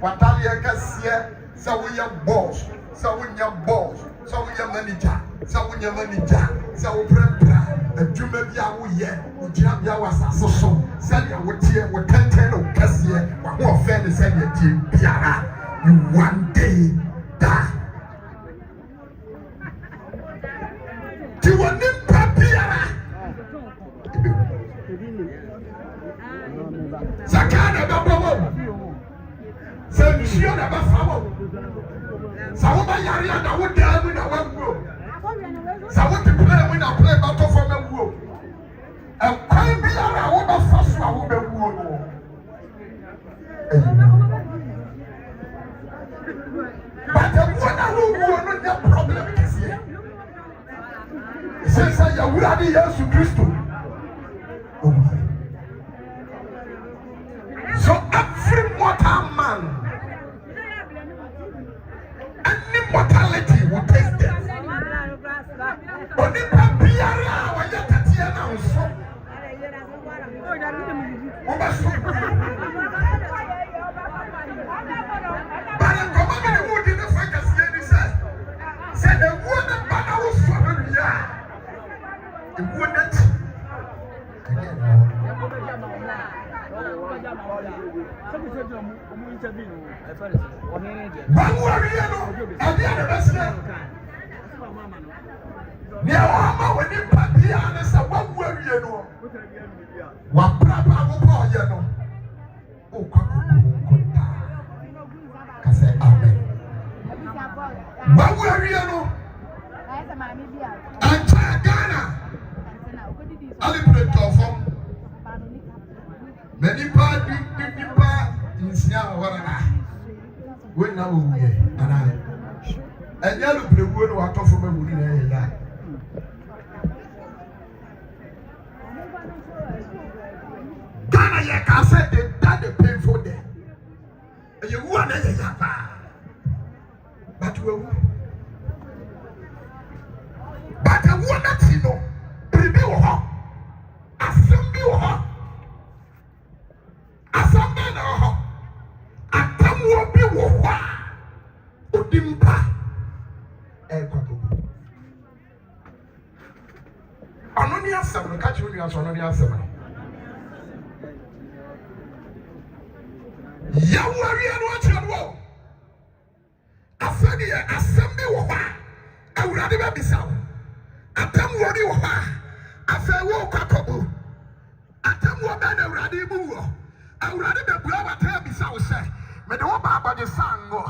Watalia Cassia. So we are boss. So we are boss. So we are manager. So we are manager. So we prepare. You may be a year. We jam your so. Send your tear with 10 of Cassia. What more fair to send your team? Piara. You one day die. You will need Piara. Sakana Babo. Send you never follow. Sawaba Yaria that would tell me that one go. Sawa to play when I play battle from a wood. And quite be a woman first one will be wood. But the one who will not problem is here. Since I am ready, yes, to Christo. So every mortal man, any mortality will taste death. But the Papiara, when you get here now, so. But the commandment would in the Francis said the woman banner was for here. The wouldn't. Now, when you party on us, what were you know? What Papa will call you know? Oh, I say, Amen. What were you know? And Ghana. I put it off. Many party in Siana. When now we and yellow blue wood water from a wood. Ghana, you can say they done the painful day. And you want a yapa. But you will. But I want that you know. Preview her. Assemble her. Assemble her. Atam will be war. Odimba. Anonia 7, catch you as Anonia 7. Yawari watch your wall. I said, assembly war. I would rather be sound. Atam wori war. I said, walk a couple. Atam war banner ready move. I would rather be brother tell me so. Say, but the one by the sango.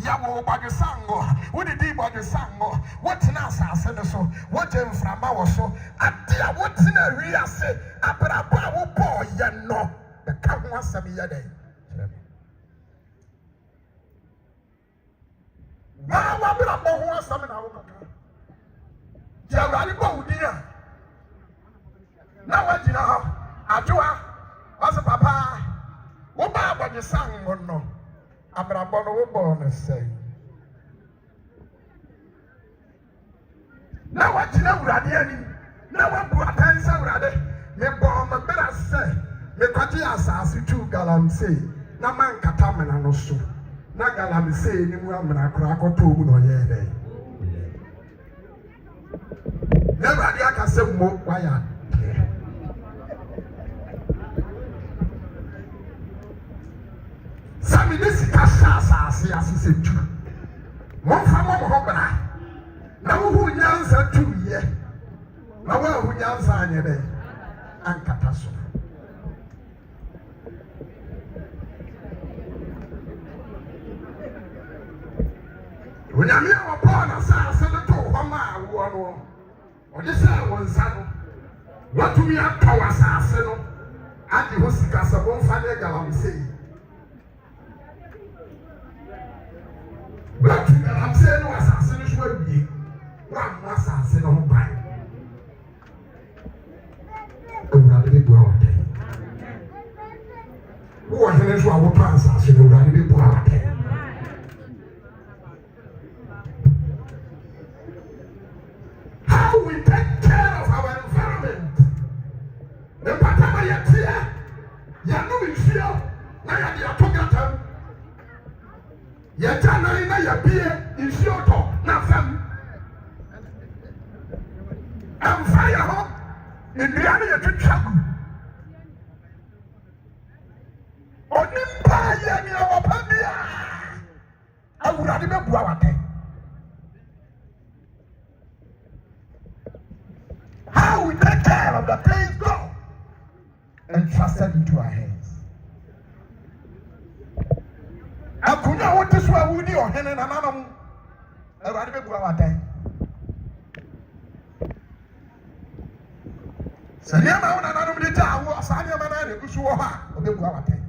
Yawo by the sango. What did he by the sango? What now, said so? What came from our so? At the what's in a real say? After a power boy, you know. The come once a day. Now, what will I know who summon our country? Jarrani dear. Now, what you know? Ajua, as a papa, what about your son? No, I'm not born to say. Now, what you know, Radiani? Now, what do I tell you, Radi? Me born a better say, me Katias as you two galam say, Naman Kataman and so. Nagalam say, you want me to crack or two no ye. Never I can say more quiet. Sammy, this is Casa, as he said, too. One from one hopper. Now, who answer 2 years? Now, who answer any day? And catastrophe. When I'm here upon us, I said, "Oh, or this one saddle. What do we have power, Sassano? And the Hosicas of one father Galam say. What I'm saying was assassination will be one assassin on by. awurade bɛ bua wɔtɛn wowɔ hene nso a wotɔ asase no awurade bɛ bua wɔtɛn how we take care of our environment mpata ma yɛteɛ yɛnom nsuo na yɛde ato gatam yɛgya nan na yɛbie nsuo tɔ na fam ɛmfa yɛ hɔ nnua no yɛtwitwa gu onimpa yɛ nea wɔpa bia awurade bɛbua watɛn how we take care of the things God entrusted into our hands. Akunya wote so awudi ohene na nanam awurade bɛbua watɛn sɛ nneɛma wo nananom de gya awo saa nneɛma no a na-egu so wɔ hɔ a ɔbɛbua watɛn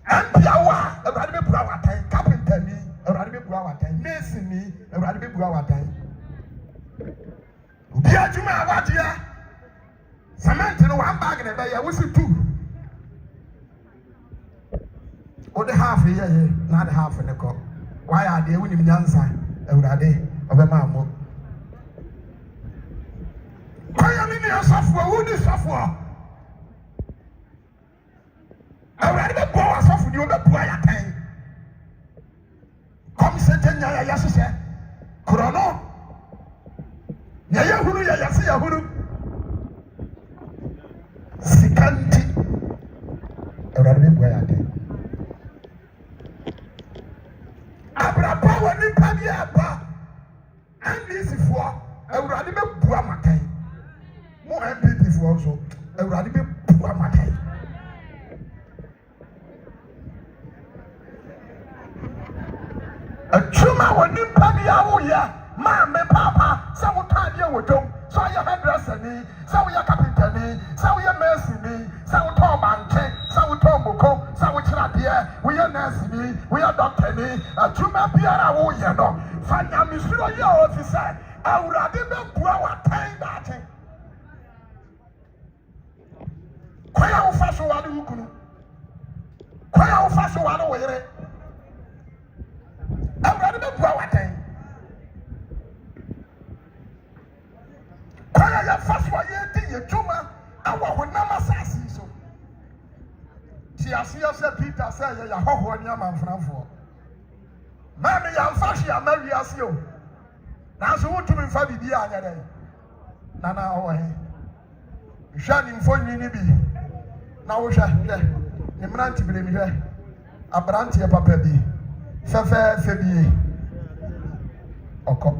ɛmpia wo a awurade bɛbua watɛn kapentani awurade bɛbua watɛn masoni awurade bɛbua watɛn obi adwuma a wadeɛ cement no 1 bag na ɛbɛyɛ wosi 2 wode half yɛyɛ na de half ne kɔ wayɛ adeɛ wonim nyansa awurade ɔbɛma mo kɔyɛ ne nea sɔfoɔ wodi sɔfoɔ awurade bɛbɔ wɔ asɔfo deɛ wobɛbua yɛatɛn kɔm sɛ gya nya yɛyɛ hyehyɛ korɔ no yɛyɛ hunu yɛyɛ se yɛ hunu sika nti awurade bɛbua yɛatɛn abrabɔ wɔ nipa bi aba ndcfoɔ awurade bɛbua matɛn mo MPP foɔ nso awurade bɛbua matɛn atwuma wɔ nipa bi a woyɛ maame papa sɛ wotɔ adeɛ wɔ dwom sɛ woyɛ hairdressani sɛ woyɛ kapentani sɛ woyɛ masoni sɛ wotɔ ɔbankye sɛ wotɔ mmoko sɛ wokyerɛ adeɛ woyɛ nɛseni woyɛ dɔktani atwuma biara a woyɛ no fa nyamesuro yɛ ɔ fi sɛ awurade bɛbua watɛn daakye kwan a wofa so wade wo kunu kwan a wofa so wade wo yere awurade bɛbua watɛn kwan a yɛfa so a yɛdi yɛ dwuma awɔ honam asase yi so te aseɛ sɛ Peter sɛ yɛyɛ ahɔhoɔ ne amanfranfoɔ maame yɛmfa hwe ama wiase o nanso wotumi mfa biribi a anyɛ dɛ nana ɔwɔ he hwɛ ne mfonyini no bi na wohwɛ hwɛ ne mmerante bere mi hwɛ aberanteɛ papa bi fɛfɛɛfɛ bi ɔkɔ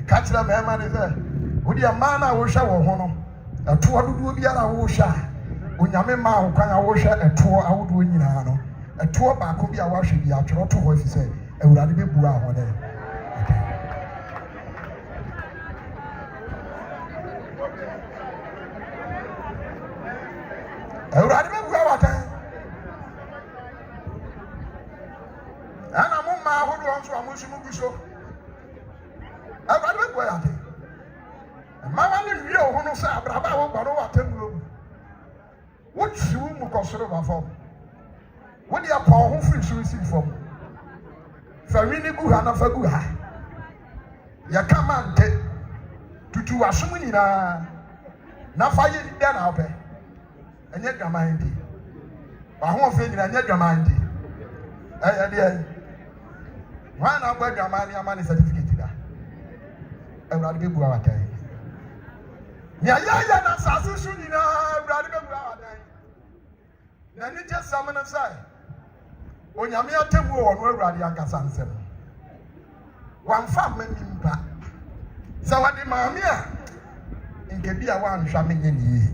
ka kyerɛ mmarima ne sɛ wode mmaa no a wohwɛ wɔ ho no ɛtoɔ dodoɔ biara a wohwɛ a onyame maa wo kwan a wohwɛ ɛtoɔ ahodoɔ nyinaa no ɛtoɔ baako bi a woahwɛ bi atwerɛ to hɔ ɛfi sɛ awurade bɛbua ho dɛ awurade bɛbua watɛn ɛna mo mmaa ahodoɔ nso a mo nso mo gu so awurade bɛbua yɛatɛn mmawa ne wie wo ho no sɛ abraba a wobɔ no wɔatammuo mu wotwi wo mu kɔ soro ba fam wode apɔ wo ho firi soro si fam fa wini gu ha na fa gu ha yɛka ma nte tutu w'asom nyinaa na fa yɛ dɛ na wopɛ ɛnyɛ dwaman di w'ahoɔfɛ nyina ɛnyɛ dwaman di ɛyɛ deɛ hwan na abɔ dwaman ne ama ne certificate da awurade bɛbua watɛn nea yɛyɛ na asase so nyinaa awurade bɛbua watɛn n'ani gye sɛm no sɛ onyame atemmuo wɔ no awurade ankasa nsɛm wamfa mma nimpa sɛ wɔde maame a nka bi a woanhwɛ menyɛ ne yie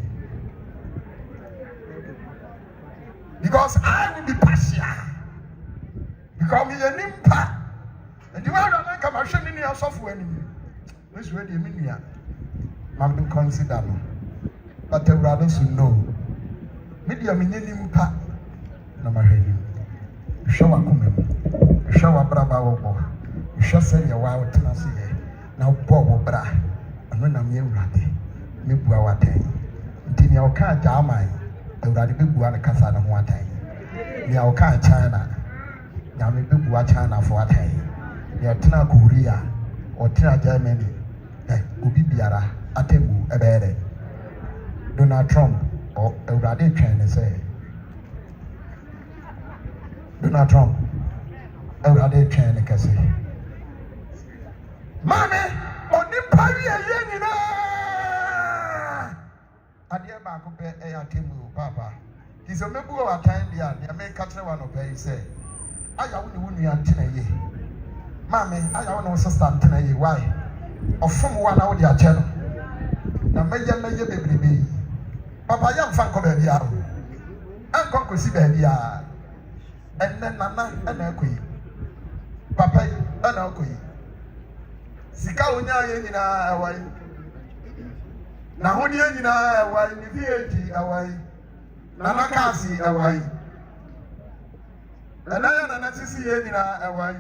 because I will be partial because meyɛ nimpa nti woahwɛ no nka mahwɛ ne nua asɔfo anim mesu deɛ me nua ma me consider no but awurade so no me deɛ menyɛ nimpa na mahwɛ nim hwɛ w'akoma mu hwɛ w'abraba wɔbɔ hwɛ sɛdeɛ woa wotena se yɛ na bo bra ano na me Awurade me bua watan nti ne o ka German Awurade be bua ne kasa ne ho watan ne o ka China na me be bua China for watan ne tena Korea o tena Germany obi biara atemu ebere Donald Trump or Awurade twen ne say Donald Trump Awurade twen ne kase Mame oni pari eye nyina ade ba ko pe e atemu papa kiso mebu o atan dia ne me ka tere wa no pe say aya wo ne wo nua ntena ye Mame aya wo ne wo sister ntena ye why ofom wa na wo de ache no na meye bebrebe papa yam fan ko ba bia an kon ko si ba bia enne nana ana akoyi papa ana akoyi sika onya ye nyina awai na hodi ye nyina awai ni VAT awai Nana Kwasi awai nana sisi ye nyina awai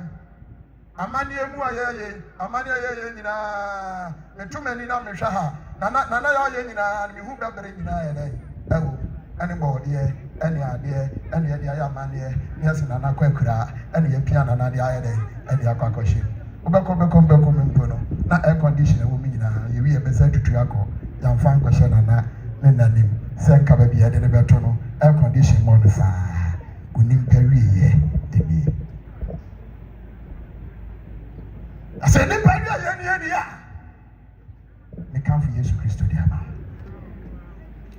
amani emu ayeye amani ayeye nyina metumani na mehwa ha nana ya ye nyina me hu bebere nyina ye dai ewo ene bode ene ade ene ade ya amani ne yesi Nana Kwakura ene ye pia nana de aye dai ene akwakohye ubeko mpo no na air conditioner wo mi nyina ye wi e besa tutu akọ ya mfa nkwahye nana ne nanim se nka ba bia de ne beto no air conditioner mo no saa unim periye debi ase ne periye ye ya ne kan fi Yesu Kristo dia ma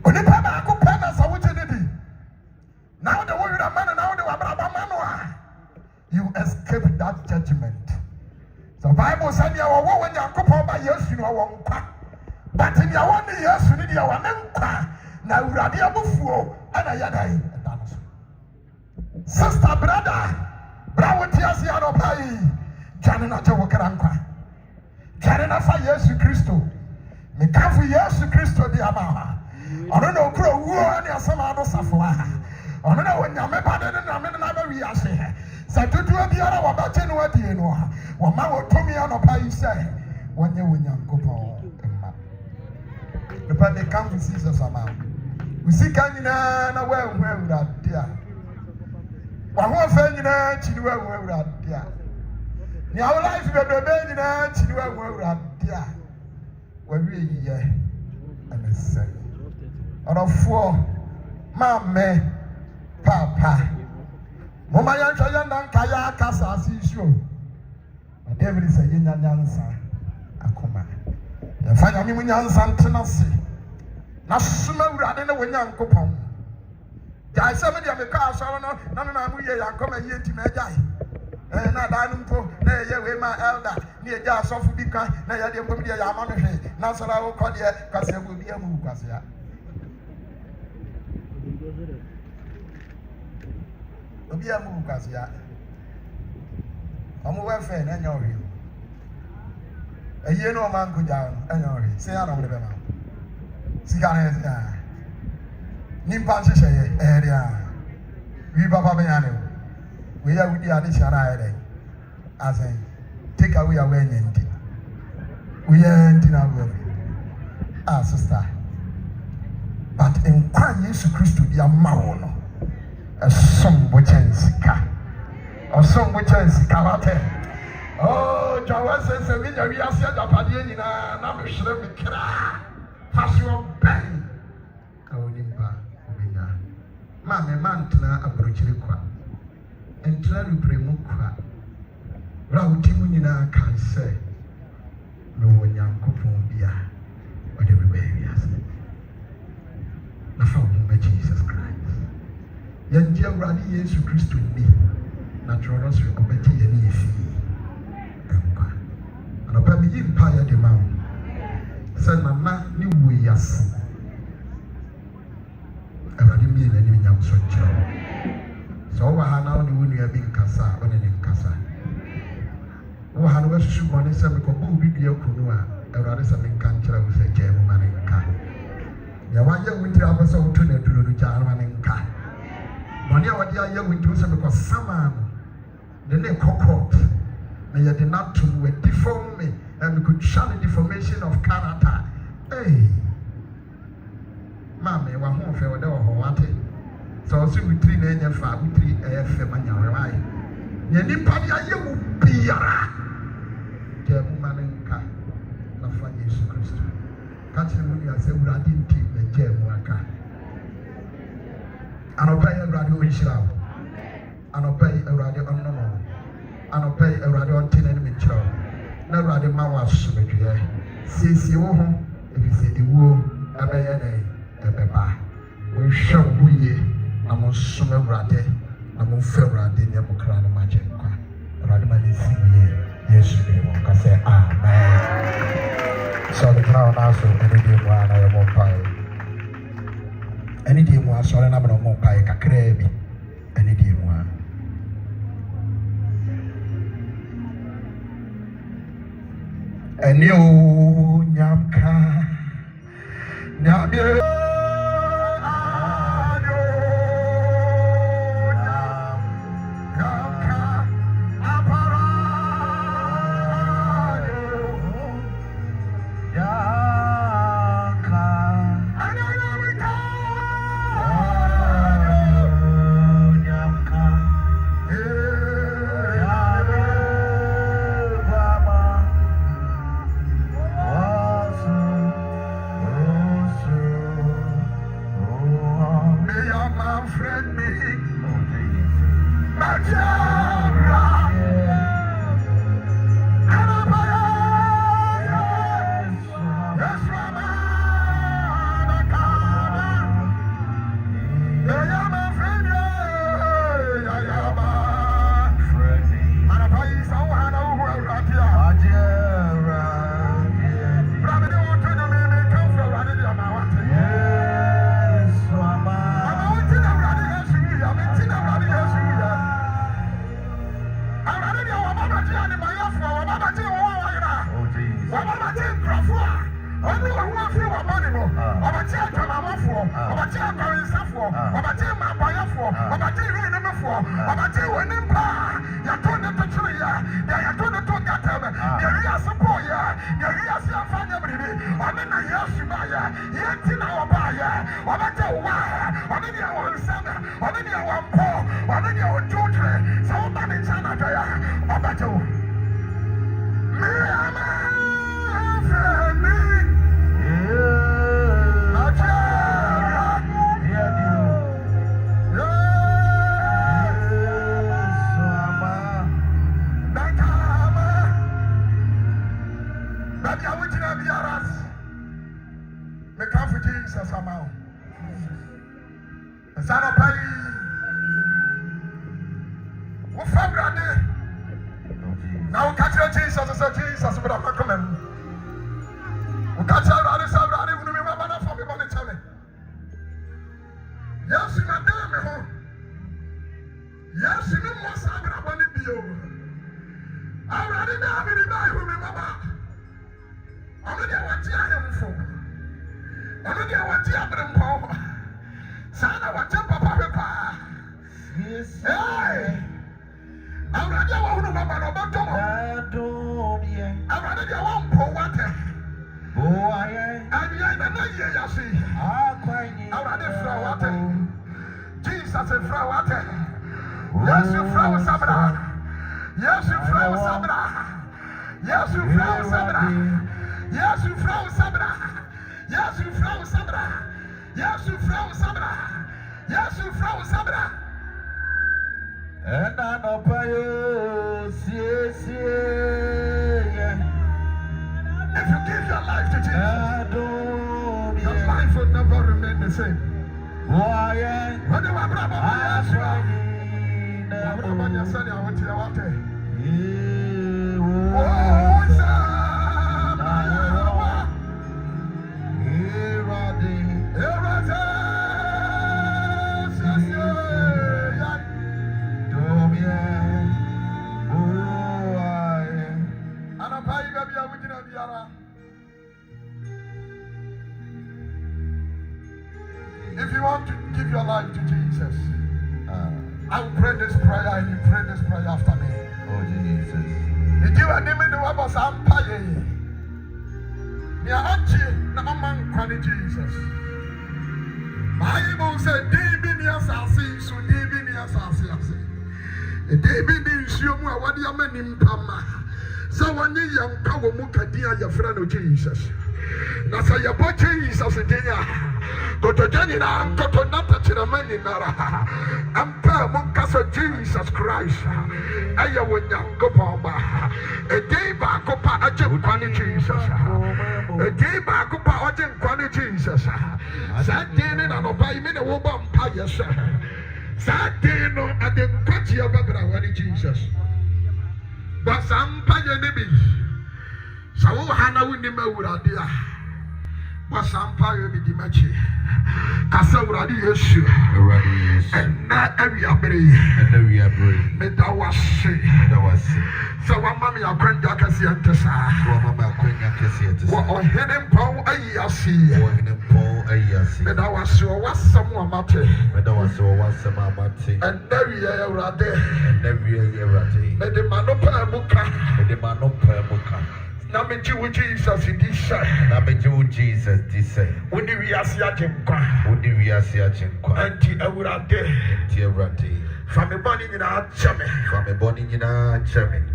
oni pa ba ko pa na sa wo je dedi now the way you man now the abraba man you escape that judgment. The Bible said you are when you are couple by Yesu no won kwa but in your one Yesu ni dia wan kwa na urade abufuo ana yadai danos sister brother brawo tiasi anopai jane na je wokara nkwa jane na fa Yesu Kristo me kafu Yesu Kristo dia ma ono na okro wuo ani asama ado safoa ono na wonyame bade na me na ba wi ase sa tutu biara wa ba che no adie no wa ma wo tomi anopai sai wonye wonyankopon emma the pa de come Jesus ama usika nyina na wa hu Awurade a wa ho fa nyina chi ni wa hu Awurade a ni our life bebebe nyina chi ni wa hu Awurade a wa wi yiye anese orofo mame papa mama ya ntwa ya ndanka ya kasa asisho David say nya nyansa akoma ya fanya mi nyansa ntena se na suma Awurade na wonyankopon ja se me dia me ka asoro no na mu ye yankoma ye nti ma jai na da mpo na ye we ma elder ni e ja asofu bi kan na ye de mpo bi ya ama me hwe na sora wo ko de kwase go bi amu kwase ya obi amu kwase ya omo we fe na nya ori eye no man ko ja anya ori se ya no be ma sika na ya nimpa hyehyɛ yɛ ɛria wi papa be ya ne we ya wudi ade hyara ayɛ asen take away our energy we ya nti na go sister but in Christ Yesu Kristo dia ma wo no esom bo chensika osom bo chensika wate oh jawa se mi nya wi ase adapade nyina na me hwere me kra fasio ben onimpa obenya mame mantna abrochire kwa entra rupremu kwa rawutimu nyina kan se no wonyankopon bia ode bebae ase na fa wo Jesus Christ yanji Awurade Yesu Kristo ni na troro so obeti ye ni efi enka ana pa mi yimpa ya de mawo se nana ni wo yas Awurade mi na ni nyam so kiro so wa ha na oni wonu ya bi nkasa oni ni nkasa wo ha no wasusu mo ne se me ko bu bibia kunu a Awurade se me nka nkira wo se je mo ma ne nka ya wa ye wunti abasa wo to na duro no ja ma ne nka moni a wadi aye wunti se me ko sama no ne kokot na ye de natum we difom me and we could show the deformation of character. Hey, Mammy, one home for the what? So we 3 names for 3 AF right? Yanipadi, you will be a woman car. Lafa Jesus Christ. Catch him when you say, I didn't keep the gem worker. And I'll pay a radio in Shroud. And I'll pay a radio on normal. And I'll pay a radio on 10 enemy child. No radio mawas, see you home. If you say the woo, a bayane, a pepper. We show we, I'm on summer rade, I'm on ferra, the Nemocran magic. Radman is singing, yes, you can say, amen. So the crown also, any day one I won't pie. Any day one, so I'm not more pie, a crabby. Any day one. And you, Nyamka, Nyamka. Now catch your Jesus and say, Jesus, but I'm not coming. We catch your rally, so rally, we remember that from the money channel. Yes, you are there, yes, you know what's happening to you. I already know how many guys remember. I'm not there what you are for. I'm not there what you are for. Sana, what you papa. Yes, hey. I'm not there what you remember. I'm not there one for water. I'm not see. I'm not there for water. Jesus is for water. Yes, you flow Sabra. Yes, you flow Sabra. Yes, you flow Sabra. Yes, you flow Sabra. Yes, you flow Sabra. Yes, you flow Sabra. Yes, you flow Sabra. And I know by you, if you give your life to Jesus, your life will never remain the same. When you are brother, Abramanya said, I want to water. If you want to give your life to Jesus, I will pray this prayer and you pray this prayer after me. Oh, Jesus. Did you and me know what was Nia achi na aman kwani Jesus. Bible said David ni asasi so David ni asasi ase. David ni nsuo mu a wade amani mpama. Sa wanye yampa wo mu kadia yafra no Jesus. Na sa yabo Jesus denya. Kotojani na kotonata chiramani nara. Ampa mo kasa Jesus Christ. Aya wo nyankopon ba. Edei ba kopa aje kwani Jesus. Edei ba kopa aje kwani Jesus. Sa deni na no ba ime ne wo ba mpa yesa. Sa deni no ade kwachi ababra wani Jesus. But sampa ye nebi. Sawo hana wuni mawurade a. But sampa ye bi di machi. Kasa wurade Yesu. Enna ewi abere. Medawase. So one mammy akwenda kasi antesa. Wa ohene mpon ayi asi. Medawase o wasam wa mate. Enna wi ye wurade. Mede manopa muka. Na meji wo Jesus di say. Na meji wo Jesus di say. Woni wi ase achenkwa. Anti awurade. Fami boni nyina cheme.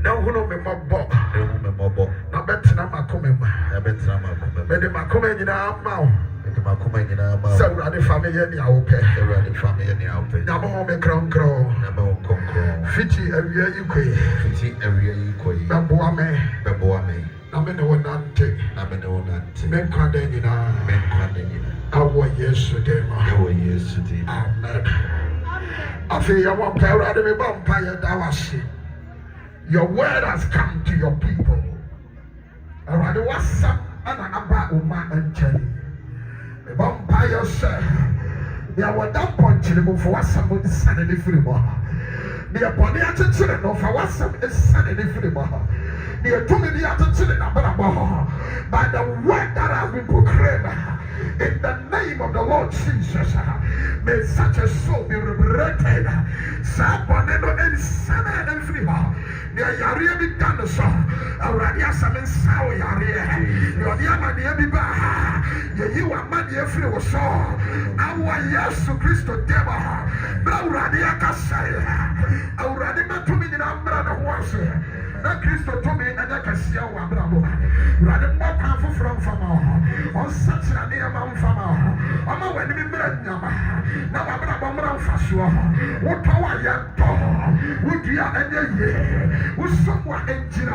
Na hunu me mabo. Na betina makome ma. Mede makome nyina ma. Sa awurade fami ye ni awope. Na mo me kronkro. Fiti awia yikwe. Beboa me. Na me ne wonante. Menkwa de nyina. Awo Yesu de ma. Amen. Your word has come to your people. Already what's up and about Uma and Jenny. The vampire said, there were that point for what someone is suddenly free. The body at the children of what some is suddenly free. The atomic at the children by the word that has been proclaimed. In the name of the Lord Jesus, may such a soul be liberated. Saboneno and Sana and Friha. The Yaria be done so. Aradia Samin Sao Yaria. Yodiama Niabiba. You are Madi Efri was so. Our Yesu Christo Deba. Brauradia Kasaya. Auradima to me in Ambra was. Na Christo to me and I can see our bravo. Rather more powerful from on such a near Mount Fama. I'm a when we bring Yama. Now I'm a bomber Fasua. What power yet? Would you have any year? Would someone enter? I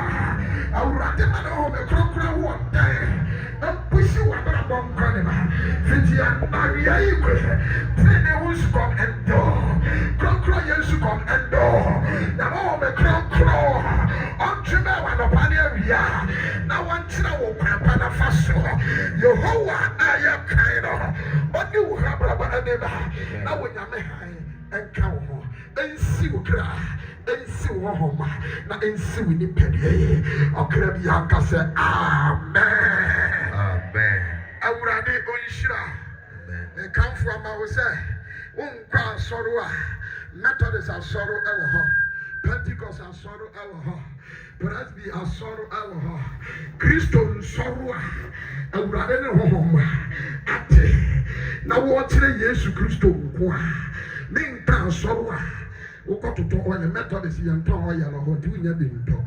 would rather home a crocodile one day. And push you up a bomb canima. Fijian Maria Eque. Penny who's come and door. Crocodile you come and door. Now home a crocodile. Now one child Papa Faso, Yehovah, I am kind of, but you have a neighbor. Now when you're and come and see what cry, and see what home, not and see when you pay. Or could be Yanka say, Amen. I would have been Onishra. They come from our say, crown sorrow, Methodists are sorrow ever. Pentecost are sorrow ever. Presby are sorrow ever. Christo sorrow. I would have been home. Ate. Now watch Jesus Christo. Ning crown sorrow. We got to talk on the Methodist and talk on your hot doing your binto.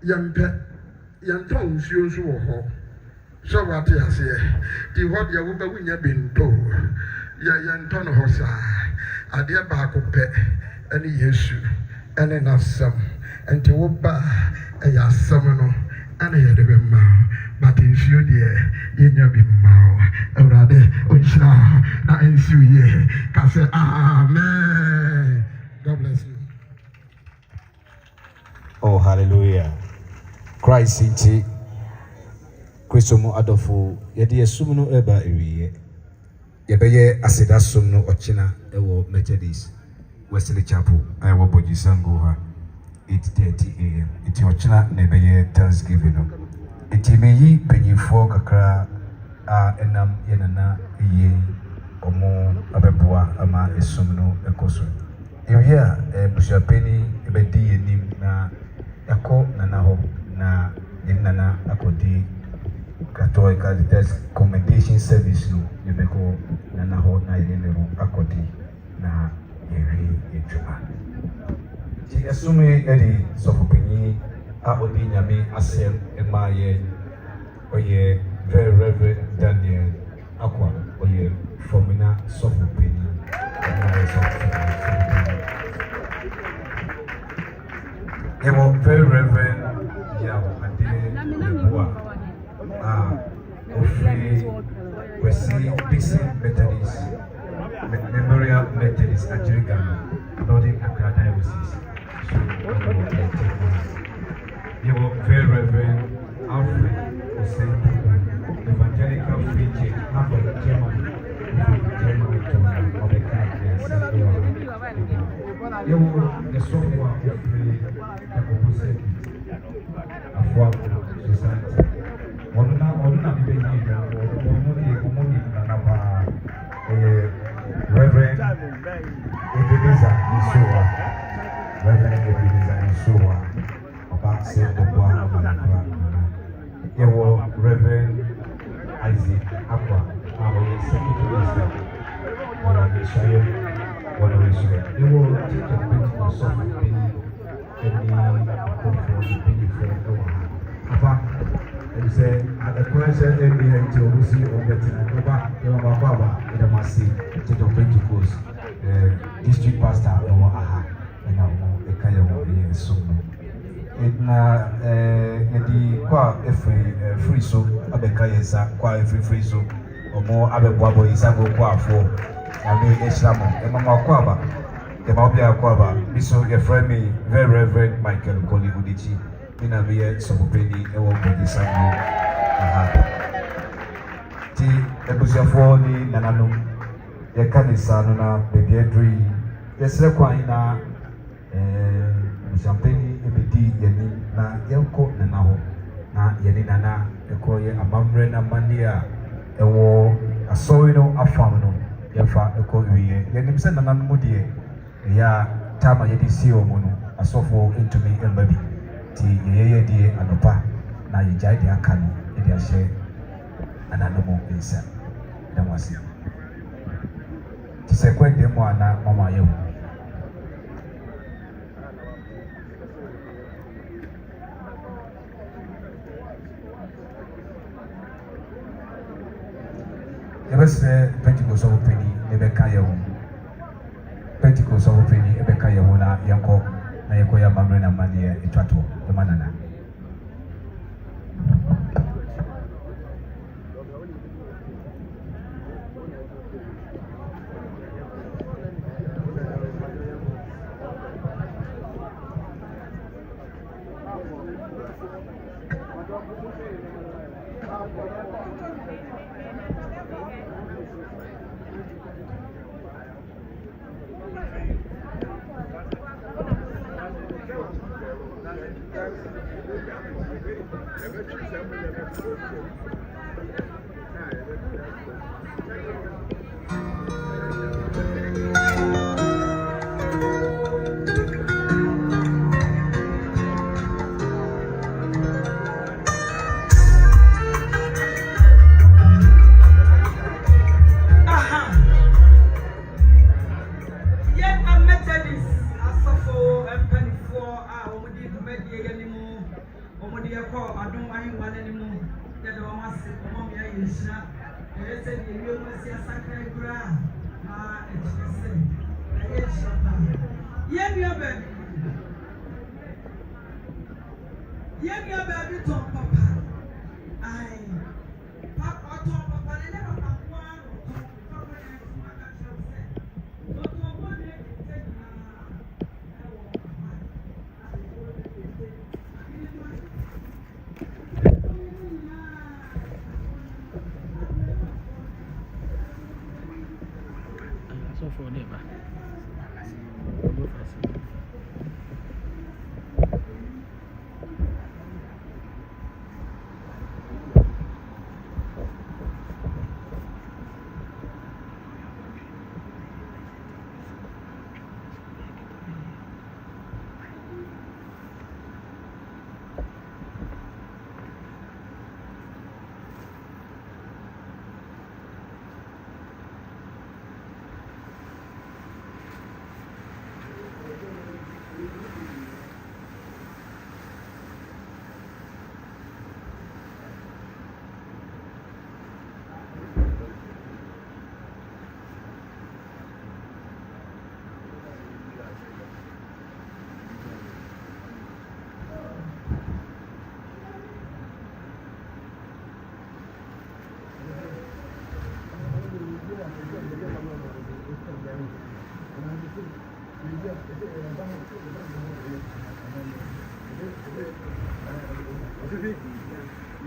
Young pet, young tongues use your so what I say, the what you will win your binto. Young ton hosa. I dear back of pet, any issue. And then some, and to Oba, a yasamano, and a yadabima, but in few dear, in your bimao, a rather, Ocha, not in few years, can say, Amen. God bless you. Oh, hallelujah. Christ in tea. Christomo Adolfo, Yadi Sumno Eba Erie. Yabeye Aseda Sumno Ochina, Ewo Methodist. Wesley Chapel, I will put you Sangoha 8:30 a.m. It's your china neighbor Thanksgiving. It may ye penny for Kakra, enam yenana ye, or more Ababua, ama esumno ecoso. You hear a Busha penny, a bedi nim na Yako Nanaho, na Nana Akodi, Catholic rites commendation service no yɛbɛkɔ nana hɔ na yɛde ne ho akɔdi na yɛhwɛ yɛdwuma nti ɛsom ɛde sɔfopanyin a ɔde nyame asɛm ɛmaa yɛ ɔyɛ very reverend Daniel Akwa ɔyɛ fɔmina sɔfopanyin ɛmaa yɛ sɔfopanyin yɛwɔ very reverend yaw adeɛ yɛboa Ofri Kwasi Methodist Memorial Methodist Ajirigano Northern Accra Diocese. You were very Reverend Alfred Hussein Evangelical Free Church, half of the chairman of the Catholic. You were the software of the opposite of society. Reverend Ebenezer Isuwa, Reverend Ebenezer Isuwa, about Sendobwa, Reverend Isaac Akwa, our secretary, one of the Shire, one of the Shire. They will teach a bit for something, any control, and say, at the question, NBA to Lucy or Betty, Baba, in the Massy, Church of Pentecost, district pastor, and a kind of Sumo. The qua free so, Abekayesa, qua free so, or more Abebo is Abo qua for Ami Eslamo, and Mama Quaba, the Mapia Quaba, Miso, your friend me, very Reverend Michael Koli Udichi. Ina biye sobopeni ewo bodi sango ti ebusiafo ni nananum ye kanisa no na bebi adri yesre kwan na champagne emedi yani na yenko nana ho na yani nana ekoye amamre na mandia ewo asori no afam no yefa eko wiye yanim se nana no die ya tama yedi si omo no asofo entumi embabi ti yeye die anopa na yejai de aka no e de ahye ananomo nsa na wase ti se kwende mo ana mama yewu yebese Pentecost of Penny ebeka yewu Pentecost of Penny ebeka yewu na yanko na yeko ya mamre na mali ya etwato emanana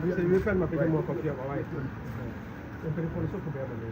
Você me faz uma pequena uma copia para lá. Eu quero pôr só para ver.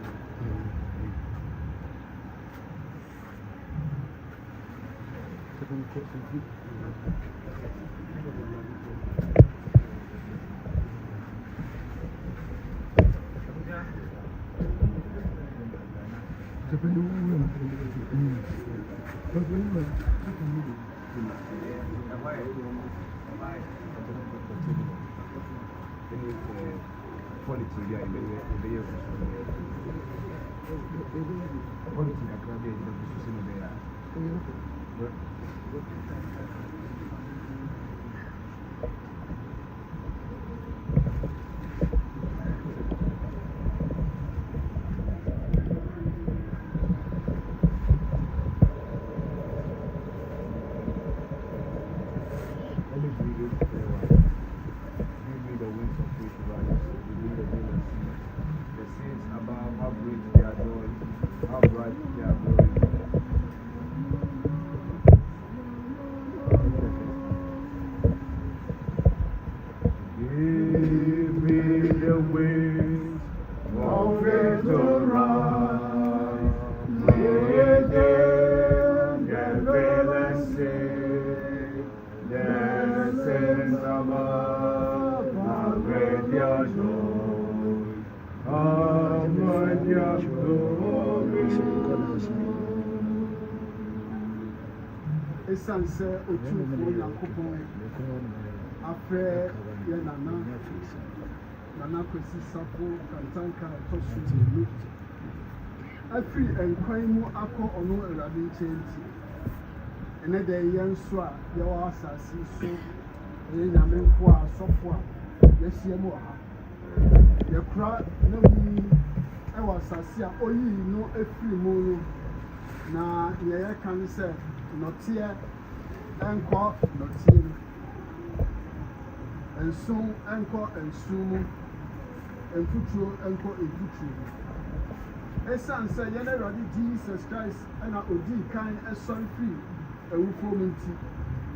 Esan sɛ otumfoɔ Nyankopɔn afrɛ yɛ Nana Kwasi Sarfo Kantanka ɛtɔ so mmienu afiri nkwan mu akɔ ɔno Awurade nkyɛn nti ɛnɛ dɛ yɛn nso a yɛwɔ asase so ɛyɛ Nyame nko a asɔfo a yɛahyia mu wɔ ha yɛkora na mu ɛwɔ asase a oyii no afiri mu no na yɛyɛ ka ne sɛ nɔteɛ ɛnkɔ nɔteɛ mu nson ɛnkɔ nson mu mfuturo ɛnkɔ mfuturo mu ɛsiane sɛ yɛn Awurade Jesus Christ ɛna odii kan ɛsɔre firi awufoɔ mu nti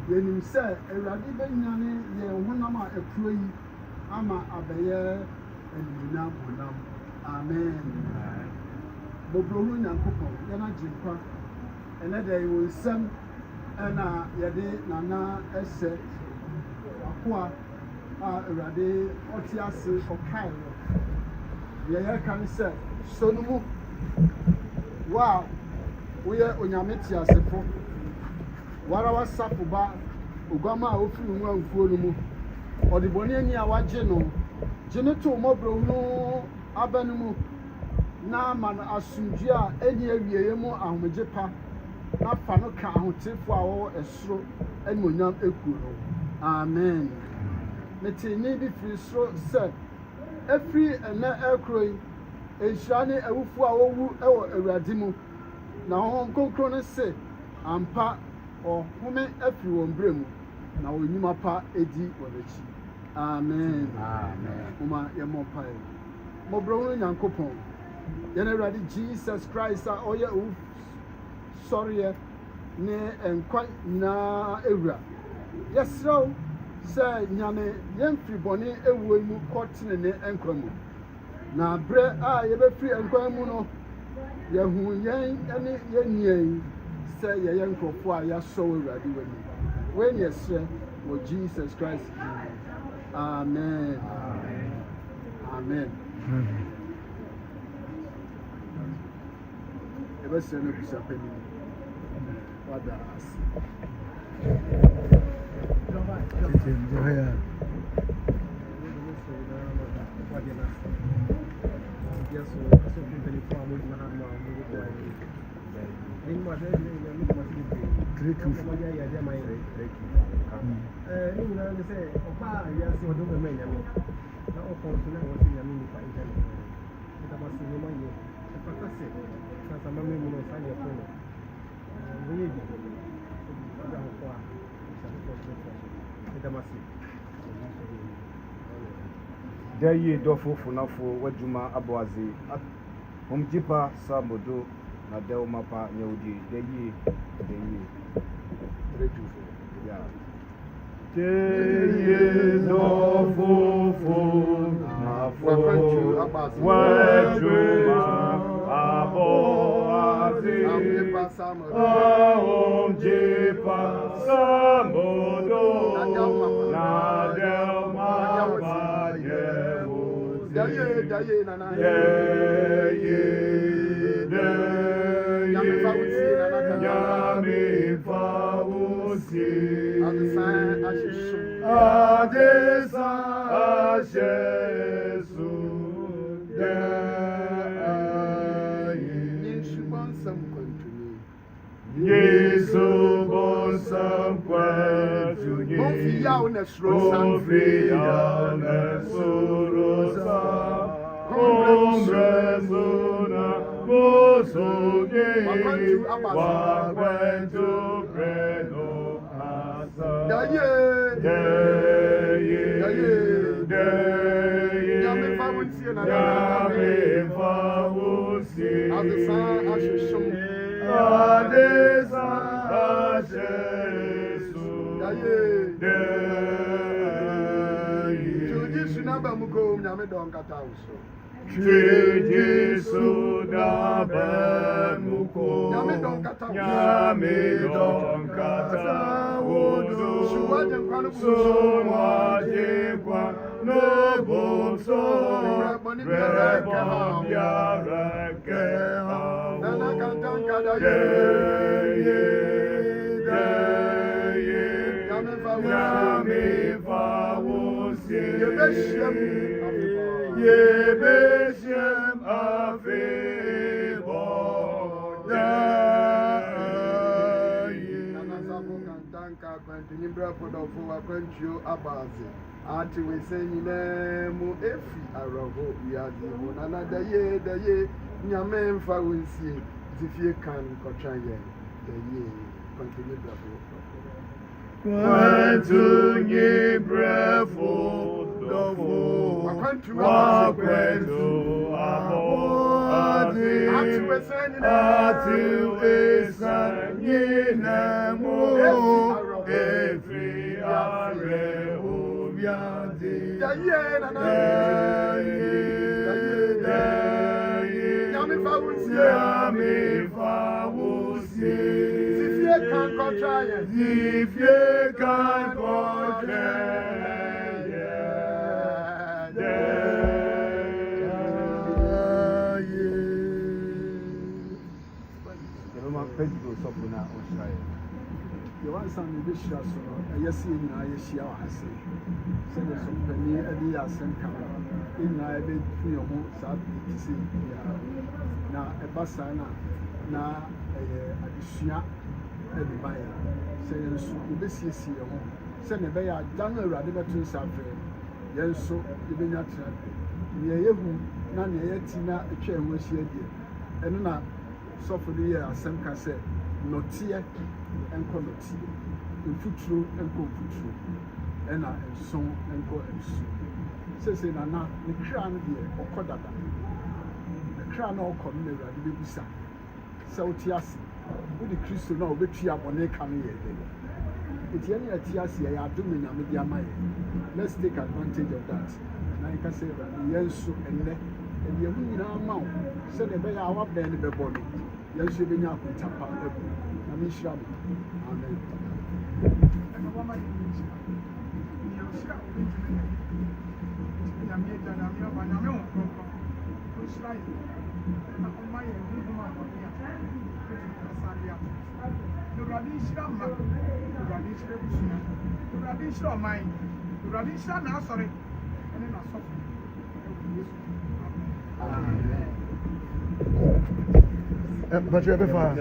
yɛnim sɛ Awurade bɛnyane yɛn honam a ɛpuro yi ama abɛyɛ animuonyam honam amen bɔbɔhu Nyankopɔn yɛn agye nkwa ɛnɛ dɛ yɛwɔ nsɛm ɛna yɛde Nana ɛhyɛ akoa a Awurade ɔte ase ɔkae no deɛ yɛka ne sɛ so no mu wo a woyɛ onyame te asefo wara wasafo ba oguama a ofiri mu amfuo no mu ɔde bɔne ani a wagye no gye ne to mmɔborɔ no aba no mu na ama no asomdwe a ɛni awieeɛ mu ahomegye pa na fa no ka ahotefoɔ a wɔwɔ ɛsoro animuonyam ekuo no amen mete ne bi firi soro sɛ efiri ɛnɛ ɛkoro yi nhyira ne awufoɔ a wɔwu ɛwɔ Awurade mu na Honhom Kronkron no se ampa ɔhome afiri wɔn berɛ mu na wɔn nnwuma pa edi wɔn akyi amen moma yɛmmɔ mpaeɛ mmɔborɔhunu Nyankopɔn yɛn Awurade Jesus Christ a ɔyɛ owu sɔreɛ ne nkwa nyinaa ewura yɛsrɛ wo sɛ nyame yɛmfiri bɔne ewuo mu kɔtene ne nkwa mu na berɛ a yɛbɛfiri nkwa mu no yɛhu yɛn ne yɛn nua sɛ yɛyɛ nkurɔfoɔ a yɛasɔ wɔ Awurade w'ani wei ne yɛsrɛ wɔ Jesus Christ amen amen yɛbɛsrɛ no busa panin wada ase Dayi dofo funafo wajuma abwazi Homjipa Sabodo na del mapa nyodi de yi yeah Ye no fo na fo wa juma abo ati aom je pa samodo na del mapa ye wo Daye nana Yami fawusi Adesa ashesu Yesu bonsam kwetuni Confia na surosa Umbrezuna Mosugi Wakwentu Preno Asa Daye Yami Fawusi Adesa Ashesu Daye Sunaba Muko Nyame Don Katauso Chiji Suda Bemuko Nyame Don Kata Wodo Suwaje Kwa Nobo So Rebom Yareke Nana Kantanka Yami Fawusi Yebeshem Afibo Nana Kwasi Kantanka Kwantini Brafo Wakwenchu Abazi Ati we say mu efi araho yazi mu nana daye nyame mfa wonsie zifie kan kotwan ye daye continue bravo Kwantu nye brefo dofo wakwentu abo ati wesa nyina mo efi are obiade daye nana Yami fawusi zifie kan kotwan ye Zifie kan kotwan Pedro Sopona Australia. You want some wish us, yes, in I see our hase. Send us some penny a day as sent camera. In I bid for your home, sad to see. Now a basana, now a dishia, a buyer. Saying so, you be see your home. Send a bear, Daniel Radibatus Safe. Yes, so you be not. Near you, none yet, Tina, a chair was here. And now. So for the year, some can say, not here and call not here. In futuro and go futuro. And I so and go and so. Says in Nana, the crown here or Kodada. The crown all come near the baby son. So Tiasi, with the Christian now, which you have on a coming here. It's any at Tiasi, I are doing a media mine. Let's take advantage of that. And I can say that the Yensu and Neck. And the amount said the bear our band the body. Yes, you been up with Tapa. I mean, Shab. Amen. But you're before.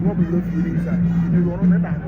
bubble no fit inside. You go on that.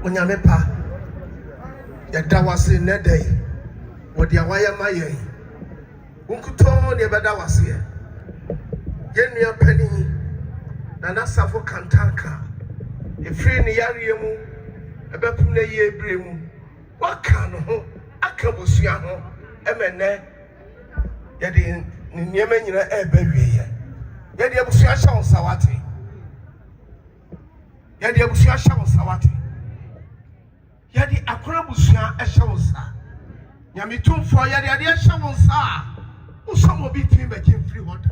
Onyamepa yɛda wase ne day wɔde awayɛ ma yɛn wonkutɔ ne bɛda wase yɛn nua pani Nana Sarfo Kantanka efiri ne yareɛ mu ɛbɛpem na yɛ ebire mu waka no ho aka bosua ho ɛmɛnɛ yɛde ne nneɛma nyina ɛbɛ wieyɛ yɛde abusua hyɛ wo nsa wate yɛde abusua hyɛ wo nsa wate yɛde akora busua ɛhyɛ wo nsa nyame tumfoɔ yɛde adeɛ hyɛ wo nsa a wosɔm obi tumi bɛgye mfiri hɔ da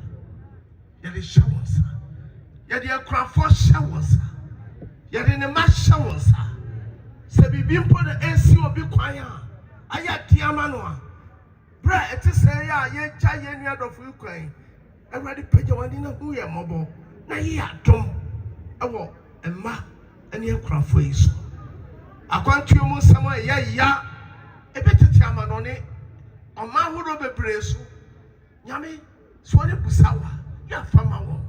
yɛde hyɛ wo nsa yɛde akorafoɔ hyɛ wo nsa yɛde ne ma hyɛ wo nsa sɛ biribi mpo na ɛsi obi kwan a ayɛ adeɛ ama no a berɛ a ɛte sɛ yɛ a yɛgya yɛn nua dɔfo yi kwan awurade pagya w'ani na hu yɛ mmɔbɔ na yɛ adom ɛwɔ mma ne akorafoɔ yi so akwantuo mu nsɛm a ɛyɛ ya ɛbɛtete ama no ne ɔma ahodoɔ bebree so nyame so ɔne busa wa yɛafa ma wɔn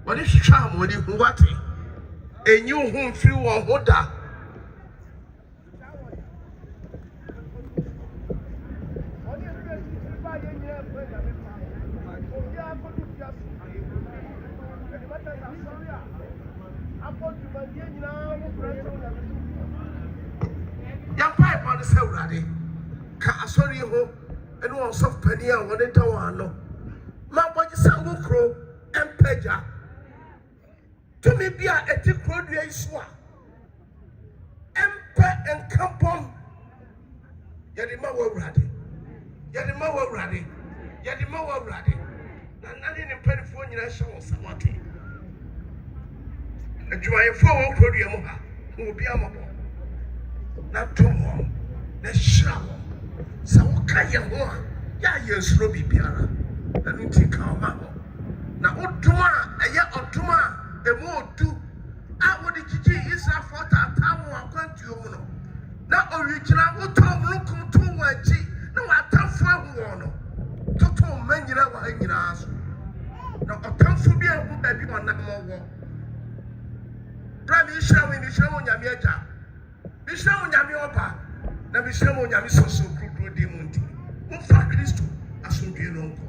wɔde hwehwɛ a ma wɔde hu wate ɛnyi wo ho mfiri wɔn ho da Yampai upon the Sauradi, Casori ho, and one soft penny on the Tawano. My body sango crow and peja. To me be a etic road swa. Empe and Campon Yadima were ready. Yadima were ready. Yadima were ready. None in Penfonia show Samati. A dry 4 Korea who will be a mobile. Not too long. The shower. So, Kaya, yes, Robbie Piara. And we take our mouth. Now, Otuma, a ya Otuma, emo du a wo de gigi Israel for tawo akwantuo mu no na original wo tom lunkum to wachi na watamfo ahu no toto manyira wa anyira so na otamfo bi ahu ba bi onam wo bra mi hira wo nyame aja mi hira wo nyame oba na mi hira wo nyame soso krukru de munti mfa Kristo asomdwe no nko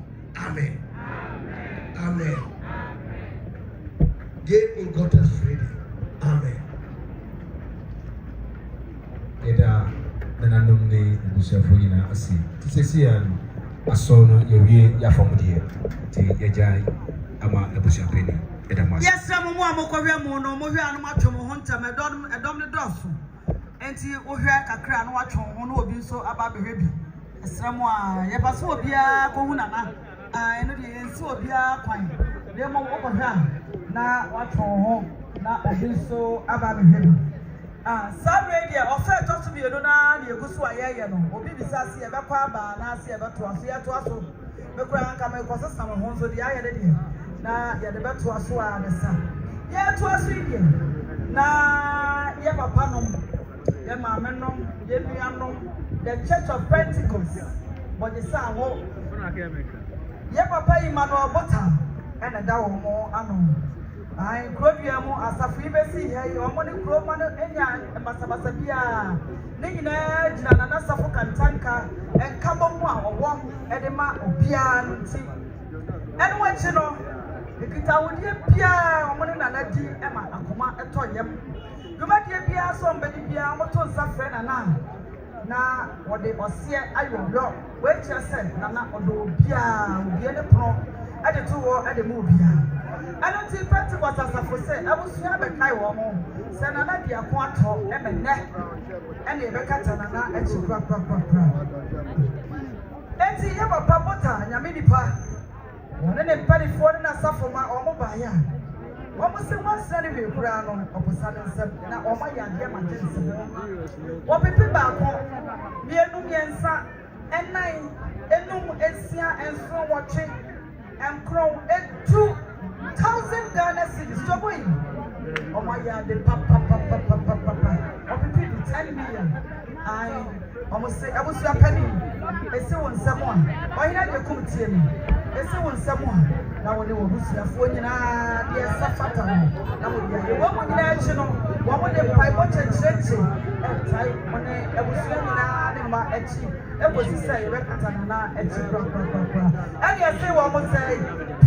amen amen get in God's freedom amen Eda nananum ne busuafo nyina ase tisesi ya aso no yewie yafomde ti yejai ama ebusuapeni eda mas yes mo amokwe mu no mo hwe anu matwo mo hontam edom ne doso enti wo hwe kakra no watwo ho no obi nso aba behwe bi esramo a ye ba so obi a ko hu nana eno de ensi obi a kwan de mo wo ko hwe na watwo ho na obi nso aba behwe bi Saturday there offer talk to me na the egusu ayeye no obi bisa se e bekwa aba na se e beto aso ye to aso me kura nka me kosa sam ho so de ayede de na ye de beto aso a ne sa ye to aso ide na ye papa nom ye maame nom ye nua nom the Church of Pentecost but the sa ho ye papa Emmanuel Bota ena da wo mo ano ai krobia mu asafu besi he omo ne kroma no enya basabasa bia ne nyina gina Nana Sarfo Kantanka enkabo mu a owo e de ma obia nti eno wachi no ekita wodie bia omo ne Nana di e ma akoma etoyem dwumadie bia so mbedi bia omo to nsafre na wode ose ayoyo we chese Nana odo obie ne pro e de to wo e de mu obia I don't think Pentecost as a for say, I was here by Kai Womo, Sanana Dia Quato, Emene, and the Becatana, and she crap. Then see have a papota, and Yamini Pa. One in a penny for and a suffer my own by ya. What was the one standing with Brown of a sudden now, all my young Yaman. What people back home, me and Numiansa, and 9, and Sia and so watching, and crow, and 2,000 Ghana cedis. So boy, oh my God, the papa. Of people 10 million. I almost say I was a penny. I say on someone. Why not you come to me? I say on someone. Now they will lose their phone. They are suffering. Now we are one national. What would they buy? What a church? And type when I was saying my etchi. It was to say Recatana etchi. And you say what would say.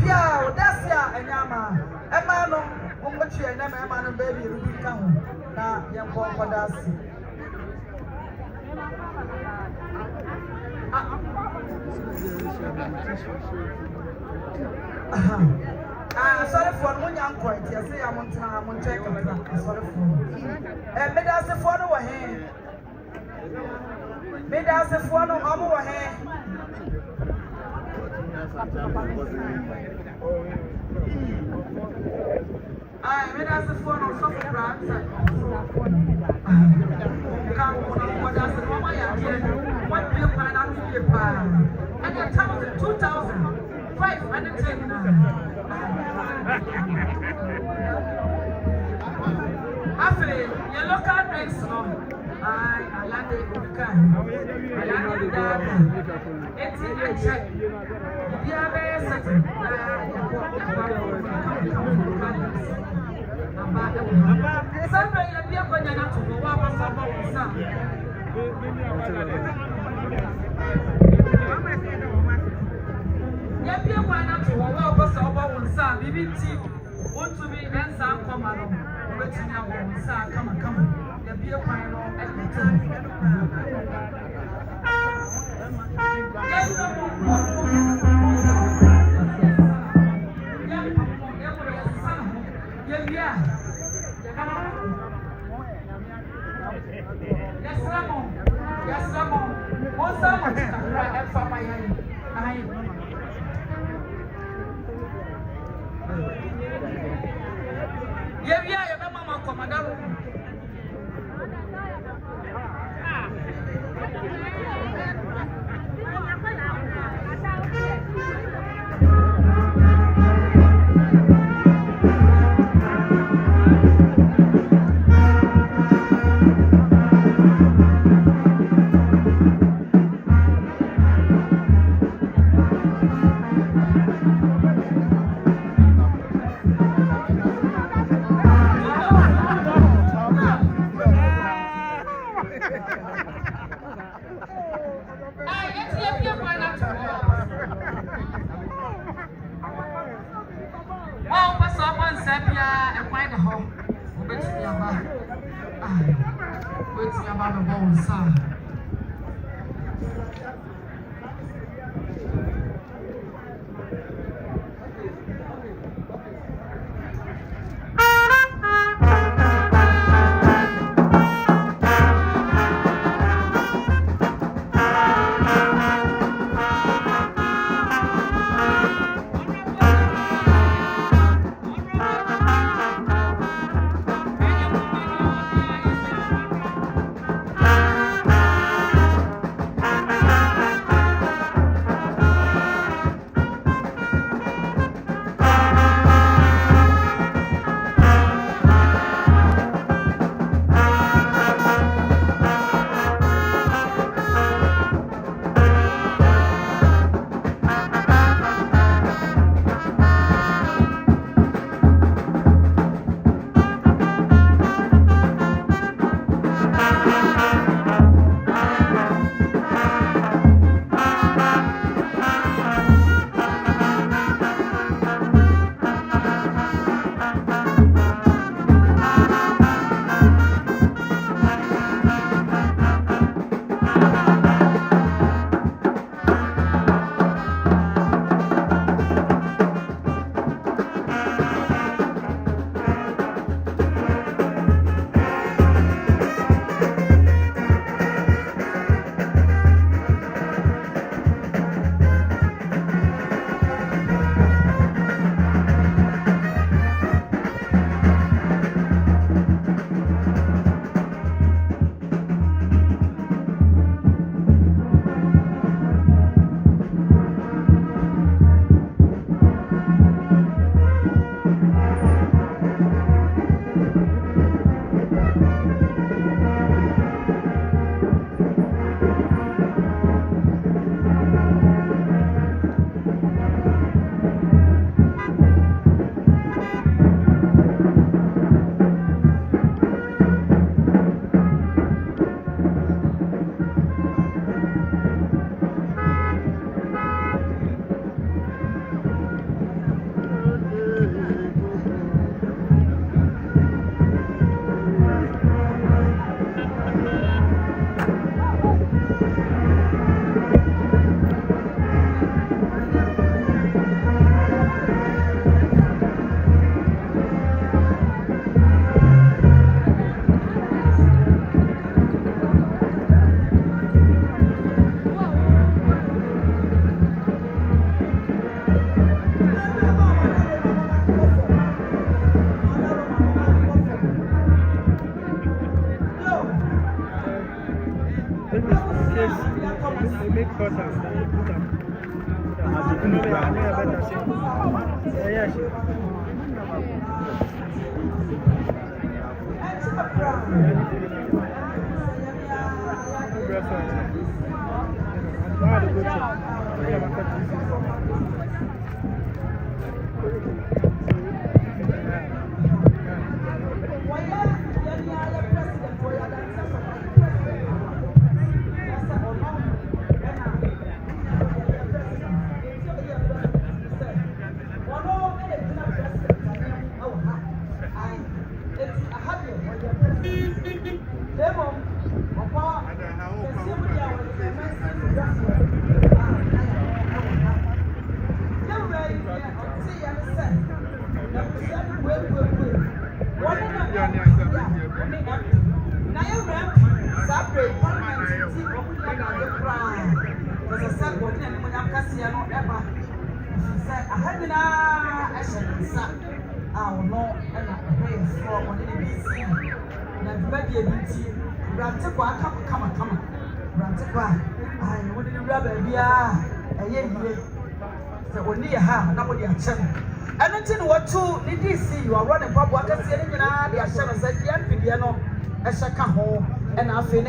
Yeah, that's ya and Yama. Emano, Umbachi and Emma baby Rubicam. Now, young Papa Dassi. Sorry for one young point. I say I'm on time. I'm check a sorry for. And made us a photo of him. Made us a photo of him. I made us a phone of some brands. What does the mama have? What do you find out to your pan? And 1,000, 2,000, 510. After your local drinks, I landed in the car. I landed in the car. It's in the check. You are very certain. Somebody will be a banana to go up and some. Yet be a banana to go up and some. BBT want to be and some come along. But you know, son, come. There be a final at the time. Yes, Ramon. What's that? For my hand. Yeah, Mama, Commander. wobɛtumi aba abɛbɔ wo nsa a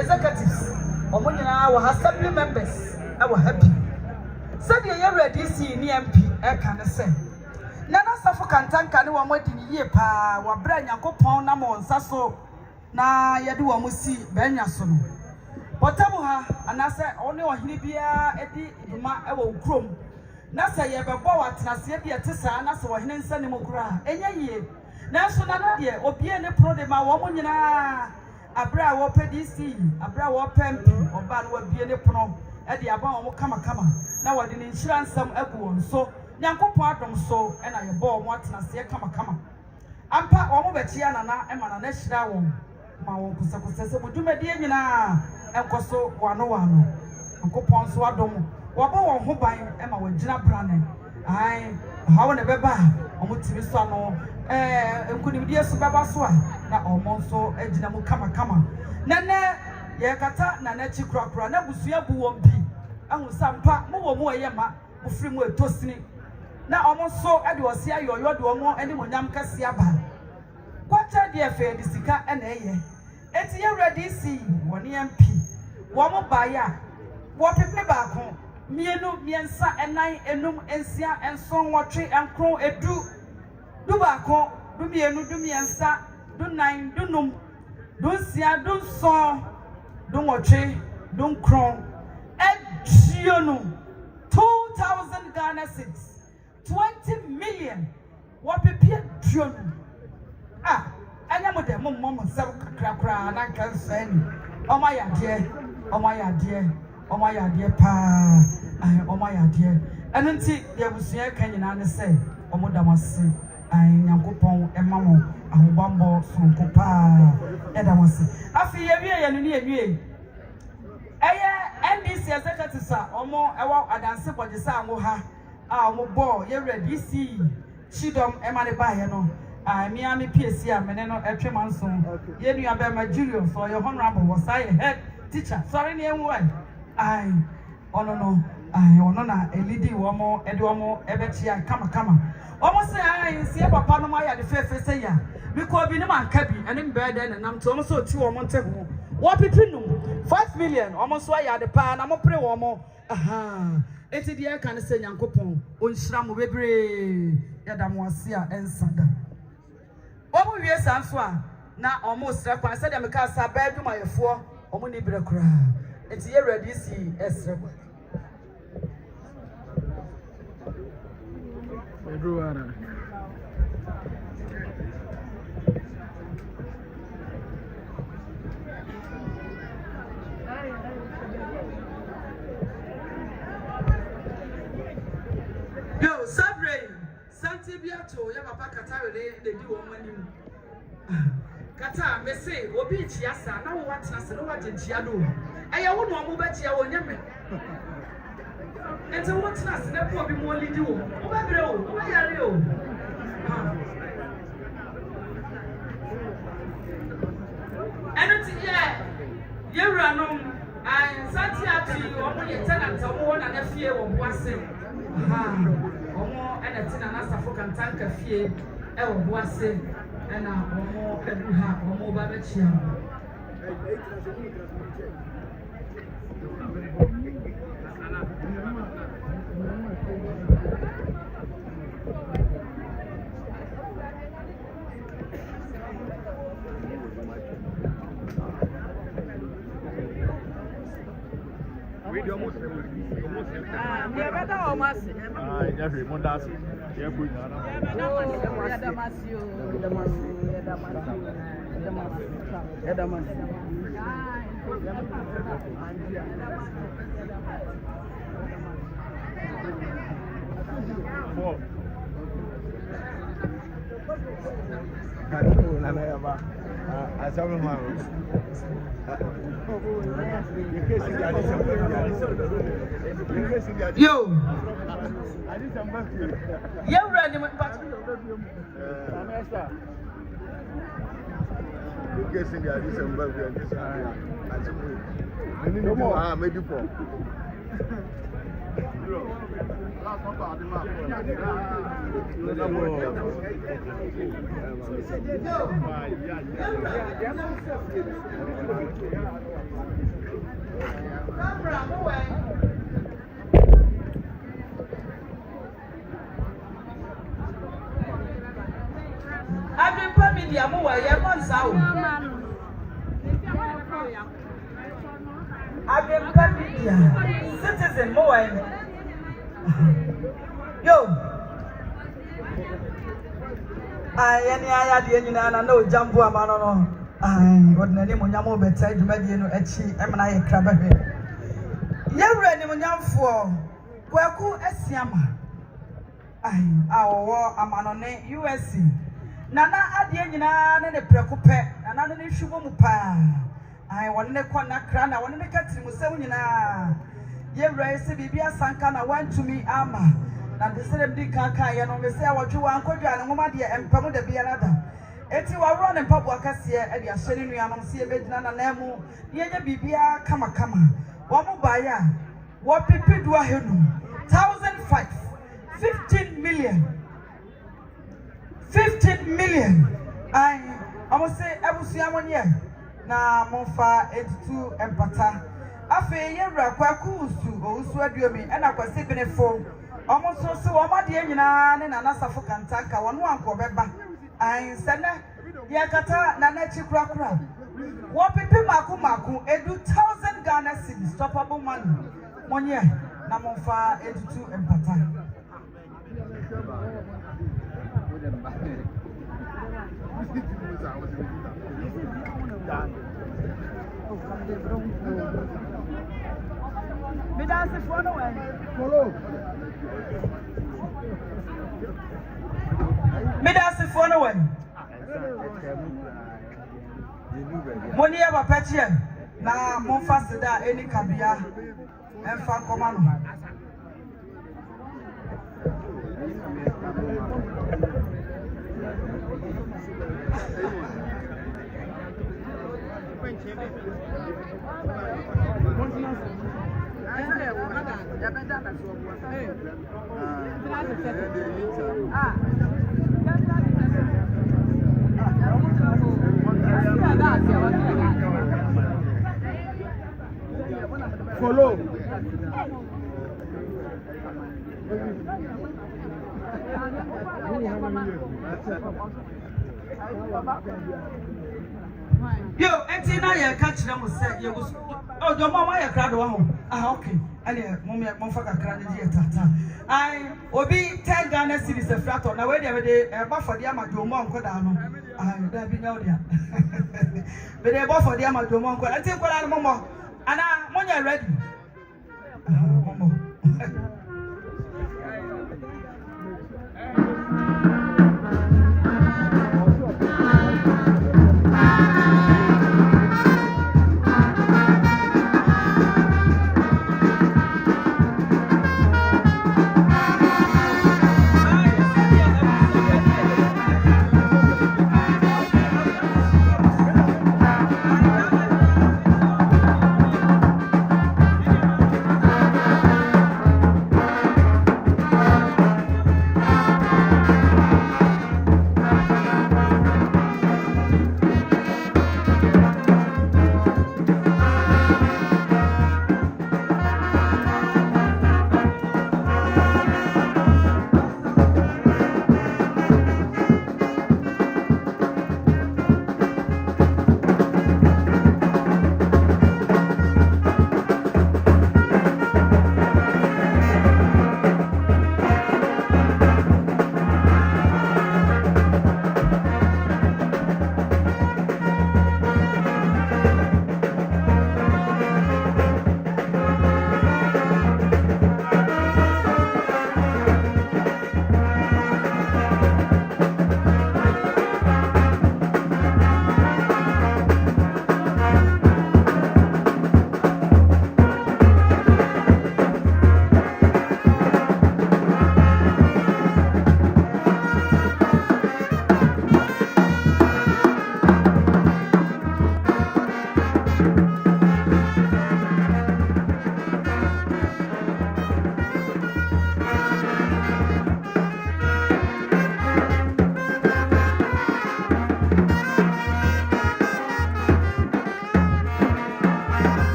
executives assembly members happy. Said you ready see MP can say. Nana Sarfo Kantanka ni wamwedi ni ye pa wabra Nyankopon na mo nsa so na yede wo musi benya so no. Botamu ha anase one ohini bia edi duma ewo ukrom. Na se ye bebo watenase bia tesa na se ohini nsa ni mokura. Enye ye. Na so na de obie ne pro de ma wo mo nyina abra wo pedisi abra wo pempi oba no wabie ne pono e de aba wo kama na wode ne nhira nsam agu won so nyankopon adom so e na ye bo mo atena se kama ampa wo be chia nana e mana na hira won ma won kusakusa se bodumadi nyina enkoso wano nyankopon so adom wo bo won ho ban e ma wagina brane ai hawo ne beba omo tiri so no nkunimdie so beba so a na omo so agina mu kama nene ye kata na na chi kura na busua bu won bi ahu sampa mo wo mo ye ma mo firi mu etosini na omo so e de ose ayoyo de omo eni monyam kase aba kwacha de efe de sika e na eye eti ye ready see woni MP wo mo ba ya wo pepe ba ko mienu miensa enan enum ensia enson wotwe enkron edu du ba ko du mienu du miensa du nan du num du sia du son du wotwe du nkron ejionu 2000 Ghana cedis 20 million what pepe jionu anya mo de mo se kakra na kan sani o ma ya de pa o ma ya de eno nti de busua kan nyina ne se o mo da mase nyankopon e ma mo ahobambo sonko pa e da mase afi ye wie no ne ye eye NDC executive sa omo ewo adanse body sa anwo ha omo bo ye ready see chidom e ma ne ba ye no Miami PSC amene no etwe manson ye nua be ma Julio so your honorable was I head teacher sorry ne enwo ono na elidi wo mo ede wo mo ebetia kama omo se sie papa no ma ya de fefe se ya because bi ne man ka bi ene mbe de nam to omo so ti wo mo nte ho wo pipi no 5 million omo so ya de pa na mo pre wo mo eti de ka ne se nyankopon onhira mo bebre ya da mo ase a ensada omo wie sanso a na omo sra kwa se de me ka sa ba adwuma yefo omo ni bre kura eti ye ready si esra kwa Eduara yo sabre santi biato ya papa katare de di wo manim kata me say obi chia sa na wo watena se no waje chia do aya wo no mo ba chia wo nyame ente wo watena se na ko bi mo lidi wo ba bere wo ba yare o enoti ye ranom santi ati wo mo ye tenant wo na na fie wo boase omo ena Nana Sarfo Kantanka fie e wo boase ena omo edu ha omo ba be chia we do almost yeah, better almost. Jeffrey Mondas. Yeah, good. Yo, you ready, my pastor? Guessing that this and this no more. Made you for. I've been permitted to move away. I've been permitted citizen move. Yo, I any idea you know no jump amano. Ordinary Munyamo better, the Mediano Echi, Emana Crabbe. Yewre ni Munyamfo, Kwaku Esiama. Our war amanone USC. Nana Adiana and the Precope, another Shubamupa. I want to corner crana, I want to cut him Musena. Yewre Sibia Sankana went to me, Ama. Now the same Dikaka, and we say what you want, and Momadia and Pamu de Bianada. Eti wa run and pop wakasia e dia sheri nu anom se ebedina na nemu ye nya bibia kama wo mo baya wo pipidu ahenu 1005 15 million ai amo se ebusia monye na monfa 82 empata afi ye wra kwaku usu aduomi e na kwase benefo amo so se wo ma de nyina ne Nana Sarfo Kantanka wono anko beba I said, Yakata, Nana Chikrakra. What people maku edu 1,000 Ghana cedis, stoppable money. 1 year, Namofa 82 and Pata. Medasi phone away. Money ever patchy. Na monfa seda any kabia and fan command. Follow. Yo, Entina, you catch them with say you was. Oh, your mama, you cried one. Ah, okay. And mommy, Monfaka cried tata. I obi 10 Ghana cedis a flat on. Now, where they buffer the Amadomo and Kodano. I there be no there. But they buffer the Amadomo. I think what I'm Momo. And I'm ready. Momo.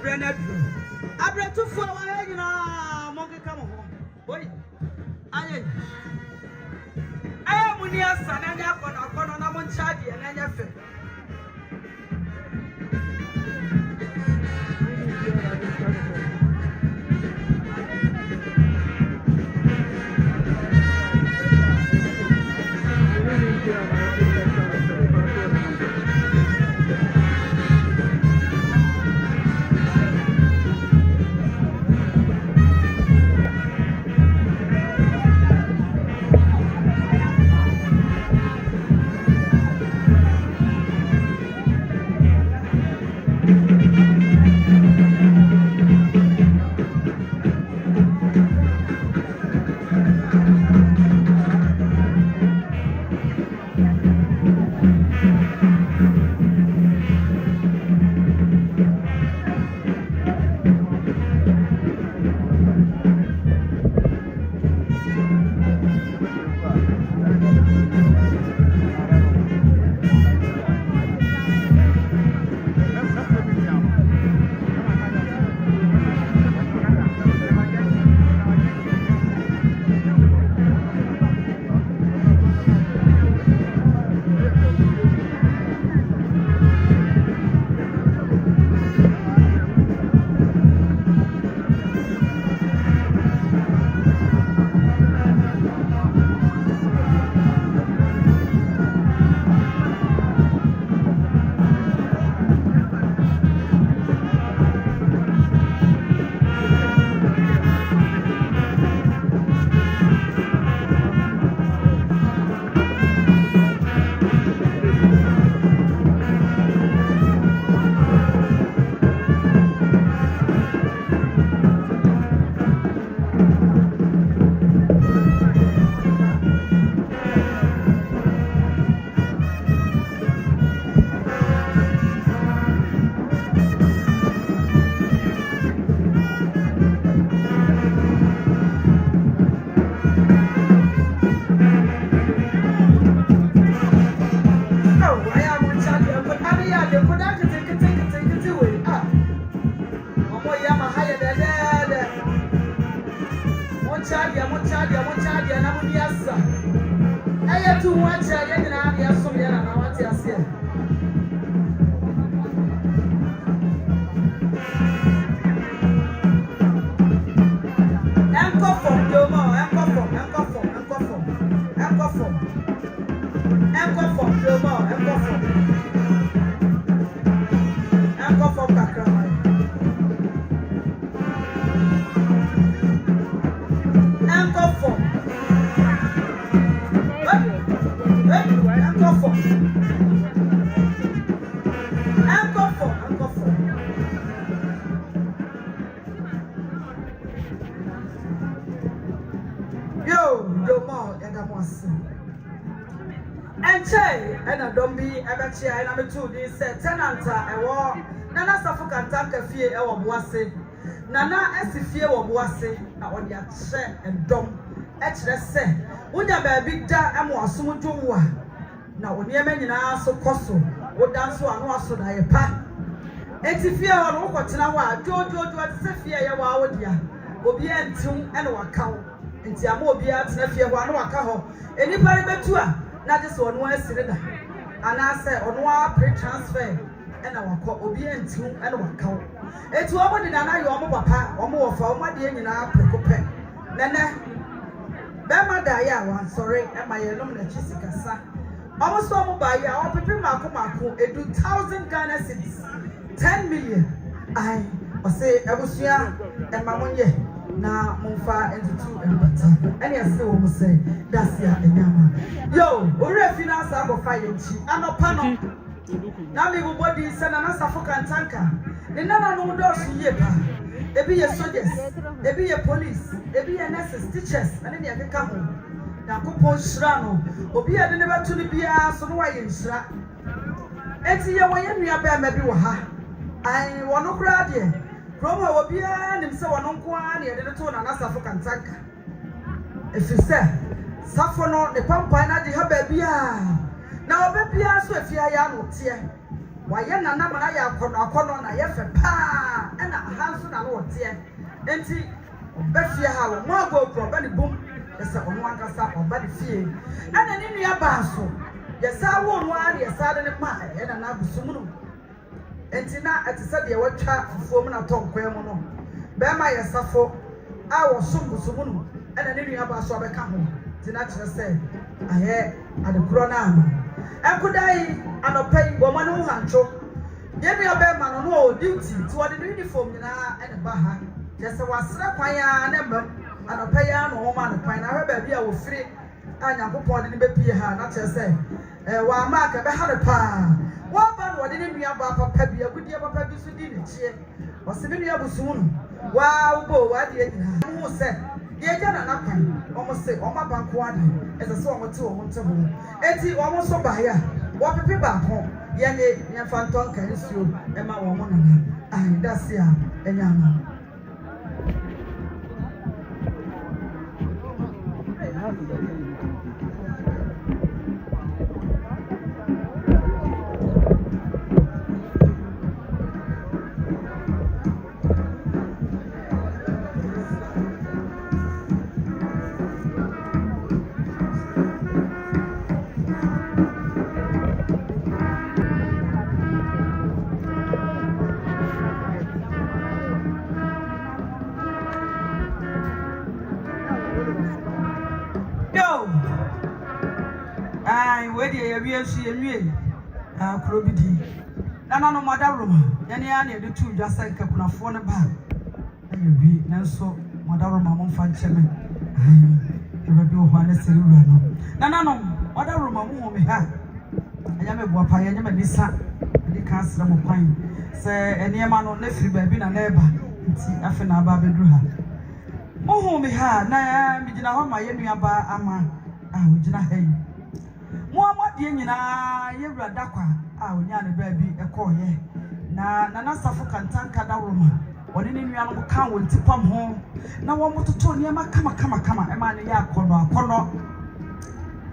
Brenner. I brought 2 for our you know, monkey come home. Boy, I am near San and I'm on Chadi and I'm fair. And I'm two this tenant Nana Kwasi Sarfo Kantanka fie e wo boase Nana esi fie wo boase na wo dia che endom e kire se wonya ba bi da emo asom dwowo a na wo ne ma nyina so koso wo dan so ano aso da ye pa eti fie wo no ko tena ho a jojojo ati se fie ye wa wo dia obi entim e na wakawo enti ama obi a tena fie ho ano waka ho enipa re betu a na je so no asire da ana say onwa pre transfer ena wakọ obi entiu ena wakaw etu omo de nana yo omo papa omo wo fa omo de nyina prekope nene be ma da ya wan sorry e ma ye nom na chisikasa omo so omo ba ya o pepe mako edu 1000 Ghana cedis 10 million ai o say ebusua e ma monye na monfa entutu embata ene ase wo mo say dasia enyama yo ore finance abo fa yenchi anopa no na me bo body say Nana Kwasi Kantanka ne nana no do so ye pa ebi ye soldiers ebi ye police ebi ye nurses teachers ane ne akeka ho na kopon shira no obi ade ne betu ne bia so no wa ye nshira enti ye wo ye nua ba ma bi wo ha ai wono kra de Roma wobia nim se wono nko a ne yede to Nana Kwasi Kantanka efise Sarfo no ne pampa na de ha ba bia na obebia so afia ya no tie Why Nana Manaya Kono na yefe pa ena ahanso na no tie enti obefie ha wo mo go pro ba ni bom yesa ono ankasa oba de fie ena ni nua ba so yesa wo no a yesa de ne pa ena na busum no enti na atisa de watwa fufuo mu na tonkwan mu no be ma yesa fo a wo sum busum no ena ni nua ba so obeka ho tina kire se aye adekuro na ama enkudai anopai wo ma no hancho Yemi abe ma no duty to what the uniform na and baha. Just a wasra kwaya na mbam anopaya no ma no kwan na hwe ba bia wo firi anya popon de be pie ha na che se wa ma ka be ha ne pa wa ba no de ne nua ba papa bia gudie papa bi so di ne chie o se bi nua busu no wa ubo wa de nyina mu se ye jana na kwan o mo se o ma ba ko ade ese se o mo te o mo te ho enti o mo so ba ya wo pepe ba ko Yane Fanton Carisio, Emma Woman, and Dacia, and Yana. She Krobidi. Nana no Madaruma, Yaniani, the two just like a Kunafona bar. And you be Nelso, Madaruma Monfanchemen. You will be one as Nana no, Madaruma won't be had. I am a wapa, I am a Nissa, the castle of pine. Say, any man on nephew, baby, and neighbor, see Afena Babedruha. Oh, me ha, Naya, Midina, my Yemiaba, Ama, I would not hate. Muhammad nyina yewura dakwa a onya ne baabi ekoye na Nana Sarfo Kantanka da roma woni ne nua no kan won tipam ho na wo mototo ne ma kama e ma ne ya akono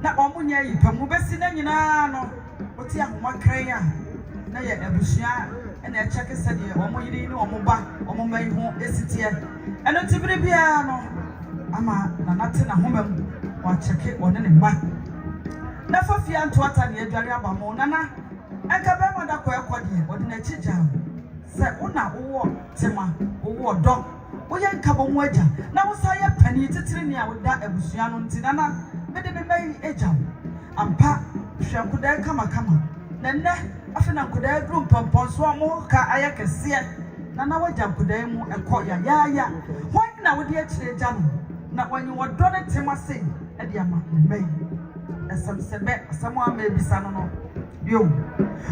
na omunya yi pamu besi na nyina no oti ahoma kran a na ye abusua e na cheke sede wo mo yiri ni wo mo ba wo mo mai ho esitie eno tibiri bia no ama Nana te na homam wa cheke woni ne ma na fafia ntoata ne adware abamo Nana enka be ma da ko ekode odi na chija se una wo tema wo do wo ye nka bo mu aja na wo sa ye pani titiri ne a wo da abusua no nti Nana me de me mai eja ampa hwenkoda kama na nne afi na nkoda drum pompon so mo ka aya kese Nana waja nkoda mu ekọ ya hwan na wo de akire eja no na wanyi wo do ne tema se e de ama mai Sebe, someone may be son. You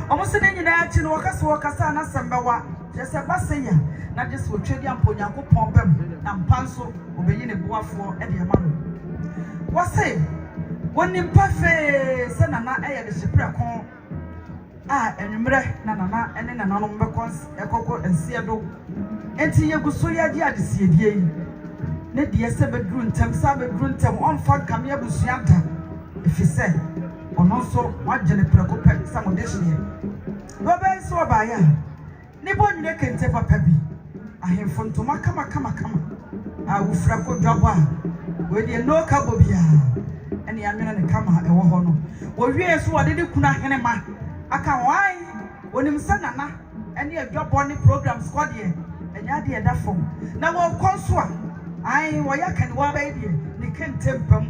almost any night in Wakasa na Sambawa, just a bassaya, not just for trading Ponyaco Pompem and Panso, obeying a boa for Eddie Amano. What say? One in Pafe, Senana, the Shipra. Ah, and Nana, and then another Becons, a cocoa and Seado. And see you go so ya dear to see ye. Net the Sabbath Tem Sabbath Tem on Fag Camia Busianta. If you say, on also what Jenny Precope, some of this year. Robert saw by ya. Nibon neck and taper peppy. I have fun to my kama. I will fraco jabba. Where there no cabobia. And the American kama a wohono. Well, yes, what did you kuna henema? I can why when him son Nana and your job on the program squad here. And ya dear that form. Now, I'll conswa. I why I can wa baby. They can't temper.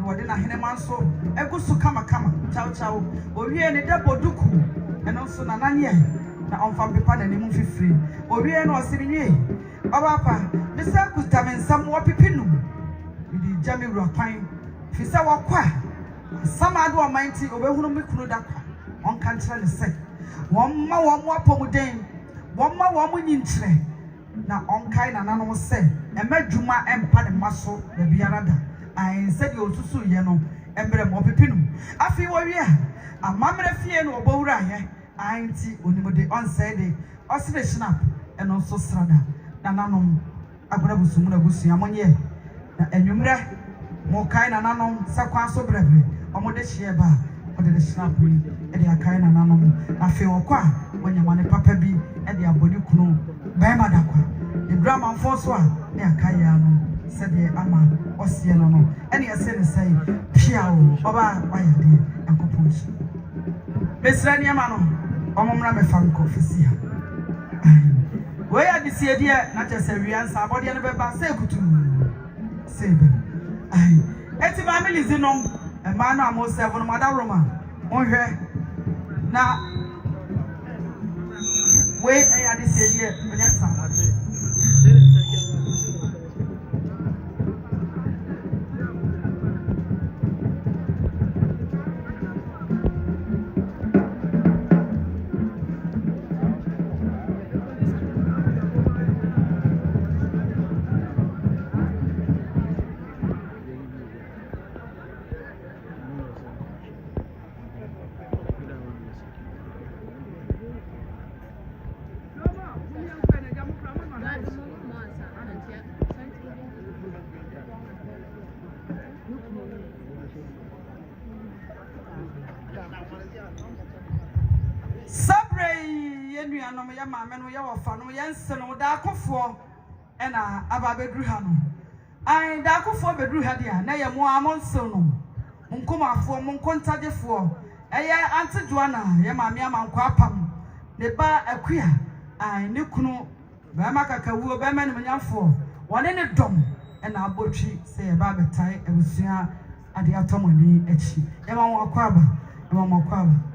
Wadina Hinemanso, Egusu kama, chow, Orie and the double duku, and also Nananya, na on Pipan and the movie free, Orie no Siri, Papa, Mr. Kustaman, some wapipinu, with the Jammy Rapine, Fisa Wakwa, some other mighty over whom we could on country say, one more pomudane, one more winning tray, now on kind and animal say, and Medjuma and Pan muscle, the Biarada. I said you to sue yeno, and better more pipinum. I feel warrior. A mamma fear no bora here. I ain't see only on Saturday, oscillation up, and also strada. Nananum, Abrabusumuna Busiamonia, and you more kind and anon, Sakwa so bravely, or Modeshia bar, or the snap we and the kind of animal. I feel qua when your money papa be and the body kuno. Bema dakwa. The drama force one, they are kayano, said the ama, or siano, and you said, say, Piao, Oba, why are they, and Copons. Miss Raniamano, Omra me Fanco, Fisia. Where are this idea, not just a real somebody and a baby, say, Kutu, Saber. Eti family is in on a man almost 7 Madame Roma. On her now. Wait, I had this idea. Mamma, you are fan, Yanson, or Darko for and Abba Bedruhano. I Darko for Bedruhadia, Naya Moamon Sono, Munkuma for Munconta de Four, Aya Auntie Joanna, Yamamia Manquapam, the bar a queer, I Nukuno, Bamaka Kawu, Baman Manafo, one in a dome, and our butchery say a bag of tie, and was here at the Atomoni, Etchi, Emma Quaba, Emma Quaba.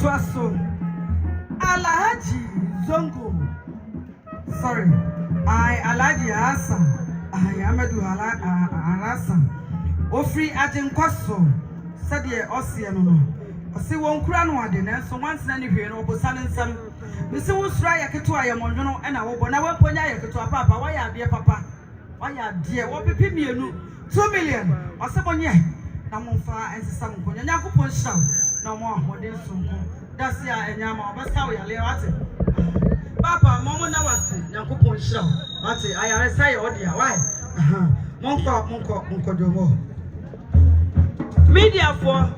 Twaso Alhaji Zongo. Sorry, Alhaji Hassan. Amadu Hassan. Ofri Ajinkwaso. Sadie Osiano. Osi won kura no ade na so once na ne hwe no obosan nsam. Bisi wo sura yaketo ayemodwono na wo bo na waponya yaketo papa wa ya ade papa. Wa ya ade wo pipi mienu 2 million. Osebonye na momfa ensesa mkonya nyakopon hyaw na mo ahode sonko. Dasi a enyama obesa wo yale wate. Papa momo na wase nyakopon hyaw. Wate ayaresa ye ode a why? Monko domo. Media for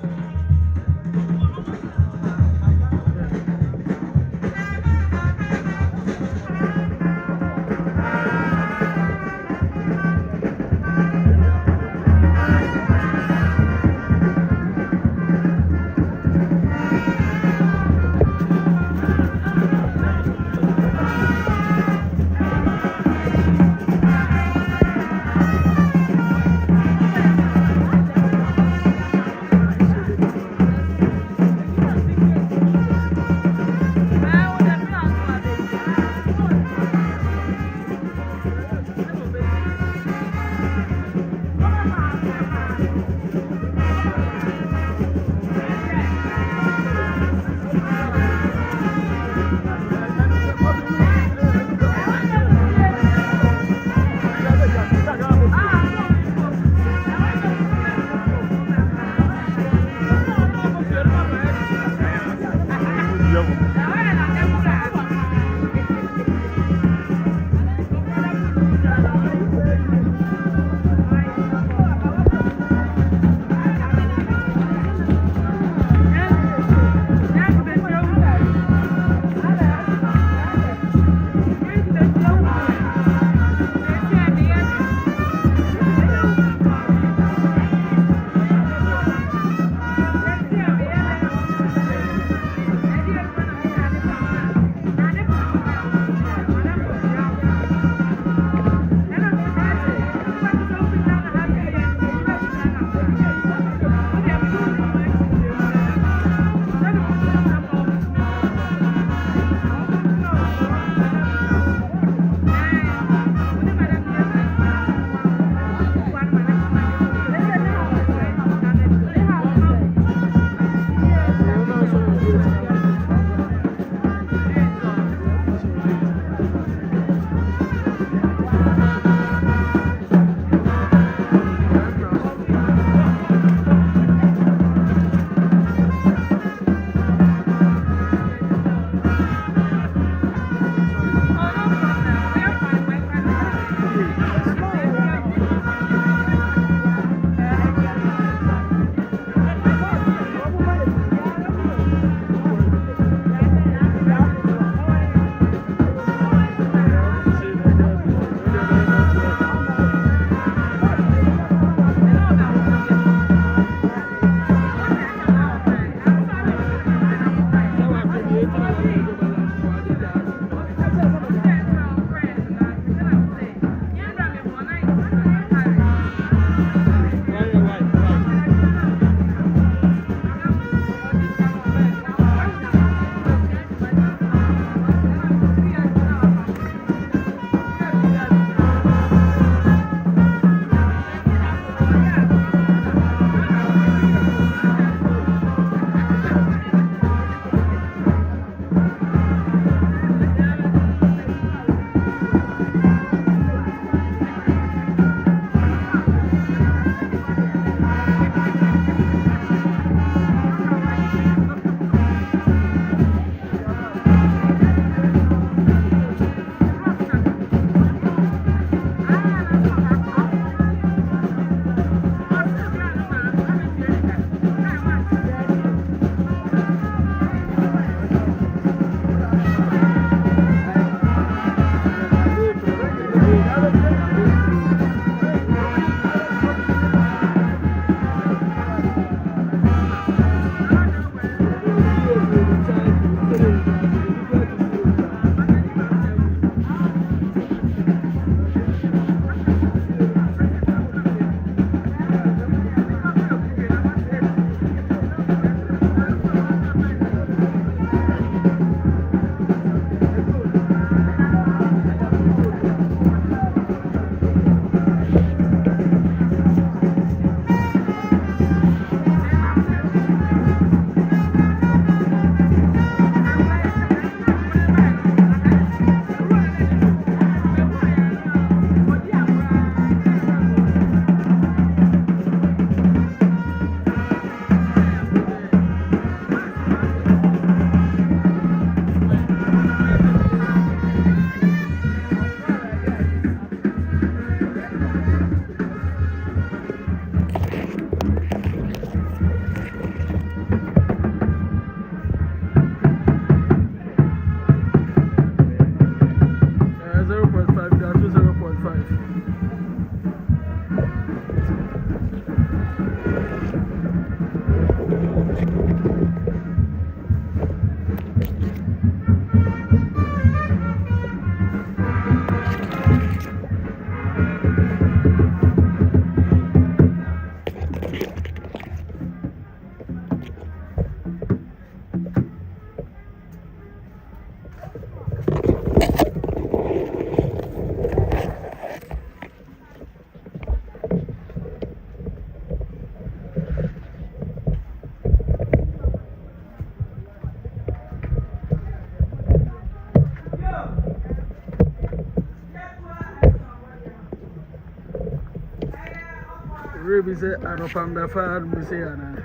Ruby said, I don't find that far. We say, Anna.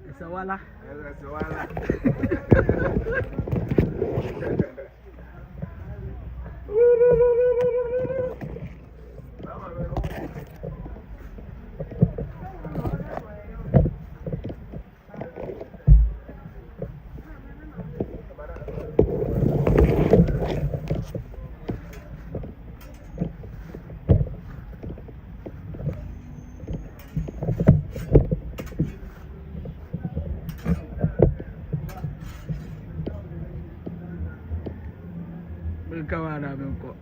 It's a wala. It's a wala. Kawada Benko.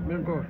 Benko.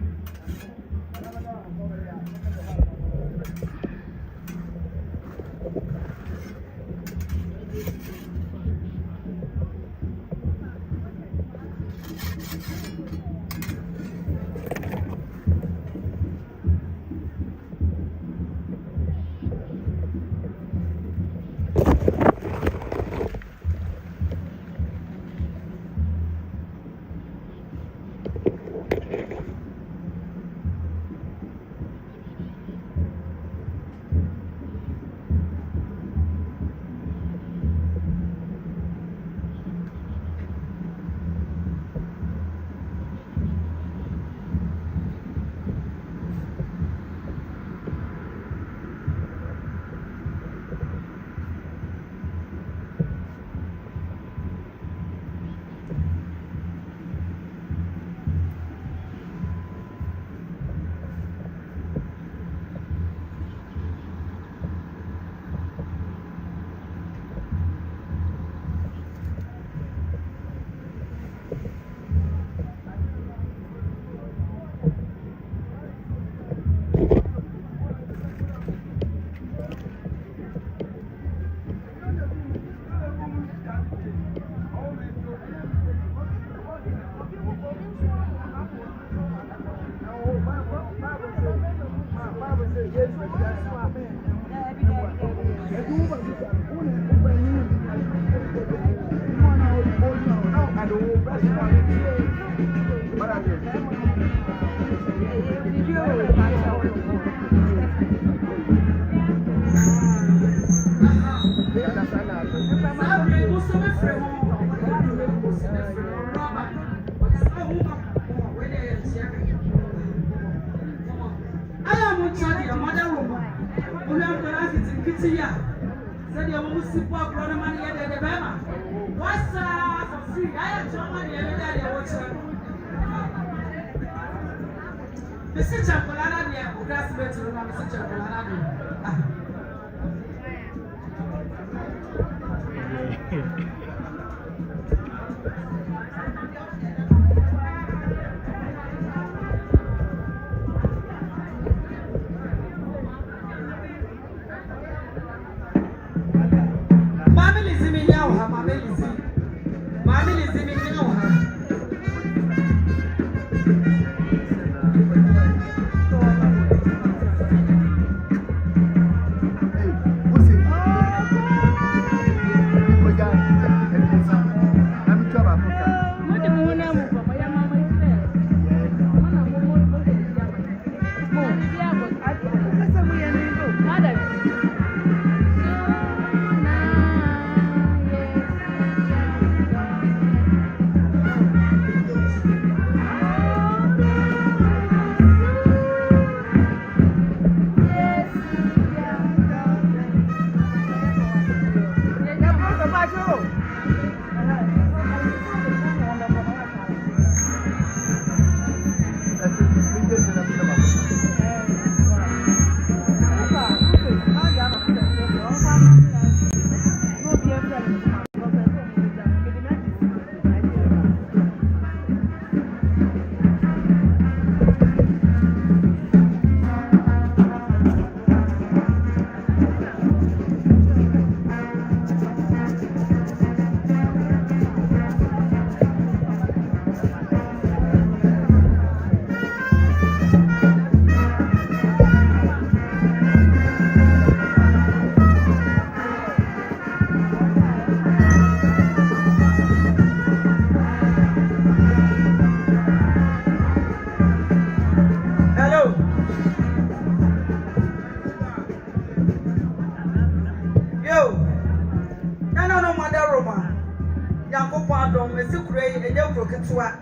Nyankopɔn adom mesi kuro yi enye kuro ketewa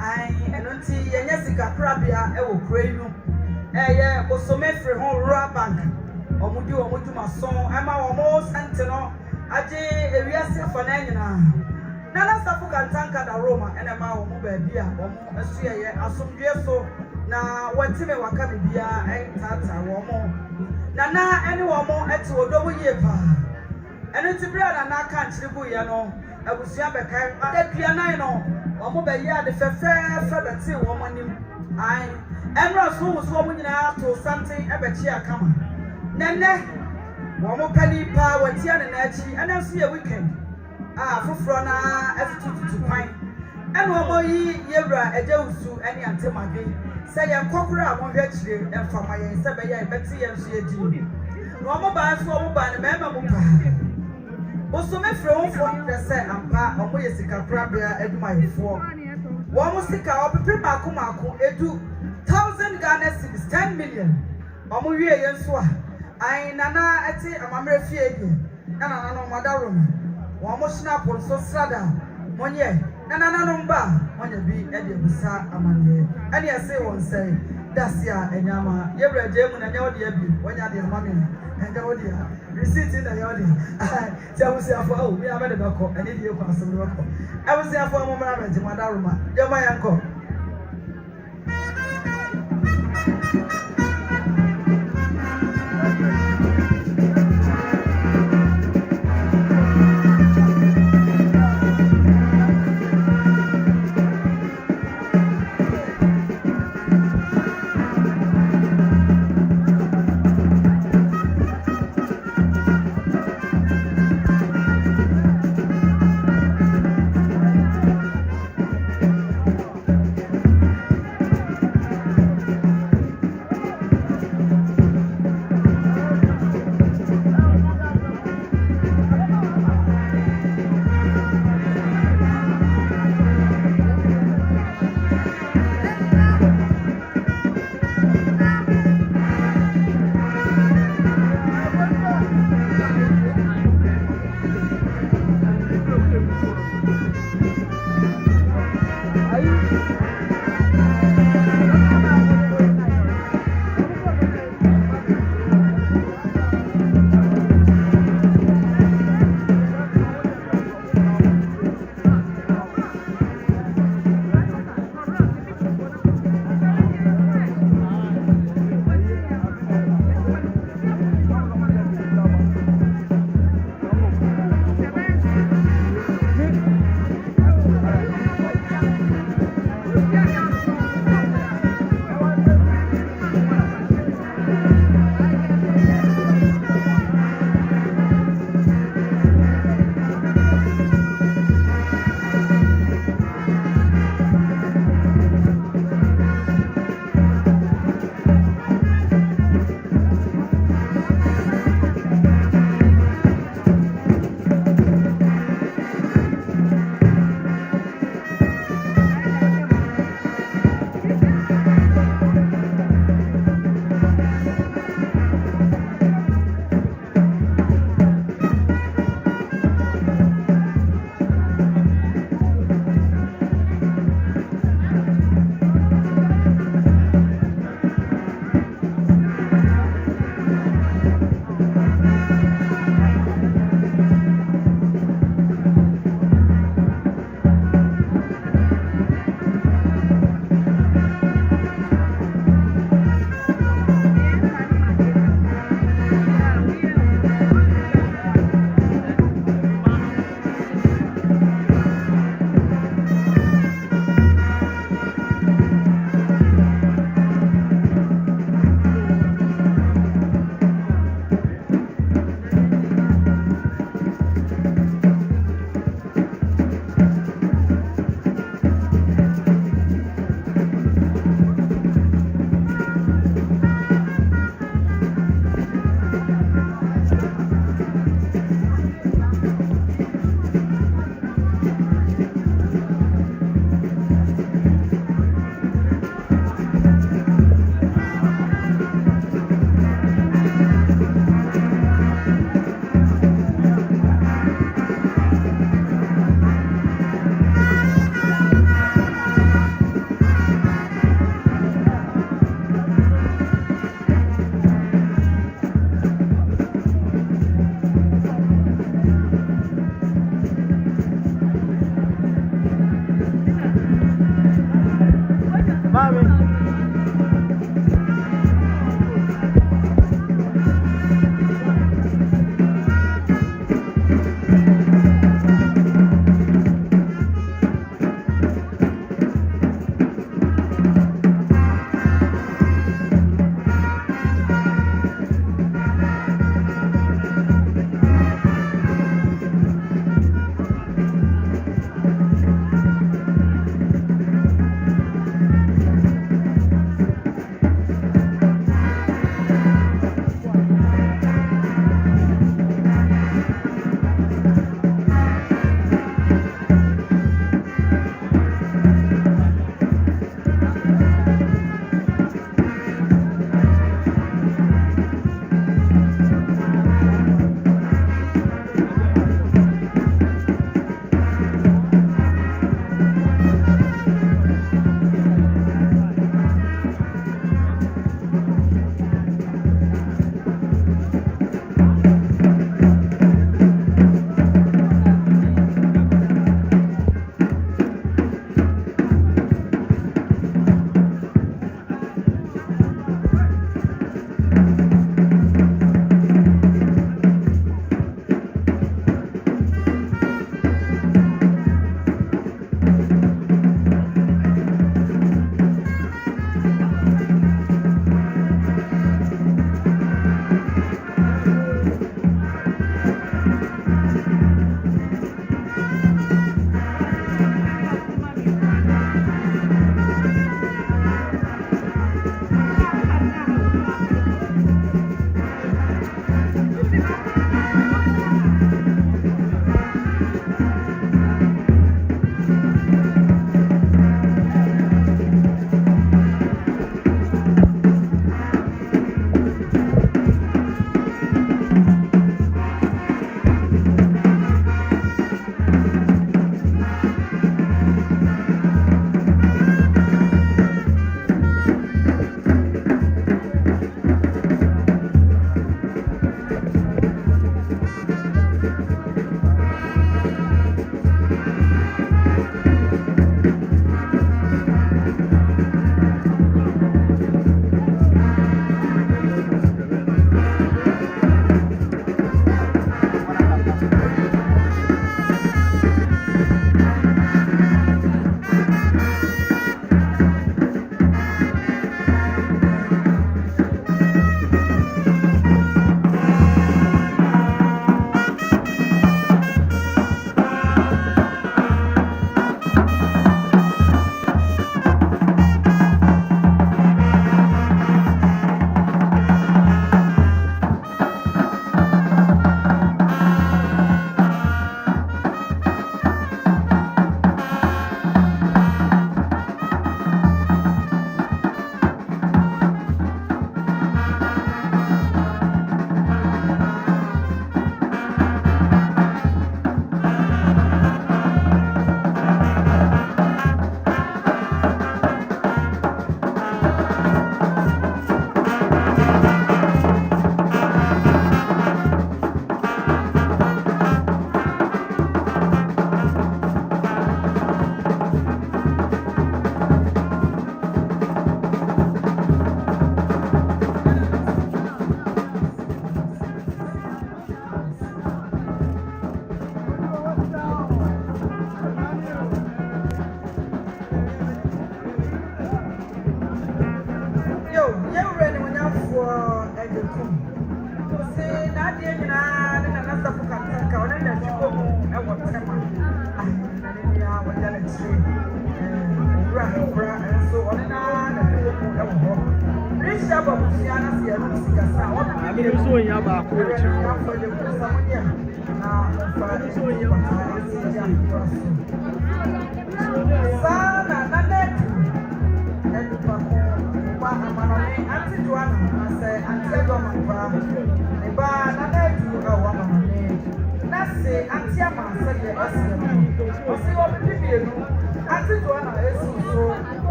ai eno nti yenye sika krabia e wo kuro yi no eye osome free ho rural bank omudi omuduma son ama omo sente no age ewiase fa na nyina Nana Sarfo Kantanka da Roma ene ma omo ba bia omo asuye asomdwe so na watime waka bibia tata womo Nana ene womo eti odomo ye pa eno nti bra Nana ka nchiri bu ye no abusia bekai adapia nan no omo ba ye ade fefe beti womo nim ai emra so wo so omo nyina to something ebechi akama nene womo pani pa watia ne na achi ena so ye weekend fufuro na efututu kwan eno omo yi yewra ejewusu ene antemage se ye nkokura mo hwe chire emfama ye se be ye beti ye nso ye di no omo ba so omo ba ne mema mo pa osome frɛ wo fo sɛ ampa omo ye sika krabea edumayefo wo mo sika opepe mako edu 1000 Ghana cedis 10 million omo wie ye nso ai Nana eti amamre fie bi Nana no madarom wo mo snap so strada monye Nana no mba monye bi e de busa amanye e de ese won sei dasia enyama yebra jemu na nya wode abi wonya de mame enda wode receipt na ya wode ti abusi afọ o mi amede bako ene de ekwa asem de bako abusi afọ mo mara meje madaroma jema yanko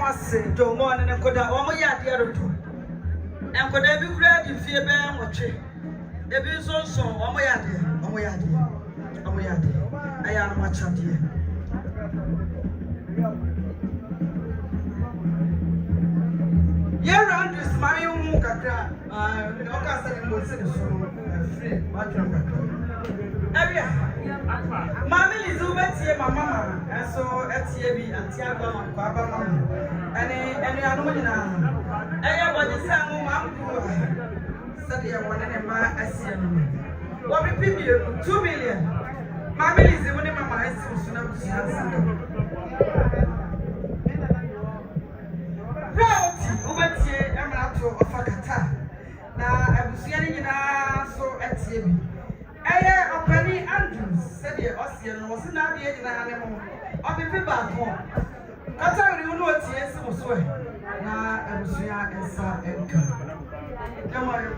wase do mo ne koda o mo ya de roto enkoda bi kura di fie be nwotwe ebi so o mo ya de aya no ma chade yeah round this my hu kakra o ka se mo se so free ma twa kakra area mama lizu betie mama so etie bi anti agba ma kwa ba mama ene anu mo nyina eye boji se anu ma mpu sade ya wona ne ma asie no wo bi pi 2 million mama lizu mo ne mama asie so na busia sade Proudty ubetie emra to ofakata na abusia ni nyina so etie bi eye opani Andrews said ye osie no wo se na de nyina ne mo obipi ba ko kata ri unu otie si mo so na abusia ensa enka kamayo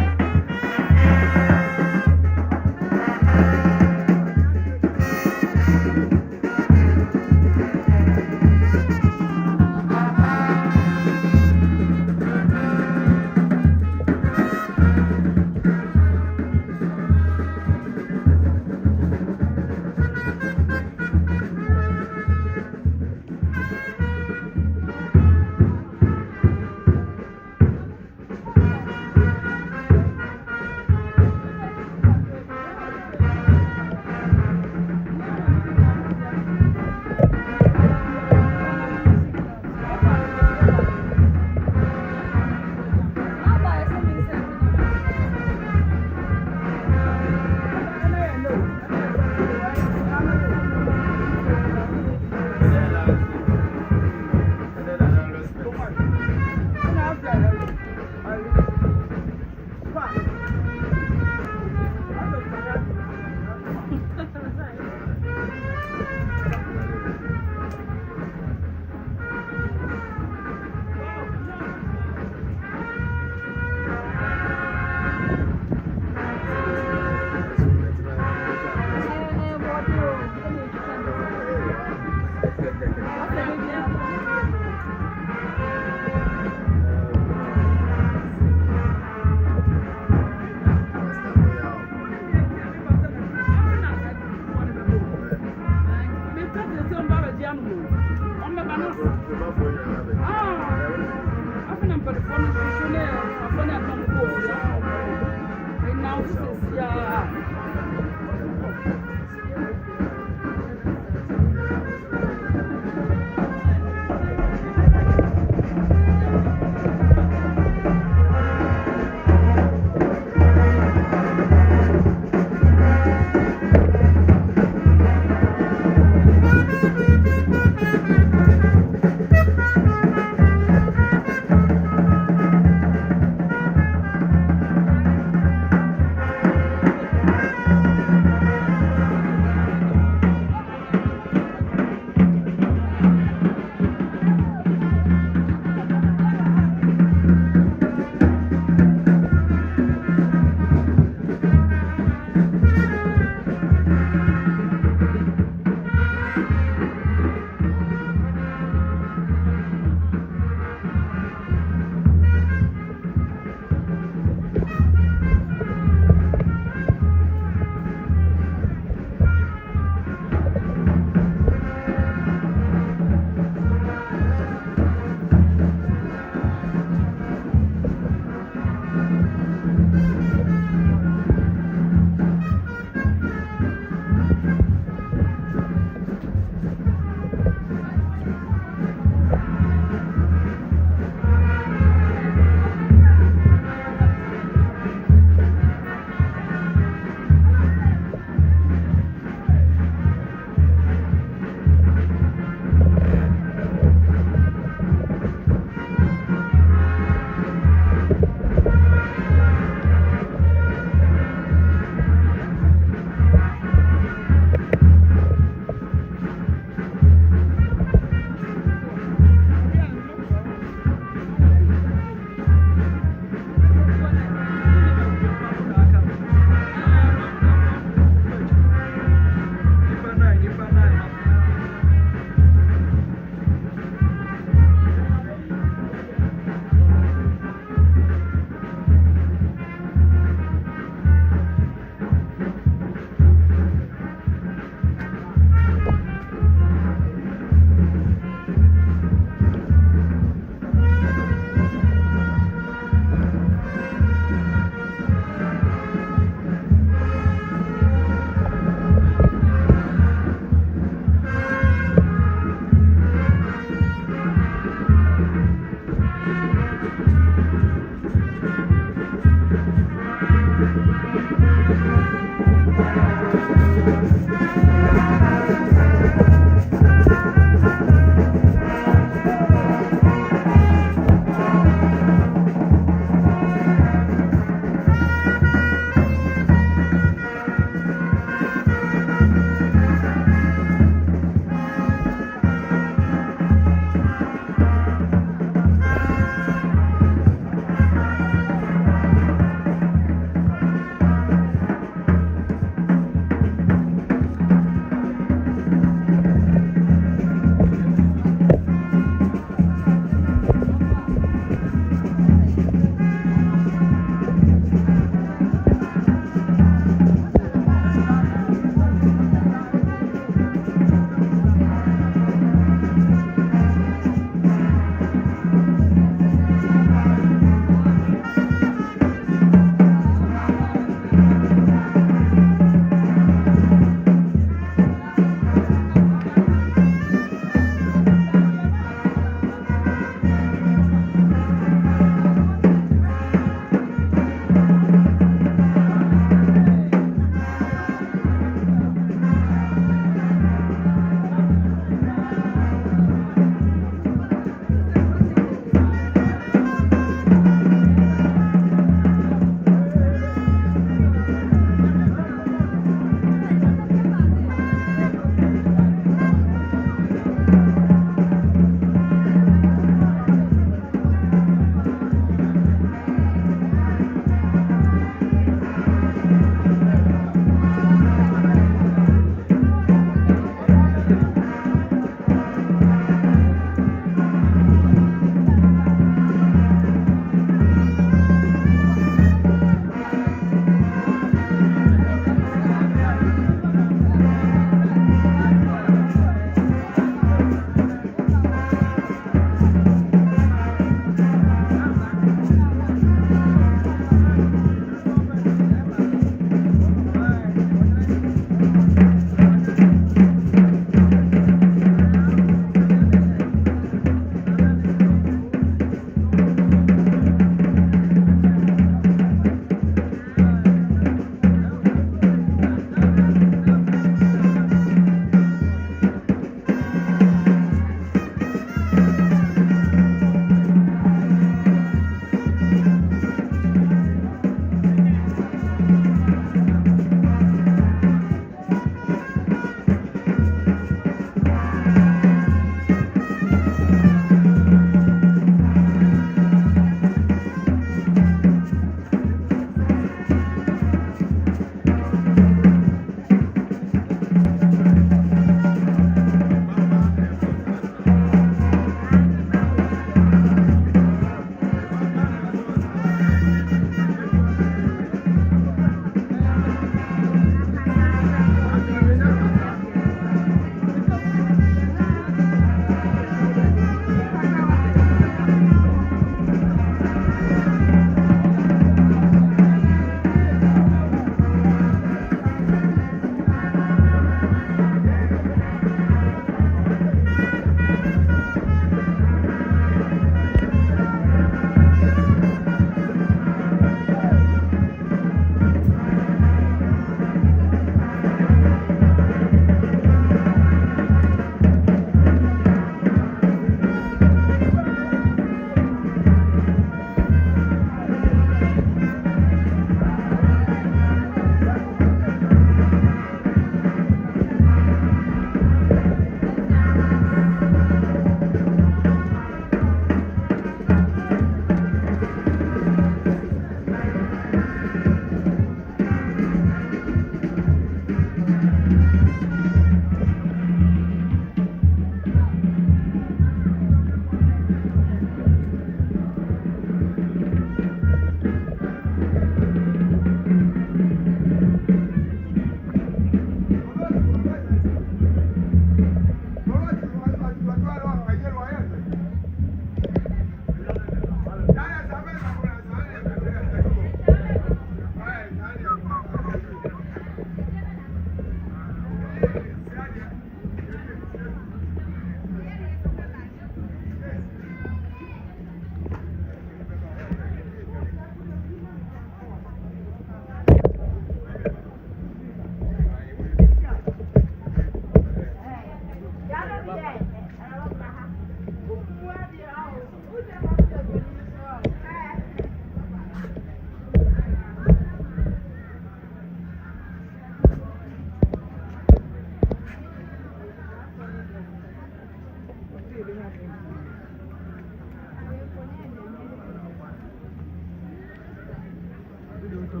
I'll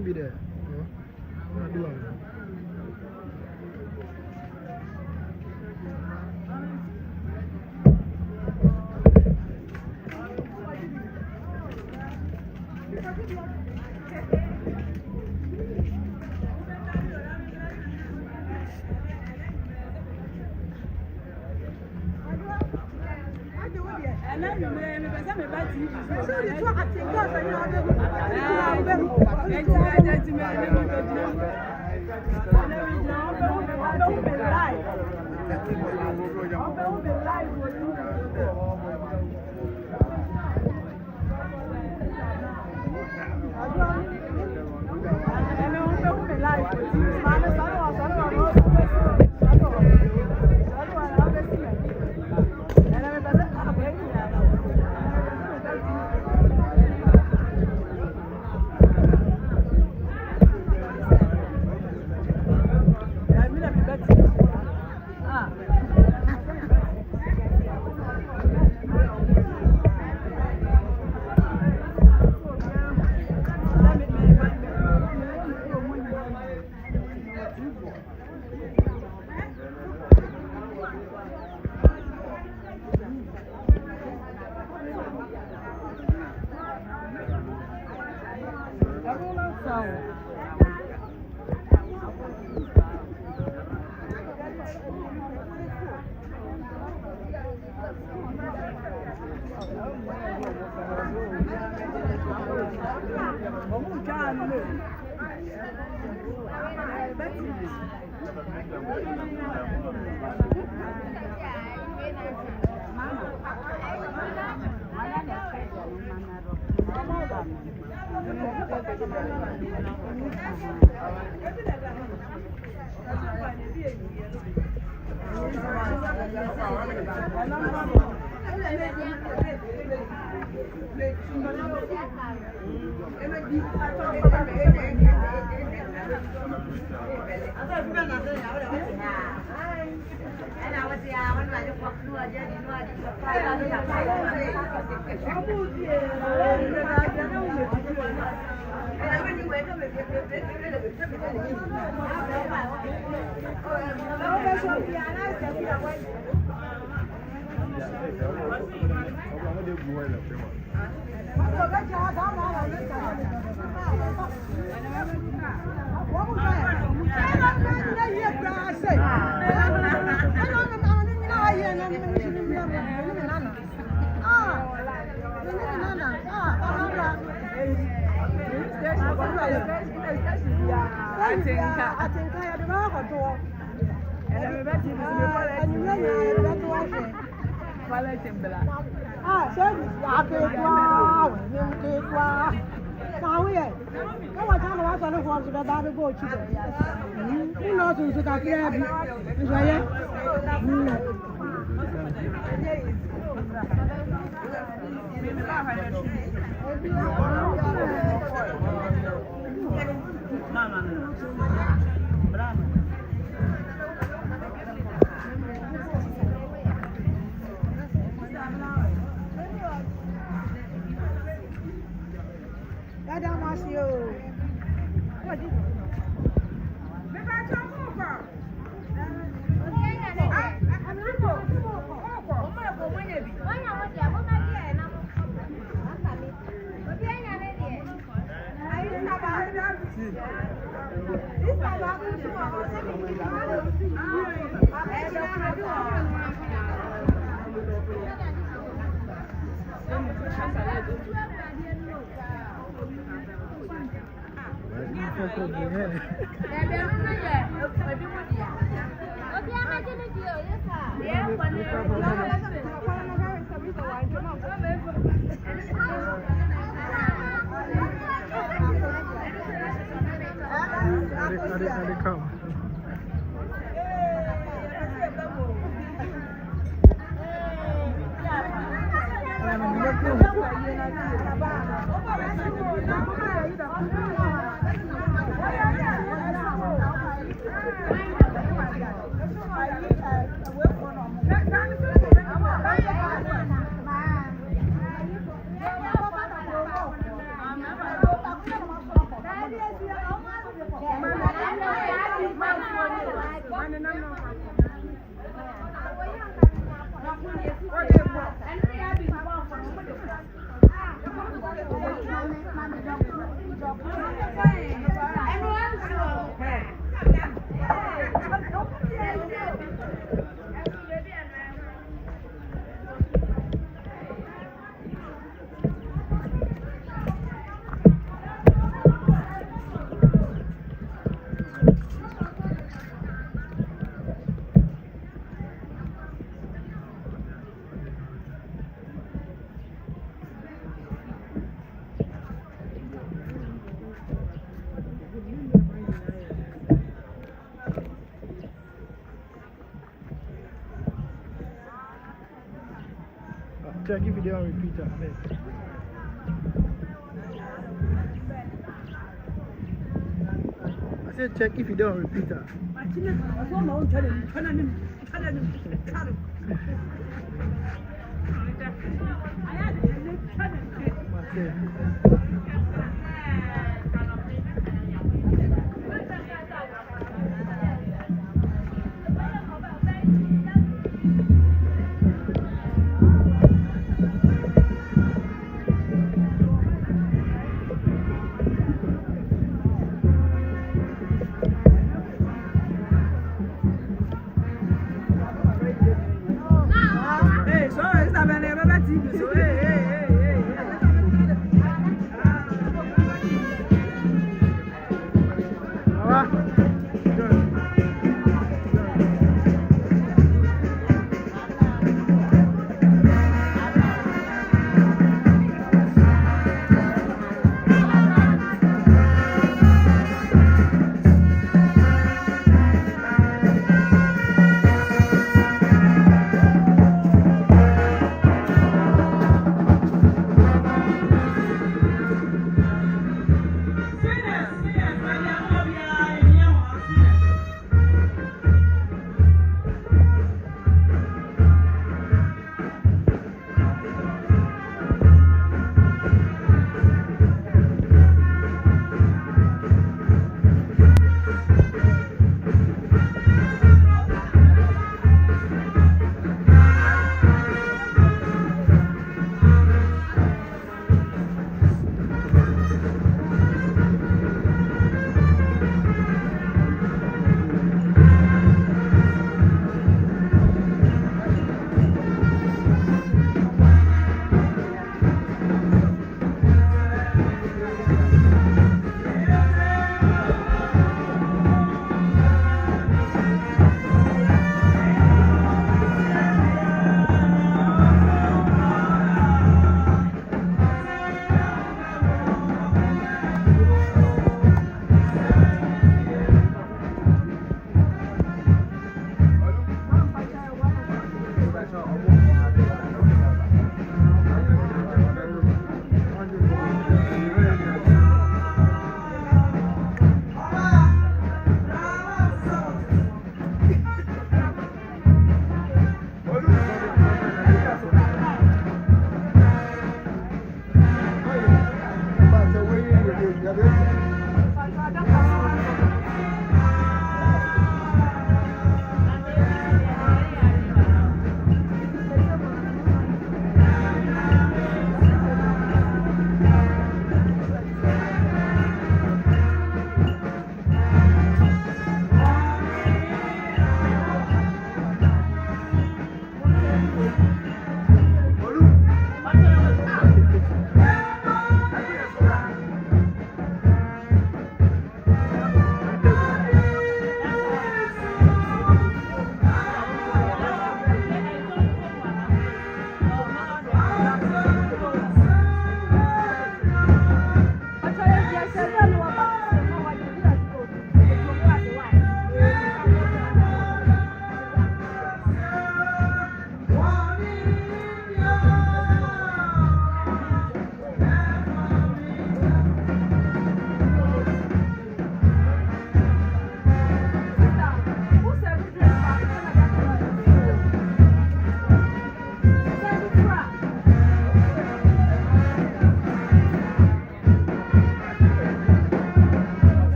be there. I'll do it. Check if you don't repeat it. I said check if you don't repeat it.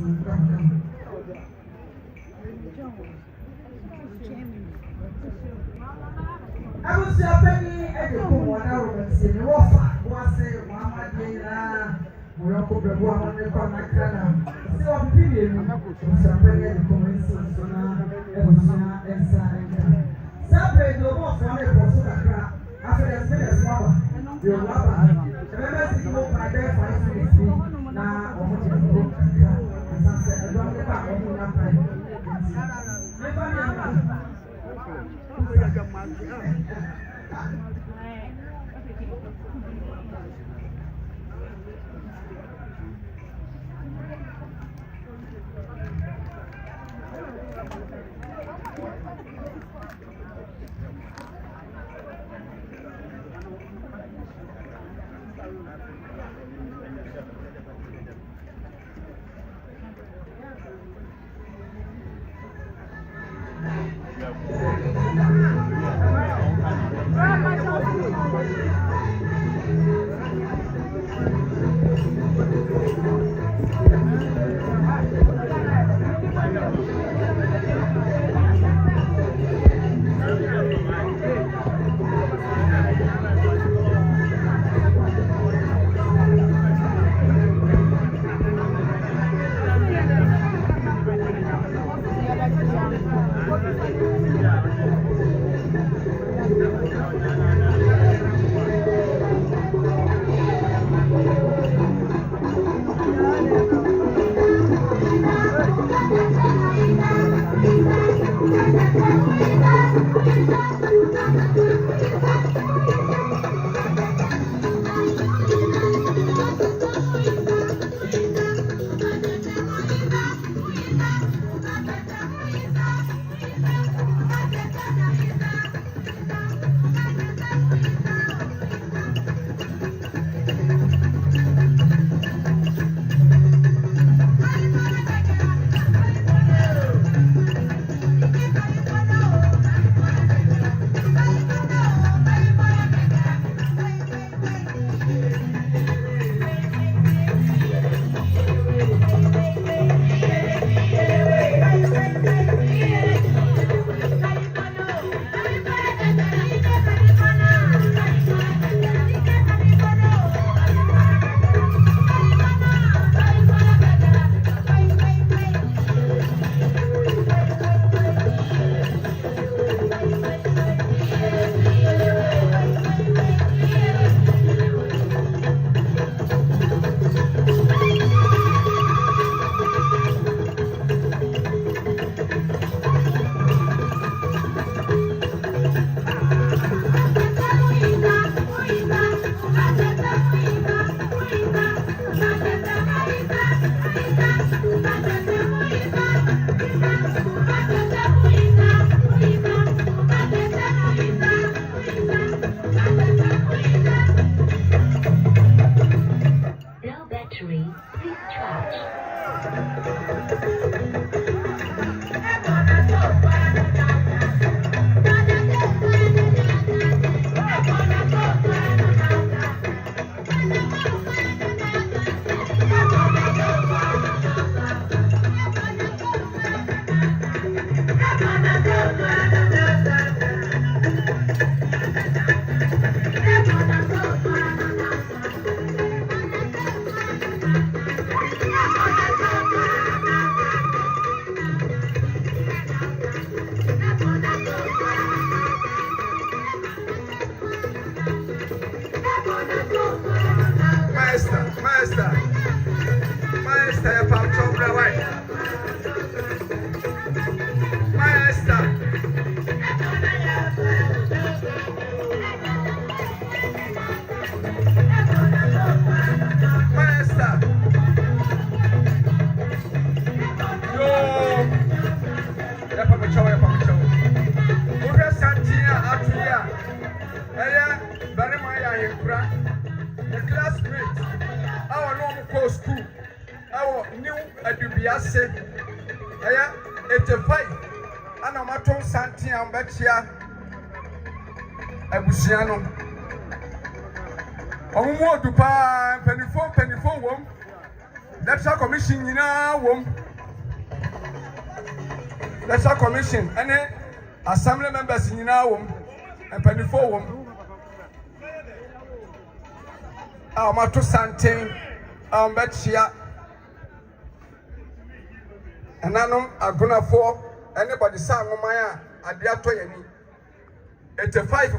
I was happening at the home one hour and say, was a Mamma, Morocco, Brabua, and the Panacana. So I'm feeling somebody at the commencement, and Sana. Sabre, no more for a person after the spirit mother. Your lover. Remember, you go by there for us now, or what you go. As I said, I don't know about any Electoral Commission, you know, Electoral Commission, any assembly members in Yinawum and Pennyfowum. Mato Santin, Betsia, and Nanum are gonna for anybody sang on my at the Atoyani. 85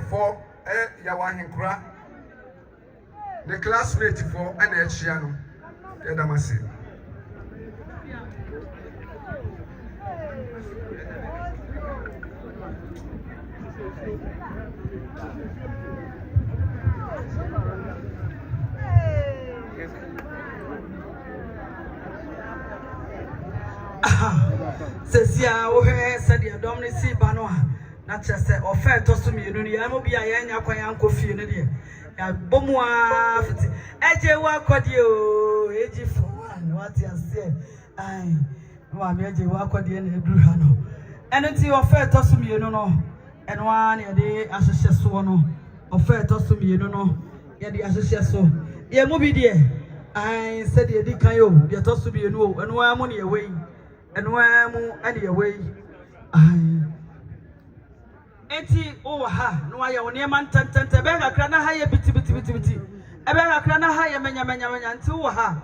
Yawahinkra, the classmate for an Echiano, Edamasi. Sesia wo he said the domini si bano na chese ofer to so mienu ni ya mo bia ya nya kwan anko fie ne de ya bomu afiti eje wa kwade o eji fo what you say ai wa me eje wa kwade na eduru ha no eno ti ofer to so mienu no eno a na de ahyehyɛ so no ofer to so mienu no ya de ahyehyɛ so ye mo bi de ai said the di kan yo de to so mienu o eno a mo ne ye wei and where mu and your way. Eti oh ha no I on your man tent a beggar crana higher bitty a beggar crana higher manya and two ha.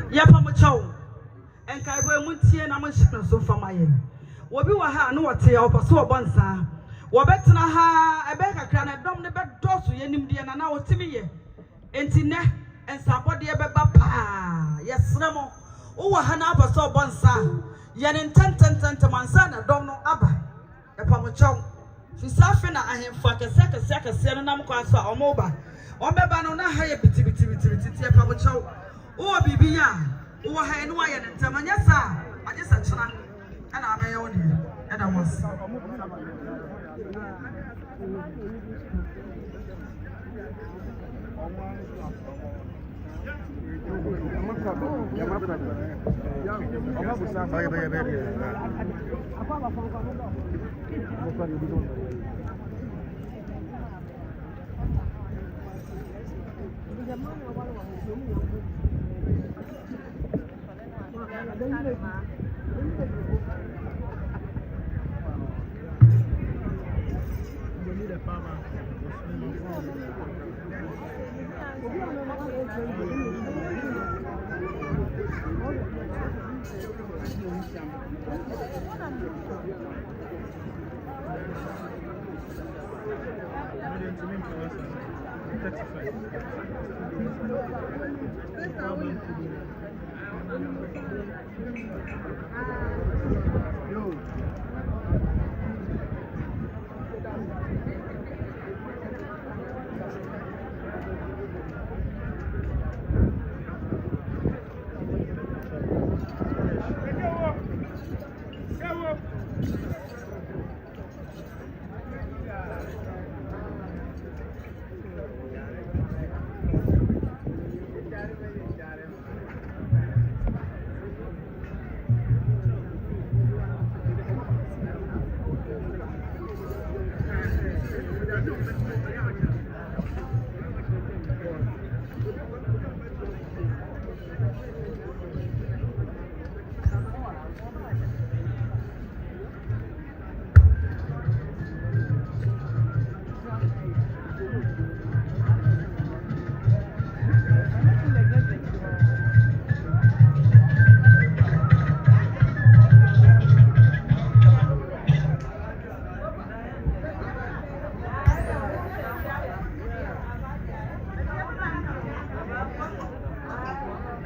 Yapamocho and Kaibo Muntie na Munchino so for my end. Wabi waha no what ya opaso bonsa. Wabetna ha ebeka krana dom ne bedosu yenim die na na otimi ye. Enti ne ensabode ebeba pa. Yesremo. Wo waha na opaso bonsa. Yen tent mansa na dom no aba. Yapamocho. Fisafe na ahemfa kese no nam kwa so omoba. Ombeba no na ha ye biti yapamocho. Oh, Bibia, oh, I know I am Tamanyasa. I just a chana, and I'm my own, and I was.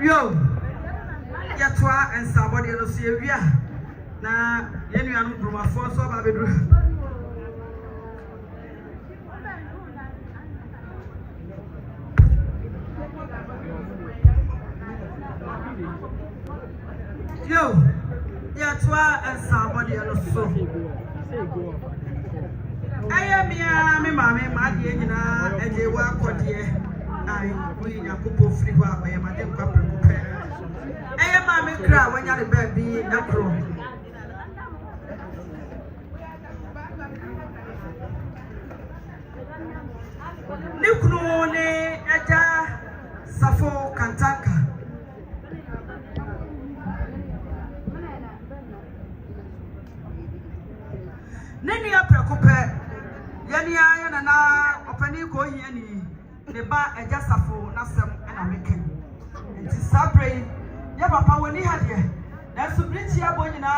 Yo, Yatwa and somebody else here. Na yenu anu bruma for so ba bedru. Yo, Yatwa and somebody else so. Ayamia me mama ma die nyina eje wa akode ai we nyakopo free ho abaye ma de kwa prekope. Ayama me kra wanya de ba bi na kro. Nikunu ne Eja Sarfo Kantanka. Nini ya prekope yani ya Nana opani ko hiani ne ba Eja Sarfo na sem na meken nti sabre ya papa woni hade na subrinchi abo nyina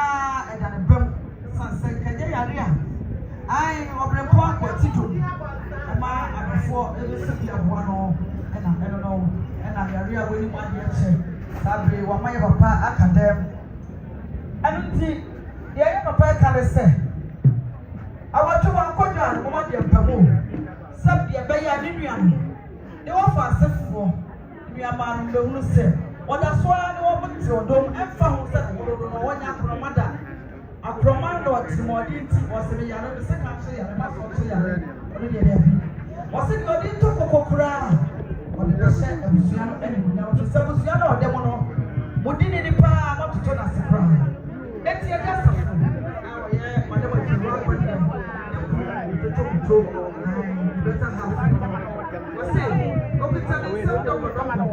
eda ne bam sansan kaje yare a ai obre po akwati do ma abefo ebesu ya bo no ena no ena yare a woni ma de che sabre wa mai papa akadem anunti ya papa kale se awatu wa kodwa no ma de mpamu sabe be ya ne nuam ne wo fa asefo nuama no be hunu se oda so a ne wo buti odom emfa ho se no no wonya akromada akromada o timodi nti o se be ya no se ka che ya ma so che ya o de ya o se no di to kokokura o de se ebusia no eni na o se ebusia no o de mo no modini ni pa mo to na se kra eti ya ga sa o ye ma de mo ti ro ko ni to better have o se o pita ni se do mo no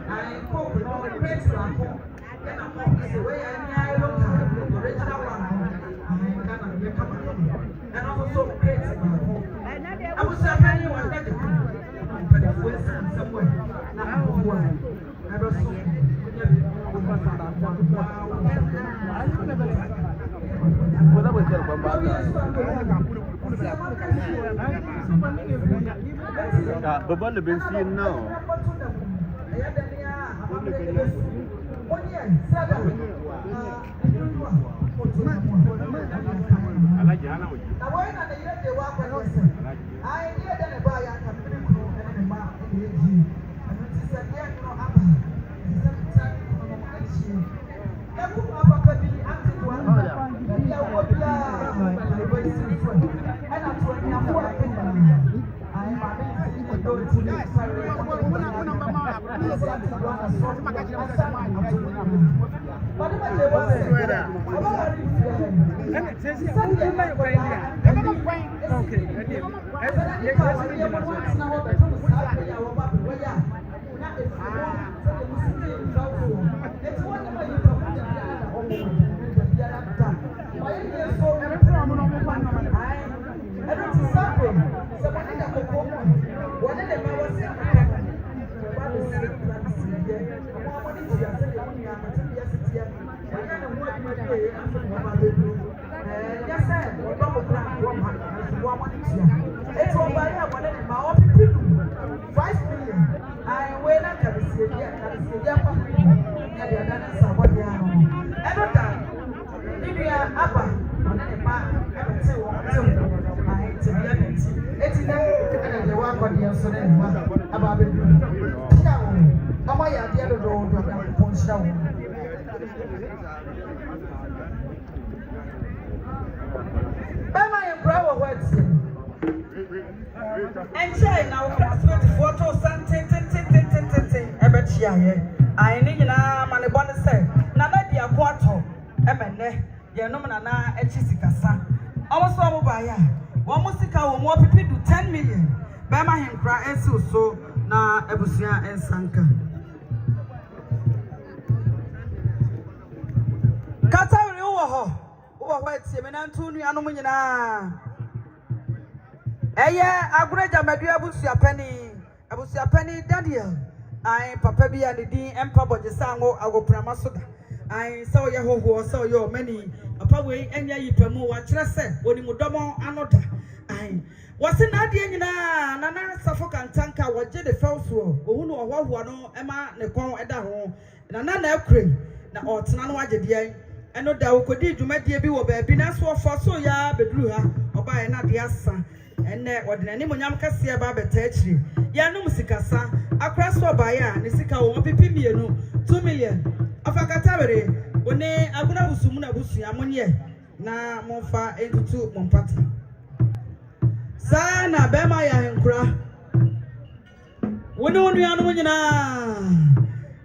ai ko no great la ko ya na mo se we ya ni ai lo ka original one ai kana ye kama and also great la ko abu sa many one that but the voice somewhere na ko wa I do so Baba le bensin now. and say now class 24 to something I need na mane bonne say Nana dia kwato emene ye no na na echisikasa almost all mobile one musika wo mo pipi do 10 million be ma henkra ensi so na ebusia ensanka kata ri wo ho etie me na ntu nua no nyina eye agureja madu abusia pani Daniel ai papa bi ani din empa bojesa ngo agoprama soda ai so ye hoho so yo many papa we enya yipamu wa kire se oni mudomo anoda ai wase na de nyina Nana Sarfo Kantanka woje de felso ohu no ohwahoa no ema ne kon eda ho na ekure na otena no wagede eno da okodi dwumadie bi wo baabi na so ofo so ya beduru ha obae na de asa enne odinani monyam kase ba beta akiri ya no musikasa akra so obae a ne sika wo pipi mienu 2 million afakata bere one aguna busumu na busu amonye na monfa entutu monpata sana bema ya henkura woni wonu anu nyina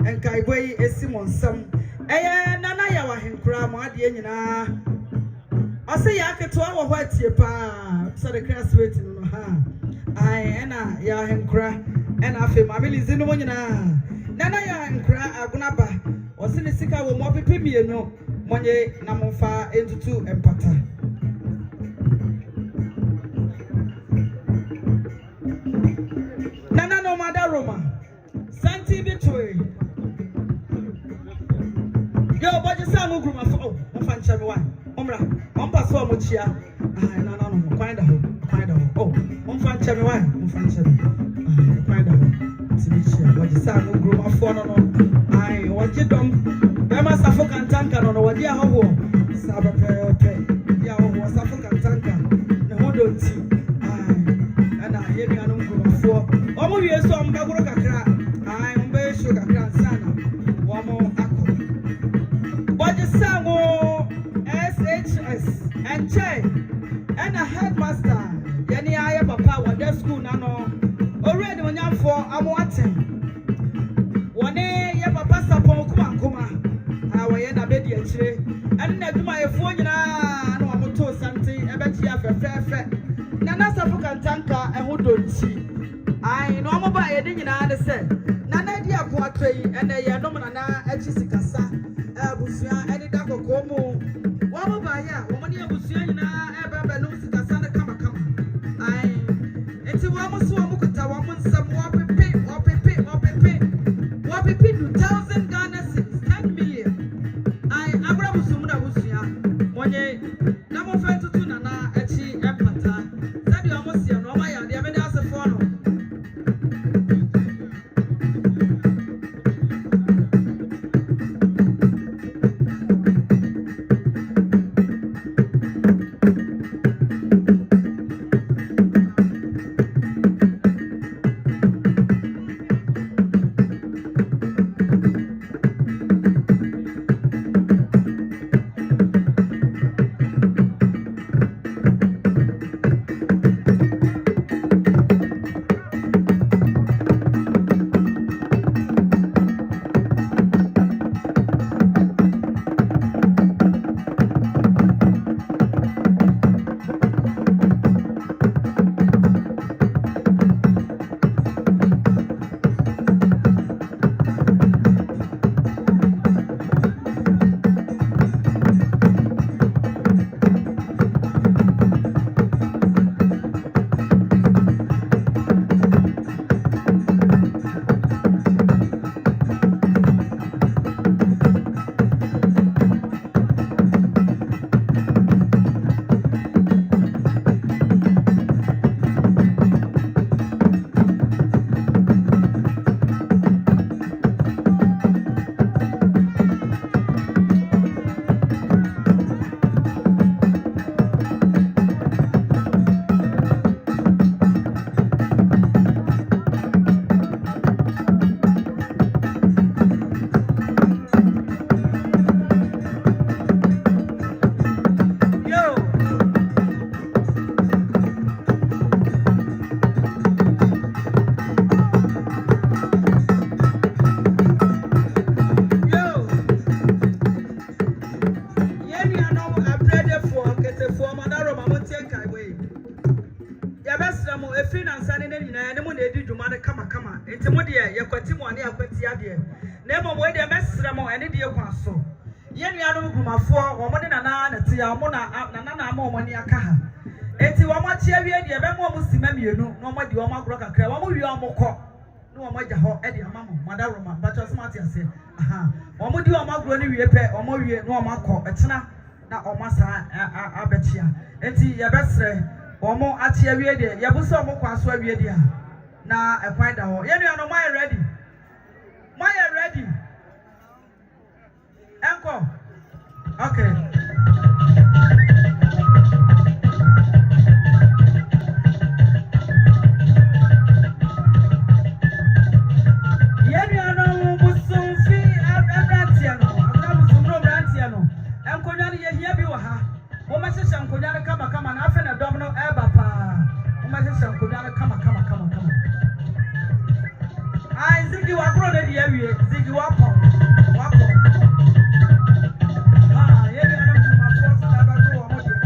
enkai boy esimonsam eye nana ya wa henkura mo ade nyina ose ya keto awo ho atie pa so the class rate no ha ai ena ya henkura ena afi mamilizi no nyina nana ya henkura agunaba ose ne sika wo mo pepe mienu monye na monfa entutu empata Nana no Roma Santi Bitwe Yo boje samu group of oh monfa nchame wa omra ompa so mochia nana no kwanda ho oh monfa nchame wa monfa nchame kwanda ho tibichia boje samu group of no ai woje dom Nana Sarfo Kantanka no wodi ahoho saba pepe ya ho Sarfo Kantanka ne hodo nti ana yemi anu group of omo wie so mbagoro kakra ai mbe sho kakra sana womo ako boje sango SHS and Che and a headmaster yani aye papa wa the school na no already wonyamfo amo atem wone ye papa sapon kuma awaye na bedi akire and na duma efo nyina na omo to something ebeti afefefe Nana Sarfo Kantanka ehudo nti ai no mo ba ye de nyina de se Nana di ako atoi ene ye no Nana achi sikasa abusua ene da kokko mu wo mo ba ya wo mo ne abusua nyina ebe be no sikasa ne kama ai enti wo mo so mo kuta wo mo nsam wo pepe 2000 Ghana cedis 10 million ai abra busum na busua monye na mo fa tutu Nana achi empata sadi wo mo sia no ma ya de me da se fo no eti wo mo chia wie de be mo musima mienu no mo de wo magro kakra wo mo wi o mo kọ no wo mo ja ho e de amamo madaroma but o smart ase wo mo de wo magro ni wie pe wo mo wie no wo makọ etena na o masa abechia eti ye besre Omo ati awie de ye bu so mo kwaso awie de na ekwan da ho ye nua no my ready Enko okay ye nua no busum fi abrantia no abusum no abrantia no enko nua ye hia bi wo ha wo ma hye nkonya kama na afa na dom no eba pa wo ma hye nkonya kama ai zigi wa kro na dia wie zigi wa pon ye ni ana ma force na ba kro wo mo dia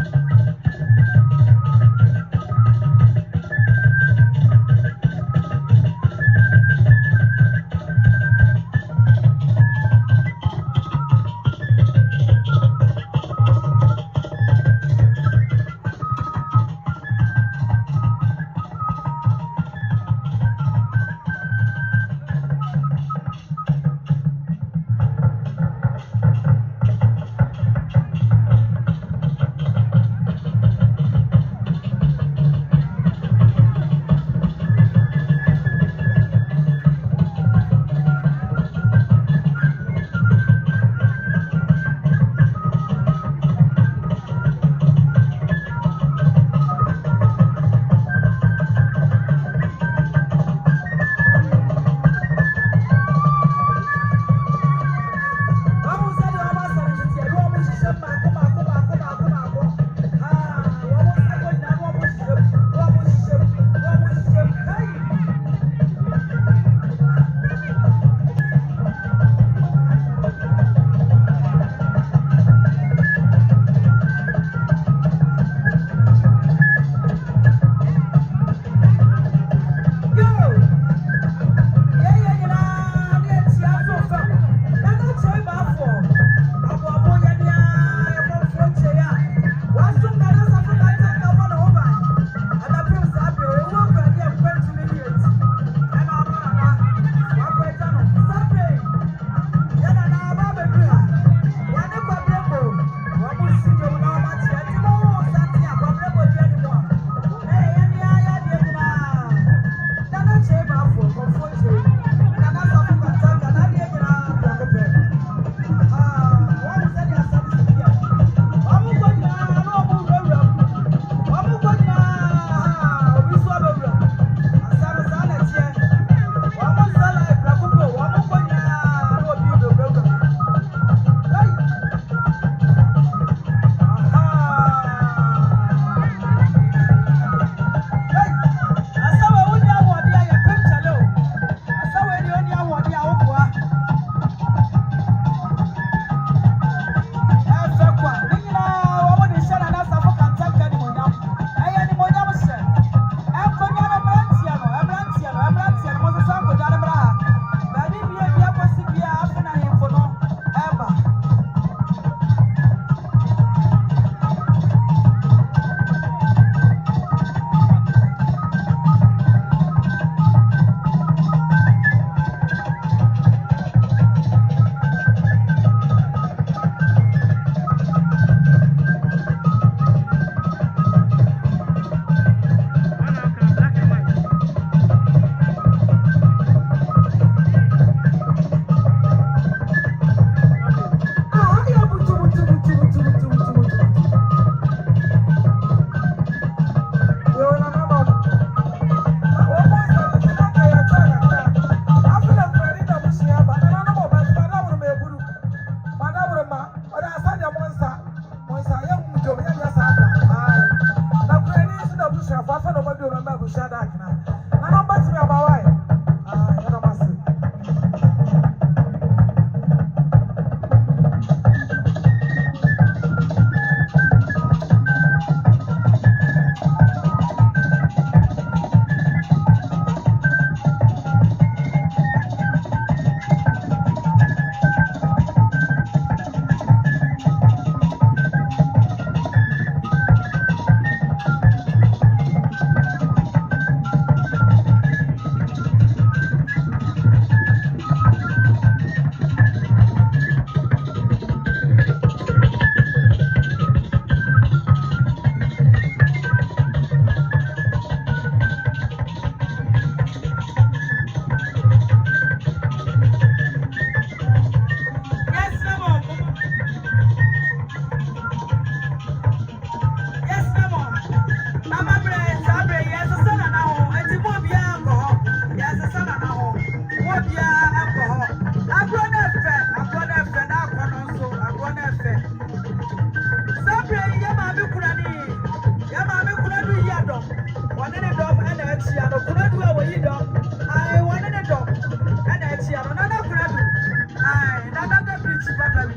papa bi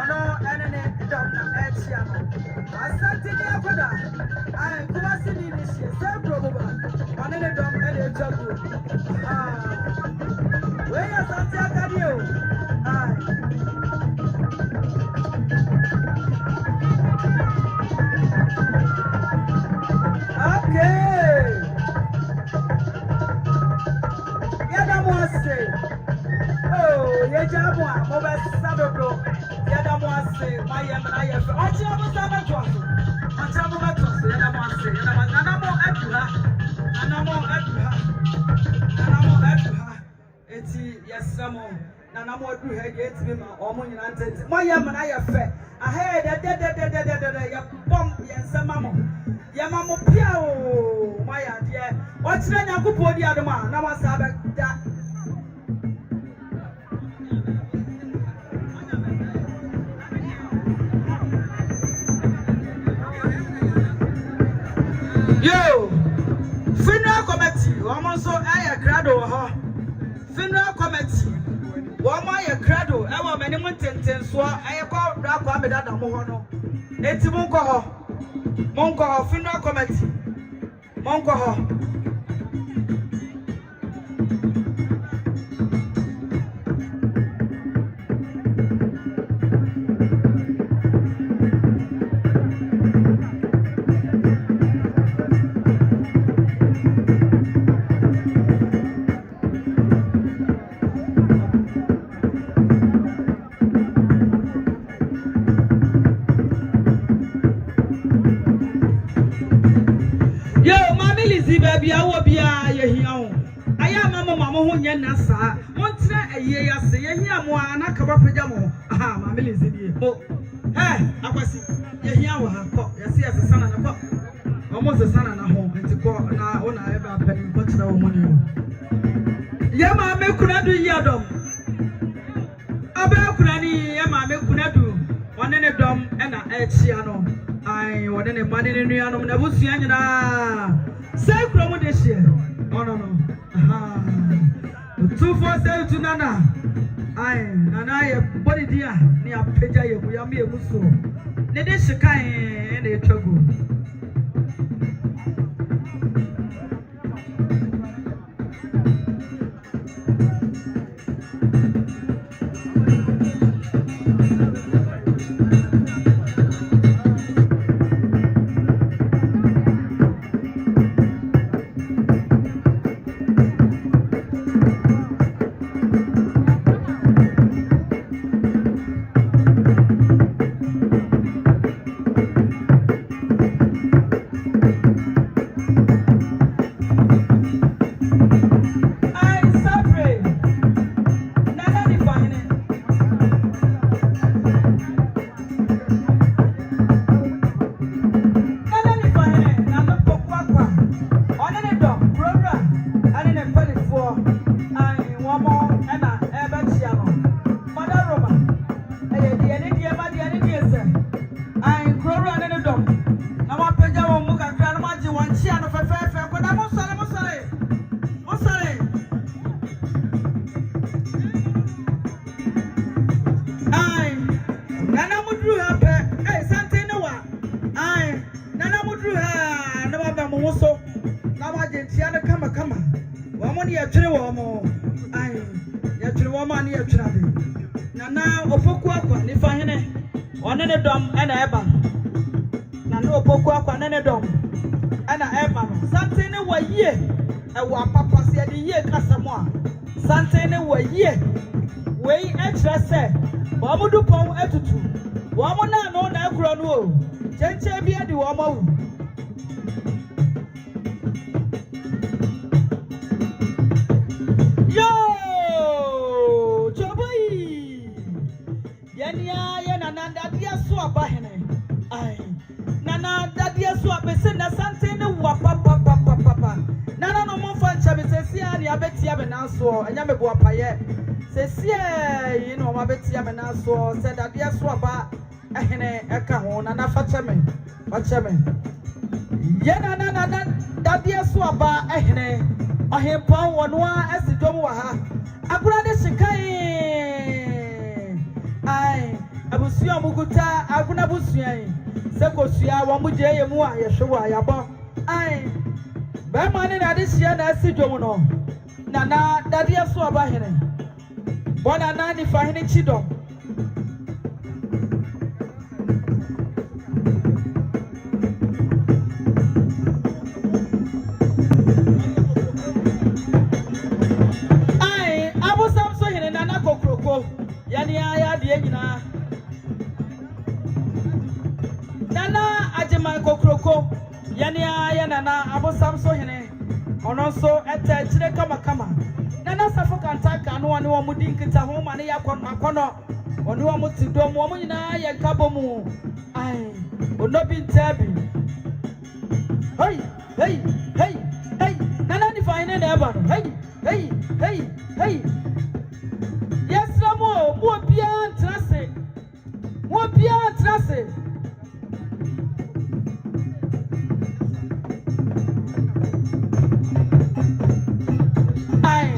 ono ene ne dom na echi ano asante ni akoda ai kuma sini ni she se proboba ono ne dom ene echagu we asante akadi o ai okay yada mo ase oh ye jamu a mo be sadodo yada mo ase maye na ye fe ochi mo sabe to aso ochi mo be to aso yada mo ase yada mo nana mo aduha eti yesamo nana mo aduha ye eti ma o mo nyina ntete maye na ye fe ahe de ya bom ye nsema mo ya ma mo pia o maye de ochi na nyankopɔ di adoma na mo sabe da yo funeral committee woman so aye crado ho funeral committee woman aye crado e wo mani mun tenten so aye ko ra ko ameda da mo ho no enti mun ko ho funeral committee mun ko ho na sa montre eye yase yehia mo ana ka ba pagya mo aha ma me lezidie mo akwasi yehia wo ha ko yase sana na ko omo se sana na ho enti ko na ona e ba pa ni ko tira wo mo ni ye ma me kuna du yadom aba kuna ni ye ma me kuna du wone ne dom e na e chia no ai wone ne mane ne nuanom na busua nyina sai kuro mo de hie no aha 247 nana ai nana ye body dia ni apeja ye buya me emuso ne de shikan na etwago Nana opoku akwa ni fahene one ne dom ena eba nana opoku akwa ne dom ena eba no sante ne waye e wa papa se de ye kasamo a sante ne waye wei e kire se bo mo du pon etutu wo mo na no na akro no o chenche bia di wo mo wu Nana dadia so abese na sante ne wa papa nana no mo fa ncha be sesia ne abetia be na so anya me bo apaye sesia yi no ma betia me na so se dadia so aba ehene eka ho nana fa cheme ye nana dadia so aba ehene ohempa wono a asidom wa ha agura de sikai omukuta aguna busuan se kosua wo muje yemu a yehwe a yabo ai ba ma ne na de hia na asidwom no nana dade so aba hene bona na ni fa hene chidom ai abusam so hene nana kokroko yani aya de nyina nana ajema kokroko yani aya nana abusam so hene ono so eta chire kama Nana Sarfo Kantanka no one wo mudi nkita ho ma ne yakono ono wo mutidom wo nyina ye kabomu ai onobi ntabi hey nana ni fine na eba hey yes ramo mo bia trase ai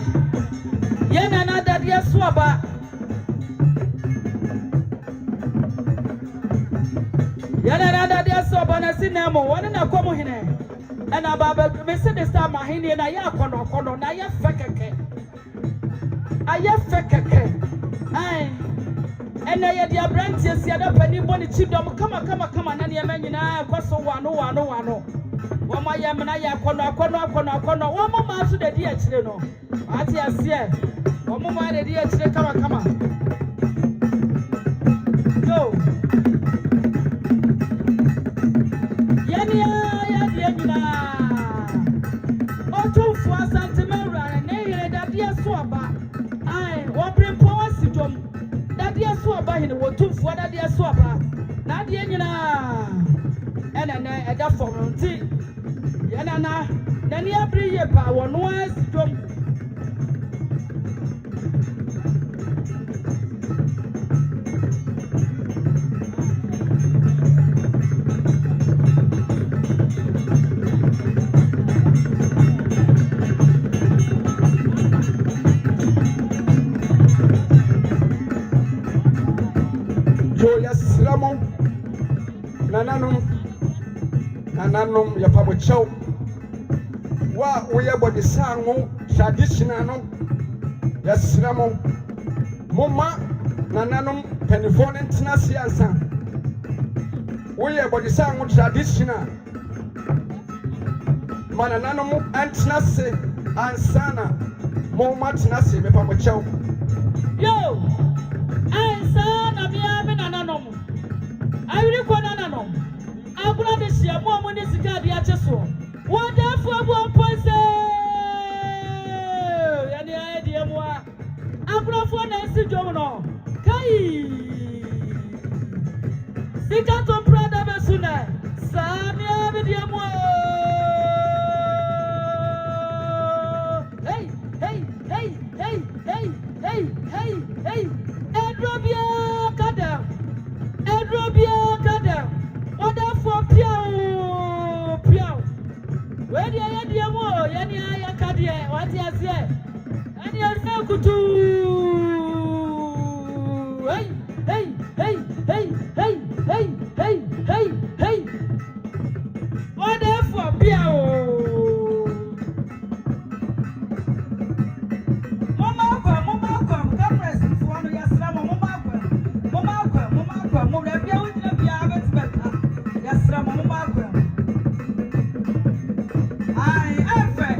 yena na dadia suaba na sinemo wona na komo hene ena baba me se de sta ma hene na ya kono na ya fekeke ai ena ye dia branch ye sia da pani boni chidom kama na ne manyina kwaso wano wo ma ye mena ya kono wo ma so de dia chire no ati asie wo ma de dia chire kama yo ya dia nyina o to fu asante mawra ne yere da dia so aba ai wo brempo asidom da dia so aba hene wo to fu da dia so aba na dia nyina ena eda fom nti yana na ni abri ye pa wo no asidom Nananum ya pabochau wa uye body sangu traditional no ya sramo mama nananum penifone ntina siansa uye body sangu traditional manananum antina se ansana mama tina se me pabochau yo ansana biya me nananum ayuri ko nananum aguna de sia mo mo ne sika de acheso wo da fu abu ponse ya ni aye de mo aguna fu na si dwom no kai sika to prada be suna sami abi de mo hey edrobia kada Oda for piao. Where the idea more, yani aya kadie, what he has here. And you say kutu. Hey. Oda for piao. Mama come, come rest for one of your slam, mama come, mama bia with the bia better.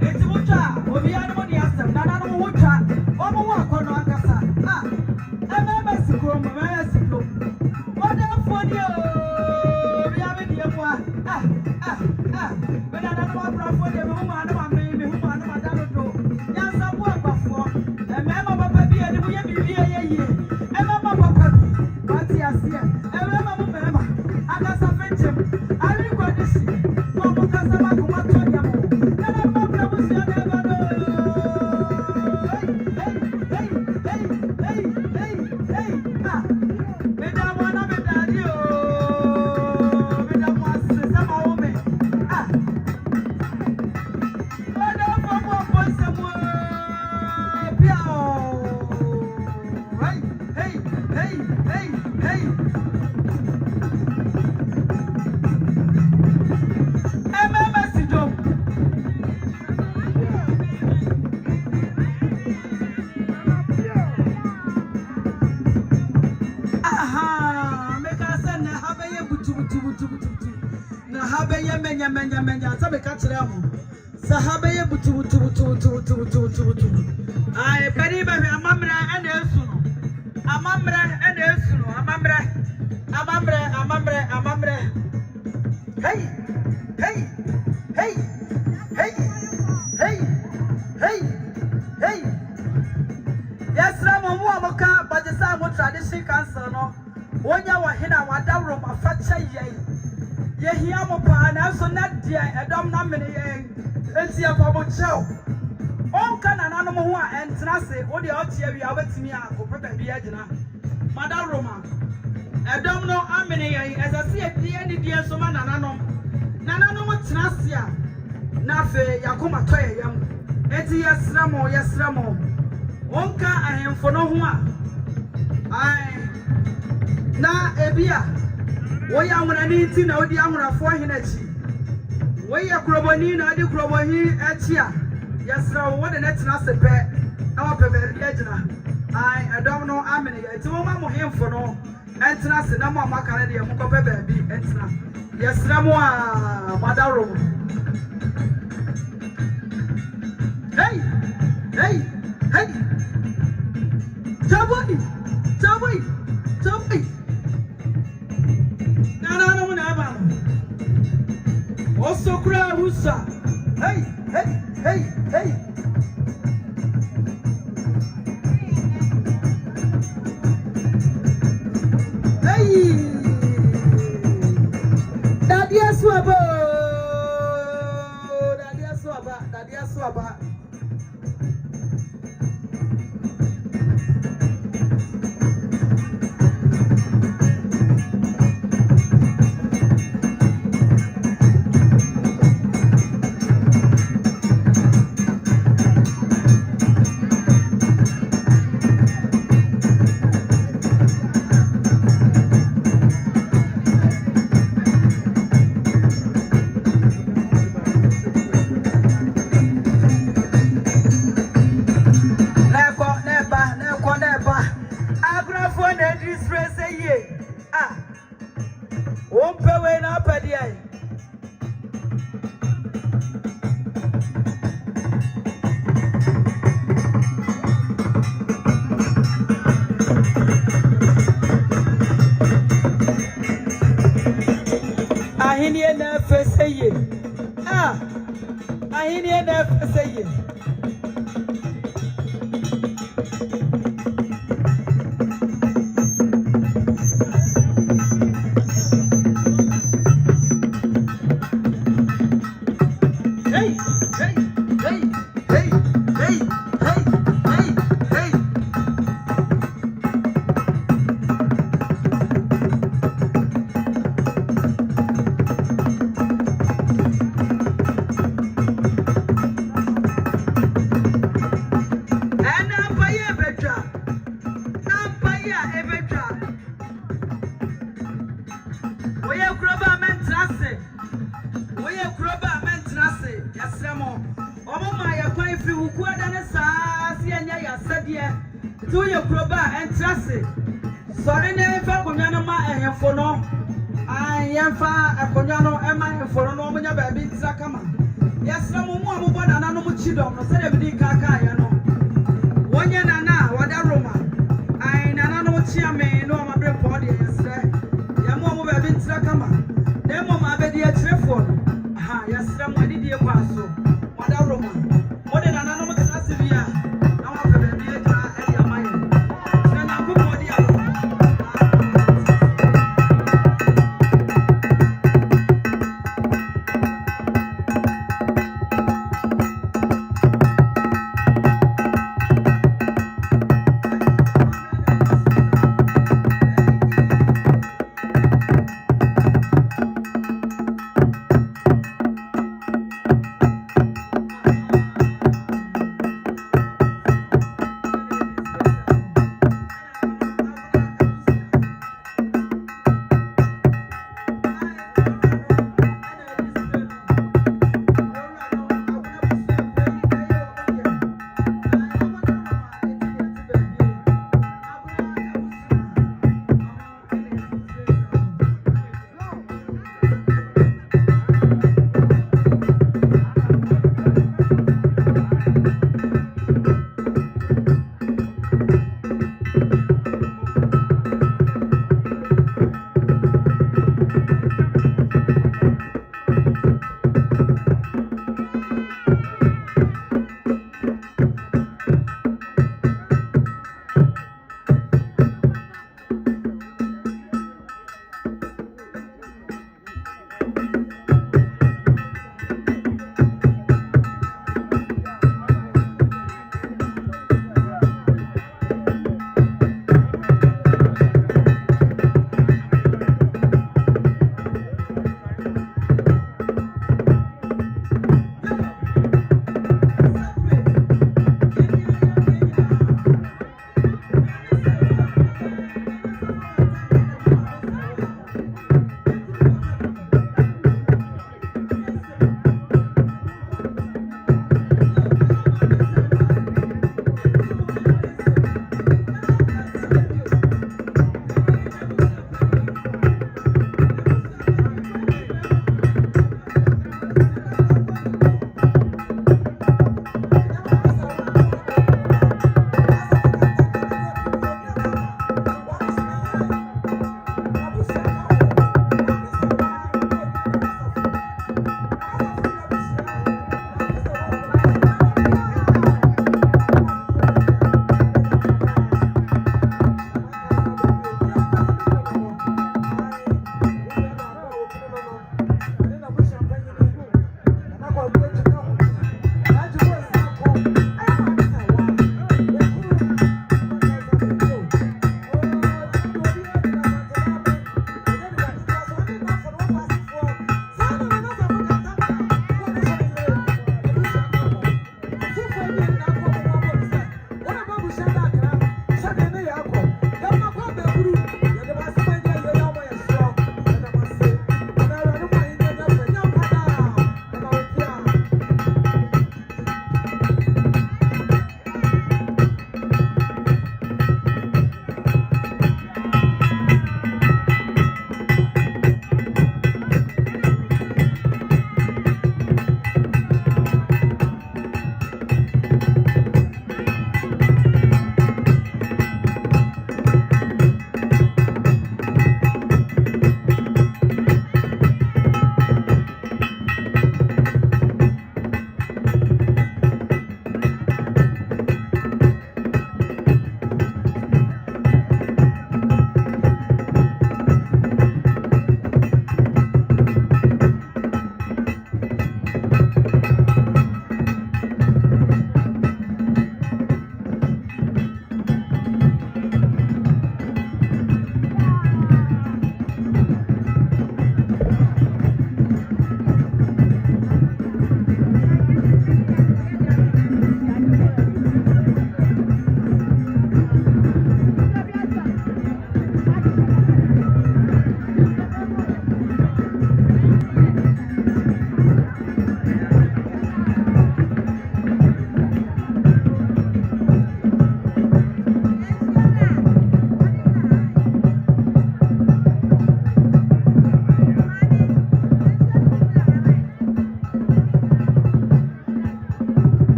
It's Mucha, we are the Nana Mucha, Omo Kono Akasa. I remember Sikrum Na habe ye menya sabe ka kire ho. Sa habe ye butu. Ai bari ba hwe amamra ene esu no. Amamra. Hey. Yes, Ramon Wamaka, but the Samo tradition council no. Wonya wa hina wa dawro ma facha ye hia mo pa na so na dia edom na mene ye enti afabo cheo onka na nanom ho a entena se wo de otie wi a wetimi a ko pepe bi agina madawro ma edom no amene ye esase e die ni die so ma nanom tena se a na fe yakoma toye yam enti yesramo onka ahemfo no ho a ai na ebia wo ya nwona ni nti na odi anwonafo ahenachi wo ya kroboni na odi krobohi achi a yesra wo de netina sepe na wo pebe bi agina ai adom no amene ya ti wo ma mo hemfo no entina se na mo amakare de mo ko pebe bi entina yesra mo a madaro hey Jaboi Nana no na ba also kura husa hey Dadia swaba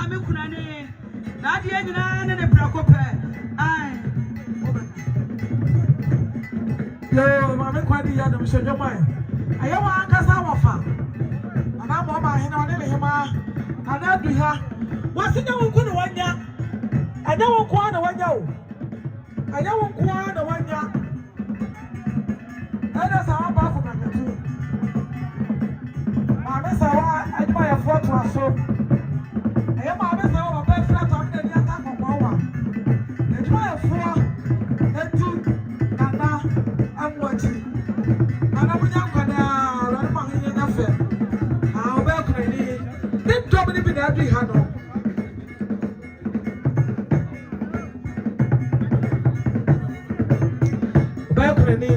maame kunane na ade nyina ne brakope ai yo maame kwadi ya dum hyejo mai aye wa ankasa wafa ana mo ma hena one le hema ana du ha wasinya wonku ne wanya anya wonku ana wanya o anya wonku ana wanya ana sa wa ba fu na ketu maame sa wa adwa ya foto aso aye maame sa wa ba fira to amde dia ta kokwa wa adwa ya fo eti nana amwachi ana munya kwada ran ma hinye na fe a oba kunani ni dobe ni bi na adu ha no oba kunani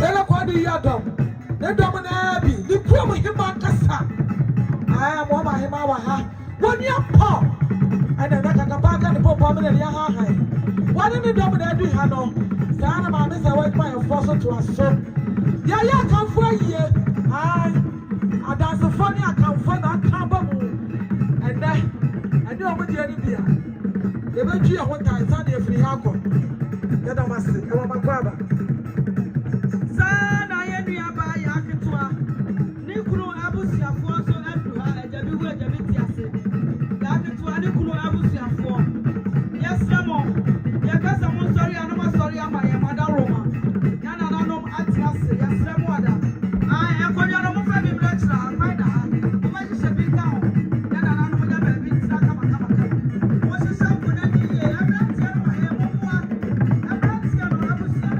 ela kwadi ya dom ne dom na bi ni kuo mo hima kasa a mo ma hima wa ha woni apo ana na kaka ba ka ni popo me ya ha ha wani ni dom na adu ha no sana ma me sa wa ma yo force to aso ya kan fo yie ai adanse fo ni akan fo na kan ba mu ende o mo die ni bia e be twi e ho tai sa na efiri ha ko ya da mase e wa makwaba sana ye nua ba ya ketua ni kunu abusiafo so adu ha ejabi wu ejabi ti ase ya ketua ni kunu abusiafo yesamo ye kasa mo sorry ana ma sorry ama ye mada roma ya na nanom atrase yesamo ada ai akonya no mo fa bi mlechra faida ha o ma ji shebi ka ho ya na nanom ya ba bi tira kama mo se se ko na ni ye abrantia ma ye mo mo abrantia no abusia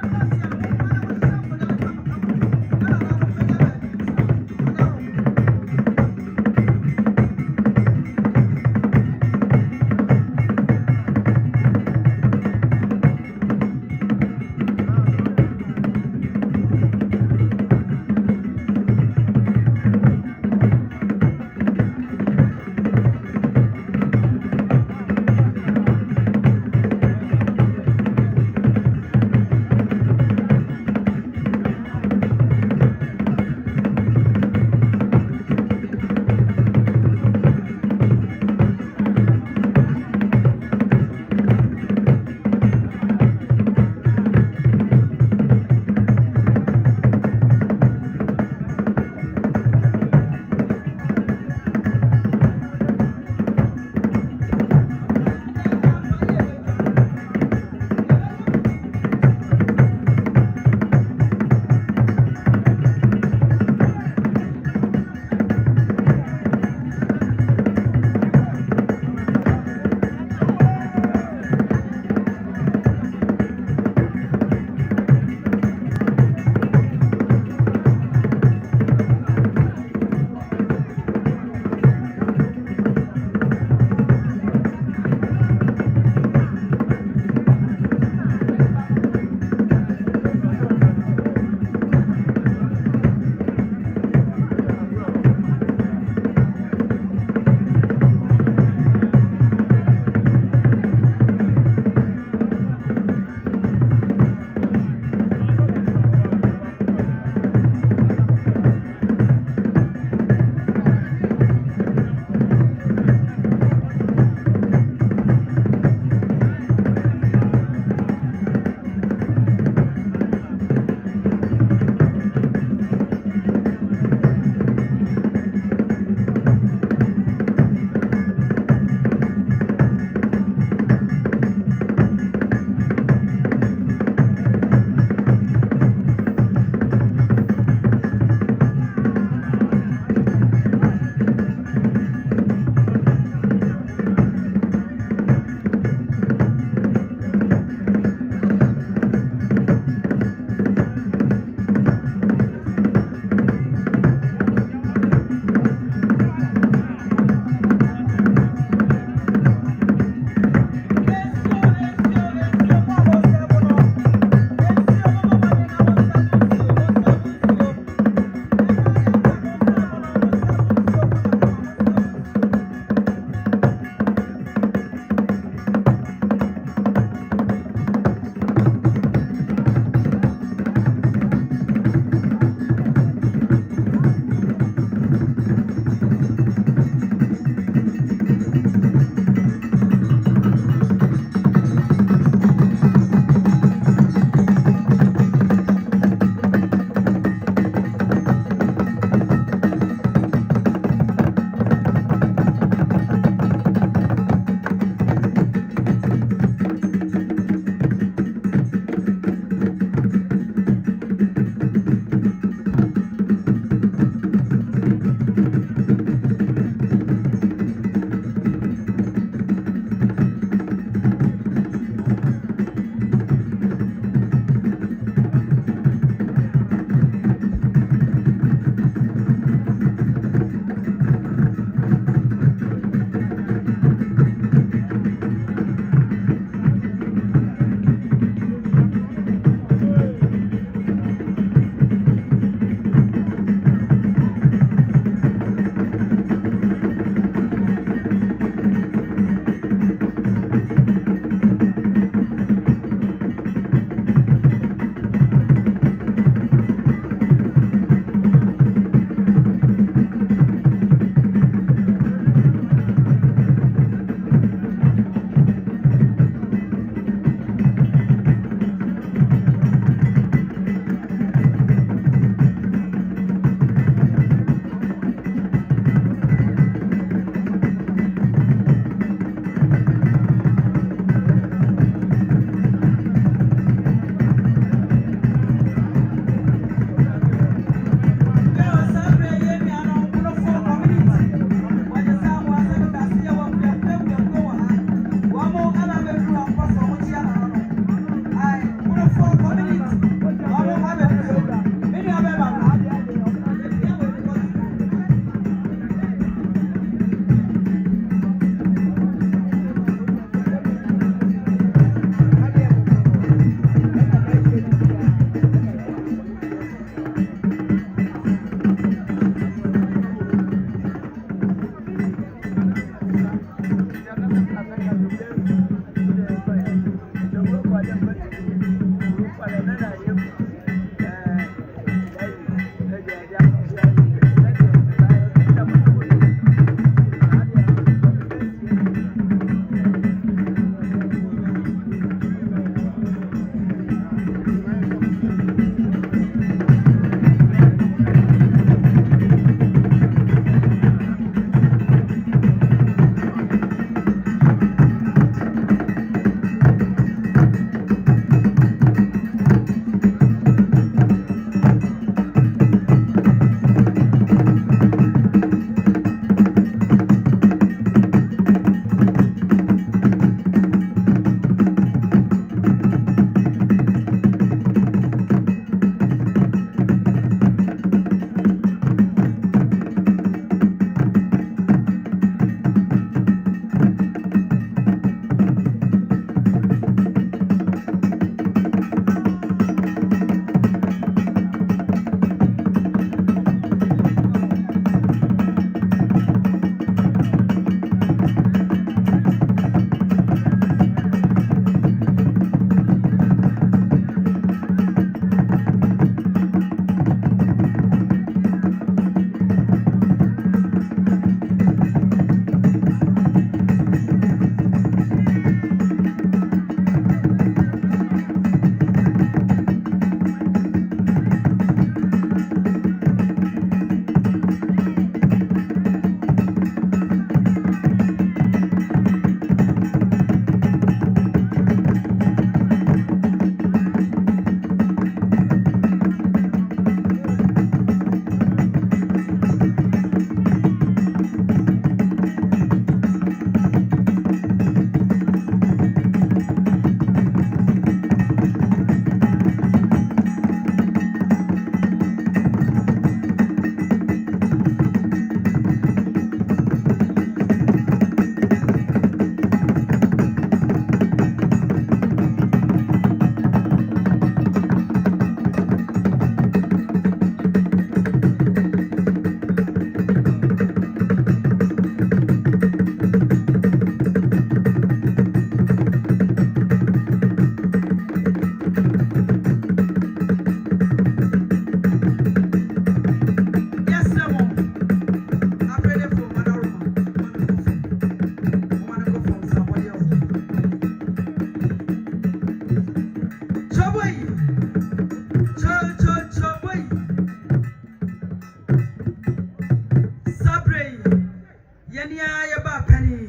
Yenia ya ba penny.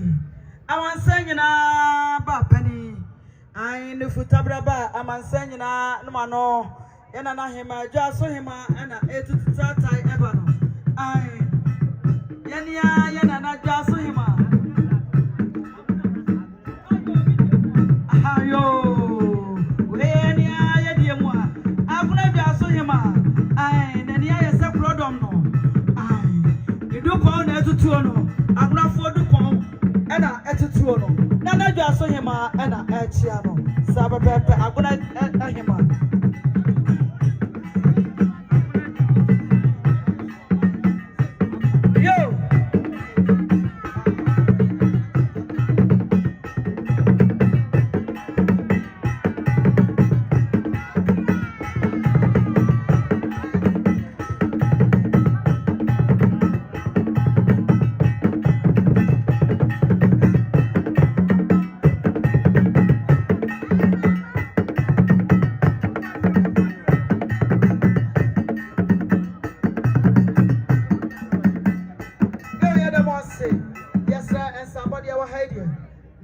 I want sanyina ba penny. I no futabra ba amansanyina no mano. Yana na hima jaso hima ana etu tatai ebano. I Yenia yana na jaso hima. Ayo. Wenia ya diemwa. Afuna jaso hima. I nenia ya se prodom no. I do ko na etutu no. Afuna fo do ko ena etutu no. Nana jaso hima ena echia no. Sababepe aguna hima.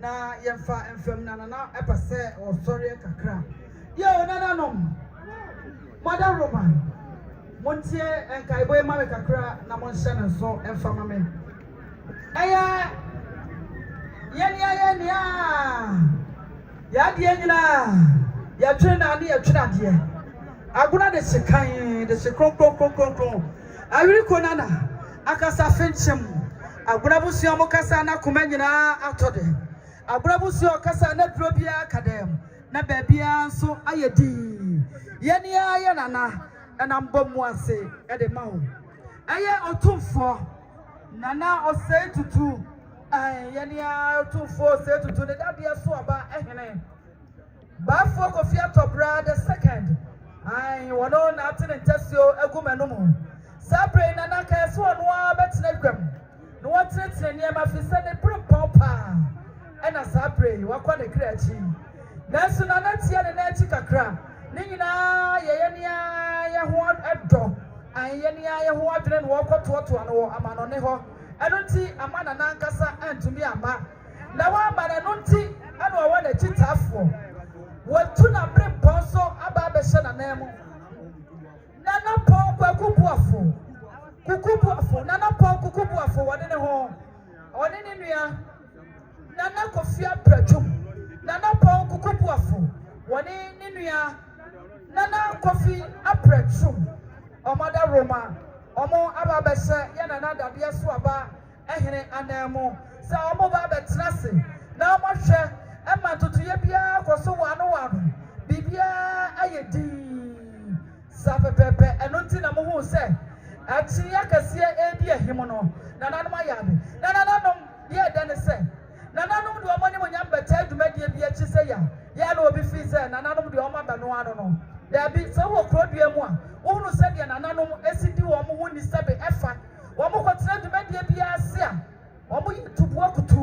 Na yemfa enfem nana epase o sorry kakra yo nana nom madam Roman montie enkai boy mame kakra na monhye ne so emfa mame aya yenia ya die nyina ya twe na ne ya twe na de aguna de sekan de sekron awiri ko nana akasa fenchem aguna busia mo kasa na kuma nyina atode Abrabusi okasa na drobia kadem na babia nso ayedi yenia ye nana na mbom ase e de ma ho aye otumfo nana ose tutu yenia otumfo ose tutu de dadia so aba ehene bafo kofia tobra the second wono na atene ntasio agumenomu sabre nana ka so no abetena gwam no watene niema fi se ne propa ena sabre wakwa ne krachi nanso na natia ne na chi kakra ne nyina ye ho edo ye ho adre no wokototo no amano ne ho eno nti amana na nkasa antumi ama na wa amana no nti ena wo na chitafo watu na brempo so aba be hye na nemu na na pon kukubuafo na na pon kukubuafo wode ne ho wode ne nua Nana Kofia Prachum, Nana Pong Kukubuafo, Wani Ninuya, Nana Kofi Aprachum, Omada Roma, Omo Ababese, Yanana Dadia Swaba, Ehene Anemo, Sa Omo Babetrasi, now Moshe, Emma Tutuyabia, Kosuano, Bibia Ayedi, Sape Pepe, and Untina Mohu say, Achiaka Sia Edia Himono, Nana Mayabi, Nana, yeah, then say. Nana no do amani mo nyamba tell dwumadie bi achi se ya na obi fi se nana no de o ma ba no ano no da bi so wo krodua mu a wo hunu se de nana no esidi wo mo huni sebe efa wo mo kwotena dwumadie bi ase a wo mo tubu akutu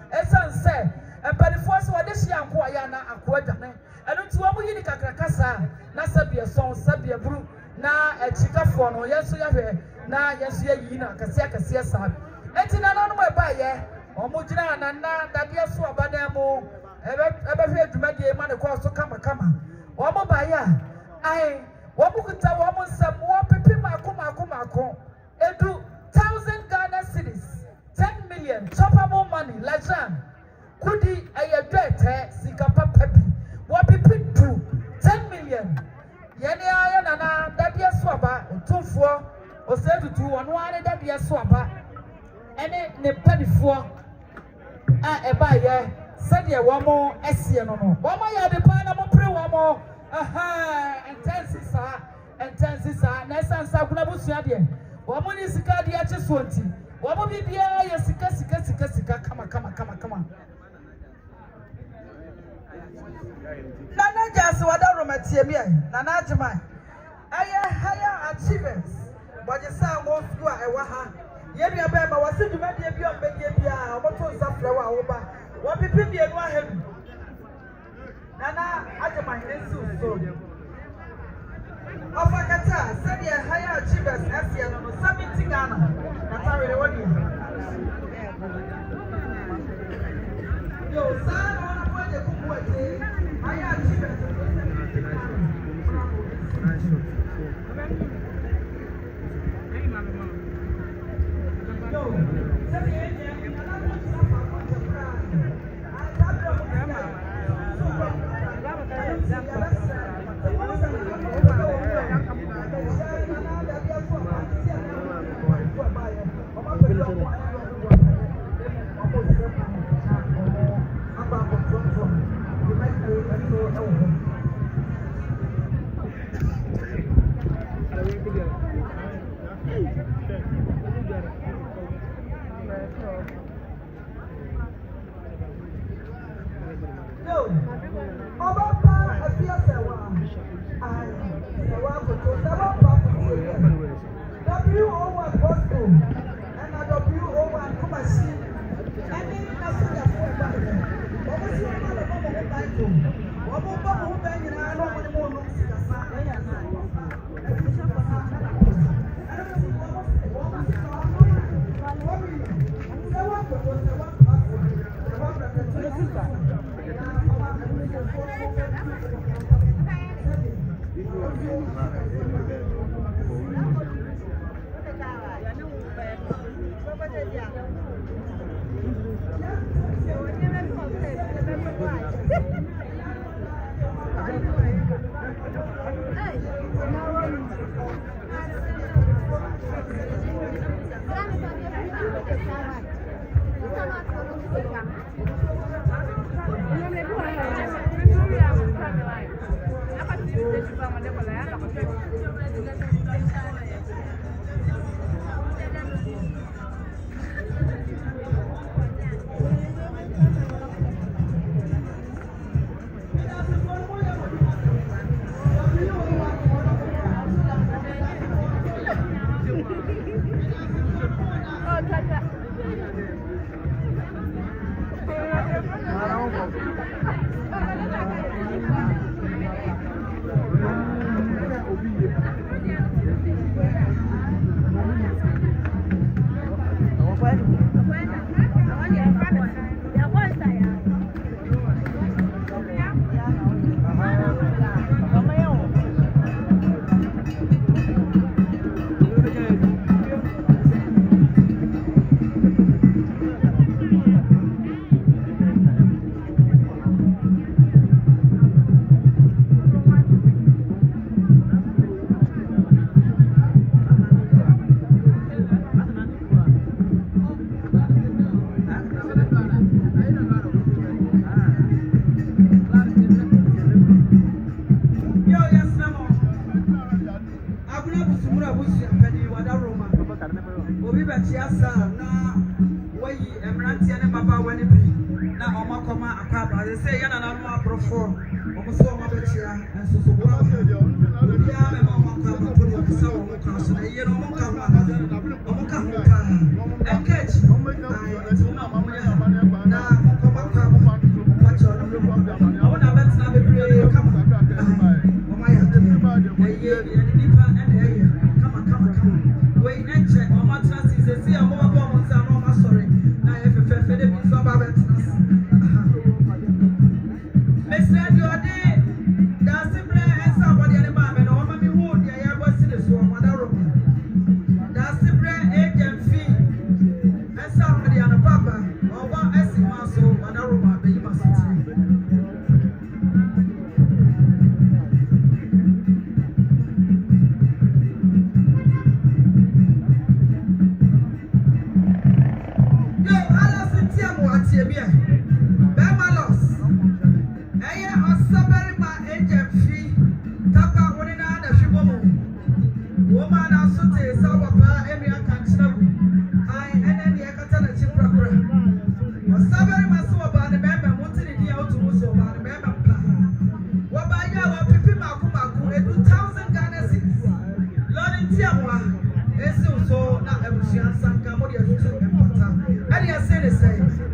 esan se empanifo so wo de hia anko ya na akwa dwane eno ti wo mo yini kakrakasa na sabia son sabia buru na echikafo no yeso ya hwe na yeso ya yi na akase sa eti nana no mo ba ye Omujina nana dadia so abadamo ebe hwe dwumadie ma ne ko so kama omo baya ai womu kuta womu nsam wo pepe mako edu 1000 Ghana cedis 10 million choppable money lajan kudi ayedwete sikapa pepe wo pepe du 10 million yene aya nana dadia so aba otumfo osetutu wono ane dadia so aba ene ne panifo eba ye said ye womo esie no womo ya de pa na mo pre womo intense sa na sansa kuna busua de womo ni sika de ache so nti womo bibia ye sika kama nana jas wada romatie mi nana ajima aye higher achievements boje sa mo school ewa ha yemi aba ma wase dwumadie bi ombedie bia omoto nsafre wa wo ba wo pipi bi enu ahelu nana ajima hensu so ofakata said ye higher achievers asia no 70 Ghana na tawere wodi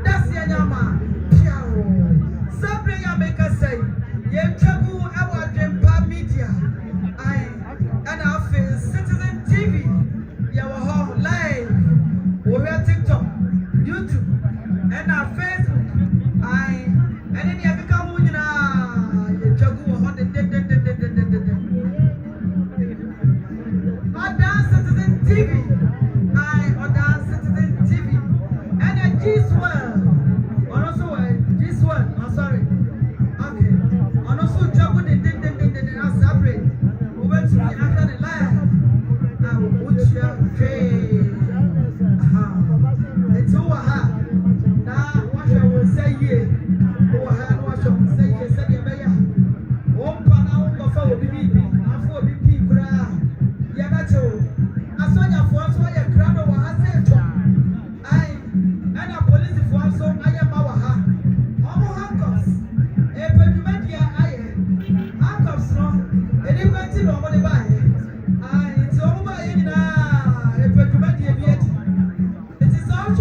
That's the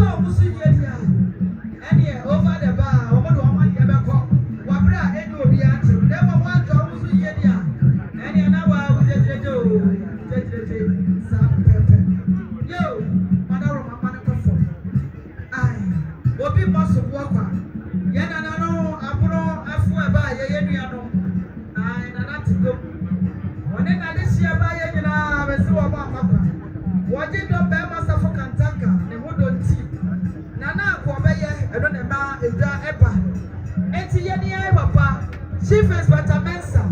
so musu yedia. Any over the bar, omo do omo de be ko. Wabra eni obi ati. Dem mo wan to musu yedia. Any na wa u jejejo. Jejeje sa pepe. Yo, madaro mama ne ko fo. Ai, obi boso bo kwa. Ye na na no aburo afu e ba ye nua no. Ai na na ti go. Woni na de sia ba ye nyina be se wo ba akwa. Woji do be ma Sarfo Kantanka ne ho do nti. Nana Kwasi eno ne ma edwa eba. Enti ye ni ai papa. Chief Inspector Mensa.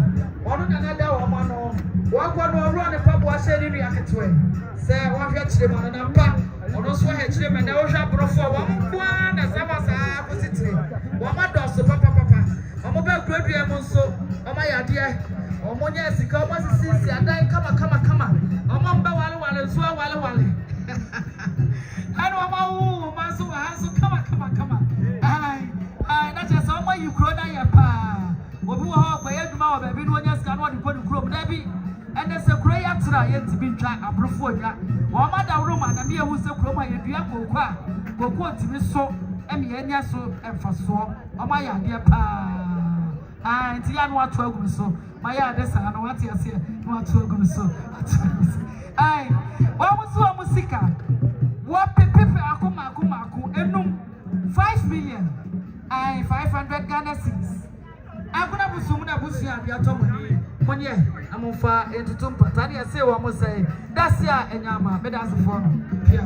Ono na da wo ma no. Wa kwa no ro ne pa bo ahye ni nua ketwe. Se wa hwe kire ma na mpa. Ono so hwe kire me na wo hwa brofo wo mkwa na sama sa positire. Wo ma do so papa papa. Omo be kuadua mu nso. Omo ya de. Omo nya sika omo sisi adan kama. Omo mba wale nso wale. Ano omo maso haso kama. Ai na chese omo yikro na ya pa. Obi wo ha kwa yeduma wo ba bi no nya sika no de ko ni krom da bi. Ene se kro ya tra ye ntibi ntwa abrofo odwa. Wo ma da woro ma na me ehu se krom a yedua kokko ntimi so emi enya so emfaso. Omo ya de pa. Ai nti ya no ato agum so. Ma ya de sa no wate ase no ato agum so. Ai wa musu wa musika. Wo pepepe akoma enum 5 million. Ai 500 Ghana cedis. Akuna busumu na busu ya bia to money. Monye amfa entutum patari ase wo mo say. Dasi a enyama me dasi for no. Pia.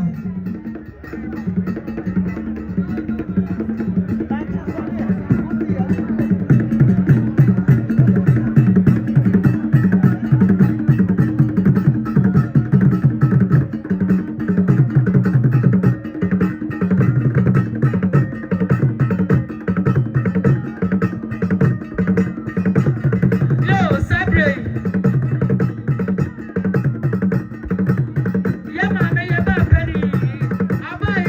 Yeah, mama, you're not penny. I buy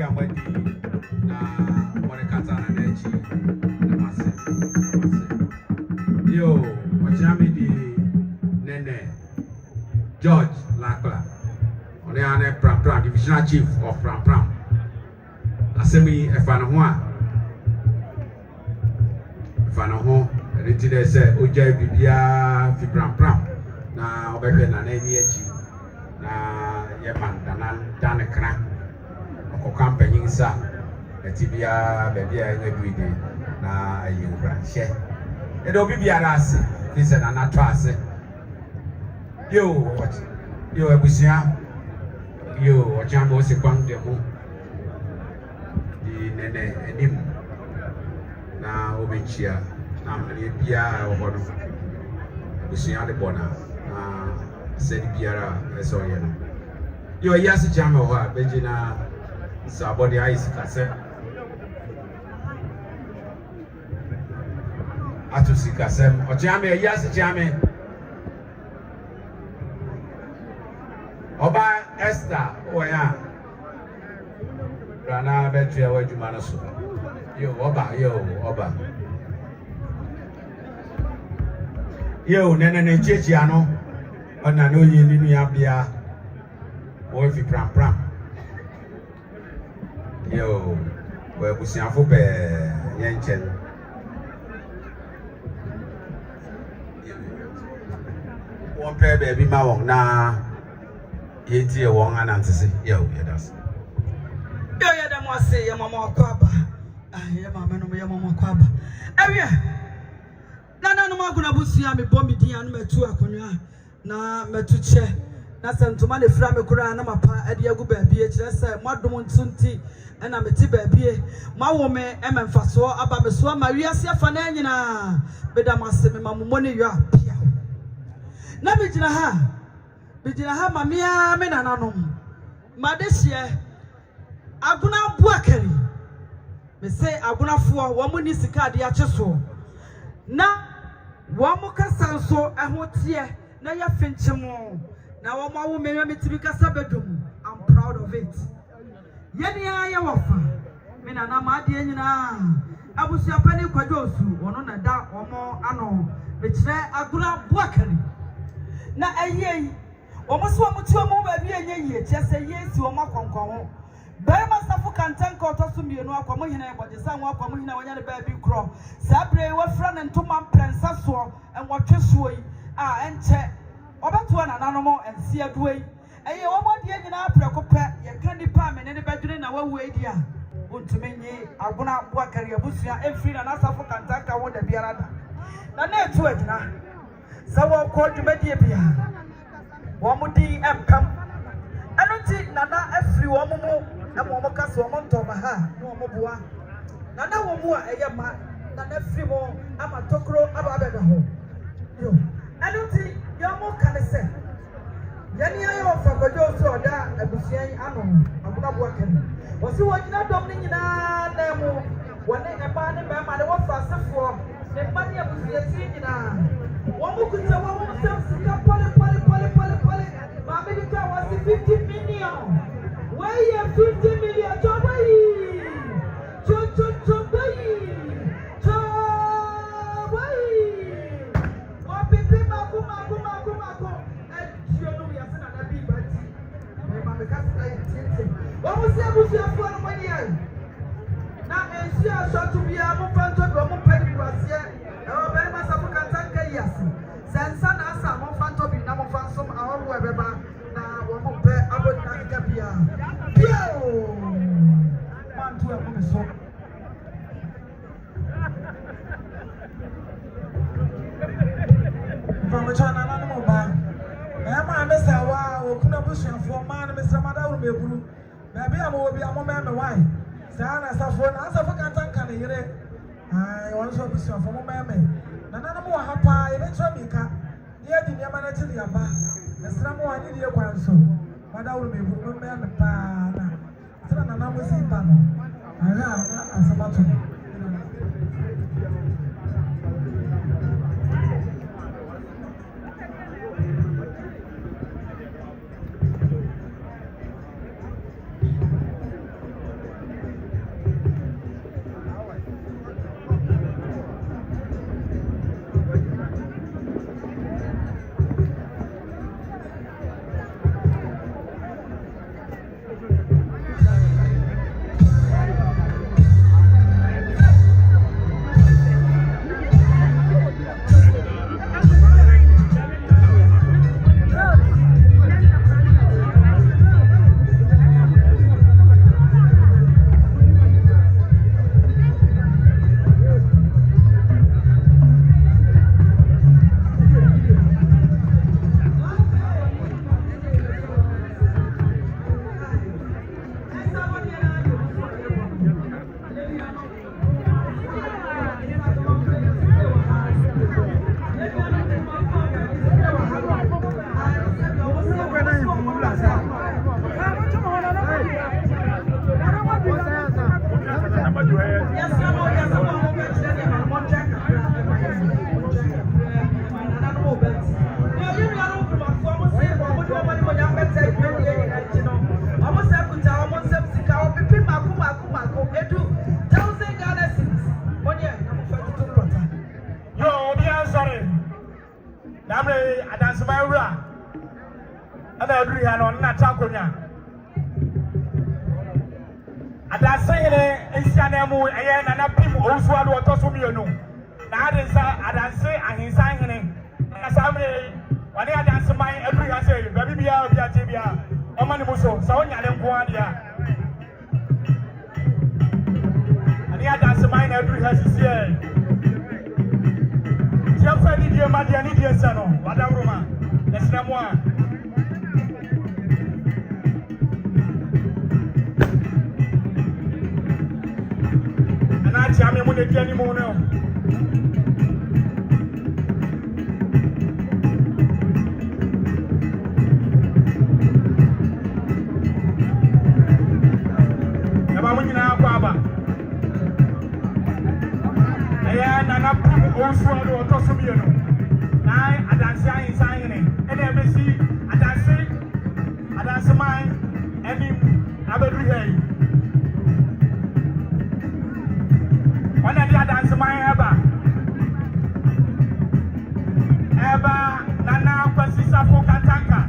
a madi na wɔde kata na n'akyi na mase yo ɔkyena me di Nene George Lakla ɔne ane Pram divisional chief of Pram asɛm yi ɛfa ne ho a ɛfa ne ho ɛne ti dɛ sɛ ogya biribiara fi Pram na ɔbɛhwɛ na n'ani akyi na yɛma dane kra ɔkɔka mpanyin nsa ɛti biara baabi a ɛnyɛ duide na ɛyɛ nkranhyɛ ɛdɛ obi biara ase fi sɛ nana tɔ ase yo abusua yo ɔkyɛn bɔ ɔsi kwan dɛ mu di Nene anim na ɔbɛkyia na mmiri biara wɔ hɔ no abusua de bɔ na sɛde biara ɛsɛ ɔyɛ no yo yi ase kyɛn wɔ hɔ a bɛgye na sɛ abɔde ayɛ sikasɛ ato sikasɛm ɔkyɛn me yi ase kyɛn me Oba Esther oya rana betu ewa juma no so yo oba yo Nene chechi ano ona no yi ninu ya bia o fi pram yo we busiafo be yenchen won pe be ma won na yeti e won anantese yo yedas yo yeda mo ase ye mama akwaba ye mama no ye mama akwaba ewie nana no maguna busia me bombi din anu metu akonwa na metu che na sentoma le fra me kura na mapa ade agu baabie kire se modom ntunti na meti baabie mawo me ememfaso aba me so ma wiase afa na nyina bedamase me mamomo ne yo apia na bigina ha mamia me nananom madehye aguna buakari me say agunafo wo mo ni sika ade akyeso na wo mo kasa so ahotie na ya finchemo na wo mo me metibi kasa bedum. I'm proud of it. Yeni ya wafa me nana ma ade nyina abusu apani kwadosu ono na da omo ano me kire aguna buakari na ayei omoso amutuo mo ba bi enye yie chese yesi omo konkon Barima Sarfo Kantanka otoso mienu akwamo hina ebodesa nwa akwamo hina wanya ne ba bi kro sabre we fra ne ntoma prensa so enwotwe so yi a enche obeto na nanomo ensi aduai eye wo modie nyina aprekope ye ka nipa me ne bedwene na wawu edi a ontumenyi aguna buakari abusua emfiri na Sarfo Kantanka wo da biara da na na etu adina sawo ko dwumedie bia womudi empam anoti nana afri womumu emo kaso omontoba ha no omobua nana womu a eyema nana afri mo ama tokro aba abeda ho yo anoti yomo kanese yani ayo fagojo so oda abusian ano aguna bua kan wosi wonyina dom ni nyina na mu wone eba ne be ma ne wo frasefo ne ba ne abusia ti nyina womu kuta womu sika pole Mami di kwa wasi 50 million. Weye 50 million. Chobayi. Chobayi. Wapipi maku. Ejiyo no yasena na bibati. Mami kasi na yetiente. Wamusi abusi afu anu mani ya. Na ensi ashotu biya mufanto kwa mupeni biwasiye. Ewa Barima Sarfo Kantanka yasi. Sensa na asa mufanto bi na mufansom ahoro webeba. Na womupe abo na kikapia pio mantu akomeso Famachana na no ba ma mesa wa okuna busuafo ma na mesa madawo meburu na bia mo obi amoma me wai sa na Sarfo Kantanka ne yire ai won so busuafo mo me na nana mo ha pa ye betra mika ye di niama na tili aba Esra mo ani die kwanso madawo meburu me me pa na sra nana mo si pa no ara asabato Nana Kwasi Sarfo Kantanka.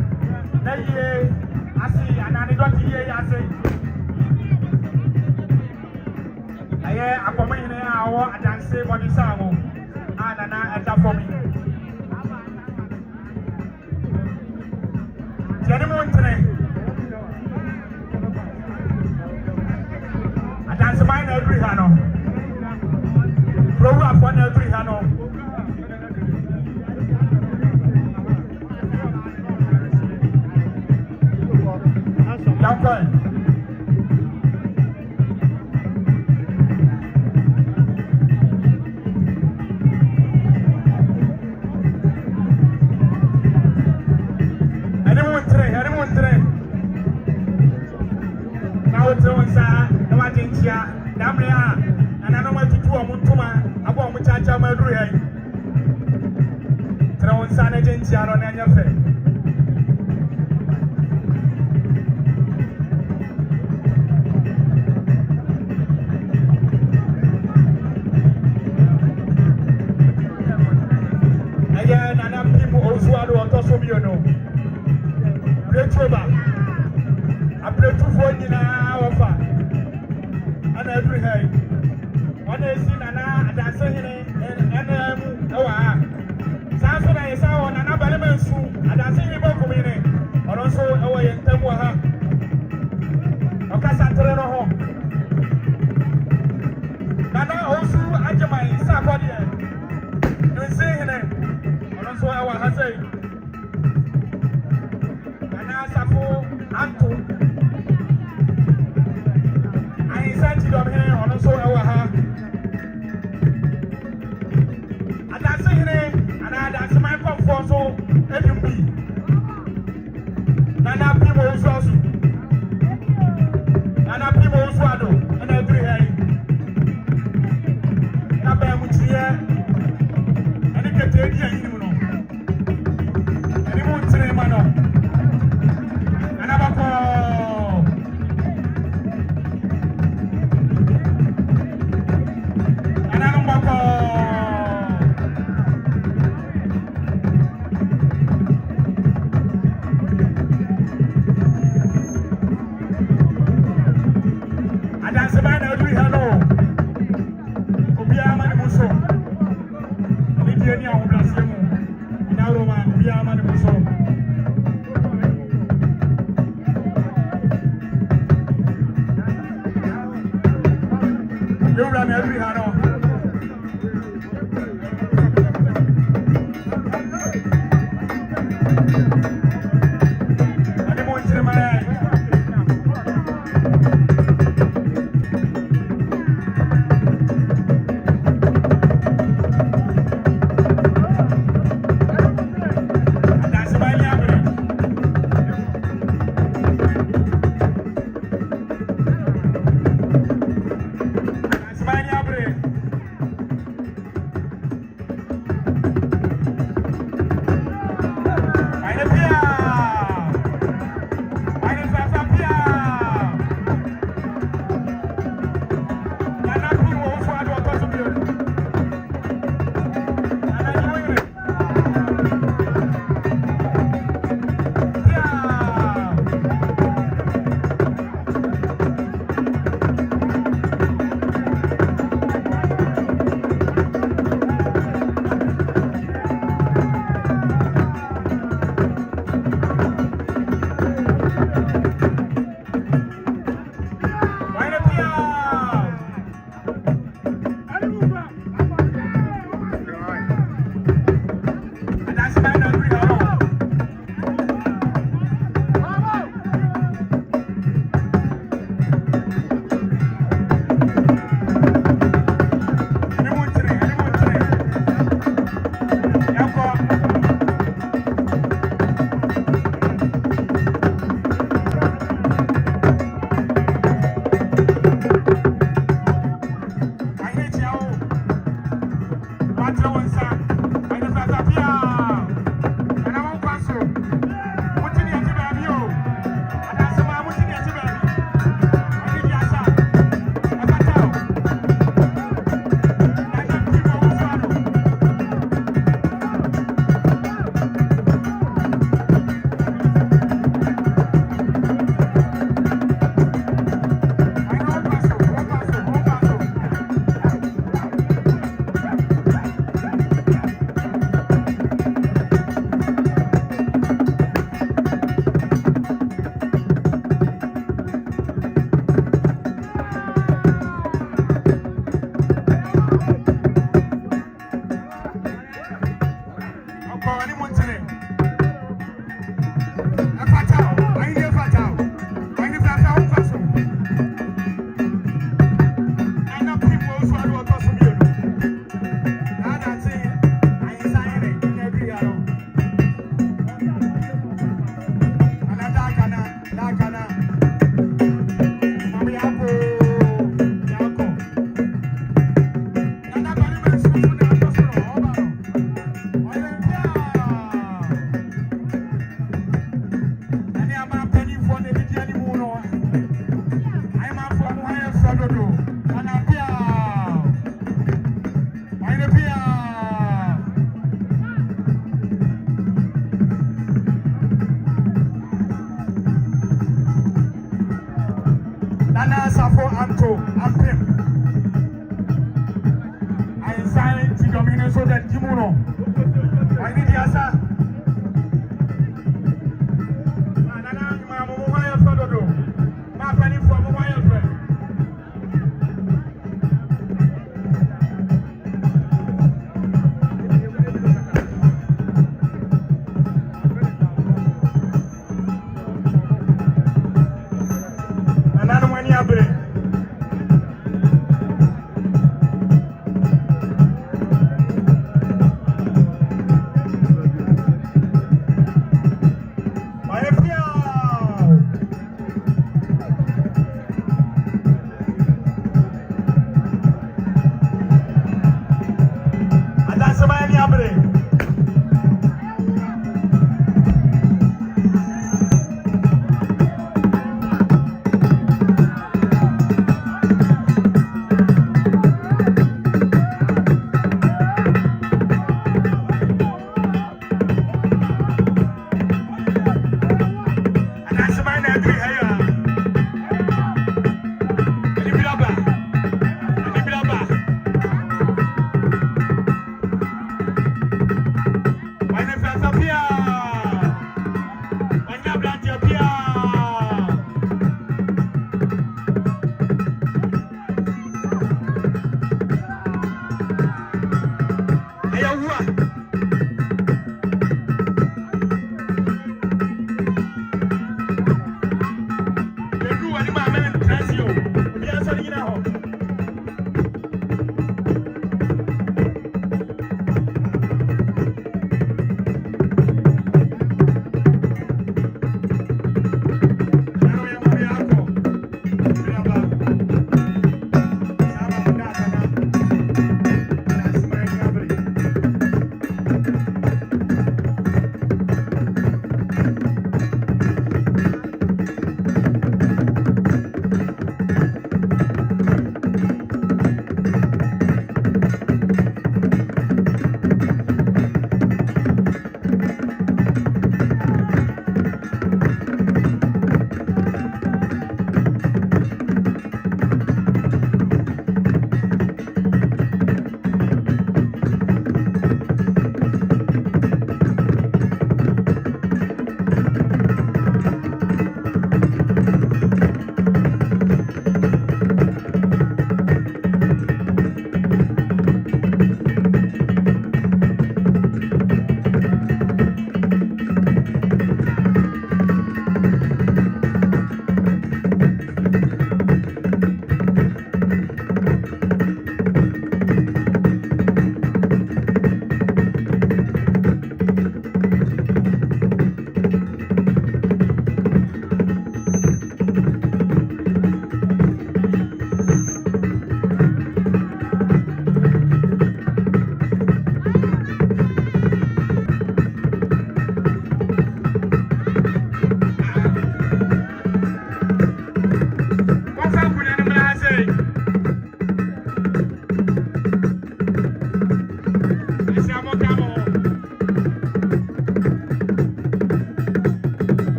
Anko, Ampim. I signed to Domino so that Kimuno. I need Yasa. Nana, my mobile friend, my penny for mobile friend.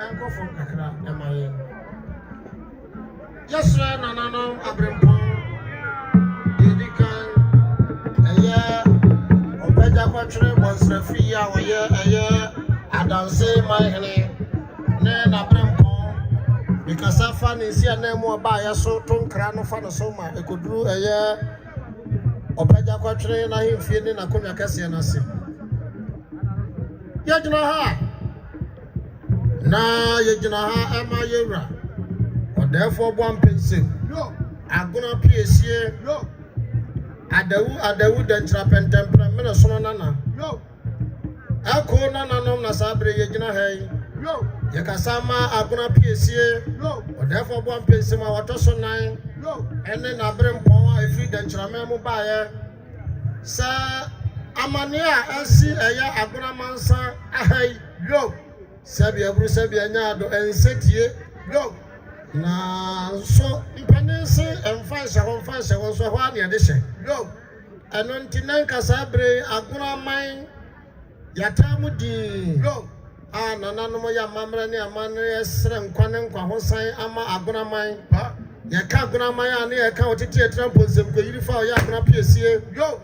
Uncle from Accra, MIA. Yes, sir, Nana, Abraham, Didican, a year, Opeja Quatre was a free hour, a year, I don't say my honey, Nan Abraham, because I found is here no more by a so tongue crown of a summer, I could do a year, Opeja Quatre, and I am feeling a Kuna Cassianasi. Yajna, na Yajna, Emma Yura. Therefore, one pencil. No, I'm gonna PSA. No, Adawu then trap and temperament, so nana. No, I call Nana Nasabre Yagina Hay. No, Yakasama, I'm gonna PSA. No, therefore, one pencil, my water so nine. No, and then I bring power if you then tramemo buyer. Sir, Amania, I see a ya Aguna Mansa. Ahay, yo, Sabia Brusabia Nado and set ye. Yo. Na so impanense emfanse ho so ho ane de hye yo eno ntinan kasabre aguna man yatamu di yo nananom ya mamra ne amane esre nkwane nkwa ho san ama aguna man ba ye ka aguna man ane ye ka otete etrampo nsem ko yiri fa ya aguna piesie yo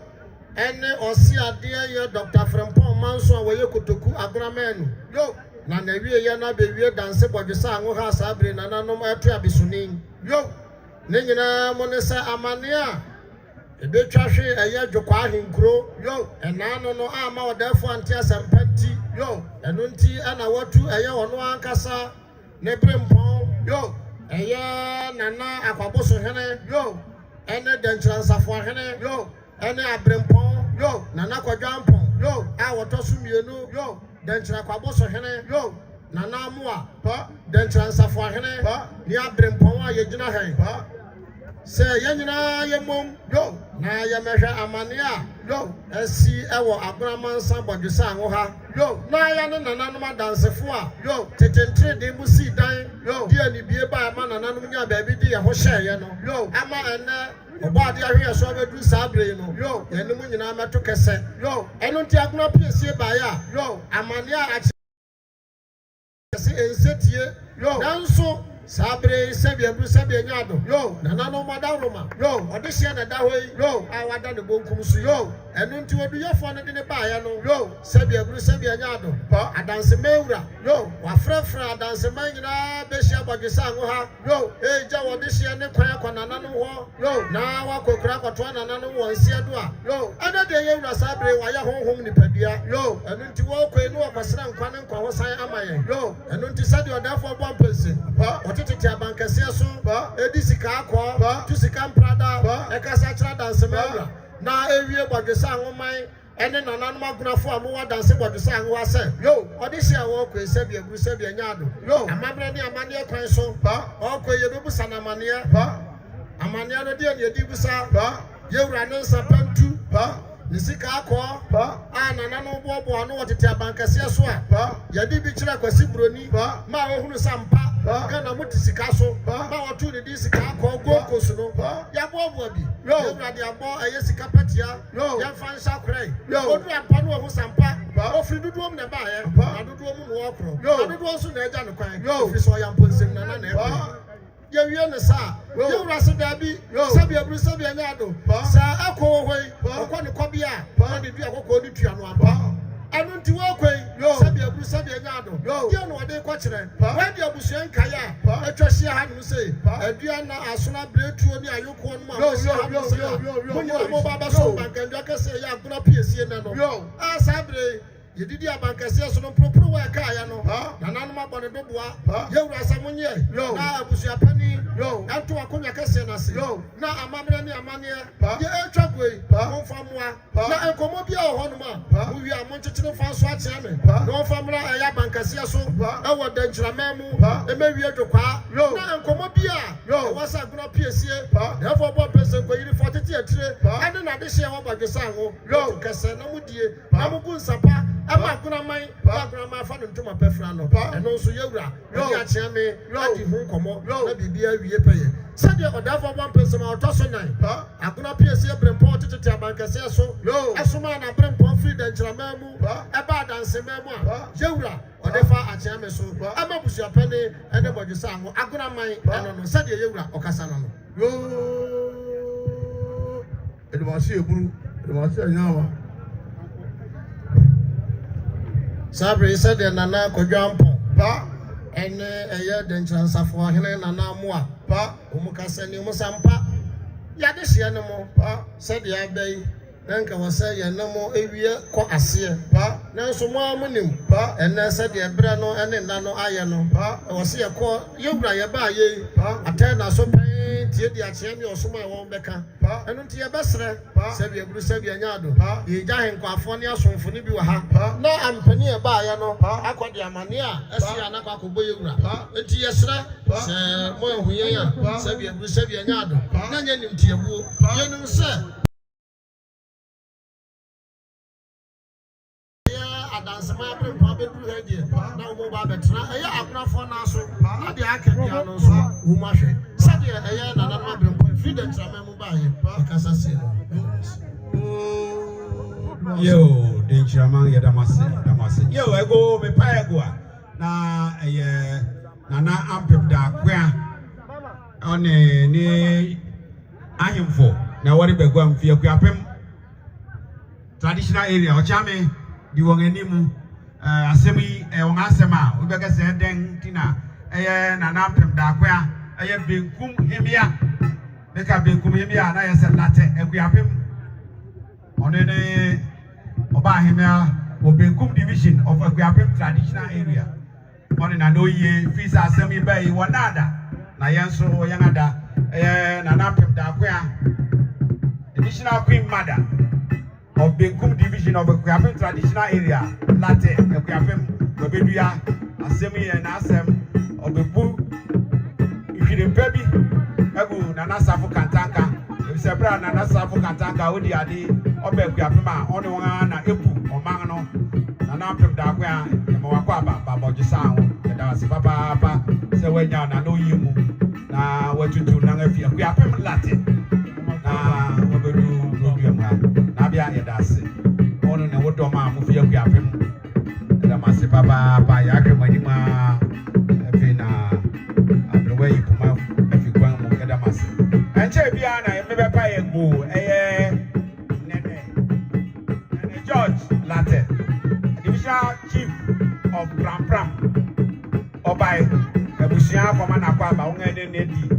ene osi ade ye Dr. Frempon manso a woye kotoku aguna man yo na wie ya na be wie danse bodwesa anwo ha sabre na nanom atu abesunin yo ne nyina mo ne sa amane a ebe twahwe eye dwokwa ahenkro yo enano no ama odafo anti asampanti yo eno nti ana watu eye ono ankasa ne brempon yo eye nana akwaboso hene yo ene dentransafo hene yo ene abrempon yo nana kwadwampon yo a wotosu mienu yo Dentra Kwaboso Hene, yo, Nana Mua, pa, Dentra Safwa Hene, pa, Nia Brimpon, Yajina Hay, pa, say Yanina Yamum, yo, Na Yameja Amania, yo, SC Ewa Abraman Samba de Sangoha, yo, Nayana Nanama dance for, yo, Tetentre de Musi dying, yo, dear Nibia by man and Anumia baby, dear Hoshe, yo, Ama and Obadi here so we do sabre no yo enu mu nyina ma to kese yo enu nti aguna piesie ba ya yo amania achi kese ensetie yo nanso sabre sebia bru sebia nyado yo nana no madaroma yo odihye na da hoi yo awada ne bonkum su yo enu nti odu yefo ne de ba ya no yo sebia bru sebia nyado pa adanse mewura yo wafrefra adanse man nyina be hia bodwesa anwo ha yo eja odihye ne kwan akwana no ho yo na wakokura kwato nana no wonsi ado a yo ana de yewura sabre wa ya honhom nipadua yo enu nti wo kwan no wakosra nkwane nkwa ho san amaye yo enu nti sade odafo bompensin pa otete abankase so pa edisika akọ pa tusika mprada pa ekasa kira danse mewura na ewie bodwesa anwoman ene nananom agunafo amowa danse bodwesa anwo ase yo odihye awo kọ esebia bru sebia nyado yo amabre ne amane kwan so pa okọ yebebu sanamane pa amane no de ne edibusa pa yewura ne nsapantu pa nisika akọ pa nananom bobo no otete abankase so a pa yedi bi kira kwasi broni pa ma ohunu sampa Gana mutisika so ma watu ne disika akọ gokosu no ya bobo bi yewura de abo ayesika patia ya fansha krai odu ampa no ho sampa ofri duduom ne ba ye aduduom no okro aduduom so na eja ne kwan ofri so ya mponsem na na e yewie ne sa yewura se da bi sabia bru sabia nyado sa akọ hoi okọ ne kobia na de dua kokọ di tua no ampa anu nti wo kwen sabia bru sabia nyado ye no de ko kire wa de abusuan kaya atwahia ha no se adua na asona bretuo ni ayoko no ma wo se ha no se munyo mo baba so bankandua kase ya aguna piesie na no sabre yedidi abankase so no propro wa kaya no nananom abone doboa yewura samunye na abusua pani anto akonya kase na se na amamre ni amane ye etwagwe monfamwa na enkomo bia ho no ma wo wi amontetene fa so atia me na onfamra ya abankase so e wo danjirama mu e ma wi adwokwa na enkomo bia wasa aguna piesie therefore bo person ko yiri 40 atire ane na de hye ho bagesa ho kase na mudie na mugu nsapa ama kuna man fa no ntoma pefra no eno so yewura ya chia me adi hu komo na bibia wie peye Said the other for one person or tossing nine. I could not pierce your brain point to tell bank as so. No, as a man, I bring point free than Jamamu, a bad and Semema, Jura, or the far at Yamaso. I'm up with your penny and about the song. I could not mind, and said the Yura or Casanano. Yo, it was here, Blue. It was here now. Sabri said the Nana could jump. And a year then chance of one and Nana Pa, Umukasani Musampa. Yadish Yanamo, said the Abbey. Nanka was saying no more a year, quite a seer, Pa, now some more money, Pa, and then said the Brano and then Nano Ayano, Pa, I was here called you by a bay, Pa, a turn us so pain, the Achemi or some one becca, Pa, and until your best, Pa, said the Brusabian Yado, Pa, the giant California, so for Nibu, Pa, no, I'm penny a bayano, Pa, I caught the Mania, I see another Kubuya, Pa, and Tiasra, Pa, more Huya, Pa, said the Brusabian Yado, Pa, Nanya Tiabu, Pa, you know, sir. Dance my problem probably here. Now mobile better. I have for now so. I can be on so. Who much? Saturday, I am another point. Freedom to mobile. Because I said, yo, danger man, Damasi. Yo, I go me Payagua. Na ampem da kwa on ni ahemfo. Na wori begwa mfie kwa pem traditional area o chame di won animu asemi won asema we bega se den tina na nampem da kwa benkum hemia beka benkum hemia na ye se late ekuapem onene oba hemia o benkum division of ekuapem traditional area on na no ye fisa asemi bai wonada na yenso yanada na nampem da kwa additional queen mother of Benkum division of Ekuapem traditional area, Latte, Ekuapem, Obeduya, Asemi and Asem, of the Boo, if you didn't baby, Egu, Nana Sarfo Kantanka, if Sabra, Nana Sarfo Kantanka, Udi Adi, Ekuapema, only one, Epu, or Mangano, Nana Pem Dagua, and Moaquaba, Baba Gisao, and I was Papa, so when you're not know you, now what you do, Nangafi, Ekuapem Latte, Obedu. Nabia Edasi. Ono ne wodo ma mu fie ku apem. Da mase papa pa ya kwemanima efe na abrewa yi kuma efi kwan mu da mase. Enche bia na mebe pa ye go nene George Latte, divisional chief of Pram Obai ebusia kwama na kwa ba won ene di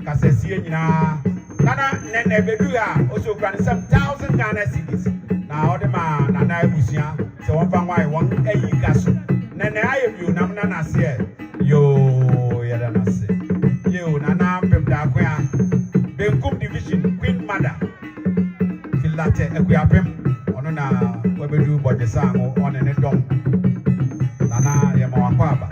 kasesie nyina Nana nene beduya also grant some 1,000 Ghana cedis. Now the man Nana ebusia so one fan why one eyi kaso. Nene ayebu nam Nana say yo yada na say. Yo Nana pem da kwa Benkum division Queen Mother. Filate ekuapem ono na webedu bodesa ngo one ne dom. Nana ye mawakwaba.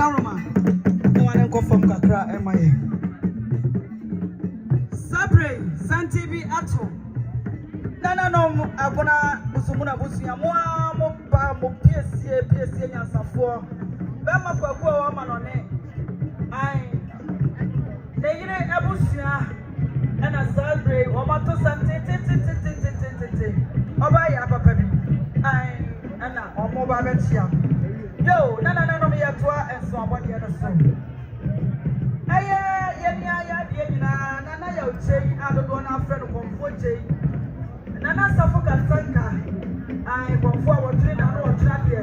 Madam Roma. No one can confirm Kakra MIA. Sabre, Santibi Ato. Nana no agona busumuna busia mo PSC nyansafo. Bema kwaku wa manone. Ai. Deyire ebusia na Sabre o mato sante. Oba ya papa bi. Ai ana omo ba betia. Yo, nana no me yatoa enso abode no so. Aye, ya nana ya uchei adodo na afre no komfo chei. Nana Sarfo Kantanka. Ai komfo wa tiri na no tira de.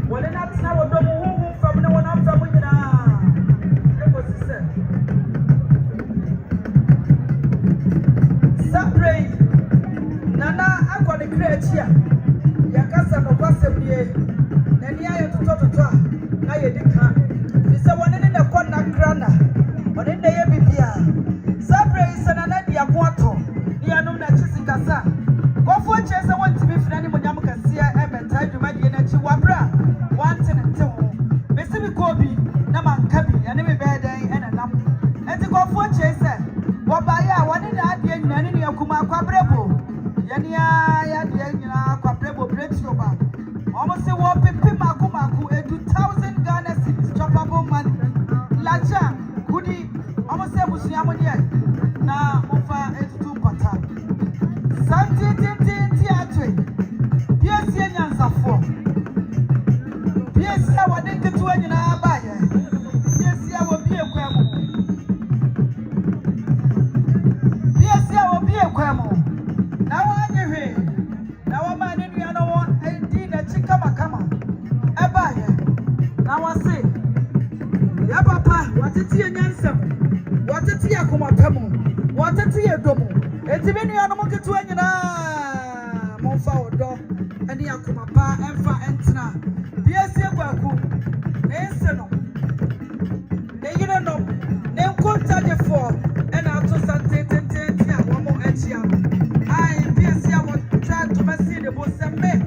Wole na tina wodo mu hu fam na wona fam nyina. Eko sise. Sabre. Nana akone kreatia. Yakasa no kwasebie. Nani ayo toto na ye dika. Bisa wone ne konna krana. Wone ne ye bibia. Sabre isana na dia kwato. Ni anum na chisi kasa. Kofo chese wonti bi fina ni monyam kasia emeta adwuma die na chi wabra. Wante ne te ho. Besi bi kobi na mankabi ene me bedan ene nam. Enti kofo chese wobaye a wone na adie nyina ne akuma kwabrebo. Yani ya die nyina kwabrebo bretio ba. Almost say what pipi maku edu 1,000 Ghana cedis choppable money. Lacha, goody, almost say Musiamonia. Na ofa edu pata. Santi theatre. Yes, Yansafo. Yes, I want to do any abaye. Yes, I will be a quamo. Yes, I will be a quamo. Now I'm here. Now I'm an Indiana one. Kama ebaye na wase ya papa wateti enyansam wateti akomapam wateti edomo etibenu anom ketu anyina monfa odo ene akomapa emfa entina biesie kwaku ense no ne yire no ne nkonta de fo ena ato sante tete a womo achia ai biesie wota to masi de bo sembe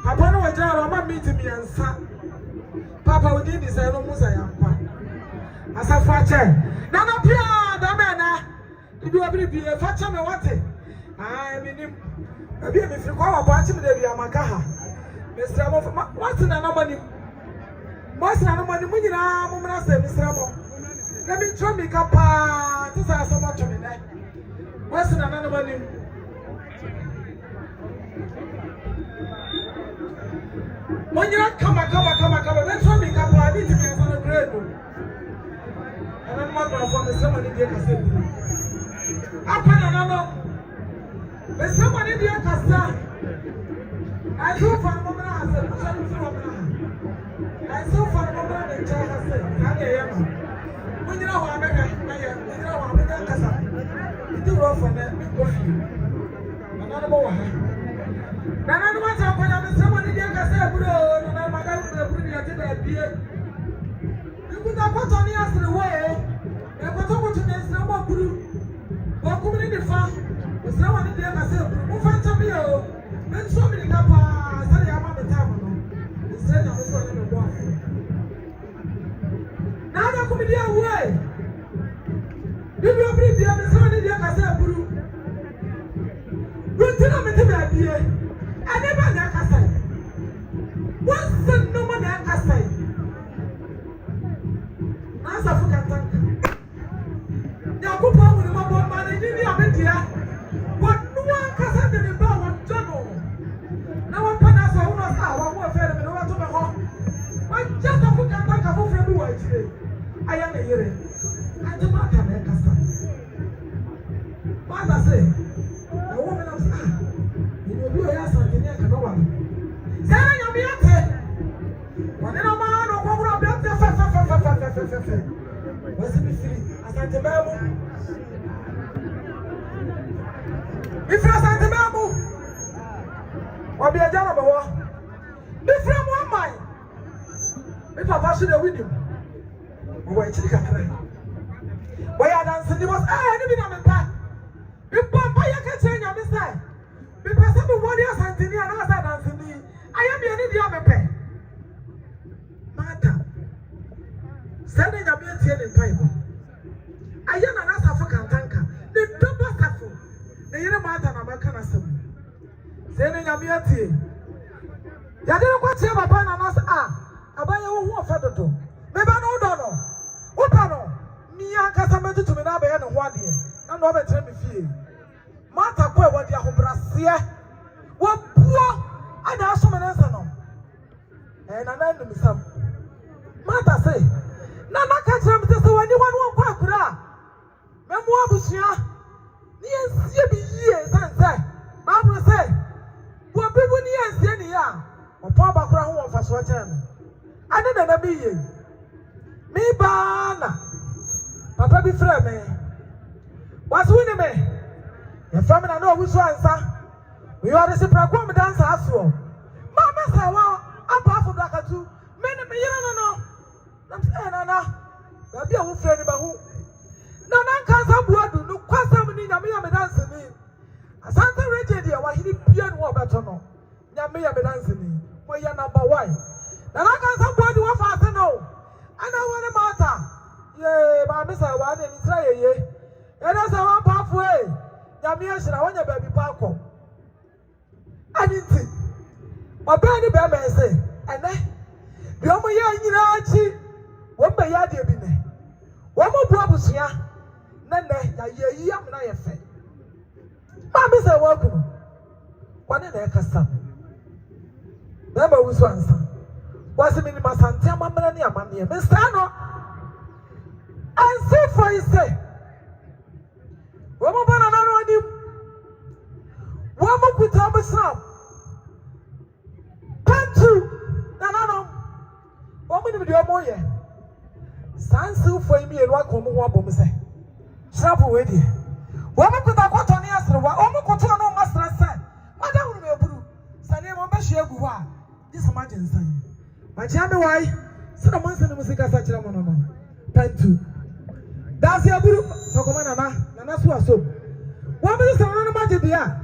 Papa no wajara mama meet me ansa. Papa we did this no musa yampa. Asa fache. Na no pia da me na. Ibi obiri bi e fache me wate. Ah minim. Abi me fi kwa wa achi me da bi amaka ha. Mr. Mo what na no mani. Boss na no mani munyina mo mra se Mr. Mo. Na mi tro mi ka pa. Ti sa so mo to me na. Boss na no mani. When you come, let's show me a party to be a great one. And I'm not going to find somebody there to say, up and another. There's somebody there to say, I do for a moment, I said, I saw for a moment, the child has said, I am. When you know what I am, you rough on that, another boy. Nana wants to put on somebody there to say, and I'm going to put it at the beer. You put that pot on the other way, and what's over to this number blue. What coming in the farm? There's no one there to say, who finds a meal? Then so many capas, and I'm on the table. Instead of this one in the boy. Now they're coming the other way. You will bring the other son in there to say, blue. We'll tell them to be here. I never like I say. What's the number that I say? Nana Sarfo Kantanka. Now, go on with my boy, man. I didn't have it here. But no one can say. yere. Ante Martha na kasa. Martha say, the woman of you know you are something there can no one. Say you be ate. One no man no go grab that fa. What's it free? Asante Babu. If Asante Babu. Obi ajara bawo. If from one mind. If Papa should have with him. Why chili kakra? Why are dancing? He was any bit of a pack. If Papa you can change your mistake. Because some warriors and Tini and us are dancing. I am the idiot of a pen. Mata. Sending your beauty in Bible. I am Nana Kwasi Sarfo Kantanka. The double Sarfo. The year Mata and American Assembly. Sending your beauty. Yadina Kwasi Papa and us are. Abaya who are federal. Maybe no dono. Opano. Mia Casamento to me now by any 1 year. And no better me feel. Mata Boy, what you have Brasia. What poor. I know so many answer no. And I know me some. Mata say. Nana catch him to say anyone won't quack. Memoir Bushia. Yes, you be years and say. Barbara say. What people near Zenia. Or Papa Crown of a sweater. I didn't be ye. Me bana. Papa be friend me. What's winning me? Your family I know which answer. We are the super dance as well. Mama say, well, I'm half of black too. Many me, no. I'm saying, Nana. I'll be a who friend about who. Nana can't have word, no question in Yamia dancing me. A Santa Reggie, why he didn't war better no. Yamia dancing me. Why you're number 1. Nana can't have word, you are fast no. I know what the matter. Yea, my Miss I want and try ye. And as I want halfway. Yamia should I want your baby parko. I didn't see. My baby baby say, and then the only year in Rachi, one by Yadi Bine. One more problems here. Nene, ye yam na ye fe. Mammy say, welcome. One in their custom. Remember who's one son. Was it in my son, Tamamani, Amania, Mr. Anno? And say for his say. Woman, I know him. Woman with Thomas now. Pantu, Nana. Woman with your boy. Sansu for me and what come one bomb say. Sharp away dear. Woman with a quarter on the answer. What almost got to know master son. Madame will be Sunday Mambashia Gua. This imagine son. My chamber why? Some months in the music as such a man. Pantu. That's your group. So come on, Nana Swaso. What is the one about the air?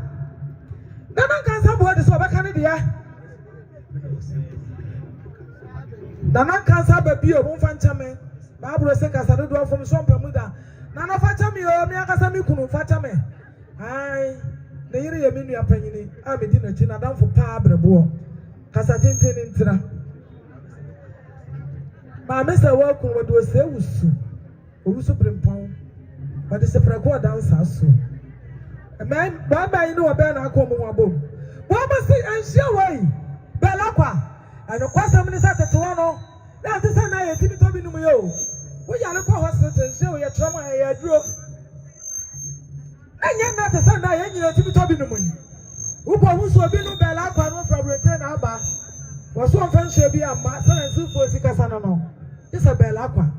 Nana can't have what is over Canada. Nana can't have a beer, one fanchame. Barbara Secas, I don't know from some Bermuda. Nana Fatami or Miakasami Kunu Fatame. Aye, the area mini opinion. I'm a dinner chin down for Pabra. Casatin in Tina. My Mr. Welcome would do a say, who supreme pound, but it's a prequel dance. A man, Baba, you know a band I come on boom. What must say and share way? Belaqua, and of course, I'm in the Toronto. That is an I think to be no. We are local hospital, show your trauma, I drew. And yet, not a son, I ain't to be to be no money. Who was so be no Belaqua from return Abba was one friendship be a master and so for Ticasano. It's a Belaqua.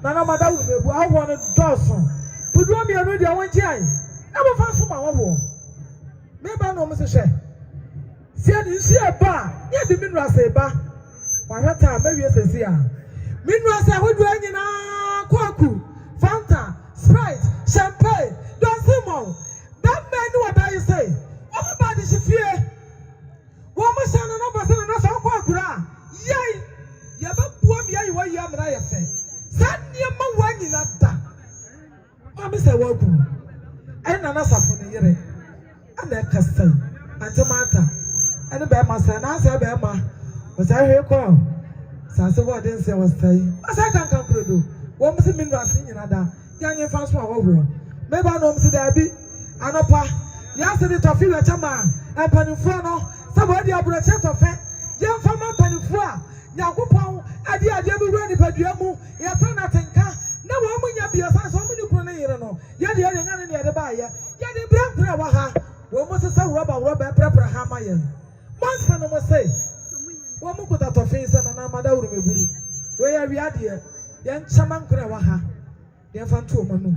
Nana Madame, I wanted Dawson. Put me already, I went here. Never found for my own. Maybe I know Mr. Shea. See, you see a bar, yet the mineral say bar. By that time, maybe it's a seer. Mineral say, what do I need? Quaku, Fanta, Sprite, Champagne, Don Simon. That man knew what I say. Everybody should fear. One more son and over son and also Quakura. Yay! You have a poor me, you are young and I have said. Send your man in that. Mammy say, welcome. And Nana Kwasi Sarfo Kantanka. And then Castle. And Tomato. And the Bama said, I said, Bama. Was I here call? So what didn't say was saying. As I can't come through. One must have been rustling in other. Young fans for over. Maybe I know Mr. Debbie. Anopa. Yesterday to feel a chairman. And Panifuano. Somebody up with a chat of it. Young farmer Panifua. Yakupon. Adia Debu Ready Padiamu. Your friend Atenka. No na wo mu nya bia sa so mu ni kuro ne yere no ye de ye nya ne de ba ye ye de bra wa ha wo mu se sa roba pra ha ma ye monsa no mo say wo mu kuta to fin sa na mada wuru meburu we ya wi ade ye nchama nkura wa ha ye fa nto mo no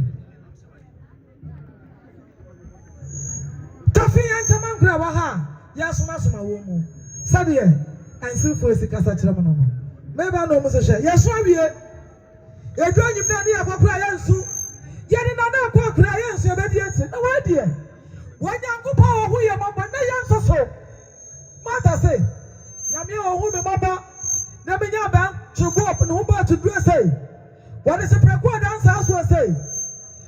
to fin ye nchama nkura wa ha ya soma wo mu sade ye ansi fo esi kasa kire mo no meba no mo se hye ye so awie edu anyim na ne akokura ye nsu ye ni na na akokura ye nsu be die ti na wa die wanyankupa wo hu ye mabba na ye nso so mata say nyame wo hu me mabba na me nya ba chugo up no ba to do say what is the preko dance so say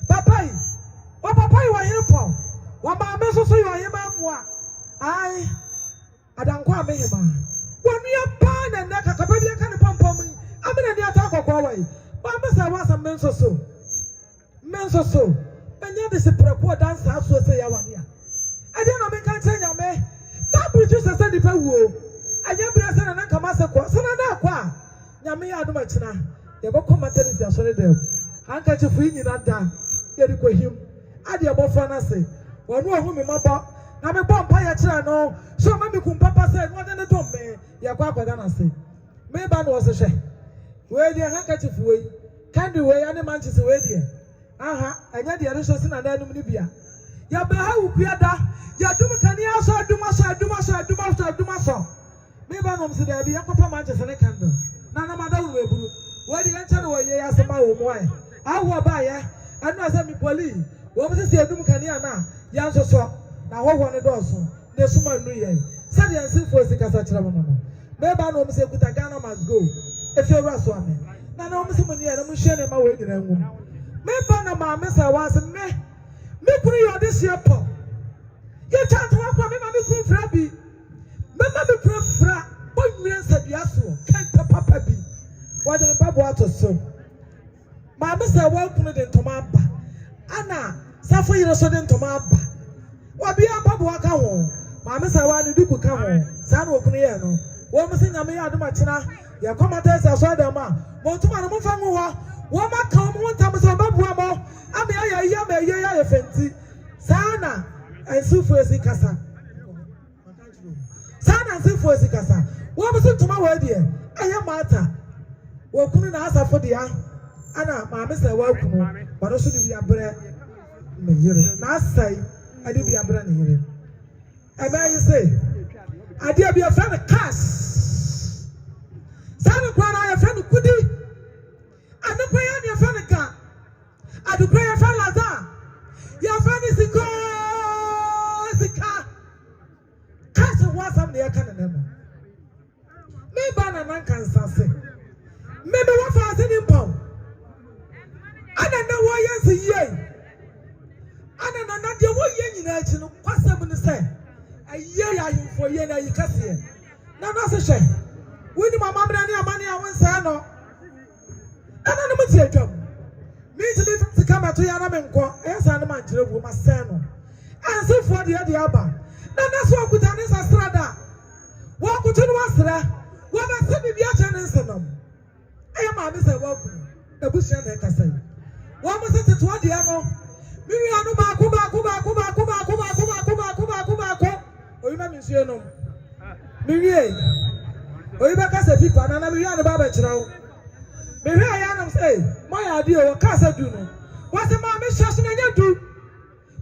papai wa here pon wa ma me so yo ye ma boa ai adanko amehema wonu ya pa na na kakaba bi aka ne pompom amena ni ata akokwa wai ba me say wa sam men so enya de se preko dance so say ya wa dia ade na me kan tanya me babu ju se di pa wo anya bra se na kama se ko se na kwa nyame ya adoma kina ye bo maternity asore dem hanka chi fu nyina da ye di ko him ade e bo fa na se wonu ohu me maba na me bo mpa ye kira no so ma me kum papa se no de ne dom me ye kwa kwa na se me ba no se hwe we di hanka chi fu we kandi we ane manchi se we di aha anya de re so se na nanum ni bia ya ba ha ukua da ya dum kani aso aduma so me ba no se da bi yakoppa manchester ne kando na na mada wo eburu wo di enche no ye ya se ma wo mo ai awo ba ye anu ase mi poli wo mo se adum kani ana ya nso so na wo ne do so ne suma nu ye se de ensin fo se kasa kira mo no me ba no mo se kuta Ghana must go e fe wura so ame na na mo se mo ni ya na mo hye ne ma wo nyina nwu me ba na ma me se wa se me kuru yo this year po ye chat wa kwa me ma me kuru fra bi me ma me kuru fra o nwire sabia so kan papa bi wa de babo ato so ma me se wa kunu de ntoma aba ana safo yire so de ntoma aba wa bi babo aka ho ma me se wa ne duku ka ho sa na okunu ye no wo me se nyame ya adoma kina ye komata se so da ma mo tuma no mo fa nwo ho wo ma ka mo ntam se babo amo ami ya ye fenti sana ensufu esi kasa sana ensufu esi kasa wo musu tuma wa die eye mata wo kunu na asafo dia ana ma me se wa kunu wado so di abre me yire na asai ade bi abre ne yire ebe yi say ade bi afa na cash sana kwa na ya fa no kudi ade kwa ya ne fa na ka ade kwa ya fa la da ya fa ni sika cash was am the kana nemo me ba na nan kan sase me be wa fa ase ni pon ana na wo yense ye ana na de wo ye nyina achi no kwasam ni se aye ya yimfo ye na yi kase na no se hwe woni mama bra ni amane a wonsa no ana no mti adwam me ti bi kama to ya na me nko esa na man kire bu ma se no ansefo de aba na na so akuta ni sastrada wo akutu no asra wo ba se bibia cha ne nsenom aye ma me se wo ku na busia na kasa yi wo mo se teto de no miri anu ba ku oyi na mi nsuo no miri e oyi ba kasa pipa na miri anu ba ba kira wo miri aya na say my ade o kasa du no wo se ma me hyeso na nya du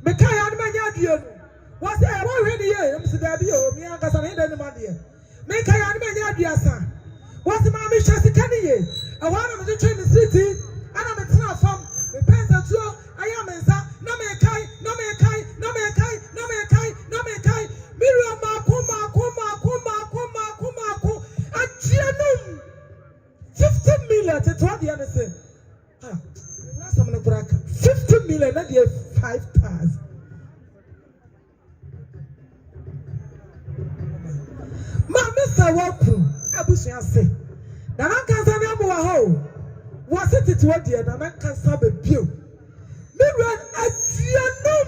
me ka ya na nya du no wo se e wo hwe ni ye em se da bi o mi akasa na hinde ni ma de me ka ya na nya du asa wo se ma me hyeso ka ni ye e wa na me twe ni street ana me tena fam me pensa tuo aya me nsa na me kai miri ma ajianum 50 million to try the answer. Na some na kuraka 50 million na dey 5,000. Ma Mr. Waku abusia say. Na nan kan sa na mo wa ho. Was it to what dey na nan kan sa be bio. Miri ajianum.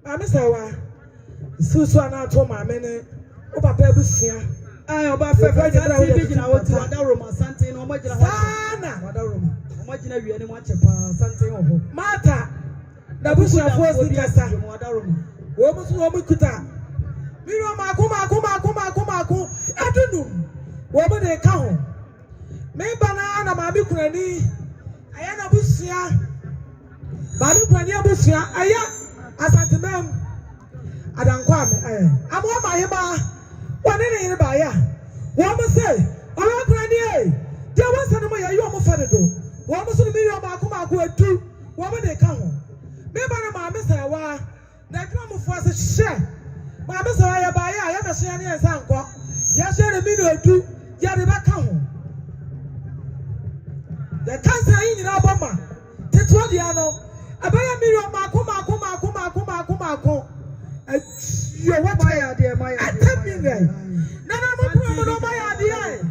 Ma Mr. Wa susu ana to ma me ne o papa abusia. Oba fefe jira wo bi jina wo ti wada Roma Sante no mo jira ho sana wada Roma Imagine if you any watch something of Mata, the bush of force with us. Woman, woman, kuta. Miro, Makuma, I don't know. Woman, they count. May banana, Mammy Granny. I am a bushia. Balu Grania bushia. Aya, as at the man. I don't come. I'm on my bar. One in the buyer. Woman say, oh, Granny. There was an amount you almost had to do. Woman, so the million Makuma go to. Woman, they count. Maybe my Mr. Wa. That come for us a share. My Mr. I buy. I am a share and Sanko. Yes, you're a million two. You're the back home. The cancer in Alabama. Tetodiano. I buy a million Makuma. You're what I are, dear, my idea. Nana, my idea.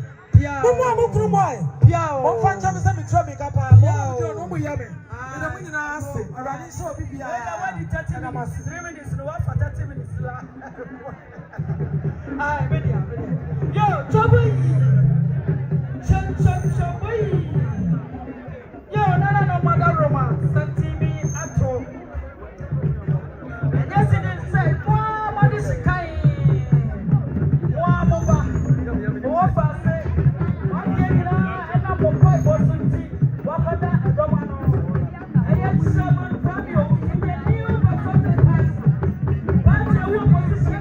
Position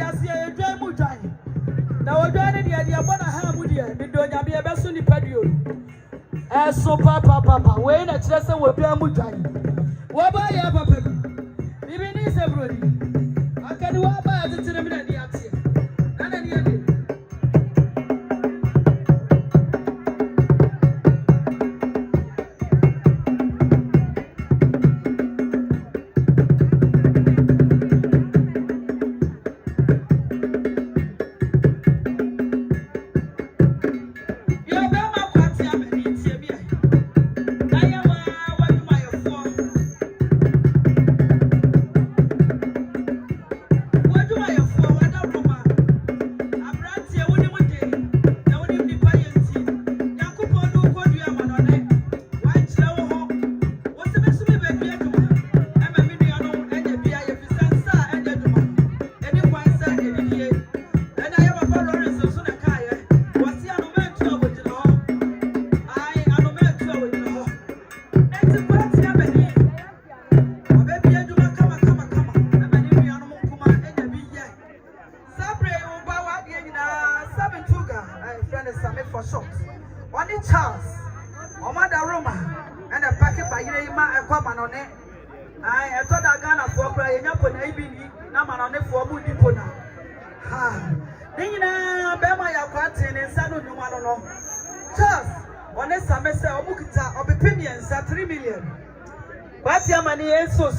asia e dwan mu dwan na wo dwan ne de abona ha mu de me do nya be be so ni padio so papa we na kire se wo dwan mu dwan wo ba ya papa bibi ni se brodi akani wo ba ya titire me na di atie na ni ade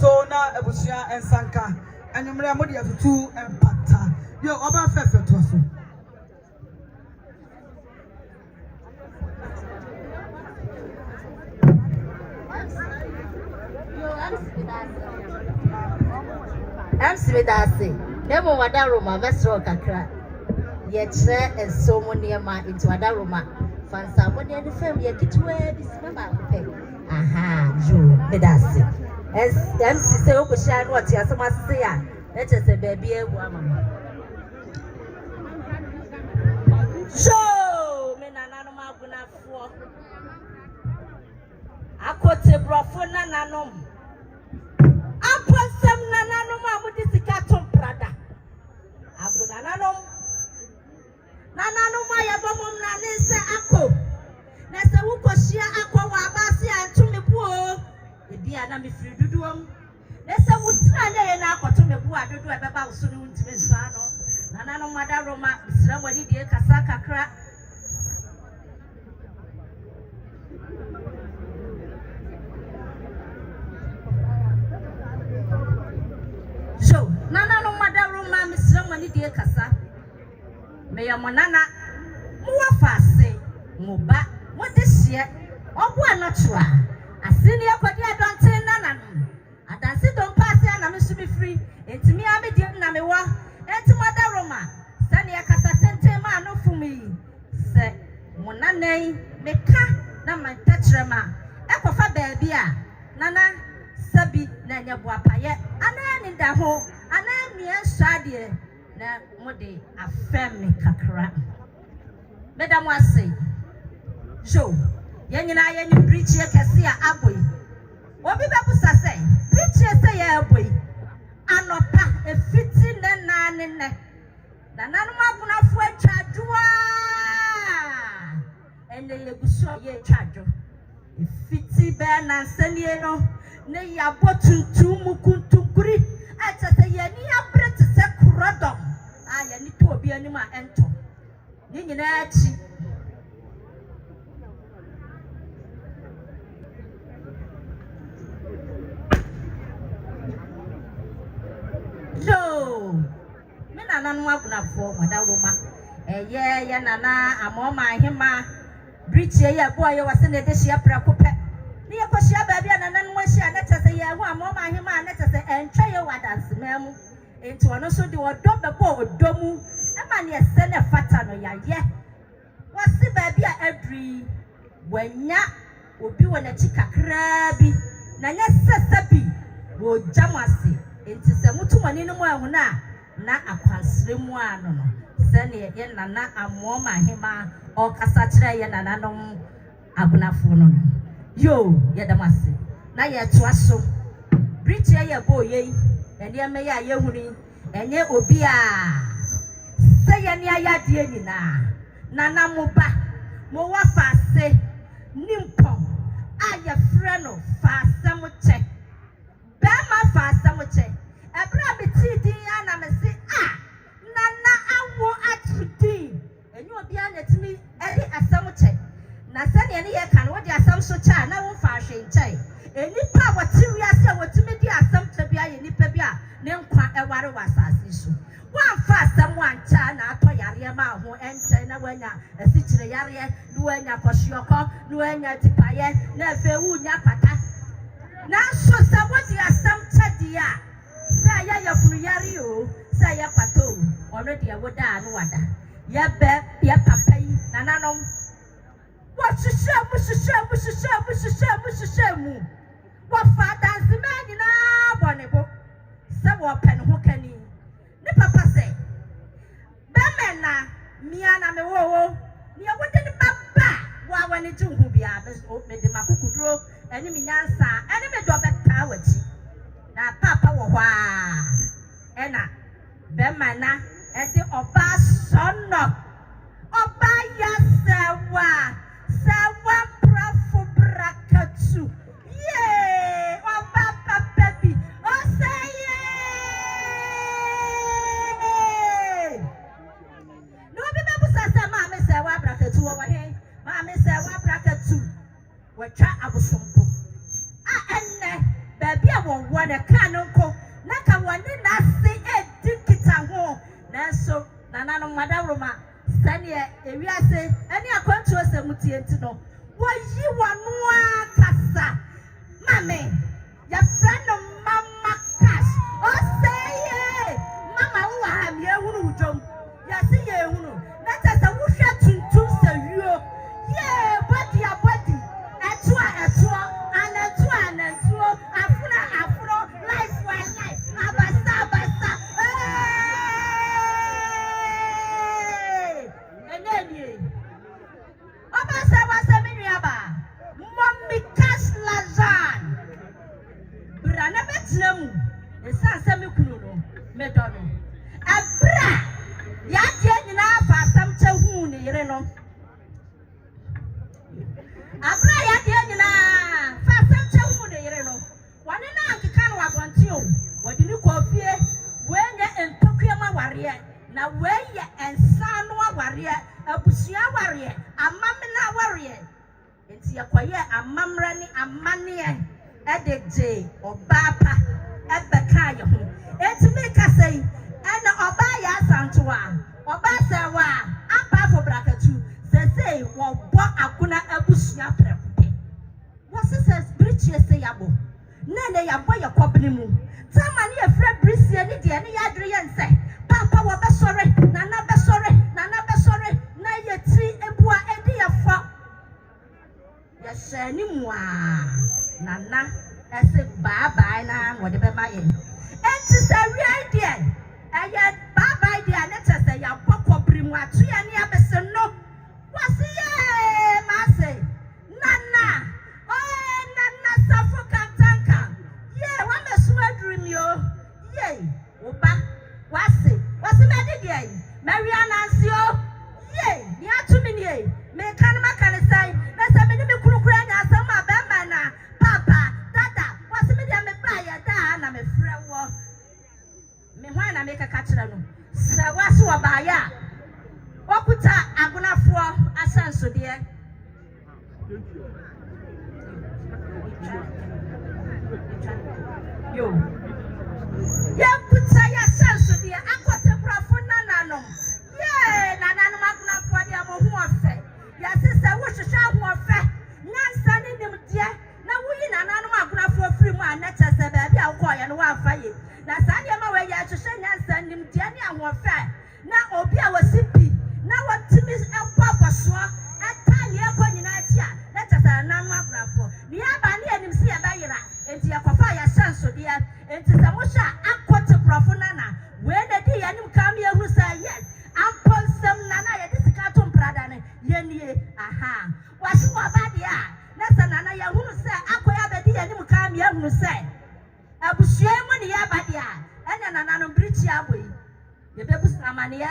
so na ebusia ensanka anyumre amodi atutu empata yo oba fefe to so MC Medase demo wada Roma vesro kakra ye kire enso niema into wada Roma fansa body the fam ye kitwe this member pe aha jo Medase MC say o share no tia so masese ya na chese baby ewu amama so me nananom agunafo akote brofo nananom aposem nananom amudi sika tomprada agunananom nananom ayabomom na nse akọ na se wukoshia akọ wa abasi antumi buo ebi ana me firi duduom na se wutra na na akoto me buo adodo ebeba wo so no ntime sa no nananom madaroma bisra wani die kasa kakra so nananom madaroma bisra wani die kasa me ya monana mo wafase mo ba mo dehye obo anochoa asini akodi adonte nananom adansi don pass ya na me so be free entimi amedi na me wa enti madaroma sani akasa tente ma no fumi se monanen meka na mantachrema ekofa baabi a nana sabi na nyaboapaye ana ni da ho ana mie swade na mode afem kakra madam wase jo yenyina ye ni preach ye kese a aboy obi bebusa say preach ye say ye aboy anopa efiti ne nane ne nananom agunafo atwadua ene yeguso ye twadwo efiti be na nsanie no ne yabo tuntum kuntunkuri atese ye ni abrete se kurodom aya ni to obi anim a ento ni nyina achi yo me nananom agunafo madaroma eye ye nana amoma ahema brichi ye boy ye wase ne de hia prakope ni ye kohia ba bia nananom ahia na tese ye hu amoma ahema na tese entwa ye wadanse memu enti ono so de odo bebo odomu e ma ne ese ne fata no ya ye wase ba bia adri wanya obi wona chikakra bi na nya sesabi wo jamase enti se mutumani no mu ahuna na akwansremu ano no se ne ye nana amoma ahema o kasa kire ye nananom agunafo no yo ye damase na ye toaso brichi ye boye ene me ya ye huni enye obi a ni ayadie nyina nana moba mo wa fase nimpon aya freno fase mo che be ma fase mo che ebra bi ti din ana me se nana awo atudi enyu obi anetimi edi asam che na sane ne ye kan wo di asam so cha na wo fa hwe nche enipa wati wiase wotimi di asam che bia ye nipa bia ne nkwa eware wasase so wan fa asam wan cha na ato yare ma ho ente na wanya asichire yare du wanya koshioko du wanya tipaye na fe wu nya pata na so sa wodi asam che dia sa ya yafunu yare o sa ya pato ono dia woda anu wada ya be ya papa yi nananom wa shishemu wa fada zimani na bonebo se wo pen ho kani ne papa se be mena mia na me wo ni e wode ni baba wa wani ji hu bia me de makukuduro eni mi nyansa eni me do beta wachi na papa wo hwa ena be mena e de oba sono oba ya sewa prafu brakatu ye oba papa bi o say ye no bi be busa se ma me sewa brakatu wo he ma me sewa brakatu wo twa abosompo enne baby a won wona kanonko na ka woni na se edikita ho na so nana no madaroma sane ewiase ani akwantu osemutie ntino wo yi wonu akasa mame ya friend mama cash o say mama wo ha me ehunu ujom ya si ye ehunu na tata wo hwe tuntum se wio ye body a body etu afro life abasa Obasa wasa miniaba mommy cash lazan brana betlemu esanse me kunu no medono abra ya die nyina fa asam che hu ne yire no abra ya die nyina fa asam che hu ne yire no wane na ankeka no abonte o wodi ni kofie wenye entokua ware na weye ensano ware abusua ware amamna ware enti yakoye amamra ni amane edeje obapa ebeka ye ho enti me kasai ena oba ya santoa oba sewa apa fo brakatu sesei wo bo akuna abusua prepe wo sese spiritual say yabo nene yabo ye kobni mu tama ni efra brisie ni de ni yadre ye nse papa wo besore nana besore na yeti ebua edi yafa ya shani mwa nana ese bye na wo de be ma ye enti se wi idea eye bye idea na tese ya bokobri mu atu ya ni abese no wasi ye ma se nana nana Sarfo Kantanka ye wa mesu adrim yo ye oba wasi me did ye Mary Anancio ye ni atumi ni ye me kan sai na se me ni me kurukura nya asama be mana papa dada wasi me dia me ba ya da na me frɛ wo me hwan na me kaka kyerɛ no se wasi wo ba ya okuta agunafo asanso de yo ya kuta ya sanso de akote brafo nananom ye nananom agunafo de mo ho ofe ya sese wo hwehwe ho ofe nyansa ne nim de na wuyi nananom agunafo firi mu anacha se ba bia wo koye no wa fa ye na sa de ma we ya hwehwe nyansa nim de ne ho ofe na obi a wasipi na watimi epapaso atani ekonyina atia na tata nanu agunafo ni aba ne anim se ya ba yira enti yakofa ya sanso de enti samusha akote brafo nana we na di yanim kam ye hu sa yes amponsem nana ye disika to mprada ne ye nie aha wasi wa ba dia na sa nana ya hu sa akoya be di yanim kam ye hu sa abusua mu ne ya ba dia enya nana no brichi aboyi ye be busa amane ye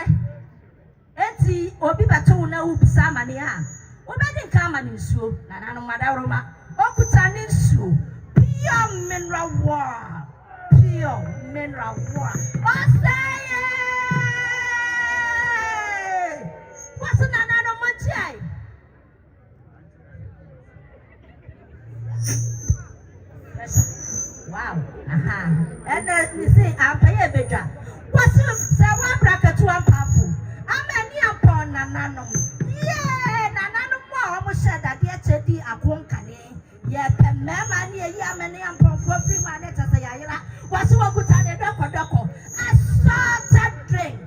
enti obi bato na ubisa mane a obedi nka ma ne nsuo nana no madaroma okuta ne nsuo pure mineral water osaye what's nana no monchai wow and you see I'm pay better what's say one bracket to one powerful amani upon nana yeah nana no more almost said that yet di akonkane yeah mema ni ya mani upon for free man it as ya what's what good and doko a salted drink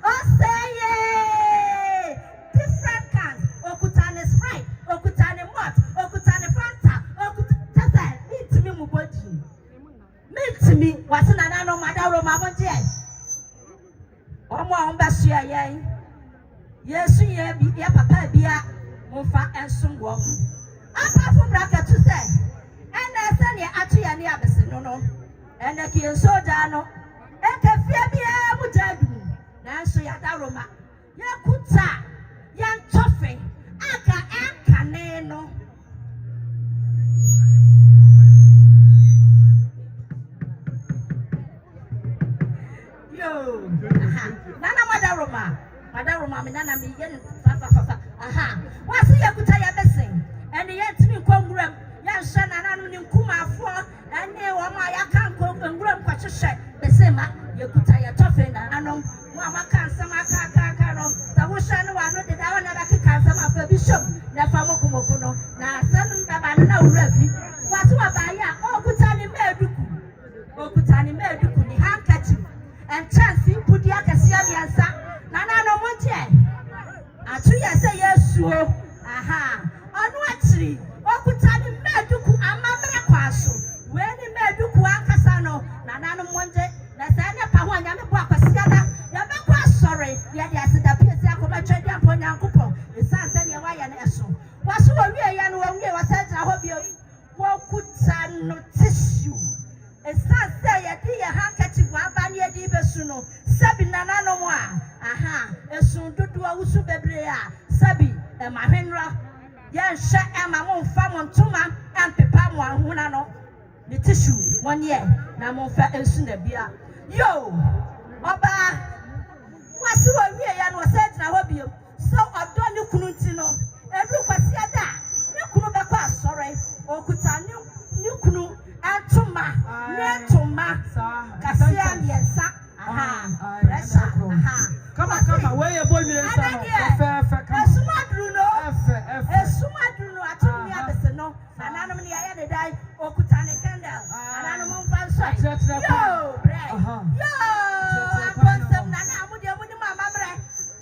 oh say different cans okutane Sprite okutane malt okutane Fanta okutane meet me mubodi meet me what's nana no madaro mabonje omo on basua yen yesu ye bi ya papa bia mofa ensom wo apa for bracket to say and say ya atu ya ni abese no and ki soja no e ka fie bia mujadu na so ya daroma ya kuta ya ntofe aka enkane no yo nana madaroma me nana me yen fa wasi ya kuta ya besen and yet me konguram ya hye nana no ni nkumafo ene wo ma ya kan konguram kwahye besema ya kuta ya tofe nana no mo amaka nsama aka no da wo hye no wa no de da wona ba keka nsama fa bishop na fa mokomoko no na sanu baba no na wura fi wasi wa ba ya okuta ni meduku ni handkerchief and chance pudi akasia biansa nana no montie atu ya say yesu onu achiri okuta ni meduku amamre kwaso we ni meduku akasa no nana no monje na say ne pa ho anya me bo akasia da ya be kwa sorry ya dia sida pese akoba twedi ampo nyankopon esanse ne wa ya na eso waso wa wie ya no wa wie wa santra ho bio wokuta no tissue esanse ya di ya handkerchief aba ne di besu no sabi nana no mo esun dudu awusu bebre a sabi e mahwenra ya hye e ma mo mfa mo ntoma empepa mo ahuna no ne tissue monye na mo mfa esu na bia yo oba wasi wa wie ya no se tena ho bio so odo ne kunu nti no edu kwasi ada ne kunu be kwa asore okuta ne kunu antoma ne ntoma kasia liensa pressure kama wewe boy yensa no esumadru no atumi abese no nana no ne ya de dai okuta ne candle nana no mo mfa so yo akonsem nana amudi mama mre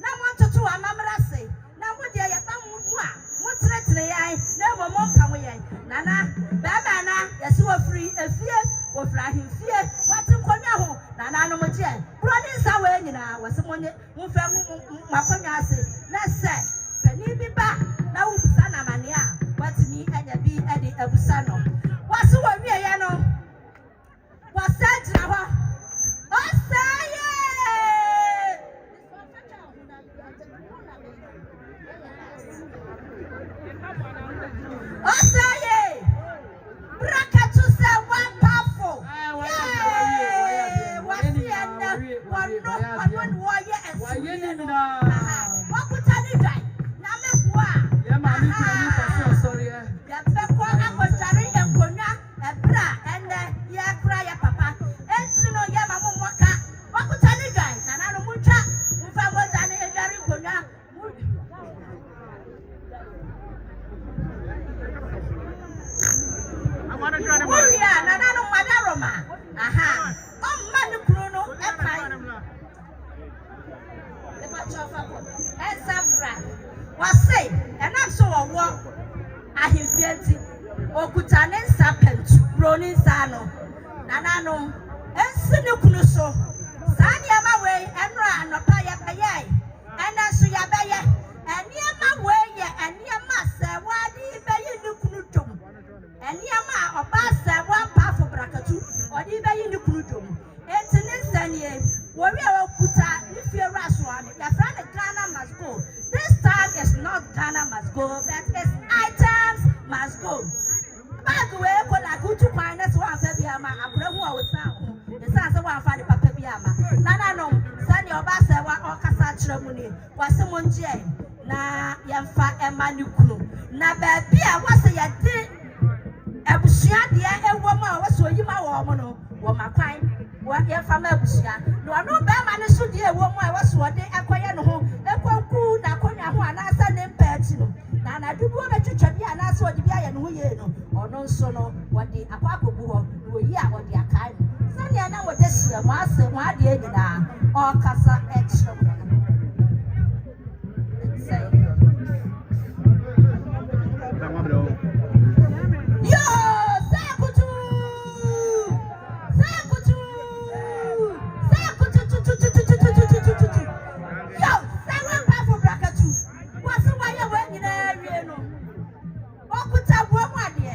na mo ntoto amamra se na mo de ya ba mu a mo tretre yan na mo nka mo yan nana baba na yesi wo free efie wo frahin fie watim konya ho nana no mo je broni nsa we nyina wase monye mo fa mu makonya ase na se pani bi ba na wo bisa na mane a watimi anya bi ade abusa no wase wo wie ya no wase jira ho osaye osaye brakatu se one powerful Warrior kuta if you rush one, your friend okasa kyerɛ mu ni wase mo nje na yɛmfa ɛma ne kunu na baabi a wase yɛde abusua deɛ ɛwɔ mu a wase oyima wɔ mo no wɔ makwan wɔ yɛmfa ma abusua na ɔno bɛrima ne so deɛ ɛwɔ mu a wase wɔde ɛkɔyɛ ne ho ɛkɔku na akɔnya ho anaasɛ ne mpɛɛti no na na dubu bɛtwitwa bi anaasɛ ɔde bi ayɛ ne ho yie no ɔno nso no wɔde akɔ akɔgu hɔ na oyi a ɔde akae no sɛnea na wɔde hyia mo ase mo adeɛ nyinaa ɔkasa ɛkyerɛ mo yo sakutu yo seven half of bracket wase wayɛ wɔ nyinaa wie no ɔkuta boa mu adeɛ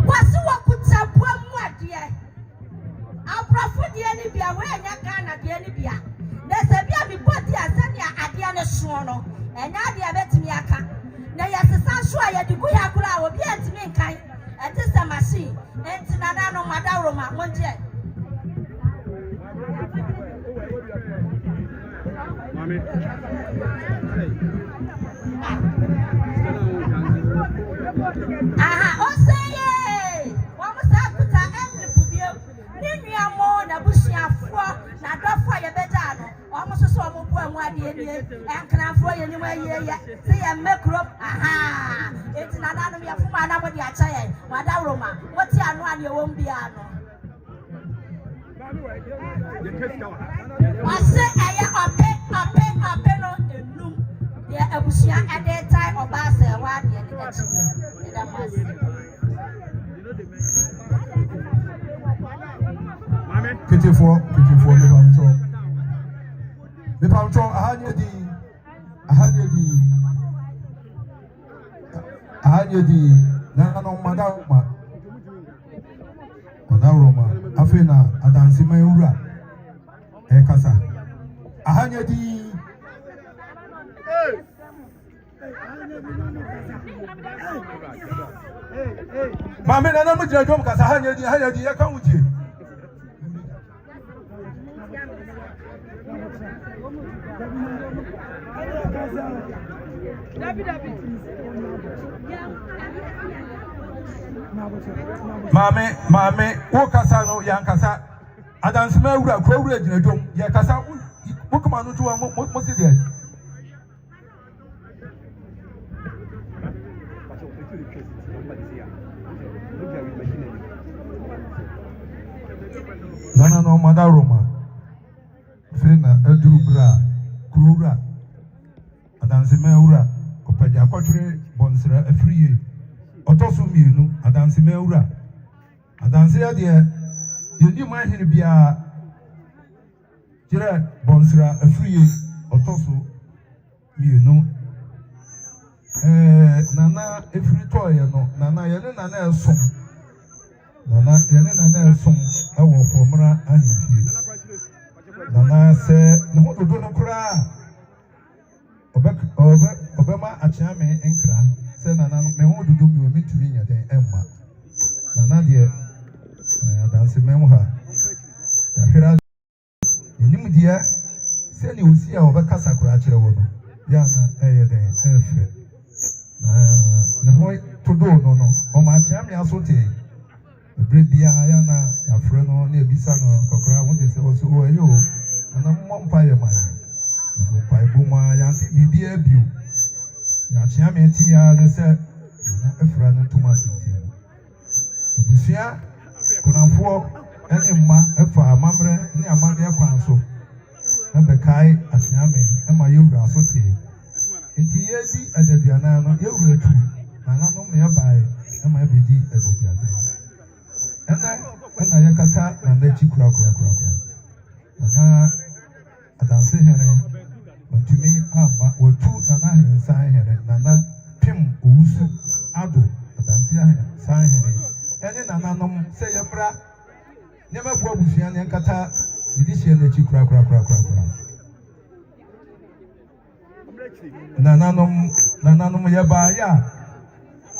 wase wɔkuta boa mu adeɛ abrɔfo deɛ ne bia wɔanya Ghana deɛ ne bia na sɛ bia bibɔ di asɛnea adeɛ ne soɔ no ɛnyɛ adeɛ bɛtumi aka na yɛsesa so a yɛde gu yɛ akora a obi antumi nkan ɛte sɛ machine enti nana no madaworo ma mongye aha oseye wɔn sa kuta ɛnlipu bio ne nua mo na busuafoɔ na dɔfoɔ yɛ bɛgya no wɔn nso so wɔn bu ɛmu adeɛ nie ɛnkrafoɔ yɛ nimu ayie yɛ sɛ yɛ mmɛkurom aha eti nana no yɛ fuma anam de akyɛ yɛn wadaworo ma wɔte ano a ne ɛwɔ mu bia no wɔse ɛyɛ ɔpe no enum deɛ abusua ɛde tae ɔbaa sɛ ɛwɔ adeɛ ne akyi ɛda mo ase Ketefoɔ mepamtɔ ahanye di na no madaroma afei na adanse man wura kasa ahanye di Mame na mu gyina dwom kasa ahanye di yɛ ka wutie Mame wo kasa no yan kasa adansema wura kro wura gyina dwom yɛ kasa wo kuma no to mo si de Nana no madaroma fena aduru bra kurura adansema wura kopagya kwatwere bonsra afriye otoso mienu adansema wura adanse ya de yeni ma hene bia kire bonsra afriye otoso mienu nana efiri toye no nana yene nana esom ewo fomra ahifie nana se ne ho dodo no kura obema achiame enkra se nana me ho dodo mi o mitumi nya den emma nana de adanse mem ha ya hwera enim de se ne osi a obekasa kura kire wo no ya na eye den efe na ho todo no o ma achiame asote Brebia yana ya freno ne bisa no kokra won se o so o yo na mmompa ye mai ko pai buma ya se bibia bio ya chia me ti ya ne se na efra no tuma tinti busia kunafo ene mma efa amamre ne amade kwan so na bekai atia me e ma yewura so te nti yedi adaduana no yewura tu na no me bae e ma bedi adaduana Ena yakata na nechi kura. Na adanse here ntumi amba wotu na hensan here na pim owusu ado adanse here san here ene na nanom se yebra nyema bua busua ne nkata didihie nechi kura. Na nanom yeba ya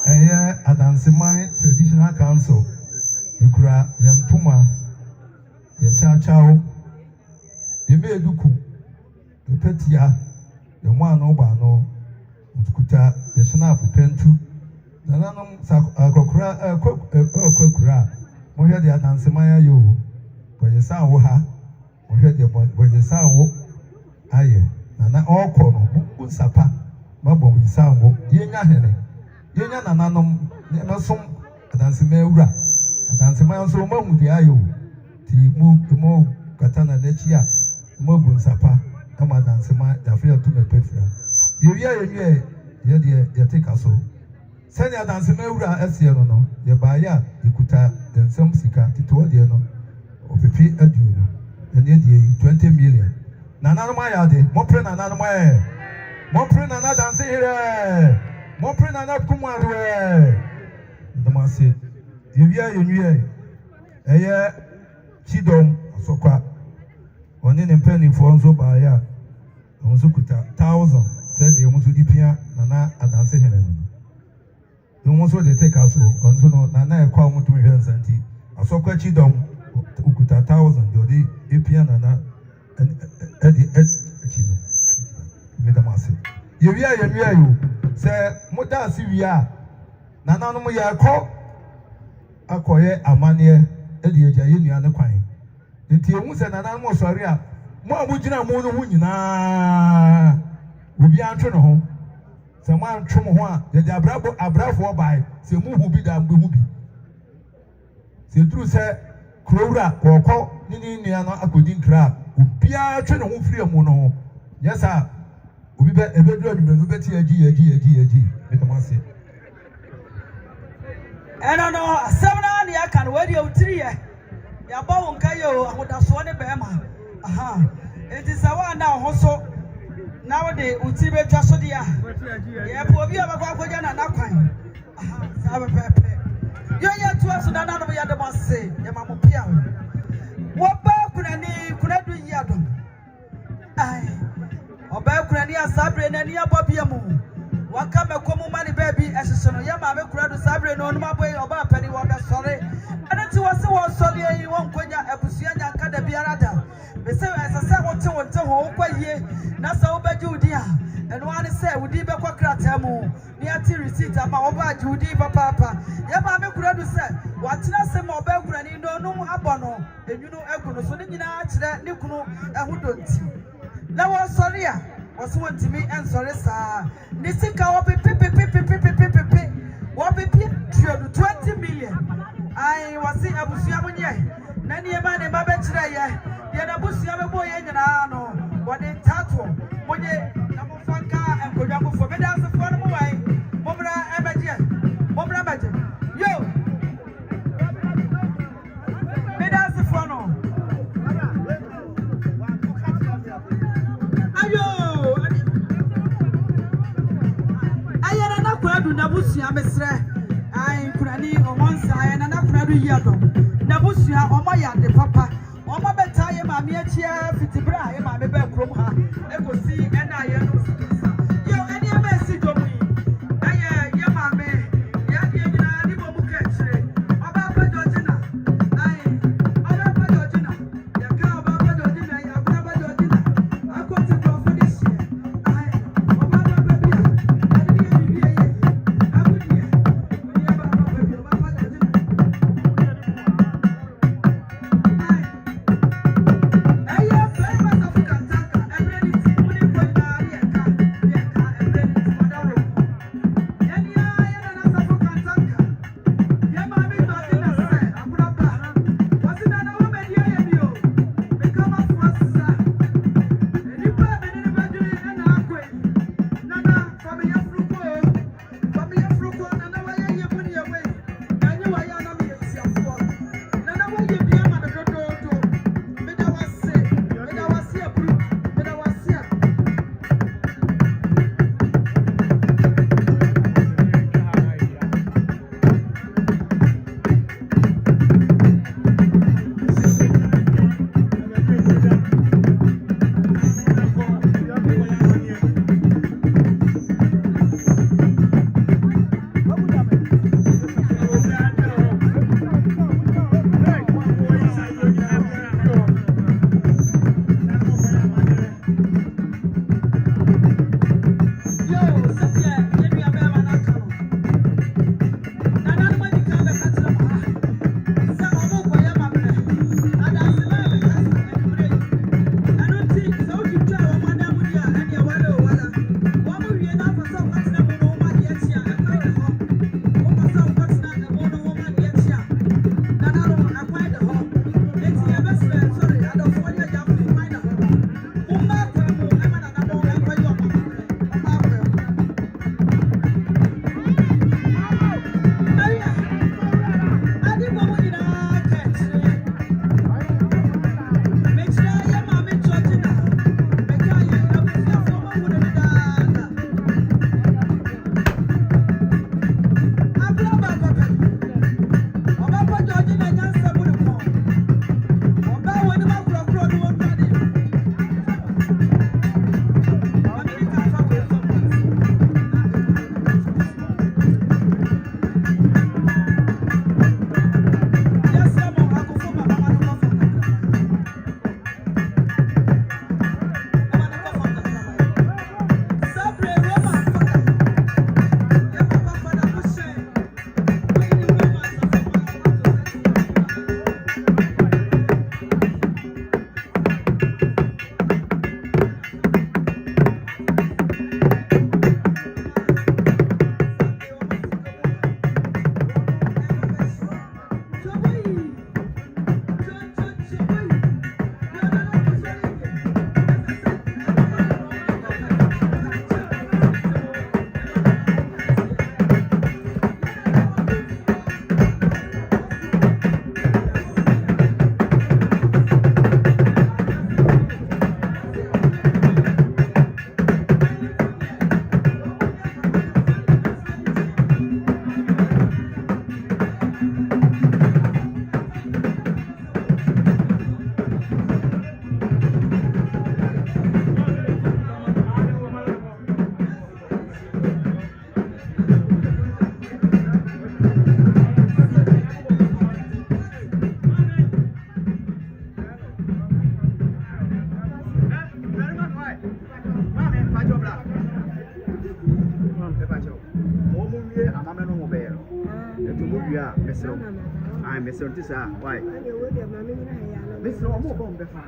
eye adanse man traditional council Ikura Yantuma, Yachao, Yemeduku, the Petia, the one Obano, Kuta, the Snap Pentu, the Nanum Sakokra, Kokra, Moya the Anansemaya yo, when you saw her, Moya the when you saw Aye, Nana all corner, Sapa, Mabon Sambo, Yena Henny, Yena Nanum, Nemasum, Adansemura, Adansemaya so Mamu the Ayo, Mo Katana Nechia, Mobun Sapa, Kama Dansema, Yafia to me Petra. You take us so. Send your Dansemura Esiano, Yabaya, Ikuta, then some Sika, Tito Diano, or Pipi Aduno, and yet 20 million. Nana Maya de, Mopren and Maya, Mopren and Danse here, Mopren and Kumare. The man said, you Chidom, Soka, one in penny for Onzo Baya, Onzukuta, 1,000, said the Onzudipia, Nana, and Danse here. You want to take us on Nana, call me to hear Santi. I saw Chidom, Ukuta 1,000, Dodi, Ipian, and Eddie Chino. Medamasi. You say, Muda Sivia, Nana Moya call. Akoye amanie edi eja ye nua ne kwan nti emu se nana mo sori a mo abugina mo no hu nyina obi antwe no ho se mo antwe mo ho a ye de abrafo bai se mu hu bi da mbe hu bi se duru se krowura kokko ni nua no akodi nkra obi antwe no ho firi mu no ho yesa obi be ebeduru adumenu beti agi metamase. And no, 7 years can wear your 3 years. Your bow Kayo, I would have sworn a bema. Aha, it is a one now also. Nowadays, Utibe Jasodia. Yeah, poor you have a Guayan and Aquine. Aha, you're yet to us, and none of the other must say, Yamamu Piano. What back could I do Yadon? Aye, or back could I Sabre and any Bobiamu. Wakame komu mani baby esesono ya ma me kura do sabre no no boy oba pani wo be sore anati wo se wo sore yi won konya abusua nya nka da biara da be se esese wote ho kwayie na sa wo baji udi a eno ani se udi be kwakra tamu ni ati receipt ama wo baji udi papa ya ma me kura do se watena se ma oba kura ni no no abono enwunu egu no so ni nyina a kire ni kunu ehudonti na wo sore a was want to me and sorry, sir. Nisika will be will be 20 million. I was in Abusia, Nani a man in my bed today. The Abusia boy and no, what in Tato, when you Namufanka and Kodamu for me, that's the fun away. Mobra Abadia, Mobra Badia. Yo, me that's the fun. Nabusia mesre ai kurani omonsa ai na nakunadu yado nabusia omaya de papa oma beta ye ma me achia fitibra ye ma me be krom ha ekosi ena ye no yo eni e be si domu aye ye ma me ya de nyina ni bo mu ka chire oba ba jojina ai oba ba jojina ya ka oba ba jojina ya oba ba jojina akoti ko for this year ai oba ba ba bia mesro. Ah, mesro ti sa. Why? Mesro mo ko mbe fa.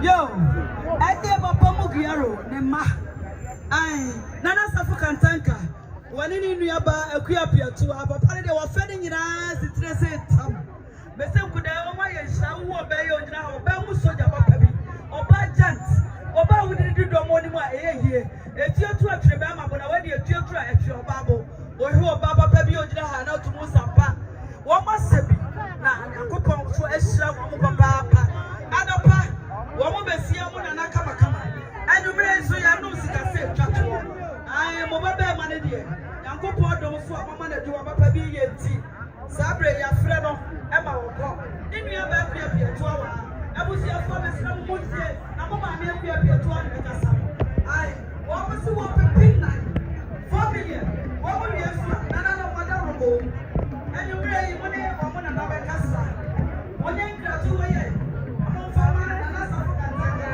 Yo, I think about Pomugiaro, Nema. Nana Sarfo Kantanka. When in Yaba, a queer peer to our papa, they were feeding in us, it's the same time. But some could have my shall obey your now, Bamu Soja Baby, or bad chance, or Babu didn't do the morning here. A tear to a Trebama, but already a tear to a your Babo, or who Baba Baby or Jana to Musapa. What must be? Now, I could come to a shop of Papa. Adapa, one will see a one and a kama. And you may say, I know, I am over there, my dear. Uncle Paul don't swap a man that you have a baby yet. Sabre, your friend of Emma will go. In your back, be a 2 hours. I will see a father's number 1 day. I'm about to be a 2 hours. I was to walk a pin 4 million. What will you have? Nana, whatever. And you pray money or one another casa. One day, two way. Among farmer and Nana Sarfo Kantanka.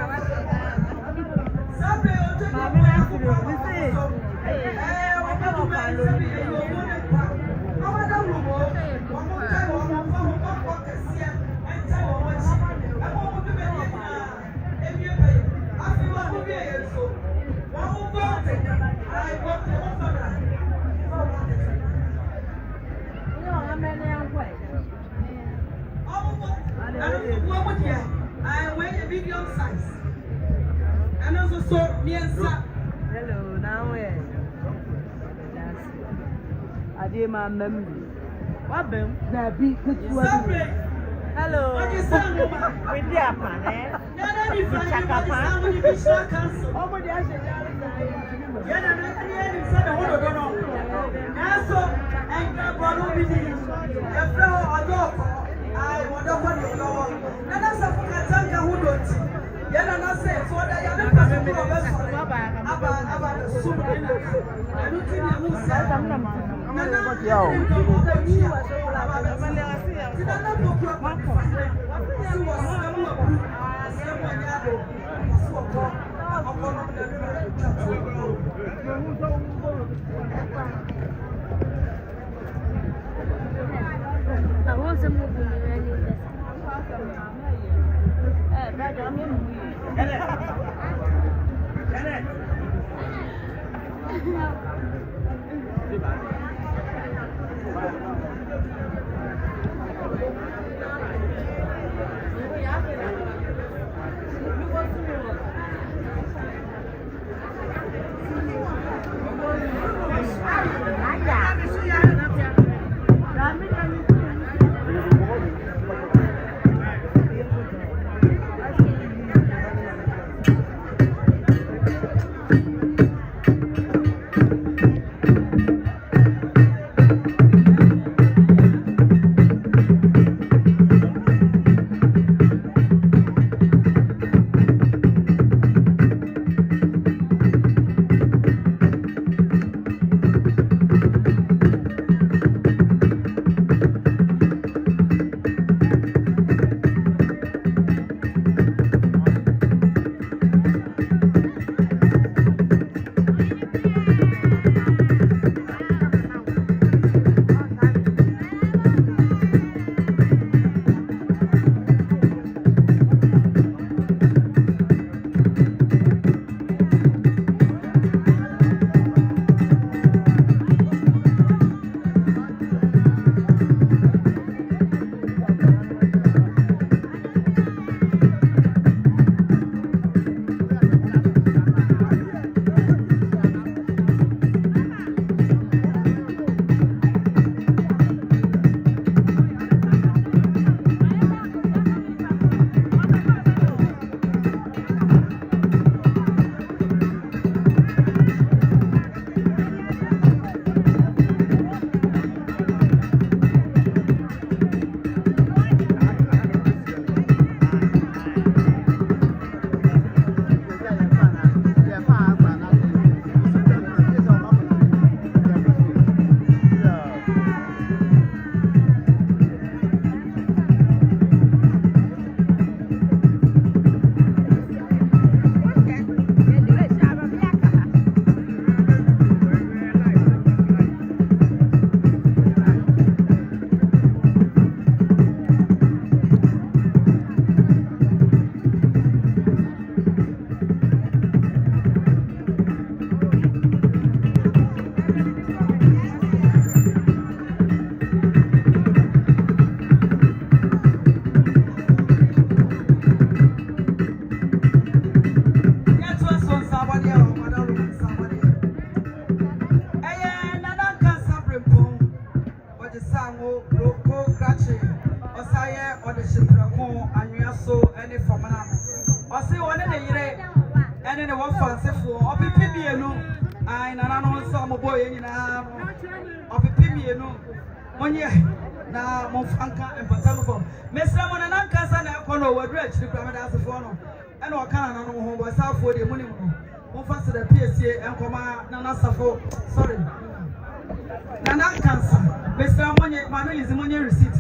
Sabre, or to I wear a medium size. And also so me and hello, now where? I did my memory. What them? That beat good to hello. What you say, Mama? With the pan, eh? Yeah, you find somebody be sure cancel. Oh, but yeah, yeah, I said, I want to go. Now, so, and grab one with you. The flower or dog. I want to go to your Nana Sarfo Kantanka who don't. Yana say, so that you are the person who are best for about the soup. I don't think you will say, I want some more. Nango, Roko, Cratchy, Osaya, or the Shiprako, and you are so any famana. Or say one in a year, and in a one fancy for, or be Pibiano, and I know some boy in or be Pibiano. 1 year now, Monfanka and Patalfo. Mr. Monanka, and I call over Dredge, the Grammadas of Fono, and what can I know who was out for the money. Monfast the PSA and Command Nana Safo, sorry. Nana cancer. Mr. Money, my name is Money receipt.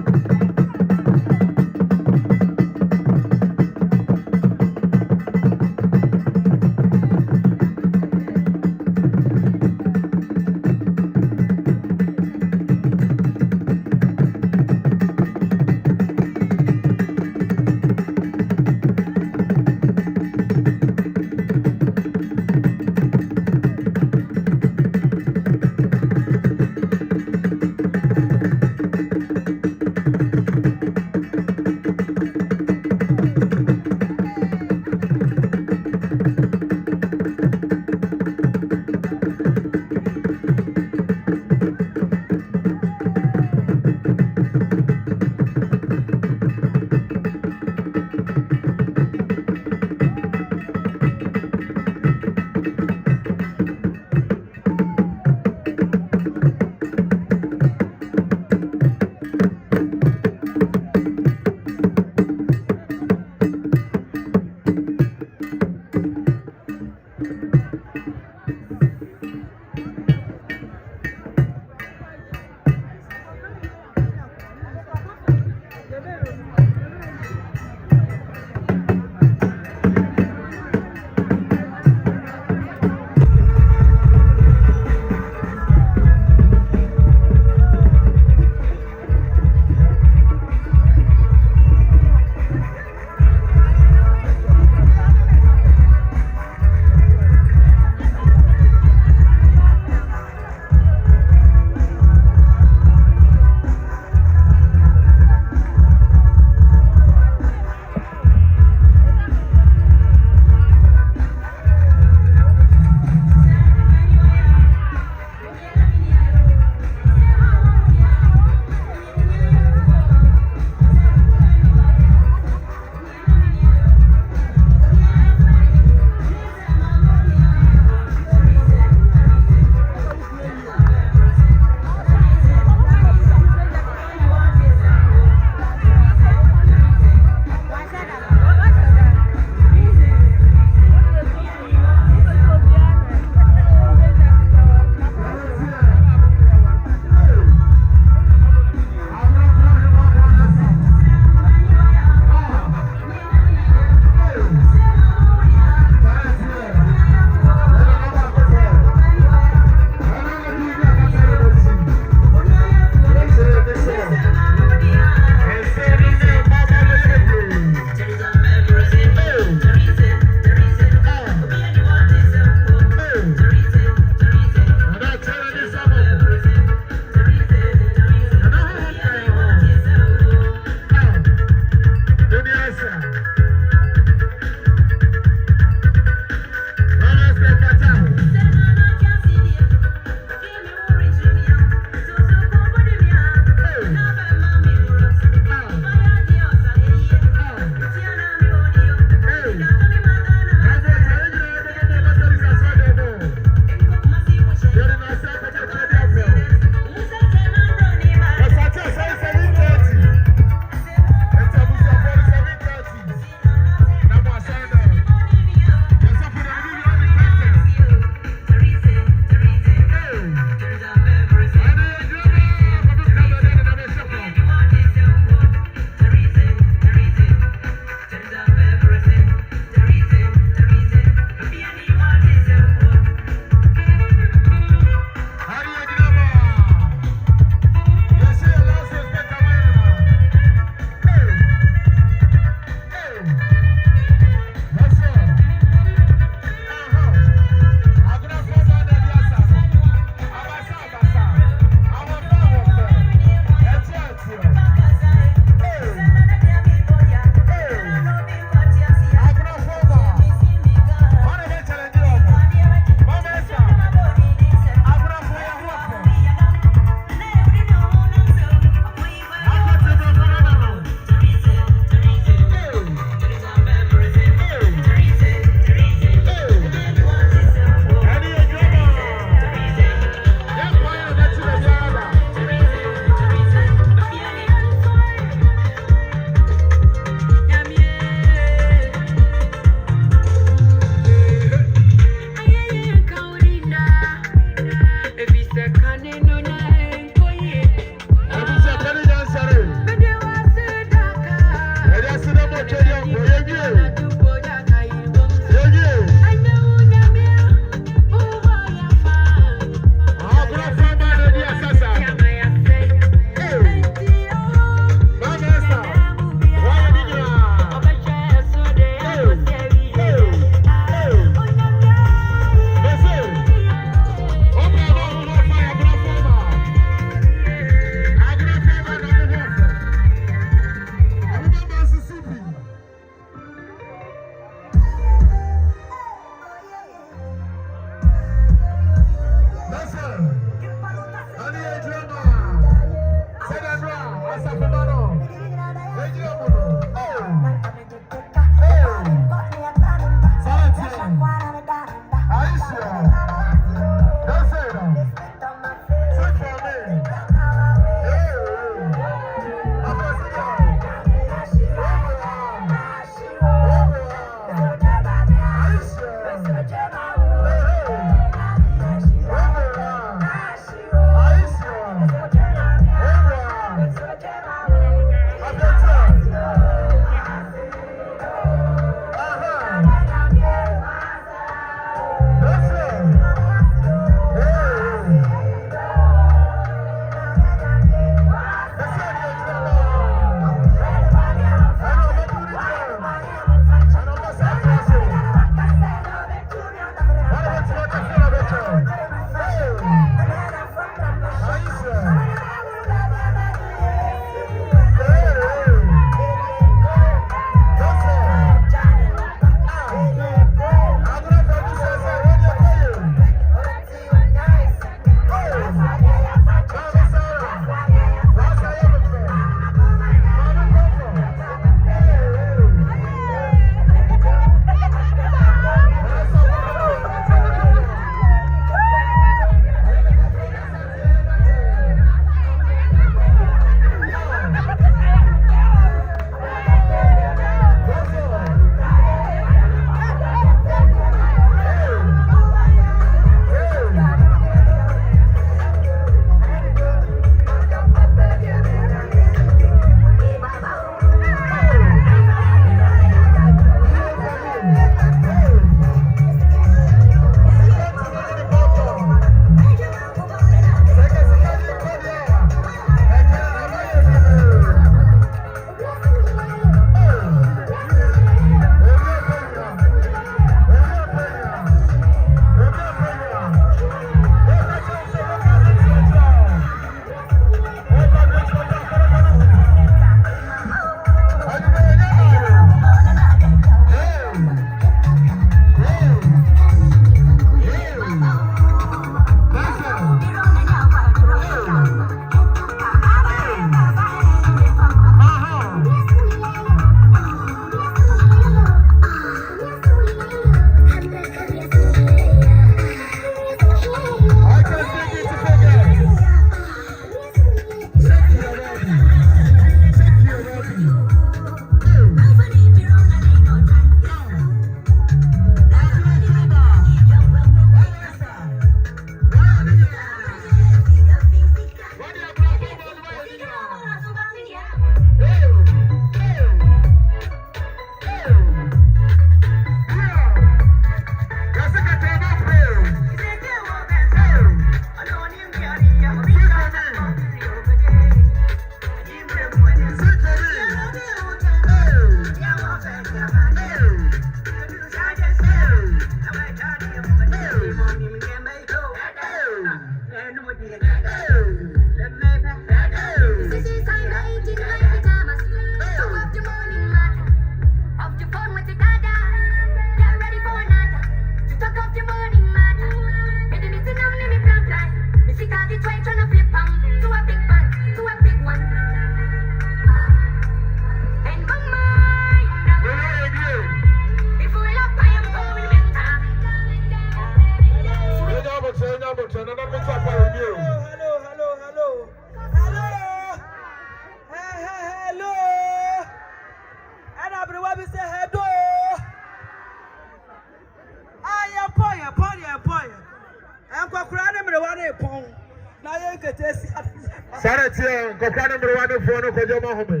Sanity, Kokana Brano for no Kojama Home.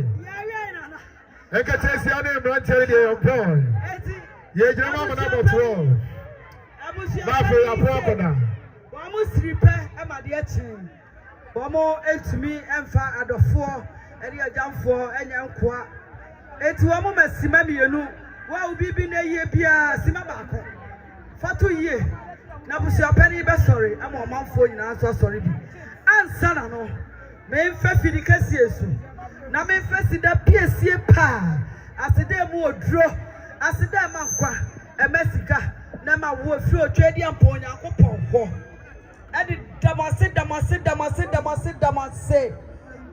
Ekatesi ane mranche de employ. Ye jama number 12. Bafu ya pokona. Wamu sripe ema de etin. Wamu etumi emfa adofo, eri ajamfo enya nkoa. Eti wamu masima mienu. Wa ubibi na ye bia sima baako. Fatu ye. Na busi apani be sorry, ama omanfo nyina so sorry bi. Ansa na no. Me mfa fidi kasiesu. Na me fesi da piesie pa asede mu odro asede mankwa emesika na ma wo fi otwedi ampo Onyankopon ho edi damase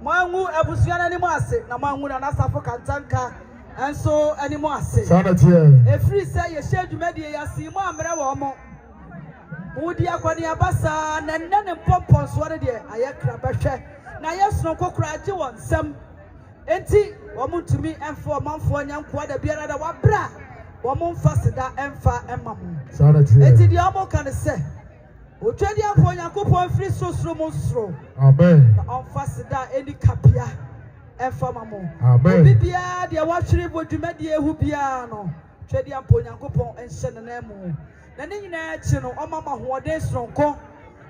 mangu abusuana ni mu ase na mangu Nana Sarfo Kantanka enso ani mu ase efri se ye hwedwumadi ya simu amre wo mo wudi akwani abasa na nne pompon so de ayekra behwe na yesu kokora age wonsam enti womuntumi enfo manfo nyankoa da biara da wabra womunfa seda emfa emamu enti di omo kan se otwedi afo Onyankopon firi sosro monsro amen na onfa seda eni kapia emfa mamu obi bia de watwiri bodwumadi ehu bia no twedi afo Onyankopon enhye ne namu na ne nyina achi no omama hoɔden sonko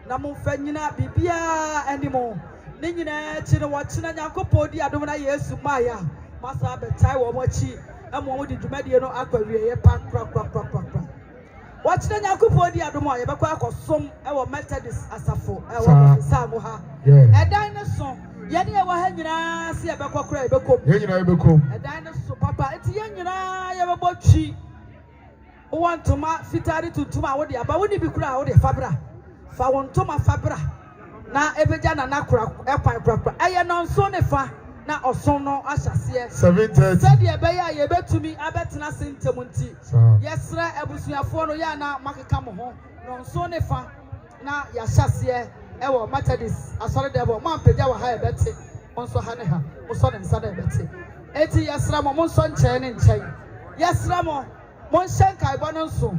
na momfa nyina bibia animo ne nyina achi no wɔkyena Nyankopon di adom na Yesu maya masa betai wo machi emo wo di dwumadie no akwawie ye pa kra wɔkyena Nyankopon di adom a ye bɛkɔ akɔsom ɛwɔ Methodist asafo ɛwɔ Samu ha ɛdan ne so ye ne ɛwɔ ha nyina se ye bɛkɔ kra ye bɛkom ye nyina ye bɛkom ɛdan ne so papa eti ye nyina ye bɛbɔ twi want to ma fitari tuntuma wo de aba wo ni bi kura wo de fabra fa won to ma fabra na ebeja na nakura ekwan kura eye no nso ne fa na oson no ahyase 7:30 said ye be ya ye betumi abetena sentem nti yesra ebusuafo no ya na makeka mo ho no nso ne fa na ya hyase ewo Methodist asore de bo man peja wa ha ebete onso ha ne ha oso ne nsa de ebete eti yesra mo nso nkyɛn ne nkyɛn yesra mo Monshenka ibono nso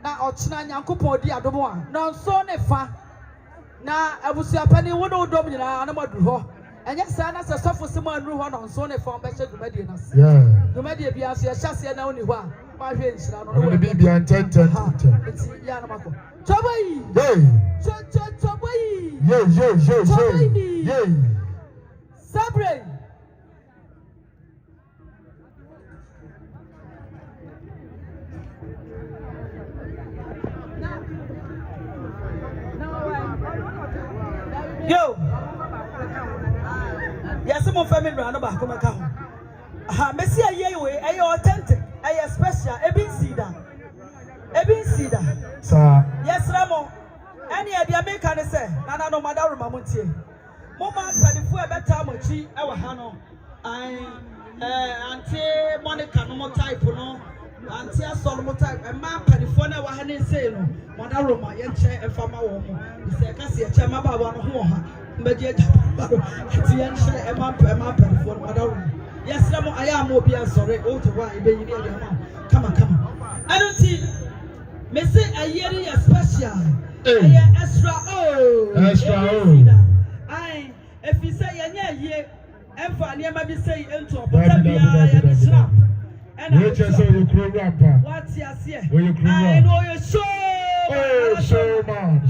na ochina Nyankopon di adom a na nso ne fa na abusuapani wo no dom nyina na moduru ho enye sa na sesofo simo anuru ho na nso ne fa be hye dwumadie bia so ye hyase na oni ho a ma hwe nhyira no no bi bia ntenten enti ya na mako tobai tobai sabre yo yes mo family no ba ko meka ho ha mesi aye we aye authentic aye special ebin sida sa yes ramo any e dia make an say nana no madaru mamuntie mo ma padifo e beta mochi e wa ha no anti Monica no mo type no anti asol mo type e ma padifo na wa ha ne say no madaru ma ye che e fama wo mo se ka se che ma baba no ho ha mbaji e ti ye che e ma padifo no madaru yes ramo aya mo bia sore o to wa e be yiri e ma kama I don't see me say a year special extra I if you say ye emfa niema bi say into obota bia ya de snap and I say you crew rapper what you say I know you show man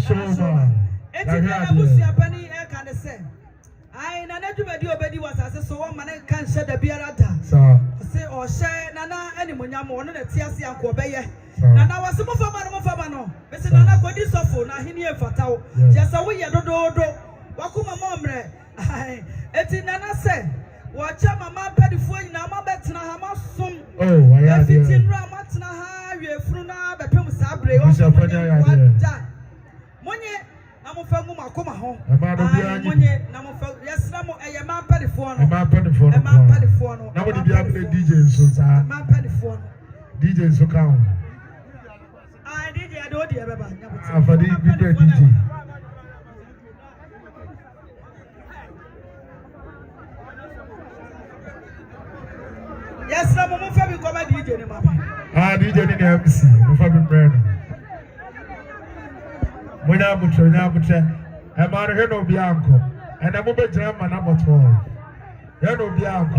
eti na busi apani e kan say I na na dwumadi obedi was ase so one man kan hye da biara da say o hye nana animonyam wono na ti ase anko beye nana wase mo fama no me say nana kodi sofo na hini e fatawo jesa wo ye dododo wakuma momre eti nana say wo cha mama pedifo nyina ma betena ha masom efiti nra matena ha wiefuru na bepem sabre wo monye na mo fa nguma akoma ho monye na mo fa yesra mo eye man pedifo no na wo di bia play DJ nso sa man pedifo no DJ nso ka ho DJ ado di beba nyabuti afadi bi DJ yes na mo fa bi ko ba DJ ni mama DJ ni MC mo fa bi brand Munya butre. Emanu he no bianco. And I'm over German number 12. He no bianco.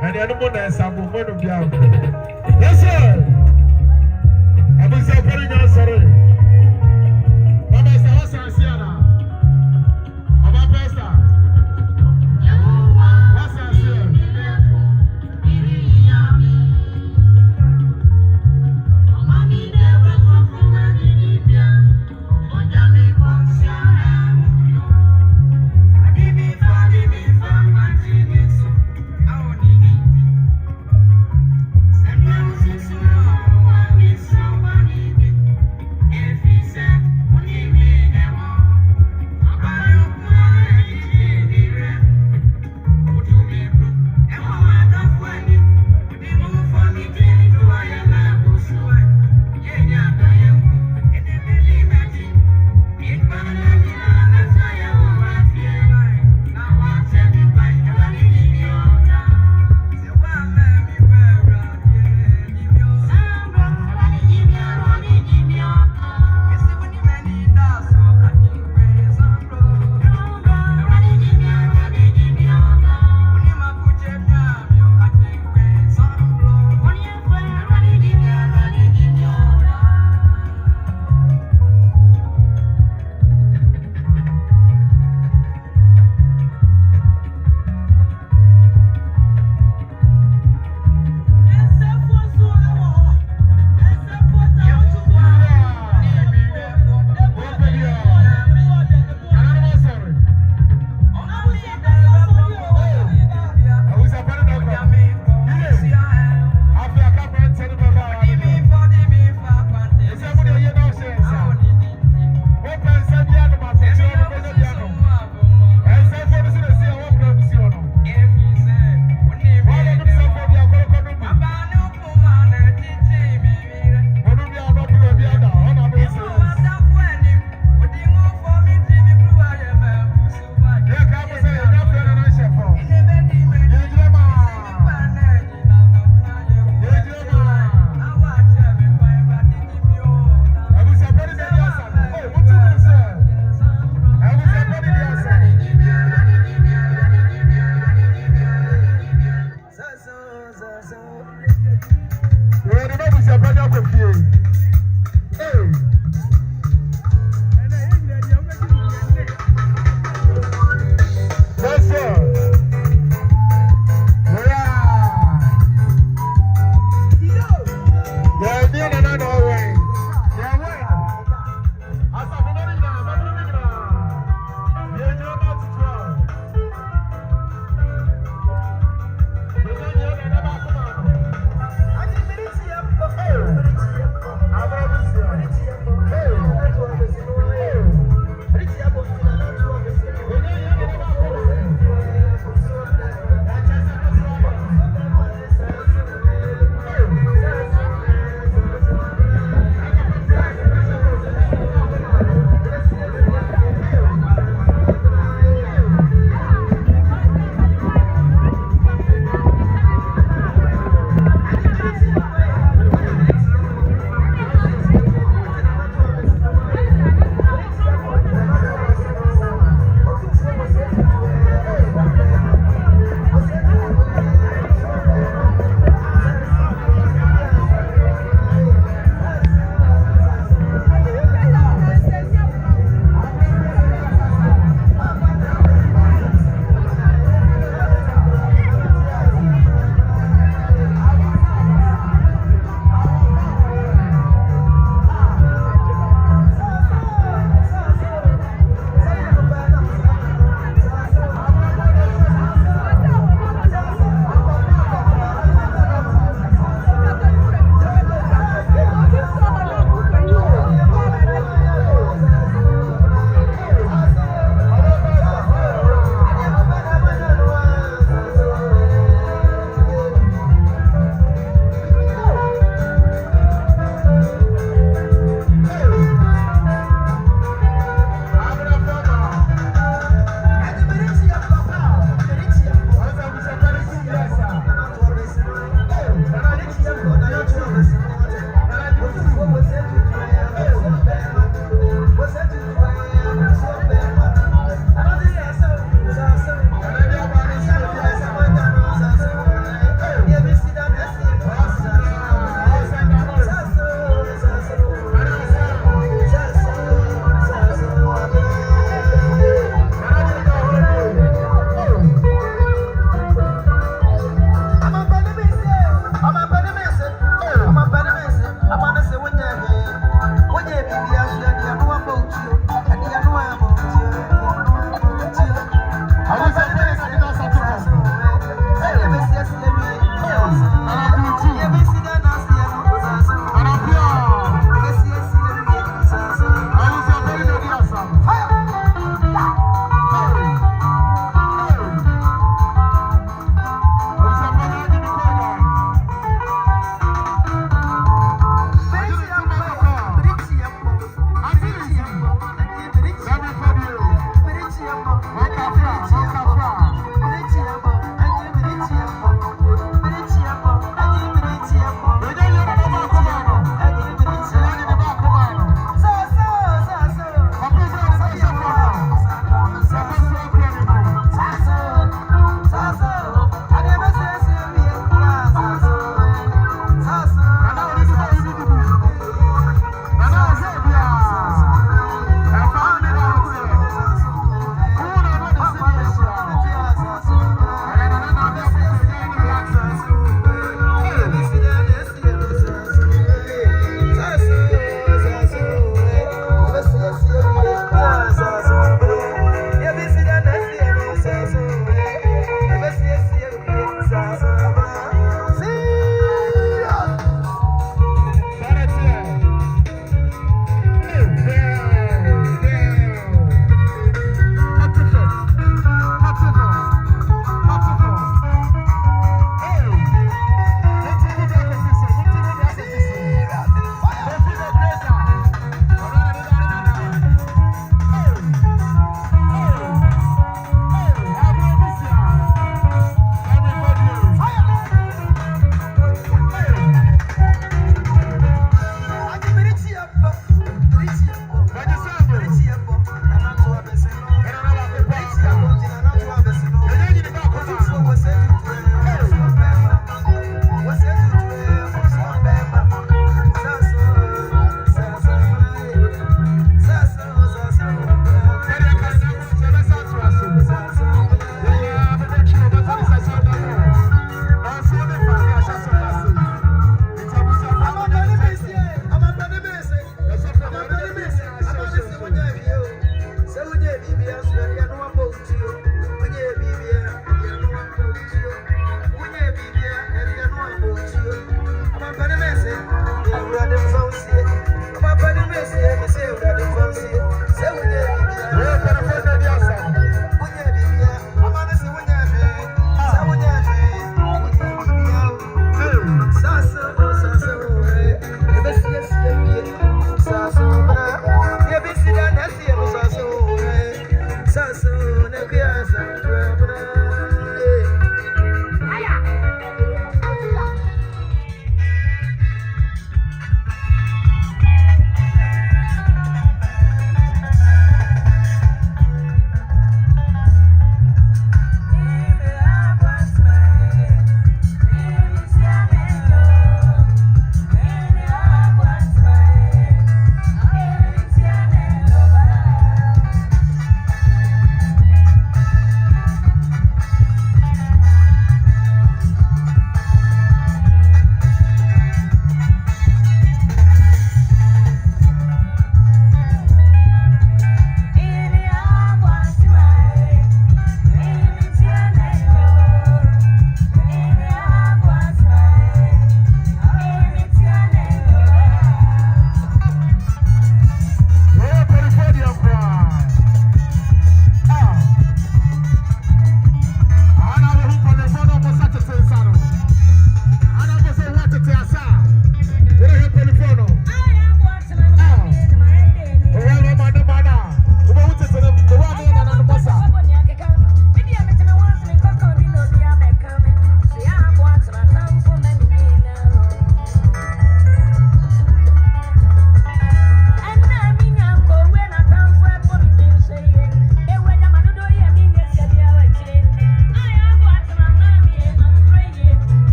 And the animal is Sabu no bianco. Yes, sir. I'm very sorry. Mama is a house and Thank you.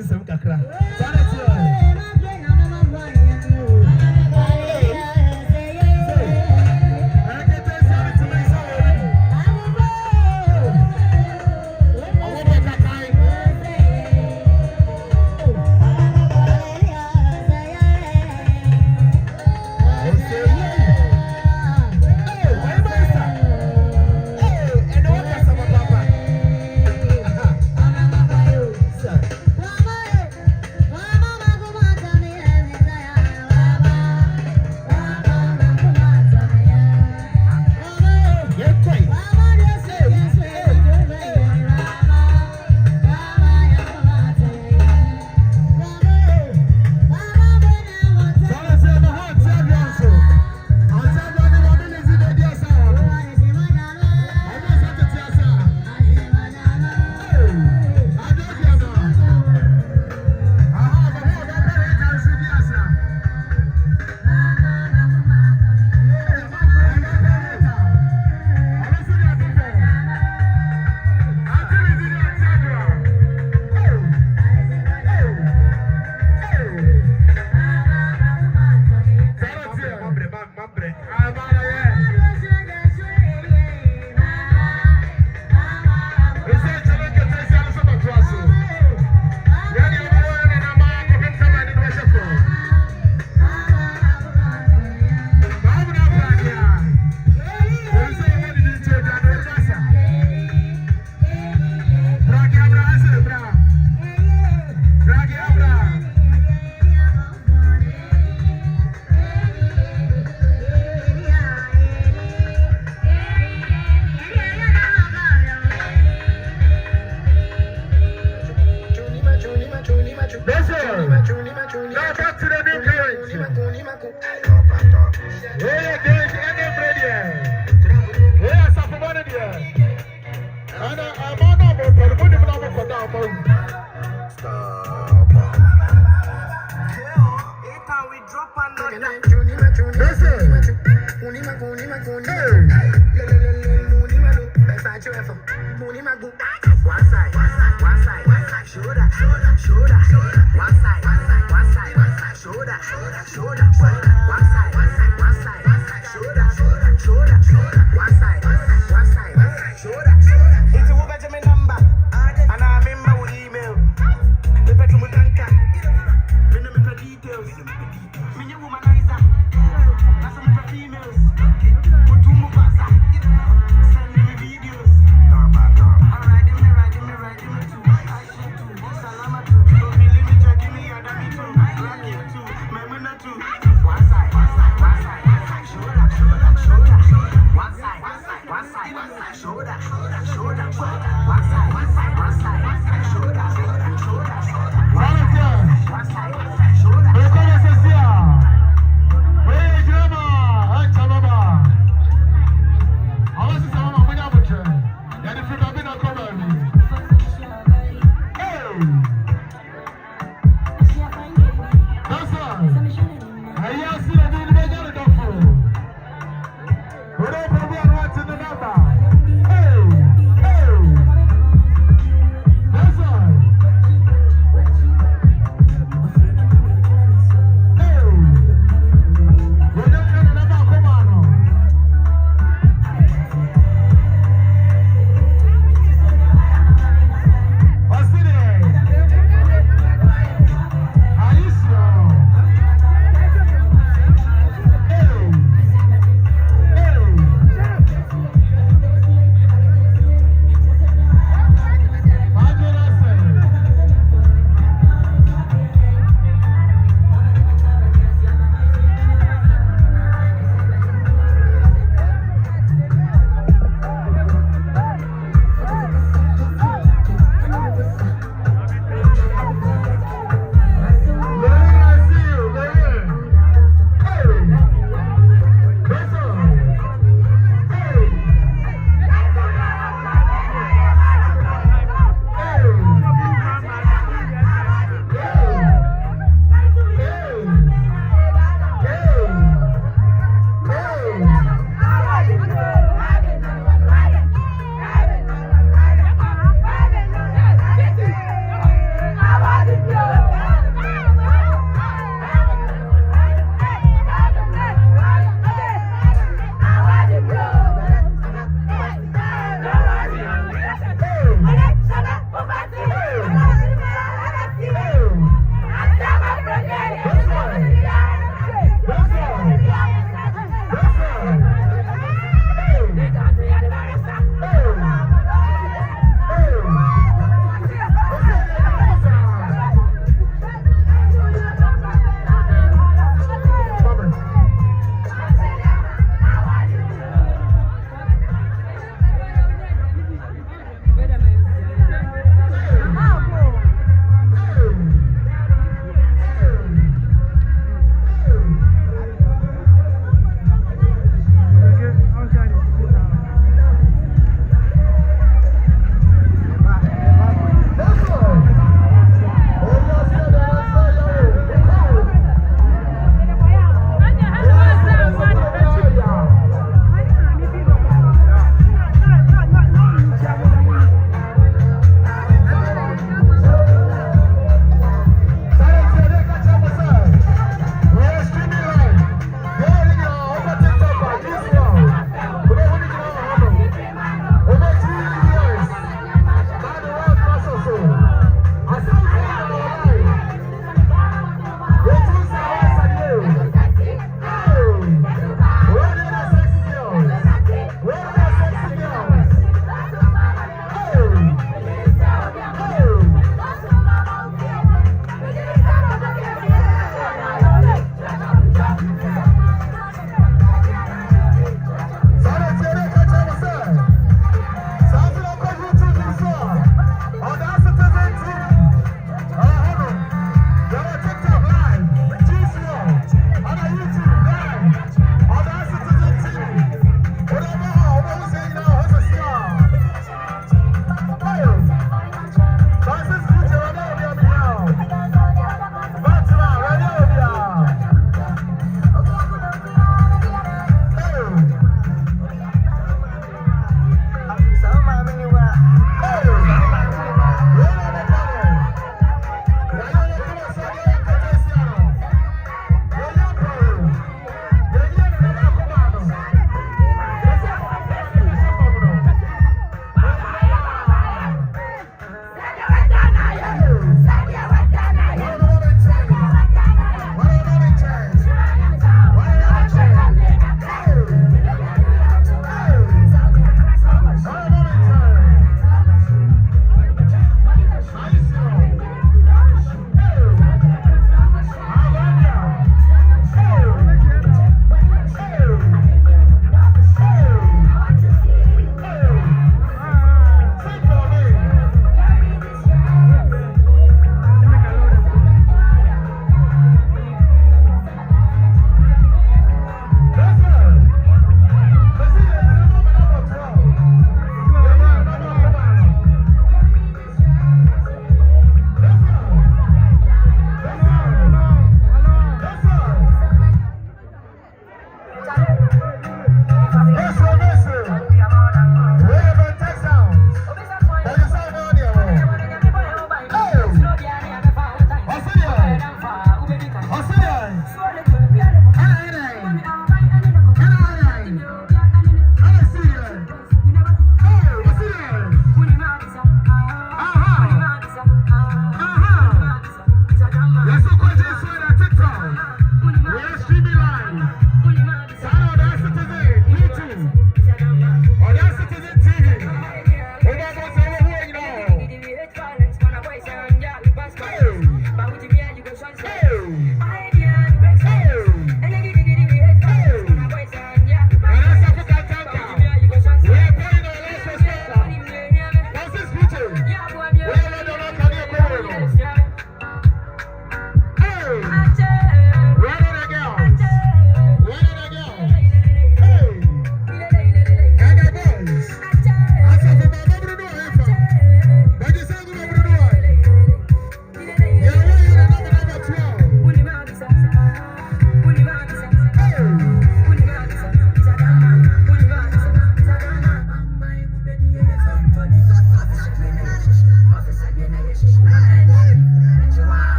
nsɛm kakra. Sare tie.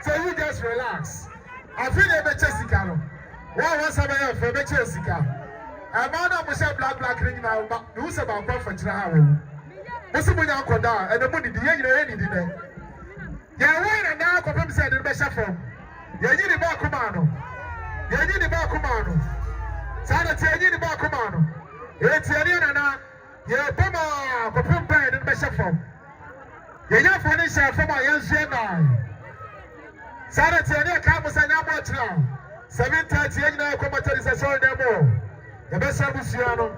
So you just relax. I feel a bit Jessica. What was I for Jessica? I'm not a black ring now, but who's about comfort now? What's the money uncle down and the money the end any dinner? You're right and now come said the best from. You need the Bakumano. You need the Bakumano. Sanity, you need the Bakumano. It's Yana. You're Bama, Kopumpa, and the best from. You're not furniture from my young Gemini. Sanity, campus and your watch now. 7:30 now, come to this assault demo. The best of Luciano.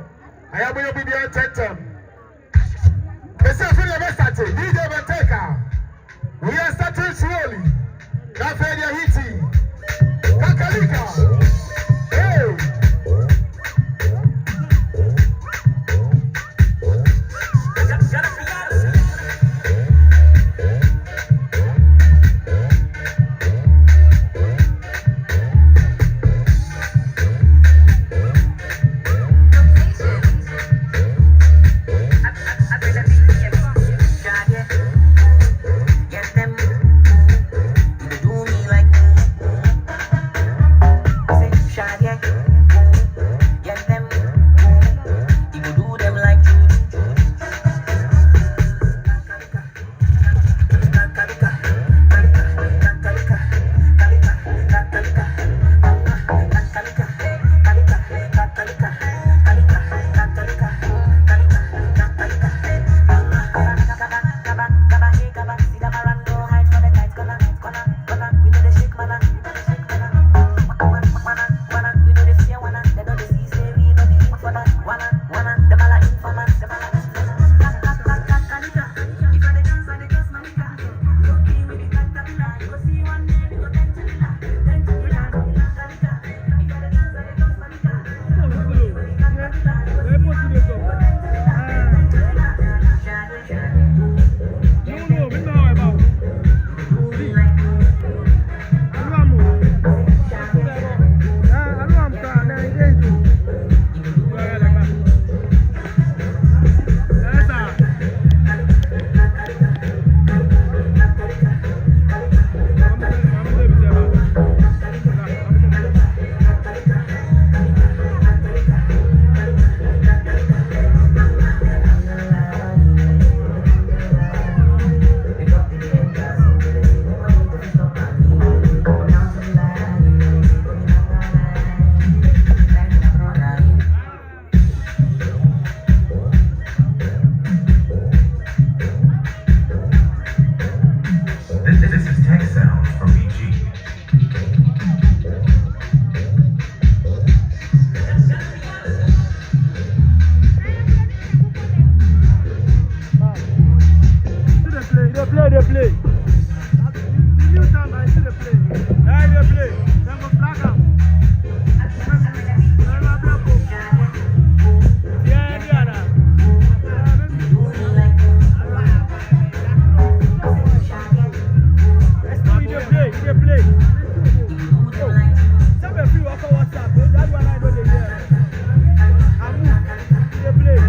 I am going to be there 10. The second of starting, DJ Manteka. We are starting slowly. Cafe Hitting. Kakalika. Hey! Like play. The new time I see the play. Hey, they play. Then go flag out. Yeah, yeah. They play. Some of you offer WhatsApp. That one I know they hear. They play.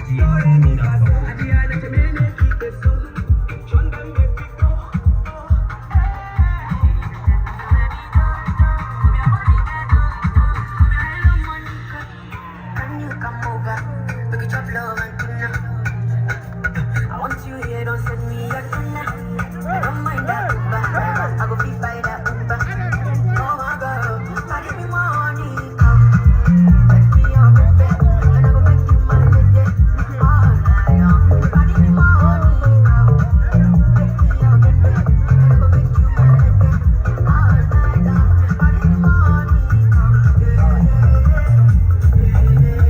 You're in me,